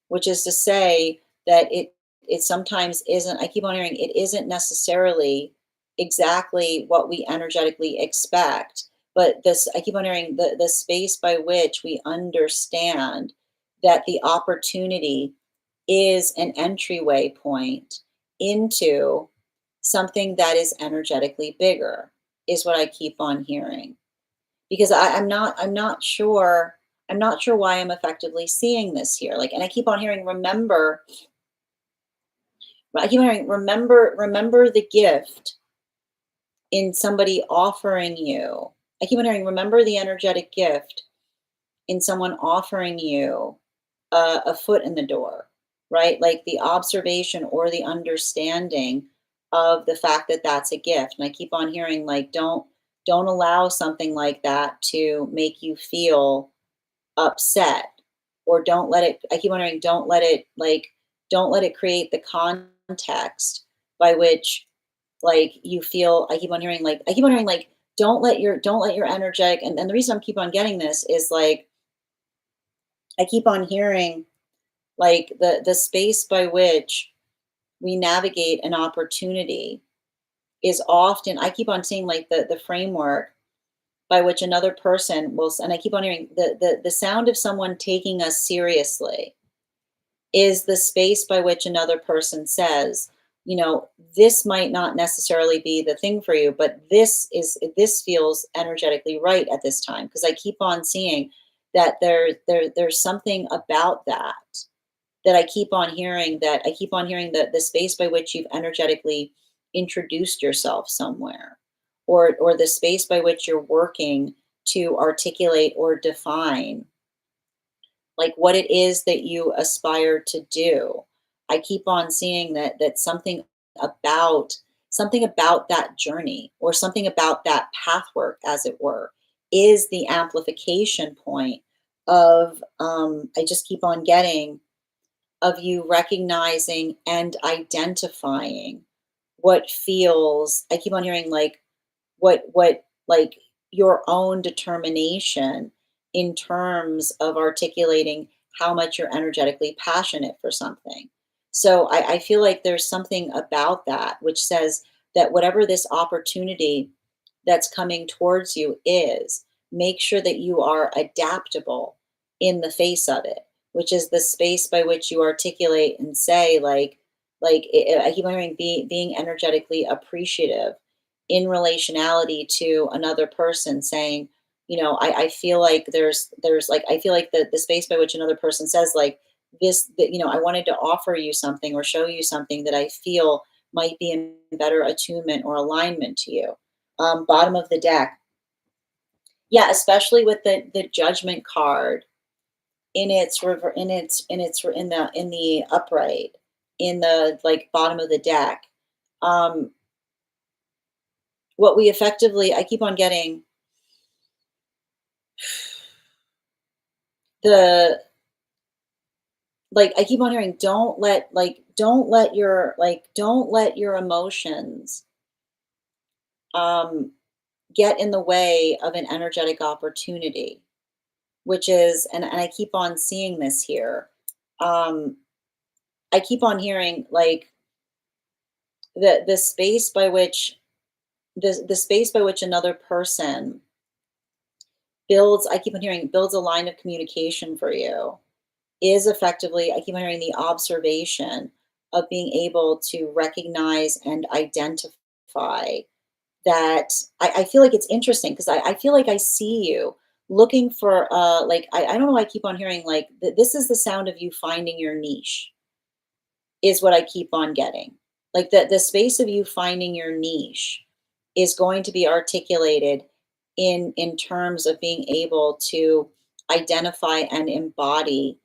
which is to say that it sometimes isn't, I keep on hearing, it isn't necessarily exactly what we energetically expect, but this, I keep on hearing, the space by which we understand that the opportunity is an entryway point into something that is energetically bigger, is what I keep on hearing. Because I'm not sure why I'm effectively seeing this here. Like, and I keep on hearing, remember the gift in somebody offering you. I keep on hearing, remember the energetic gift in someone offering you a foot in the door, right? Like the observation or the understanding of the fact that that's a gift. And I keep on hearing, like, don't allow something like that to make you feel upset, or don't let it, I keep wondering, don't let it create the context by which, like, you feel, I keep wondering, like, don't let your energetic, and the reason I'm keep on getting this is, like, I keep on hearing like the space by which we navigate an opportunity is often, I keep on seeing like the framework by which another person will, and I keep on hearing the sound of someone taking us seriously is the space by which another person says, you know, this might not necessarily be the thing for you, but this feels energetically right at this time. Because I keep on seeing that there's something about that I keep on hearing, that I keep on hearing the space by which you've energetically introduced yourself somewhere, or the space by which you're working to articulate or define like what it is that you aspire to do. I keep on seeing that about something about that journey or something about that path work, as it were, is the amplification point of I just keep on getting of you recognizing and identifying what feels, I keep on hearing like what like your own determination in terms of articulating how much you're energetically passionate for something. So I feel like there's something about that which says that whatever this opportunity that's coming towards you is, make sure that you are adaptable in the face of it, which is the space by which you articulate and say I keep hearing being energetically appreciative in relationality to another person, saying, you know, I feel like there's like I feel like the space by which another person says like this that, you know, I wanted to offer you something or show you something that I feel might be in better attunement or alignment to you. Bottom of the deck, yeah, especially with the judgment card in its in the upright, in the like bottom of the deck. um what we effectively, I keep on getting the, like I keep on hearing, don't let your emotions um get in the way of an energetic opportunity, which is, and I keep on seeing this here. um I keep on hearing like the space by which the space by which another person builds, I keep on hearing, builds a line of communication for you is effectively, I keep on hearing, the observation of being able to recognize and identify that. I feel like it's interesting because I feel like I see you looking for I don't know why I keep on hearing like this is the sound of you finding your niche, is what I keep on getting. Like the space of you finding your niche is going to be articulated in terms of being able to identify and embody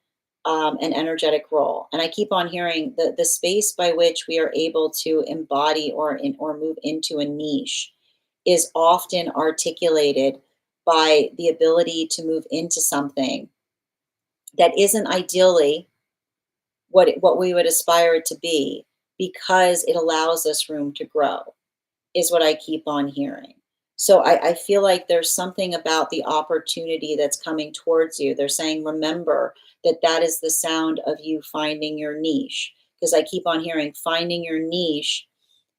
an energetic role. And I keep on hearing the space by which we are able to embody or move into a niche is often articulated by the ability to move into something that isn't ideally what we would aspire it to be, because it allows us room to grow, is what I keep on hearing. So I feel like there's something about the opportunity that's coming towards you. They're saying, remember that that is the sound of you finding your niche. Because I keep on hearing finding your niche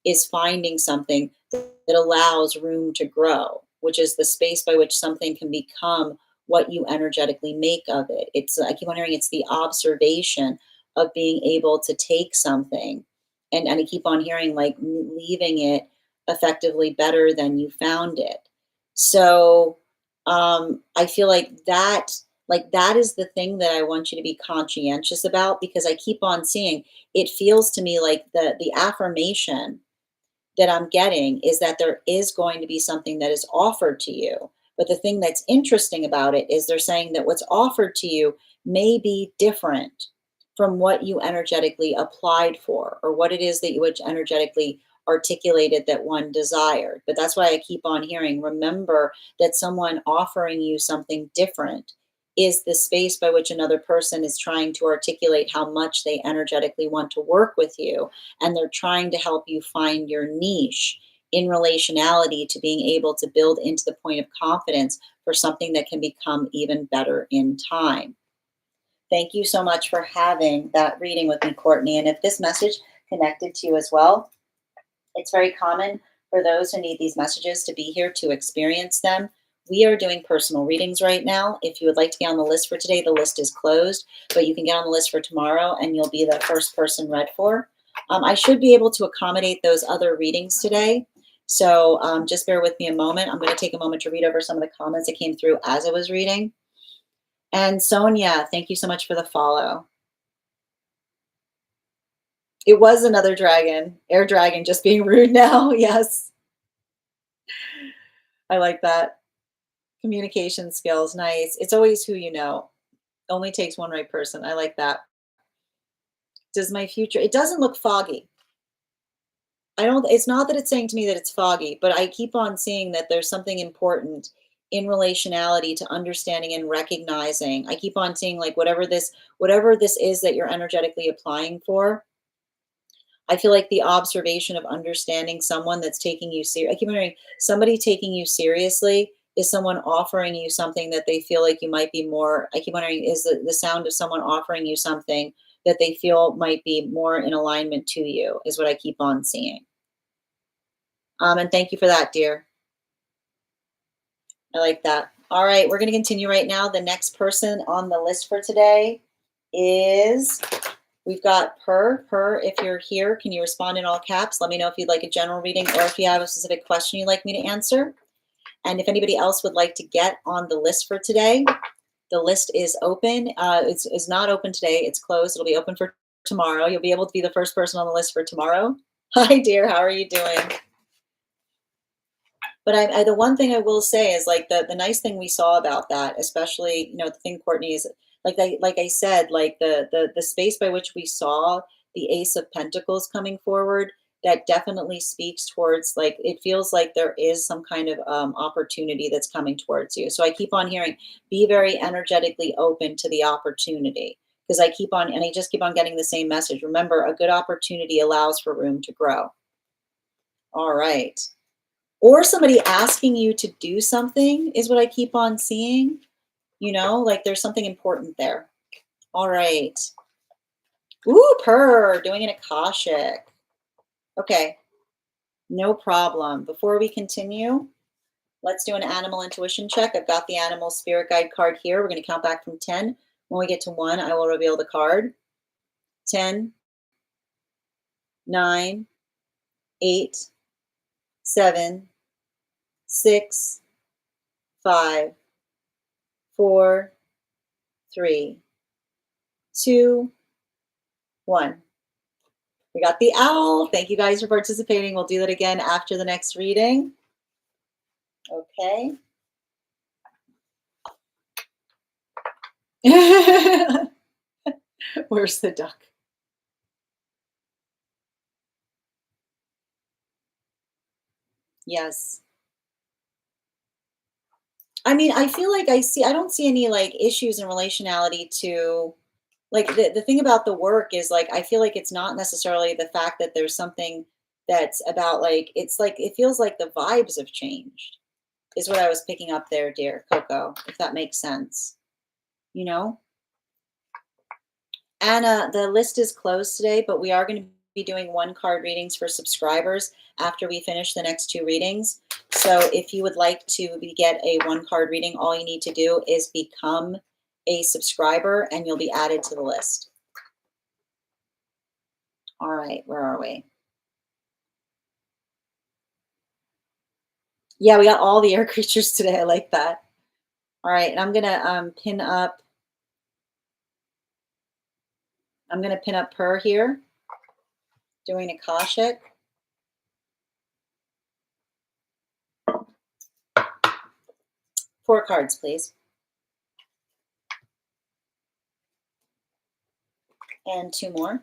is finding something that allows room to grow, which is the space by which something can become what you energetically make of it. It's, I keep on hearing, it's the observation of being able to take something, and I keep on hearing like leaving it effectively better than you found it. So I feel like that is the thing that I want you to be conscientious about, because I keep on seeing, it feels to me like the affirmation that I'm getting is that there is going to be something that is offered to you. But the thing that's interesting about it is they're saying that what's offered to you may be different from what you energetically applied for, or what it is that you which energetically articulated that one desired. But that's why I keep on hearing, remember that someone offering you something different is the space by which another person is trying to articulate how much they energetically want to work with you, and they're trying to help you find your niche in relationality to being able to build into the point of confidence for something that can become even better in time. Thank you so much for having that reading with me, Courtney. And if this message connected to you as well, it's very common for those who need these messages to be here to experience them. We are doing personal readings right now. If you would like to get on the list for today, the list is closed, but you can get on the list for tomorrow and you'll be the first person read for. I should be able to accommodate those other readings today. So just bear with me a moment. I'm going to take a moment to read over some of the comments that came through as I was reading. And Sonia, thank you so much for the follow. It was another dragon, air dragon, just being rude now. Yes, I like that. Communication skills, nice. It's always who you know. Only takes one right person. I like that. Does my future, it doesn't look foggy. I don't, it's not that it's saying to me that it's foggy, but I keep on seeing that there's something important in relationality to understanding and recognizing. I keep on seeing like whatever this is that you're energetically applying for. I feel like the observation of understanding someone that's taking you serious. I keep wondering, somebody taking you seriously is someone offering you something that they feel like you might be more. I keep wondering, is the sound of someone offering you something that they feel might be more in alignment to you, is what I keep on seeing. And thank you for that, dear. I like that. All right, we're going to continue right now. The next person on the list for today is, we've got Per. Per, if you're here, can you respond in all caps? Let me know if you'd like a general reading or if you have a specific question you'd like me to answer. And if anybody else would like to get on the list for today, the list is open. It's not open today. It's closed. It'll be open for tomorrow. You'll be able to be the first person on the list for tomorrow. Hi, dear. How are you doing? But the one thing I will say is like the nice thing we saw about that, especially, the thing, Courtney, is like I said, like the space by which we saw the Ace of Pentacles coming forward, that definitely speaks towards, like, it feels like there is some kind of opportunity that's coming towards you. So I keep on hearing, be very energetically open to the opportunity, because I just keep on getting the same message. Remember, a good opportunity allows for room to grow. All right. Or somebody asking you to do something is what I keep on seeing. Like there's something important there. All right. Ooh, purr, doing an Akashic. Okay, no problem. Before we continue, let's do an animal intuition check. I've got the animal spirit guide card here. We're going to count back from 10. When we get to 1, I will reveal the card. 10, 9, 8, 7, 6, 5, 4, 3, 2, 1. We got the owl. Thank you guys for participating. We'll do that again after the next reading. Okay. Where's the duck? Yes. I mean, I feel like I don't see any like issues in relationality to, like, the thing about the work is, like, I feel like it's not necessarily the fact that there's something that's about, like, it's like it feels like the vibes have changed, is what I was picking up there, dear Coco, if that makes sense. You know? Anna, the list is closed today, but we are going to be doing 1 card readings for subscribers after we finish the next 2 readings. So if you would like to get a 1 card reading, all you need to do is become a subscriber and you'll be added to the list. All right, where are we? Yeah, we got all the air creatures today. I like that. All right, and I'm gonna pin up Per here, doing Akashic. 4 cards, please. And 2 more.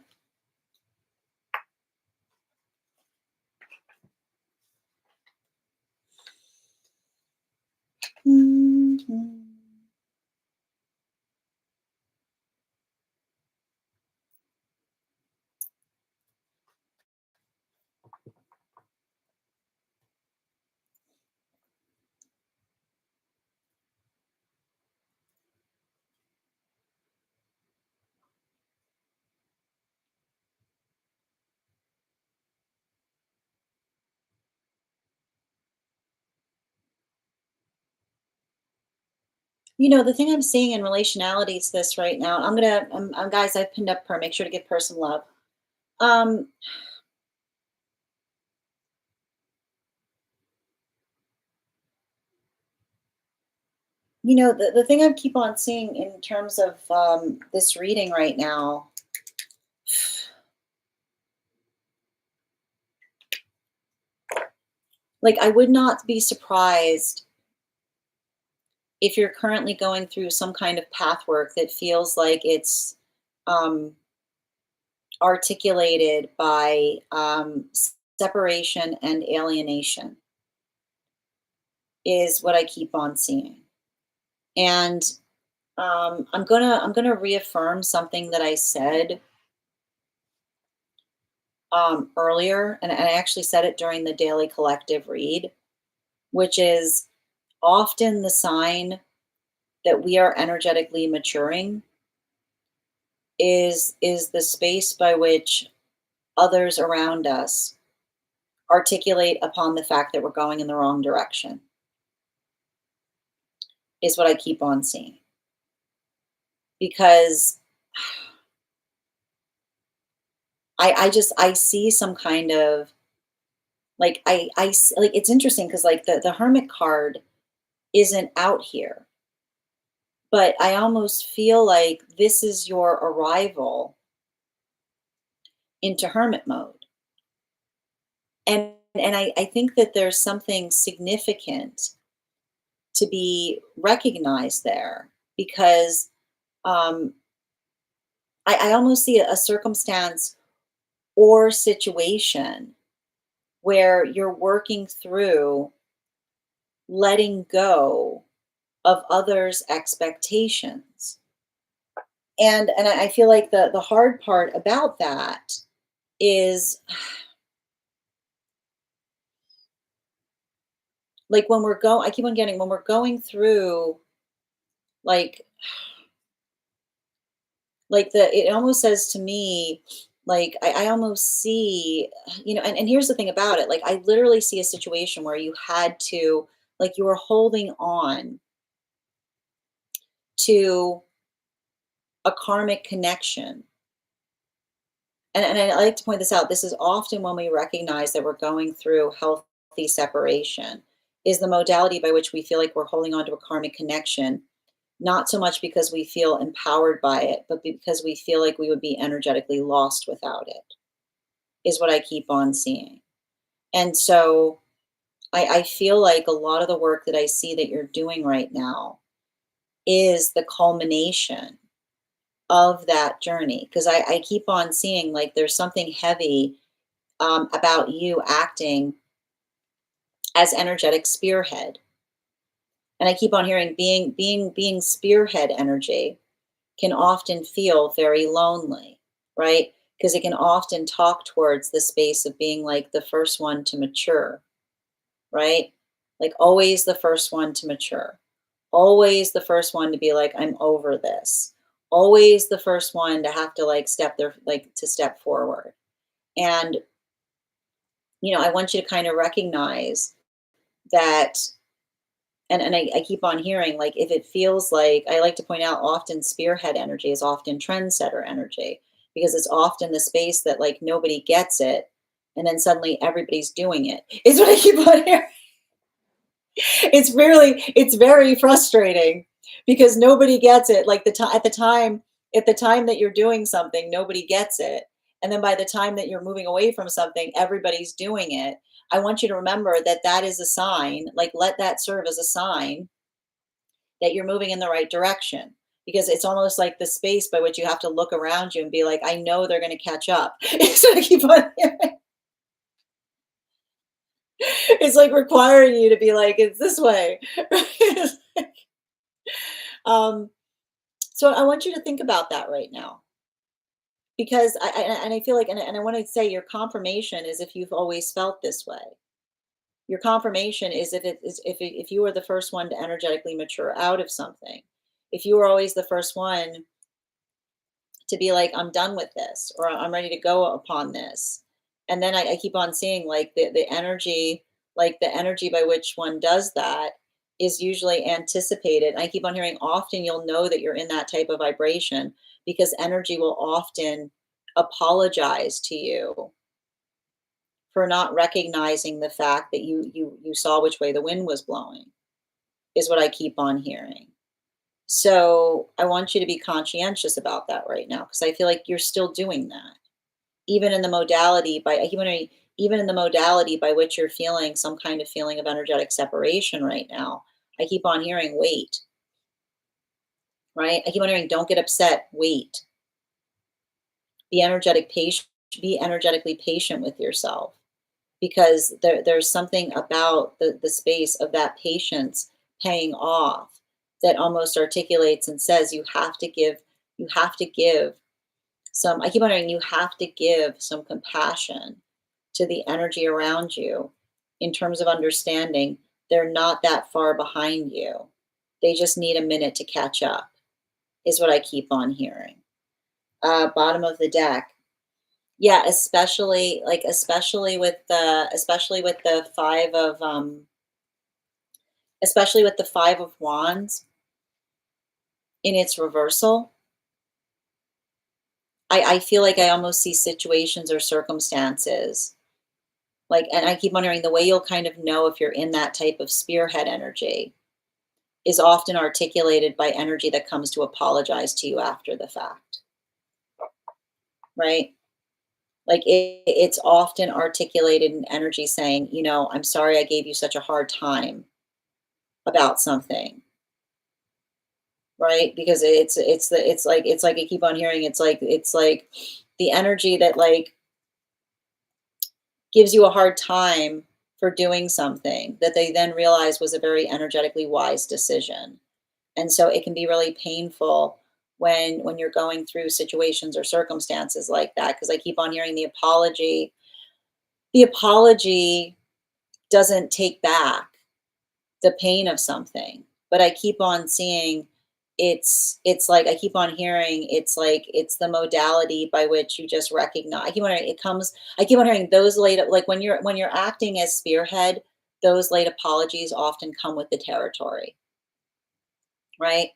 Mm-hmm. The thing I'm seeing in relationality to this right now, guys, I've pinned up her. Make sure to give her some love. Um, the thing I keep on seeing in terms of this reading right now, like, I would not be surprised if you're currently going through some kind of path work that feels like it's um, articulated by separation and alienation, is what I keep on seeing. And I'm gonna reaffirm something that I said earlier, and I actually said it during the daily collective read, which is often the sign that we are energetically maturing is the space by which others around us articulate upon the fact that we're going in the wrong direction, is what I keep on seeing. Because I see some kind of, like, like, it's interesting because, like, the hermit card isn't out here, but I almost feel like this is your arrival into hermit mode. And I think that there's something significant to be recognized there, because um, I almost see a circumstance or situation where you're working through letting go of others' expectations. And I feel like the hard part about that is, like, when we're go I keep on getting, when we're going through, like it almost says to me, like, I almost see, and here's the thing about it, like, I literally see a situation where you had to, like, you were holding on to a karmic connection. And I like to point this out. This is often when we recognize that we're going through healthy separation, is the modality by which we feel like we're holding on to a karmic connection, not so much because we feel empowered by it, but because we feel like we would be energetically lost without it, is what I keep on seeing. And so I feel like a lot of the work that I see that you're doing right now is the culmination of that journey. Because I keep on seeing, like, there's something heavy about you acting as energetic spearhead. And I keep on hearing being spearhead energy can often feel very lonely, right? Because it can often talk towards the space of being like the first one to mature, right? Like, always the first one to mature, always the first one to be like, I'm over this, always the first one to have to, like, step forward. And, I want you to kind of recognize that. And I keep on hearing, like, if it feels like, I like to point out, often spearhead energy is often trendsetter energy, because it's often the space that, like, nobody gets it, and then suddenly everybody's doing it, is what I keep on hearing. It's very frustrating because nobody gets it. Like, at the time that you're doing something, nobody gets it. And then by the time that you're moving away from something, everybody's doing it. I want you to remember that that is a sign, like, let that serve as a sign that you're moving in the right direction, because it's almost like the space by which you have to look around you and be like, I know they're going to catch up. So I keep on, it's like requiring you to be like, it's this way. um, so I want you to think about that right now, because I feel like, and I want to say, your confirmation is if you've always felt this way. Your confirmation is if you were the first one to energetically mature out of something, if you were always the first one to be like, I'm done with this, or I'm ready to go upon this. And then I keep on seeing, like, the energy, like the energy by which one does that is usually anticipated. I keep on hearing often you'll know that you're in that type of vibration because energy will often apologize to you for not recognizing the fact that you saw which way the wind was blowing, is what I keep on hearing. So I want you to be conscientious about that right now because I feel like you're still doing that. Even in the modality by I keep wondering, even in the modality by which you're feeling some kind of feeling of energetic separation right now, I keep on hearing wait, right? I keep on hearing don't get upset, wait. Be energetic patient, be energetically patient with yourself because there's something about the space of that patience paying off that almost articulates and says you have to give some I keep wondering you have to give some compassion to the energy around you in terms of understanding they're not that far behind you. They just need a minute to catch up, is what I keep on hearing. Bottom of the deck. Yeah, especially with the especially with the 5 of Wands in its reversal. I feel like I almost see situations or circumstances. Like, and I keep wondering the way you'll kind of know if you're in that type of spearhead energy is often articulated by energy that comes to apologize to you after the fact, right? Like it's often articulated in energy saying, I'm sorry I gave you such a hard time about something, right? Because it's like I keep on hearing it's like the energy that like gives you a hard time for doing something that they then realize was a very energetically wise decision. And so it can be really painful when you're going through situations or circumstances like that because I keep on hearing the apology doesn't take back the pain of something, but I keep on seeing it's like I keep on hearing it's the modality by which you just recognize. I keep on hearing those late like when you're acting as spearhead, those late apologies often come with the territory, right?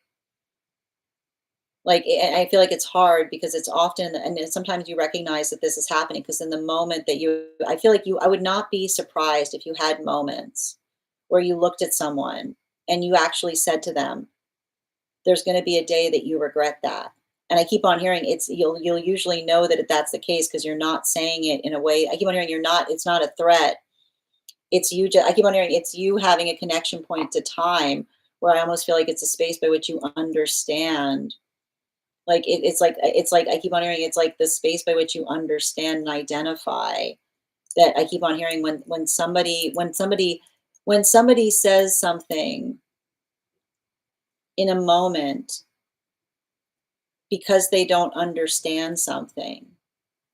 Like I feel like it's hard because it's often and then sometimes you recognize that this is happening because in the moment that you I feel like you I would not be surprised if you had moments where you looked at someone and you actually said to them, there's going to be a day that you regret that. And I keep on hearing you'll usually know that that's the case because you're not saying it in a way. I keep on hearing it's not a threat. It's you just I keep on hearing it's you having a connection point to time where I almost feel like it's a space by which you understand. Like it's like I keep on hearing it's like the space by which you understand and identify that I keep on hearing when somebody says something in a moment because they don't understand something,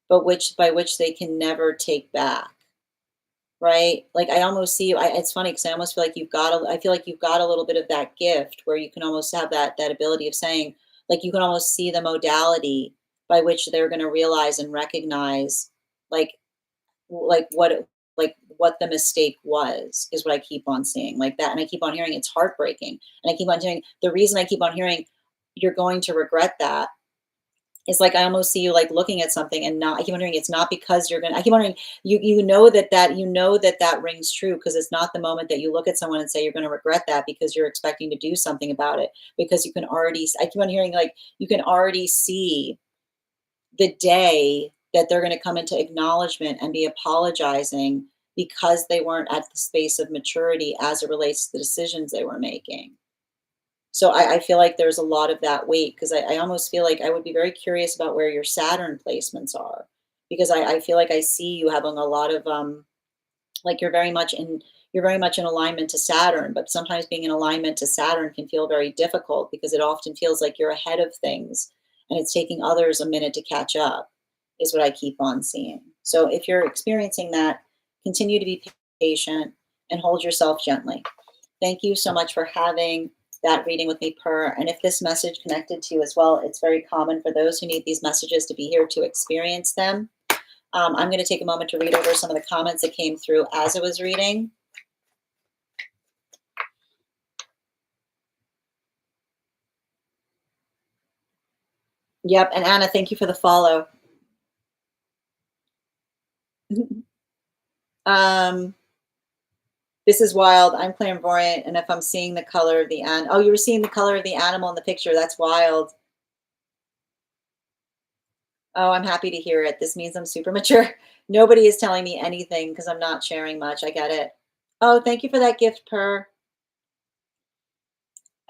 but which by which they can never take back, right? Like I almost see you. It's funny because I almost feel like I feel like you've got a little bit of that gift where you can almost have that ability of saying, like you can almost see the modality by which they're going to realize and recognize, like like what it, what the mistake was is what I keep on seeing like that, and I keep on hearing it's heartbreaking, and I keep on hearing the reason I keep on hearing you're going to regret that it's like I almost see you like looking at something and not I keep wondering it's not because you're gonna I keep wondering you know that rings true because it's not the moment that you look at someone and say you're gonna regret that because you're expecting to do something about it because you can already I keep on hearing like you can already see the day that they're gonna come into acknowledgement and be apologizing because they weren't at the space of maturity as it relates to the decisions they were making. So I feel like there's a lot of that weight because I almost feel like I would be very curious about where your Saturn placements are because I feel like I see you having a lot of like you're very much in alignment to Saturn, but sometimes being in alignment to Saturn can feel very difficult because it often feels like you're ahead of things and it's taking others a minute to catch up is what I keep on seeing. So if you're experiencing that, continue to be patient and hold yourself gently. Thank you so much for having that reading with me, Per. And if this message connected to you as well, it's very common for those who need these messages to be here to experience them. I'm going to take a moment to read over some of the comments that came through as I was reading. Yep. And Anna, thank you for the follow. um, this is wild. I'm clairvoyant, and if I'm seeing the color of the oh, you were seeing the color of the animal in the picture. That's wild. Oh, I'm happy to hear it. This means I'm super mature. Nobody is telling me anything because I'm not sharing much. I get it. Oh, thank you for that gift, Per.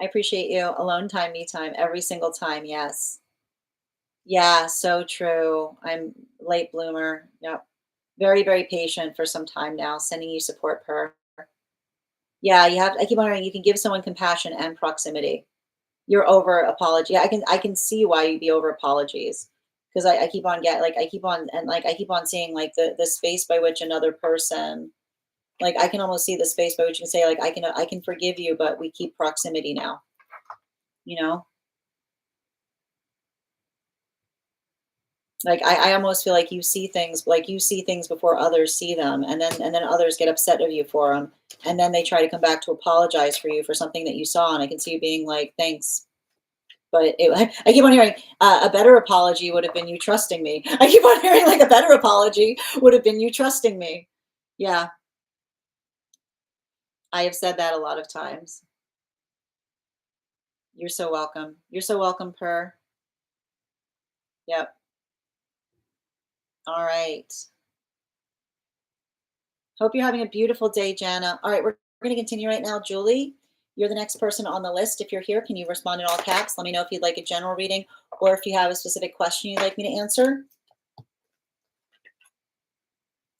I appreciate you. Alone time, me time, every single time. Yes. Yeah, so true. I'm late bloomer. Yep. Very, very patient for some time now. Sending you support, Per. Yeah, you have. I keep wondering. You can give someone compassion and proximity. You're over apology. I can see why you'd be over apologies because I keep on I keep on and like I keep on seeing like the space by which another person, like I can almost see the space by which you can say like I can forgive you, but we keep proximity now. You know, like I almost feel like you see things before others see them, and then others get upset of you for them, and then they try to come back to apologize for you for something that you saw, and I can see you being like, thanks. But I keep on hearing a better apology would have been you trusting me. I keep on hearing like a better apology would have been you trusting me. Yeah, I have said that a lot of times. You're so welcome. You're so welcome, Per. Yep. All right. Hope you're having a beautiful day, Jana. All right, we're going to continue right now. Julie, you're the next person on the list. If you're here, can you respond in all caps? Let me know if you'd like a general reading or if you have a specific question you'd like me to answer.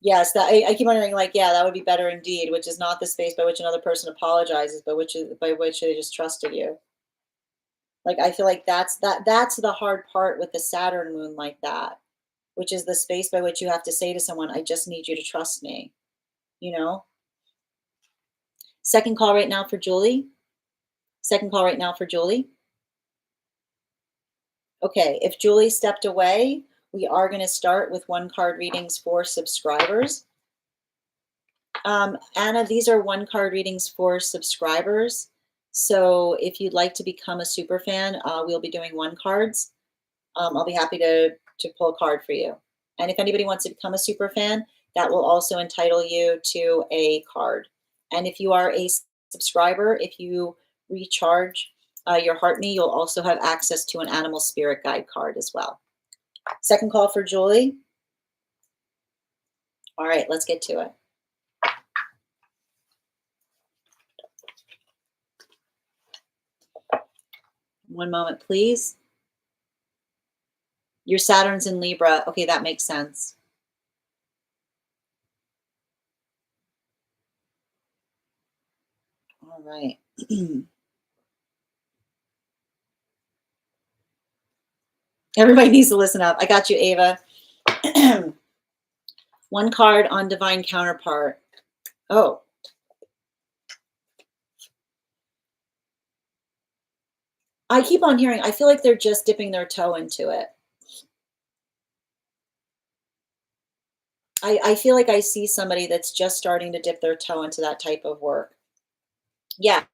Yes, that I keep wondering, like, yeah, that would be better indeed, which is not the space by which another person apologizes, but which is by which they just trusted you. Like I feel like that's the hard part with the Saturn moon like that, which is the space by which you have to say to someone, I just need you to trust me, you know? Second call right now for Julie. Second call right now for Julie. Okay, if Julie stepped away, we are going to start with one card readings for subscribers. Anna, these are one card readings for subscribers. So if you'd like to become a super fan, we'll be doing one cards. I'll be happy to pull a card for you. And if anybody wants to become a super fan, that will also entitle you to a card. And if you are a subscriber, if you recharge your heart me, you'll also have access to an animal spirit guide card as well. Second call for Julie. All right, let's get to it. One moment, please. Your Saturn's in Libra. Okay, that makes sense. All right. Everybody needs to listen up. I got you, Ava. One card on Divine Counterpart. Oh. I keep on hearing, I feel like they're just dipping their toe into it. I feel like I see somebody that's just starting to dip their toe into that type of work. Yeah.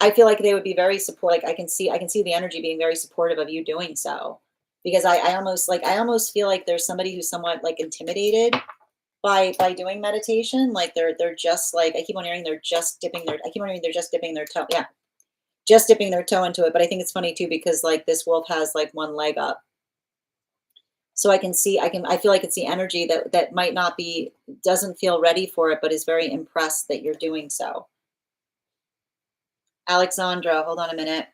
I feel like they would be very supportive. Like I can see the energy being very supportive of you doing so. Because I almost feel like there's somebody who's somewhat like intimidated by doing meditation. Like they're just like I keep on hearing I keep on hearing they're just dipping their toe. Yeah. Just dipping their toe into it. But I think it's funny too because like this wolf has like one leg up. So I feel like it's the energy that might not be, doesn't feel ready for it, but is very impressed that you're doing so. Alexandra, hold on a minute.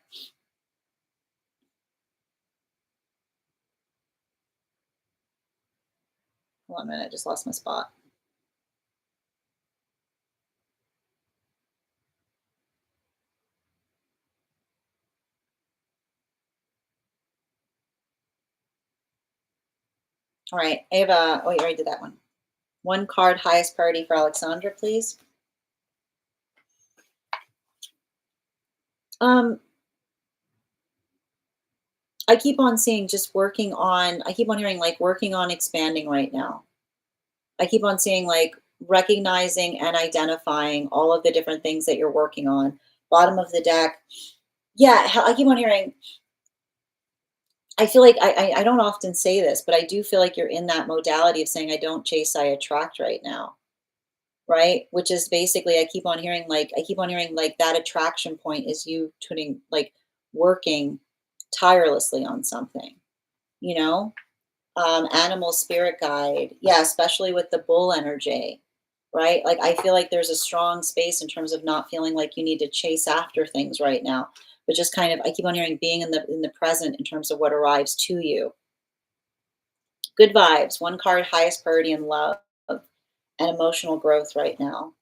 Hold on a minute, I just lost my spot. All right, Ava, oh, you already did that one. One card, highest priority for Alexandra, please. I keep on seeing I keep on hearing like working on expanding right now. I keep on seeing like recognizing and identifying all of the different things that you're working on. Bottom of the deck. Yeah, I keep on hearing I feel like I don't often say this, but I do feel like you're in that modality of saying, "I don't chase, I attract" right now, right? Which is basically I keep on hearing, like, that attraction point is you putting like, working tirelessly on something, you know? Animal spirit guide. Yeah, especially with the bull energy, right? Like I feel like there's a strong space in terms of not feeling like you need to chase after things right now, but just kind of I keep on hearing being in the present in terms of what arrives to you. Good vibes, one card, highest priority in love and emotional growth right now.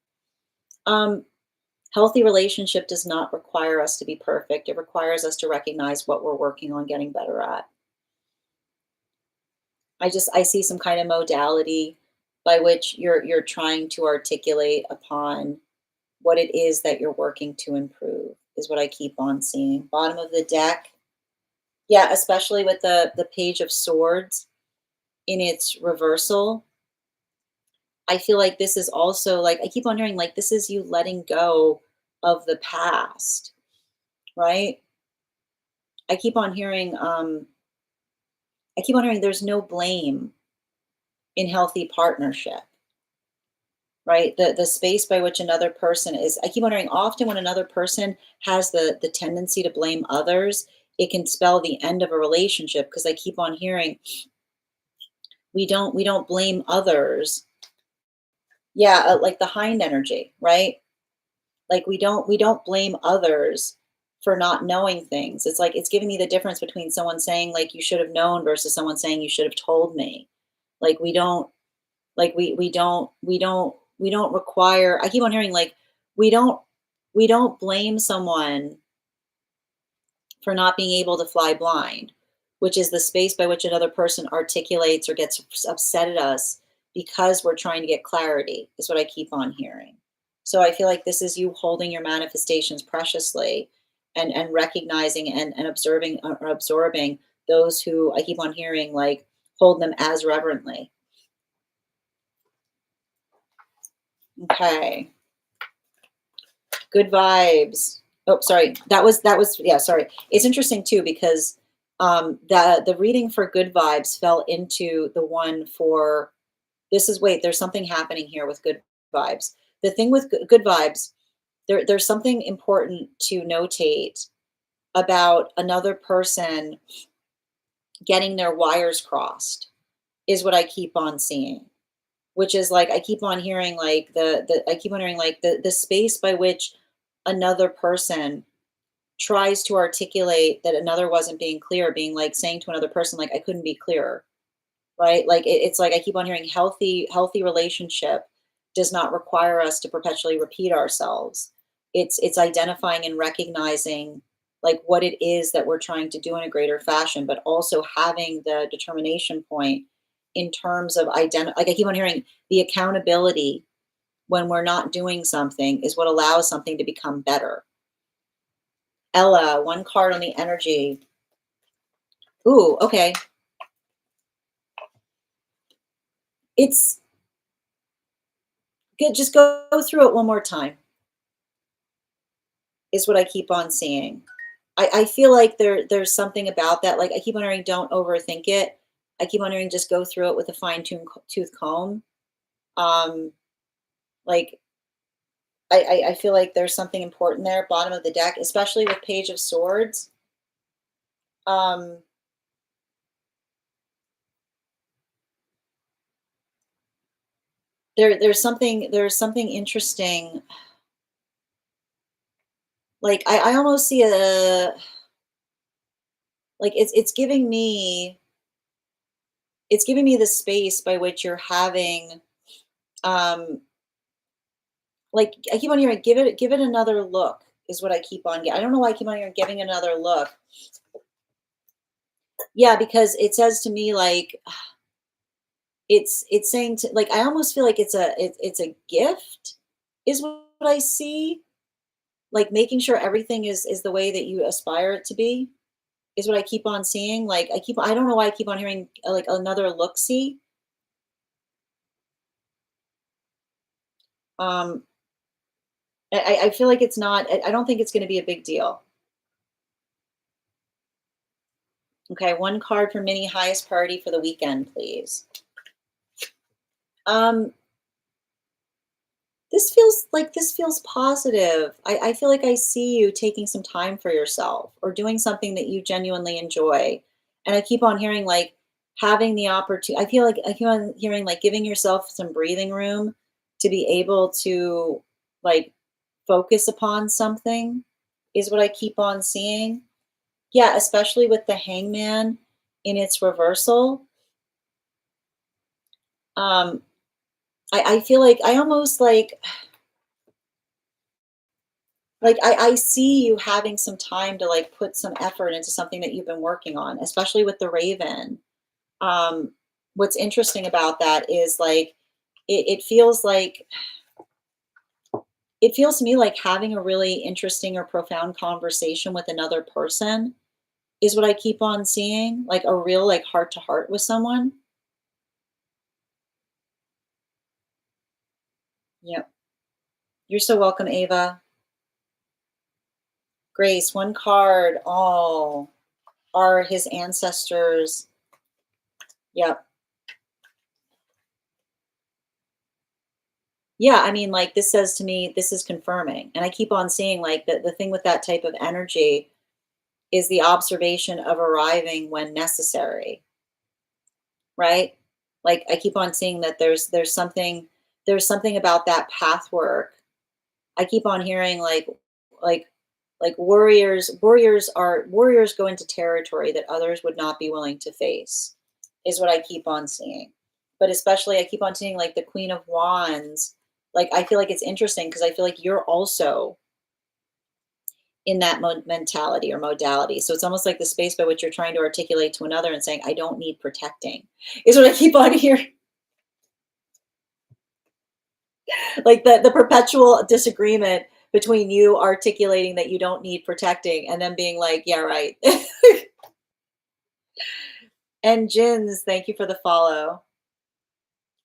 Um, Healthy relationship does not require us to be perfect. It requires us to recognize what we're working on getting better at. I see some kind of modality by which you're trying to articulate upon what it is that you're working to improve is what I keep on seeing. Bottom of the deck. Yeah, especially with the page of swords in its reversal. I feel like this is also like I keep on hearing like this is you letting go of the past, right? I keep on hearing I keep on hearing there's no blame in healthy partnership, right? The space by which another person is I keep wondering often when another person has the tendency to blame others, it can spell the end of a relationship because I keep on hearing we don't blame others. Yeah, like the hind energy, right? Like we don't blame others for not knowing things. It's like it's giving me the difference between someone saying like you should have known versus someone saying you should have told me. Like we don't like we don't require I keep on hearing like we don't we don't blame someone for not being able to fly blind, which is the space by which another person articulates or gets upset at us because we're trying to get clarity, is what I keep on hearing. So I feel like this is you holding your manifestations preciously and recognizing and observing or absorbing those who I keep on hearing like hold them as reverently. Okay. Good vibes. Oh, sorry. That was yeah, sorry. It's interesting too because the reading for good vibes fell into the one for this is wait, there's something happening here with good vibes. The thing with good vibes, there's something important to notate about another person getting their wires crossed is what I keep on seeing. Which is like I keep on hearing like the I keep on hearing like the space by which another person tries to articulate that another wasn't being clear, being like saying to another person, like, I couldn't be clearer, right? Like it's like I keep on hearing healthy relationship does not require us to perpetually repeat ourselves. It's identifying and recognizing like what it is that we're trying to do in a greater fashion, but also having the determination point in terms of like I keep on hearing the accountability when we're not doing something is what allows something to become better. Ella, one card on the energy. Ooh, okay. It's good. Just go through it one more time, is what I keep on seeing. I feel like there's something about that. Like I keep on hearing, don't overthink it. I keep on hearing, just go through it with a tooth comb. Um, like I feel like there's something important there. Bottom of the deck, especially with Page of Swords. Um, there's something interesting. Like I almost see a like it's giving me the space by which you're having um like I keep on hearing give it another look is what I keep on getting. I don't know why I keep on hearing giving another look. Yeah, because it says to me like it's saying to like I almost feel like it's a gift is what I see. Like making sure everything is the way that you aspire it to be is what I keep on seeing. Like I don't know why I keep on hearing like another look see. Um I feel like it's not I don't think it's gonna be a big deal. Okay, one card for mini highest priority for the weekend, please. Um, this feels positive. I feel like I see you taking some time for yourself or doing something that you genuinely enjoy. And I keep on hearing like having the opportunity. I feel like I keep on hearing like giving yourself some breathing room to be able to like focus upon something is what I keep on seeing. Yeah, especially with the hangman in its reversal. Um, I feel like I almost like I see you having some time to like put some effort into something that you've been working on, especially with the Raven. Um, what's interesting about that is like it feels like it feels to me like having a really interesting or profound conversation with another person is what I keep on seeing, like a real like heart to heart with someone. Yep. You're so welcome, Ava. Grace, one card. All are his ancestors. Yep. Yeah, I mean, like this says to me, this is confirming. And I keep on seeing like the thing with that type of energy is the observation of arriving when necessary, right? Like I keep on seeing that there's something about that path work. I keep on hearing like like warriors go into territory that others would not be willing to face is what I keep on seeing. But especially I keep on seeing like the Queen of Wands. Like I feel like it's interesting because I feel like you're also in that mentality or modality. So it's almost like the space by which you're trying to articulate to another and saying, I don't need protecting, is what I keep on hearing. Like the perpetual disagreement between you articulating that you don't need protecting and then being like, yeah, right. And Jins, thank you for the follow.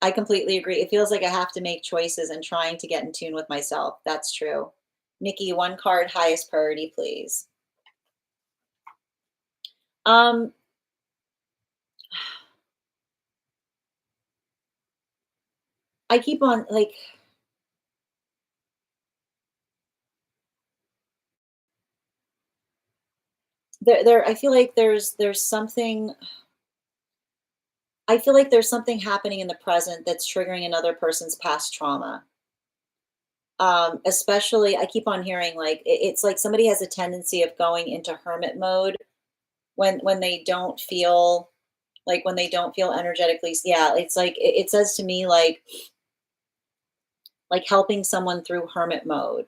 I completely agree. It feels like I have to make choices and trying to get in tune with myself. That's true. Nikki, one card, highest priority, please. Um, I keep on like I feel like there's something I feel like there's something happening in the present that's triggering another person's past trauma. Especially I keep on hearing like it's like somebody has a tendency of going into hermit mode when they don't feel when they don't feel energetically, yeah, it's like it says to me like helping someone through hermit mode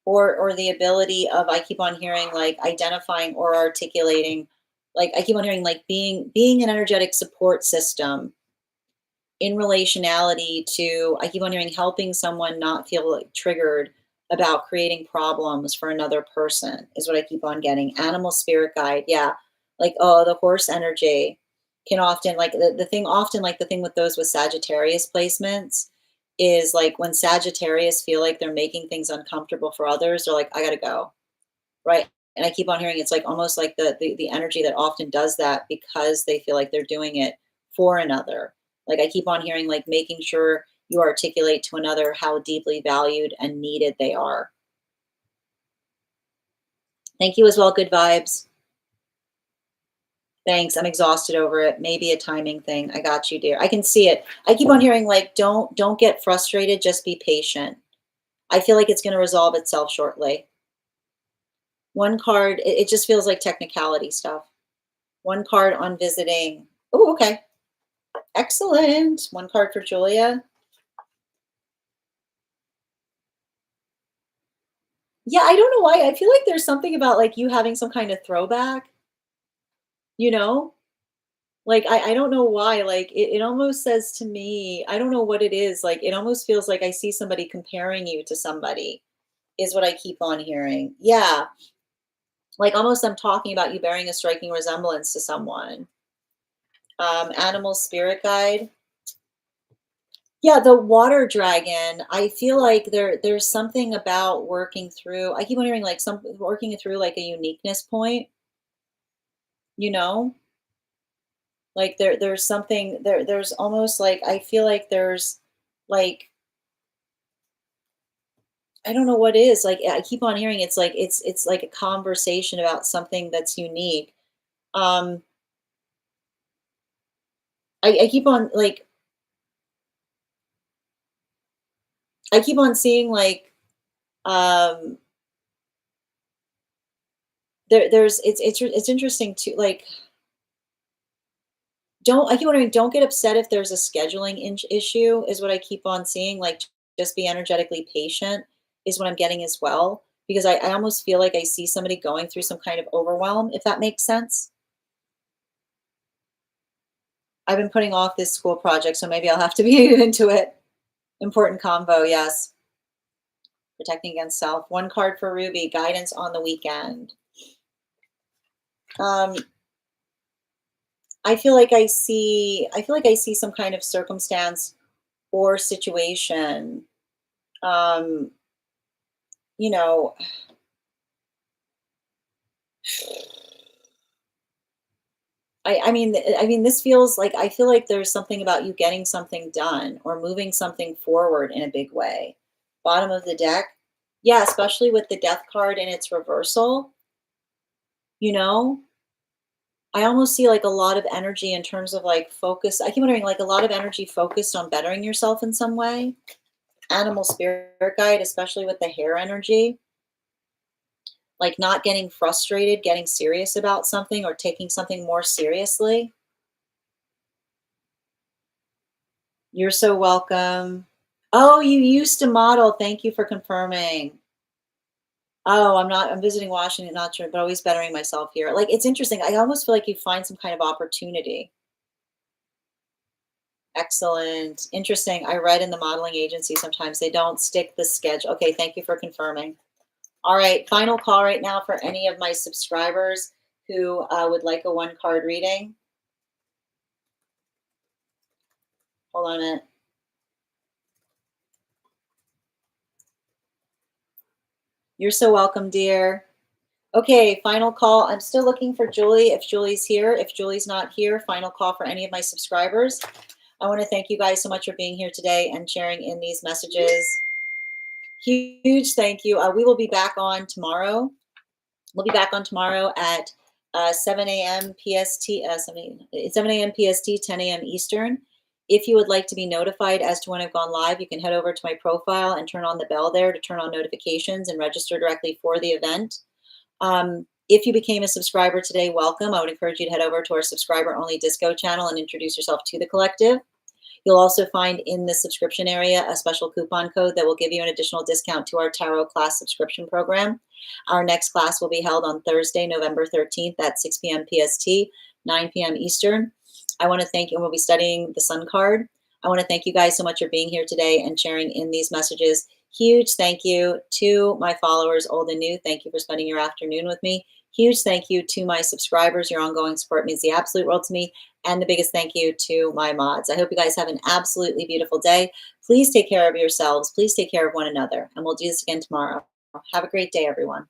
or the ability of I keep on hearing like identifying or articulating like I keep on hearing like being an energetic support system in relationality to I keep on hearing helping someone not feel like triggered about creating problems for another person is what I keep on getting. Animal spirit guide, yeah. Like oh the horse energy can often like the thing often like the thing with those with Sagittarius placements is like when Sagittarius feel like they're making things uncomfortable for others, they're like, I gotta go. Right. And I keep on hearing it's like almost like the energy that often does that because they feel like they're doing it for another. Like I keep on hearing like making sure you articulate to another how deeply valued and needed they are. Thank you as well. Good vibes. Thanks. I'm exhausted over it. Maybe a timing thing. I got you, dear. I can see it. I keep on hearing like don't get frustrated, just be patient. I feel like it's going to resolve itself shortly. One card, it just feels like technicality stuff. One card on visiting. Oh, okay. Excellent. One card for Julia. Yeah, I don't know why. I feel like there's something about like you having some kind of throwback, you know? Like I don't know why. Like it almost says to me, I don't know what it is. Like it almost feels like I see somebody comparing you to somebody, is what I keep on hearing. Yeah. Like almost I'm talking about you bearing a striking resemblance to someone. Animal spirit guide. Yeah, the water dragon, I feel like there's something about working through I keep wondering like some working through like a uniqueness point. you know? Like there's something there's almost like I feel like there's like I don't know what is. Like I keep on hearing it's like it's like a conversation about something that's unique. Um I keep on like I keep on seeing like um there's it's interesting to like don't I keep wondering, don't get upset if there's a scheduling issue is what I keep on seeing, like, just be energetically patient is what I'm getting as well, because I almost feel like I see somebody going through some kind of overwhelm, if that makes sense. I've been putting off this school project, so maybe I'll have to be into it. Important combo, yes. Protecting against self. One card for Ruby, guidance on the weekend. Um, I feel like I see some kind of circumstance or situation, um, you know, I mean, this feels like I feel like there's something about you getting something done or moving something forward in a big way. Bottom of the deck. Yeah, especially with the death card in its reversal, you know? I almost see like a lot of energy in terms of like focus. I keep wondering like a lot of energy focused on bettering yourself in some way. Animal spirit guide, especially with the hair energy, like not getting frustrated, getting serious about something or taking something more seriously. You're so welcome. Oh, you used to model. Thank you for confirming. Oh, I'm visiting Washington, not sure, but always bettering myself here. Like, it's interesting. I almost feel like you find some kind of opportunity. Excellent. Interesting. I read in the modeling agency sometimes they don't stick the schedule. Okay, thank you for confirming. All right, final call right now for any of my subscribers who would like a one card reading. Hold on a minute. You're so welcome, dear. Okay, final call. I'm still looking for Julie if Julie's here. If Julie's not here, final call for any of my subscribers. I want to thank you guys so much for being here today and sharing in these messages. Huge thank you. We will be back on tomorrow. We'll be back on tomorrow at 7 a.m. PST, 7 a.m. PST, 10 a.m. Eastern. If you would like to be notified as to when I've gone live, you can head over to my profile and turn on the bell there to turn on notifications and register directly for the event. If you became a subscriber today, welcome. I would encourage you to head over to our subscriber only disco channel and introduce yourself to the collective. You'll also find in the subscription area a special coupon code that will give you an additional discount to our tarot class subscription program. Our next class will be held on Thursday, November 13th at 6 p.m. PST, 9 p.m. Eastern. I want to thank you, and we'll be studying the Sun card. I want to thank you guys so much for being here today and sharing in these messages. Huge thank you to my followers, old and new. Thank you for spending your afternoon with me. Huge thank you to my subscribers. Your ongoing support means the absolute world to me. And the biggest thank you to my mods. I hope you guys have an absolutely beautiful day. Please take care of yourselves. Please take care of one another. And we'll do this again tomorrow. Have a great day, everyone.